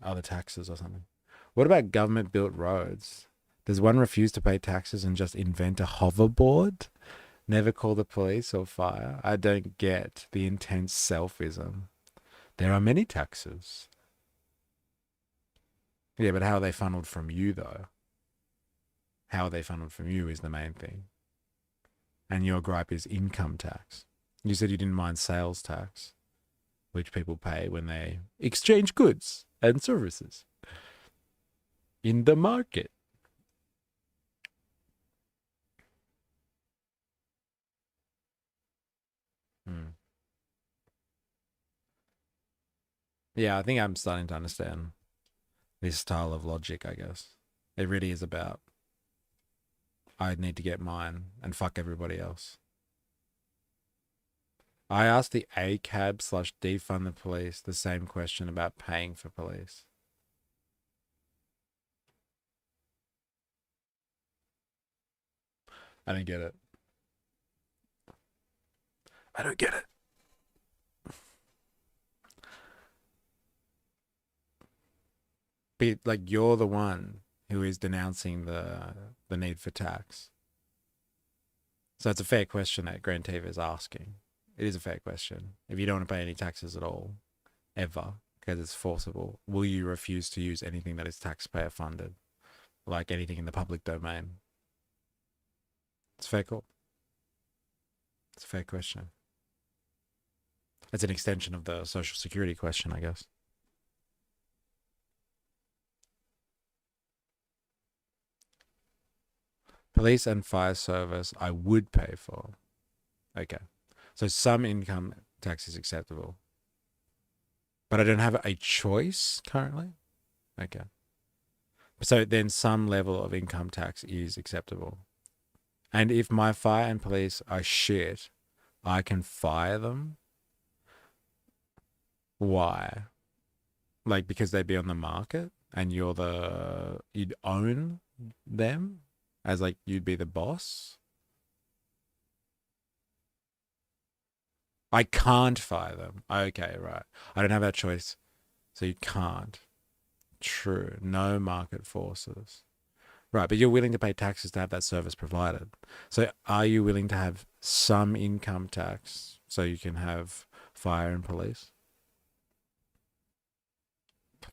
other taxes or something. What about government-built roads? Does one refuse to pay taxes and just invent a hoverboard? Never call the police or fire? I don't get the intense selfism. There are many taxes. Yeah, but how are they funneled from you, though? How are they funneled from you is the main thing. And your gripe is income tax. You said you didn't mind sales tax, which people pay when they exchange goods and services in the market. Yeah, I think I'm starting to understand this style of logic, I guess. It really is about, I need to get mine and fuck everybody else. I asked the ACAB/defund the police the same question about paying for police. I don't get it. I don't get it. But like, you're the one who is denouncing the need for tax. So it's a fair question that Grand TV is asking. It is a fair question. If you don't want to pay any taxes at all, ever, because it's forcible, will you refuse to use anything that is taxpayer funded? Like anything in the public domain? It's a fair call. It's a fair question. It's an extension of the Social Security question, I guess. Police and fire service I would pay for. Okay. So some income tax is acceptable. But I don't have a choice currently? Okay. So then some level of income tax is acceptable. And if my fire and police are shit, I can fire them? Why? Like because they'd be on the market and you'd own them as like you'd be the boss? I can't fire them. Okay, right. I don't have that choice. So you can't. True. No market forces. Right, but you're willing to pay taxes to have that service provided. So are you willing to have some income tax so you can have fire and police?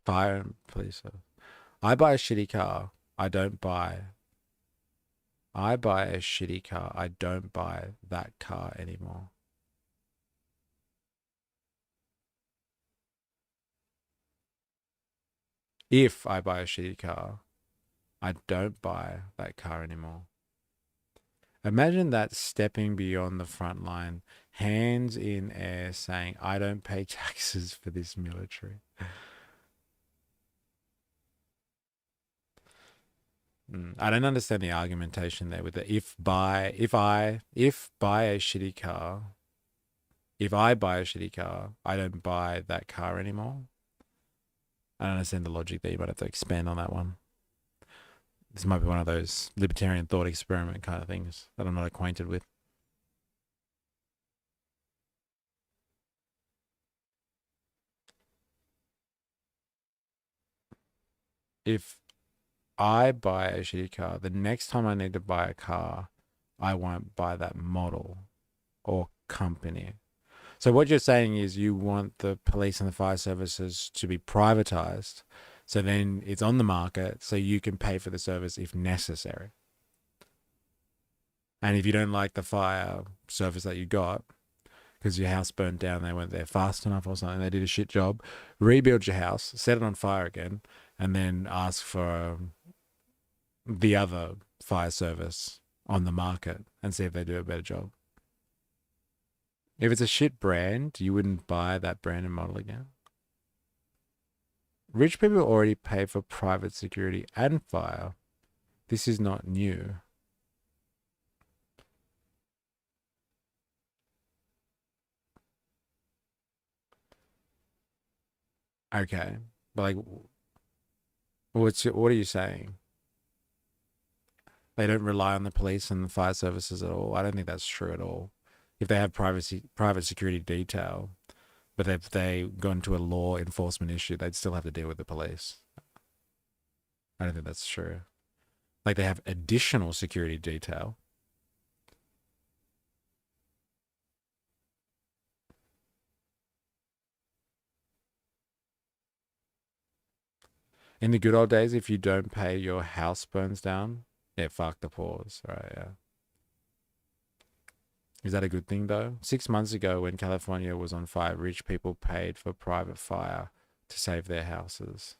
Fire and police. I buy a shitty car. I don't buy a shitty car. I don't buy that car anymore. If I buy a shitty car, I don't buy that car anymore. Imagine that stepping beyond the front line, hands in air saying, I don't pay taxes for this military. I don't understand the argumentation there with the if I buy a shitty car, I don't buy that car anymore. I don't understand the logic there. You might have to expand on that one. This might be one of those libertarian thought experiment kind of things that I'm not acquainted with. If I buy a shitty car, the next time I need to buy a car, I won't buy that model or company. So what you're saying is you want the police and the fire services to be privatized, so then it's on the market, so you can pay for the service if necessary. And if you don't like the fire service that you got, because your house burned down, they weren't there fast enough or something, they did a shit job, rebuild your house, set it on fire again, and then ask for the other fire service on the market and see if they do a better job. If it's a shit brand, you wouldn't buy that brand and model again. Rich people already pay for private security and fire. This is not new. Okay, but like, what are you saying? They don't rely on the police and the fire services at all. I don't think that's true at all. If they have private security detail, but if they go into a law enforcement issue, they'd still have to deal with the police. I don't think that's true. Like they have additional security detail. In the good old days, if you don't pay, your house burns down. Yeah, fuck the pause. Right, yeah. Is that a good thing, though? 6 months ago, when California was on fire, rich people paid for private fire to save their houses.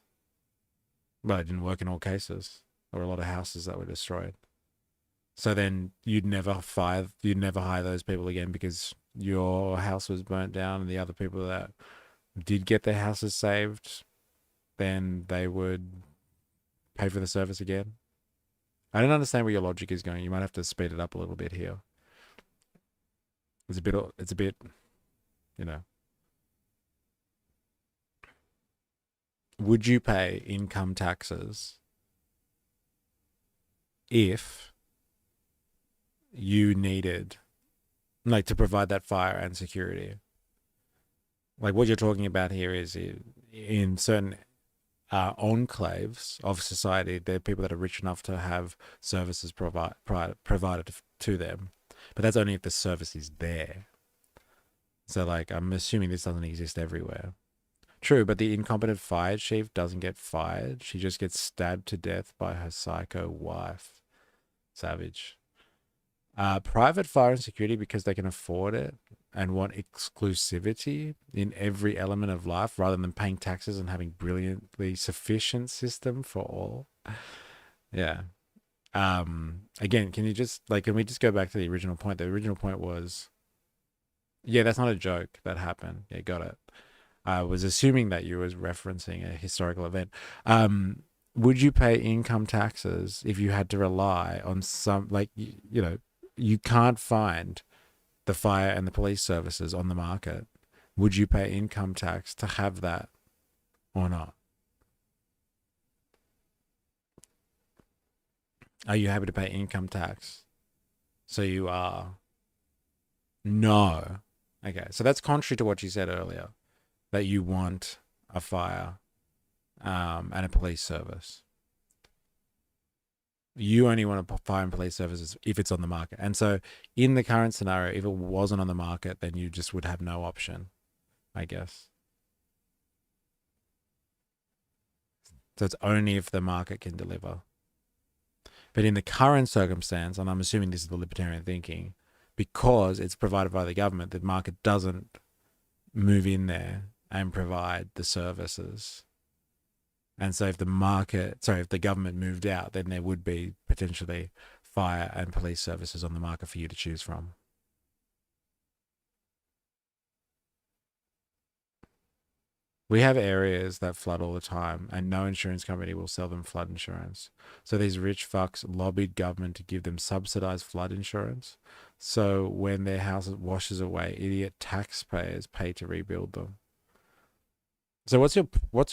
But it didn't work in all cases. There were a lot of houses that were destroyed. So then you'd never hire those people again because your house was burnt down, and the other people that did get their houses saved, then they would pay for the service again. I don't understand where your logic is going. You might have to speed it up a little bit here. It's a bit, you know. Would you pay income taxes if you needed, like, to provide that fire and security? Like, what you're talking about here is in certain enclaves of society, there are people that are rich enough to have services provided to them. But that's only if the service is there. So, like, I'm assuming this doesn't exist everywhere. True, but the incompetent fire chief doesn't get fired. She just gets stabbed to death by her psycho wife. Savage. Private fire and security because they can afford it and want exclusivity in every element of life rather than paying taxes and having brilliantly sufficient system for all. Yeah. Again, can you just can we just go back to the original point? The original point was, yeah, that's not a joke that happened. Yeah, got it. I was assuming that you was referencing a historical event. Would you pay income taxes if you had to rely on some, you can't find the fire and the police services on the market? Would you pay income tax to have that or not? Are you happy to pay income tax? So you are. No. Okay, so that's contrary to what you said earlier, that you want a fire and a police service. You only want a fire and police services if it's on the market. And so in the current scenario, if it wasn't on the market, then you just would have no option, I guess. So it's only if the market can deliver. But in the current circumstance, and I'm assuming this is the libertarian thinking, because it's provided by the government, the market doesn't move in there and provide the services. And so if the government moved out, then there would be potentially fire and police services on the market for you to choose from. We have areas that flood all the time, and no insurance company will sell them flood insurance. So these rich fucks lobbied government to give them subsidized flood insurance. So when their house washes away, idiot taxpayers pay to rebuild them. So what's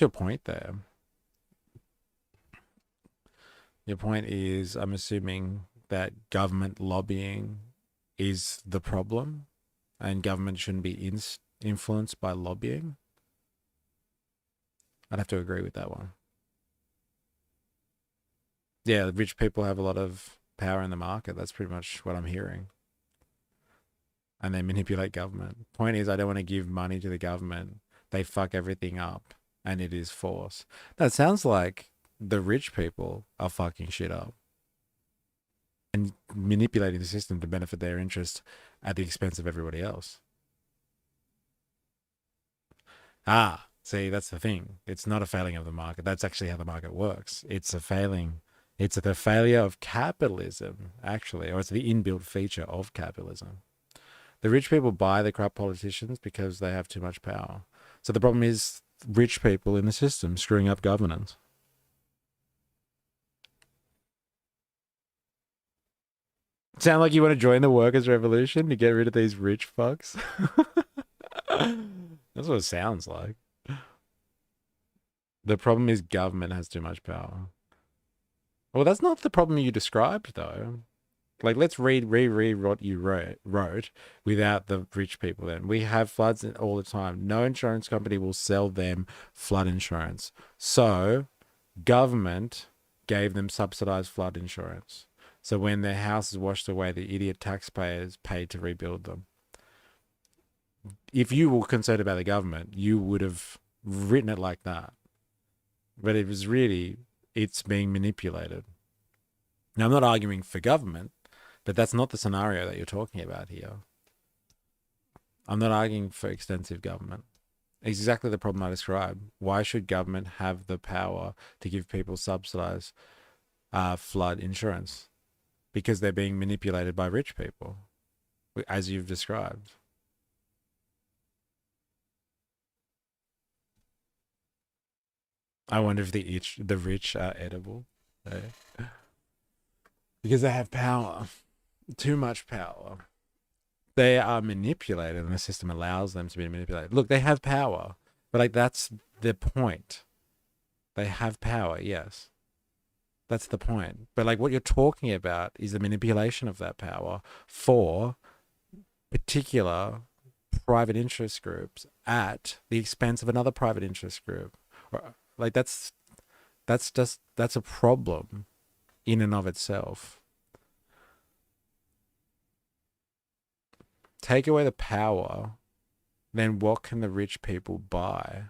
your point there? Your point is, I'm assuming that government lobbying is the problem, and government shouldn't be influenced by lobbying. I'd have to agree with that one. Yeah, rich people have a lot of power in the market. That's pretty much what I'm hearing. And they manipulate government. Point is, I don't want to give money to the government. They fuck everything up, and it is force. That sounds like the rich people are fucking shit up and manipulating the system to benefit their interest at the expense of everybody else. See, that's the thing. It's not a failing of the market. That's actually how the market works. It's a failing. It's the failure of capitalism, actually, or it's the inbuilt feature of capitalism. The rich people buy the corrupt politicians because they have too much power. So the problem is rich people in the system screwing up governance. Sound like you want to join the workers' revolution to get rid of these rich fucks? That's what it sounds like. The problem is government has too much power. Well, that's not the problem you described, though. Let's reread what you wrote without the rich people then. We have floods all the time. No insurance company will sell them flood insurance. So government gave them subsidized flood insurance. So when their house is washed away, the idiot taxpayers paid to rebuild them. If you were concerned about the government, you would have written it like that. But it was really, it's being manipulated. Now, I'm not arguing for government, but that's not the scenario that you're talking about here. I'm not arguing for extensive government. It's exactly the problem I described. Why should government have the power to give people subsidized flood insurance? Because they're being manipulated by rich people, as you've described. I wonder if the rich are edible. Because they have power. Too much power. They are manipulated, and the system allows them to be manipulated. Look, they have power, but that's the point. They have power, yes. That's the point. But what you're talking about is the manipulation of that power for particular private interest groups at the expense of another private interest group. That's a problem in and of itself. Take away the power, then what can the rich people buy?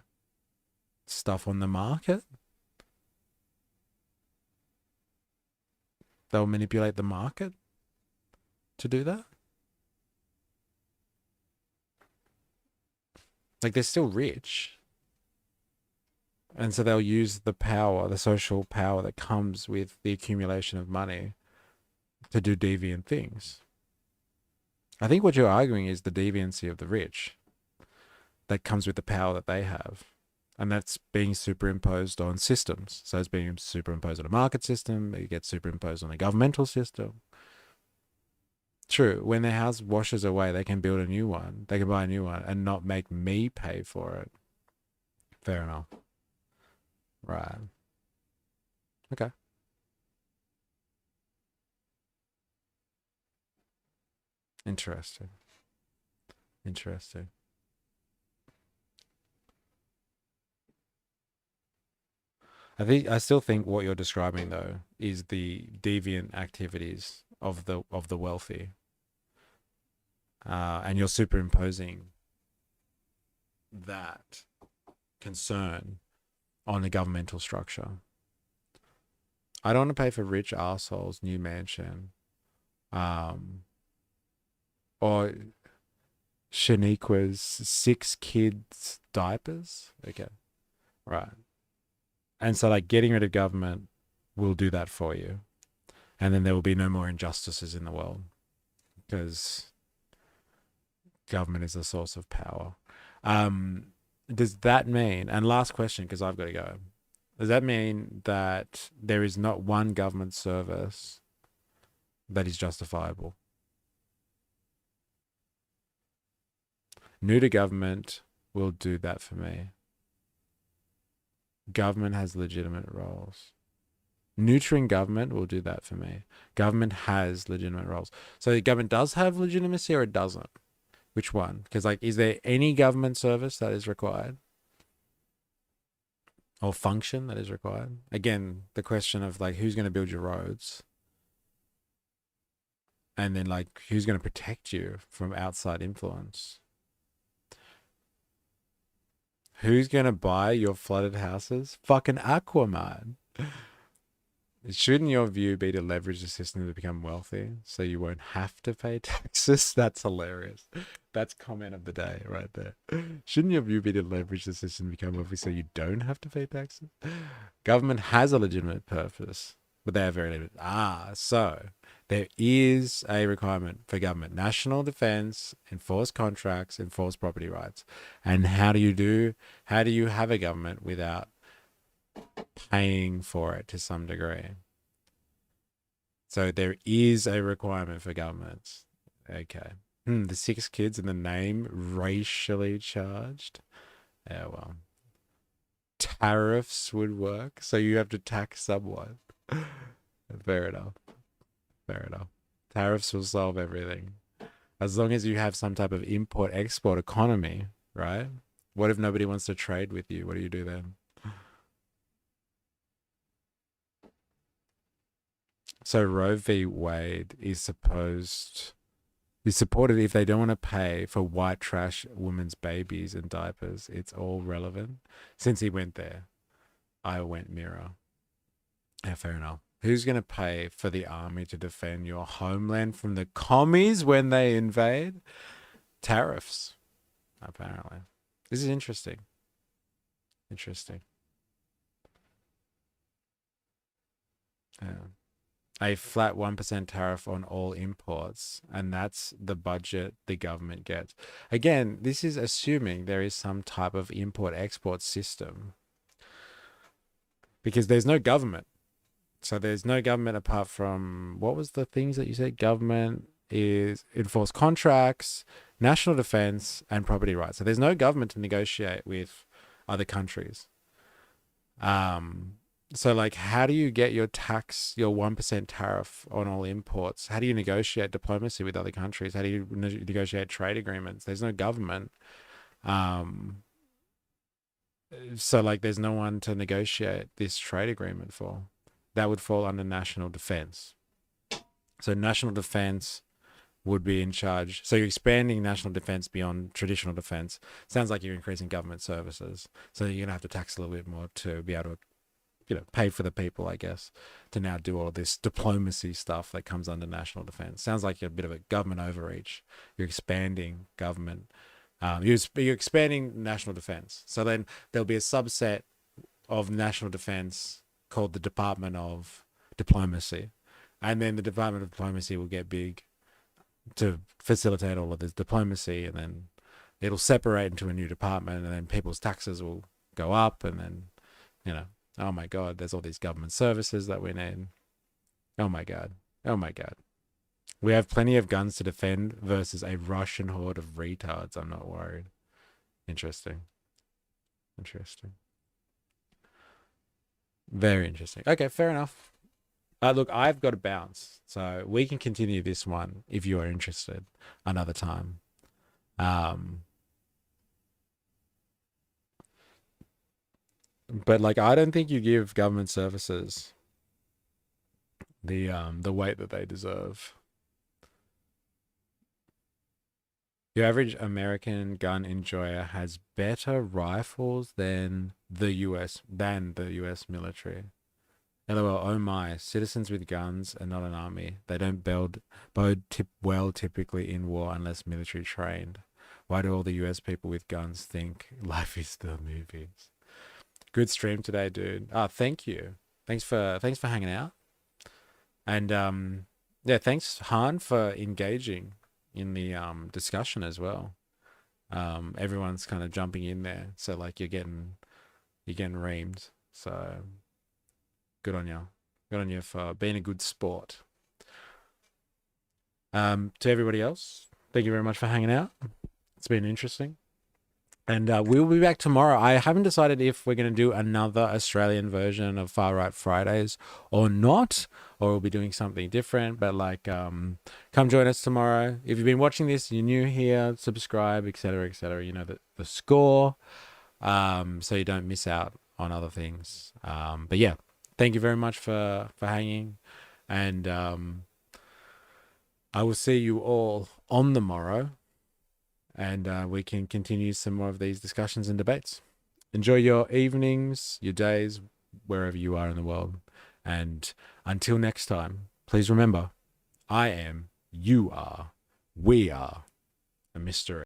Stuff on the market? They'll manipulate the market to do that? They're still rich. And so they'll use the power, the social power that comes with the accumulation of money to do deviant things. I think what you're arguing is the deviancy of the rich that comes with the power that they have. And that's being superimposed on systems. So it's being superimposed on a market system. It gets superimposed on a governmental system. True, when their house washes away, they can build a new one. They can buy a new one and not make me pay for it. Fair enough. Right. Okay. Interesting. Interesting. I still think what you're describing though is the deviant activities of the wealthy, and you're superimposing that concern on the governmental structure. I don't want to pay for rich assholes' new mansion, or Shaniqua's 6 kids' diapers. Okay, right. And so like getting rid of government will do that for you. And then there will be no more injustices in the world because government is the source of power. Does that mean, and last question, because I've got to go, does that mean that there is not one government service that is justifiable? Neuter government will do that for me. Government has legitimate roles. Neutering government will do that for me. Government has legitimate roles. So the government does have legitimacy or it doesn't? Which one? Because like, is there any government service that is required? Or function that is required? Again, the question of like, who's going to build your roads? And then like, who's going to protect you from outside influence? Who's going to buy your flooded houses? Fucking Aquaman. Shouldn't your view be to leverage the system to become wealthy so you won't have to pay taxes? That's hilarious. That's comment of the day right there. Shouldn't your view be to leverage the system to become wealthy so you don't have to pay taxes? Government has a legitimate purpose, but they are very limited. So there is a requirement for government: national defense, enforce contracts, enforce property rights. And how do you have a government without paying for it to some degree? So there is a requirement for governments. Okay. The 6 kids in the name racially charged. Yeah, well. Tariffs would work, so you have to tax someone. Fair enough. Fair enough. Tariffs will solve everything. As long as you have some type of import-export economy, right? What if nobody wants to trade with you? What do you do then? So Roe v. Wade is supported if they don't want to pay for white trash women's babies and diapers. It's all relevant. Since he went there, I went mirror. Yeah, fair enough. Who's going to pay for the army to defend your homeland from the commies when they invade? Tariffs, apparently. This is interesting. Interesting. Yeah. A flat 1% tariff on all imports, and that's the budget the government gets. Again, this is assuming there is some type of import-export system, because there's no government. So there's no government apart from, what was the things that you said? Government is enforce contracts, national defense, and property rights. So there's no government to negotiate with other countries. So like, how do you get your 1% tariff on all imports? How do you negotiate diplomacy with other countries? How do you negotiate trade agreements? There's no government. So like, there's no one to negotiate this trade agreement for. That would fall under national defense. So national defense would be in charge. So you're expanding national defense beyond traditional defense. Sounds like you're increasing government services. So you're going to have to tax a little bit more to be able to, pay for the people, I guess, to now do all this diplomacy stuff that comes under national defense. Sounds like you're a bit of a government overreach. You're expanding government. You're expanding national defense. So then there'll be a subset of national defense called the Department of Diplomacy. And then the Department of Diplomacy will get big to facilitate all of this diplomacy, and then it'll separate into a new department, and then people's taxes will go up, and then, you know, oh my God, there's all these government services that we need. Oh my God. Oh my God. We have plenty of guns to defend versus a Russian horde of retards. I'm not worried. Interesting. Interesting. Very interesting. Okay, fair enough. Look, I've got to bounce, so we can continue this one if you are interested another time. But like, I don't think you give government services the weight that they deserve. Your average American gun enjoyer has better rifles than the US military. LOL, oh my, citizens with guns and not an army. They don't bode well typically in war unless military trained. Why do all the US people with guns think life is the movies? Good stream today, dude. Thank you. Thanks for hanging out. And yeah, thanks Han for engaging in the discussion as well. Everyone's kind of jumping in there, so like you're getting reamed. So good on you. Good on you for being a good sport. To everybody else, thank you very much for hanging out. It's been interesting. And we'll be back tomorrow. I haven't decided if we're going to do another Australian version of Far Right Fridays or not, or we'll be doing something different. But like, come join us tomorrow. If you've been watching this, you're new here, subscribe, etc., etc. You know the score, so you don't miss out on other things. But yeah, thank you very much for hanging, and I will see you all on the morrow. And we can continue some more of these discussions and debates. Enjoy your evenings, your days, wherever you are in the world. And until next time, please remember, I am, you are, we are a mystery.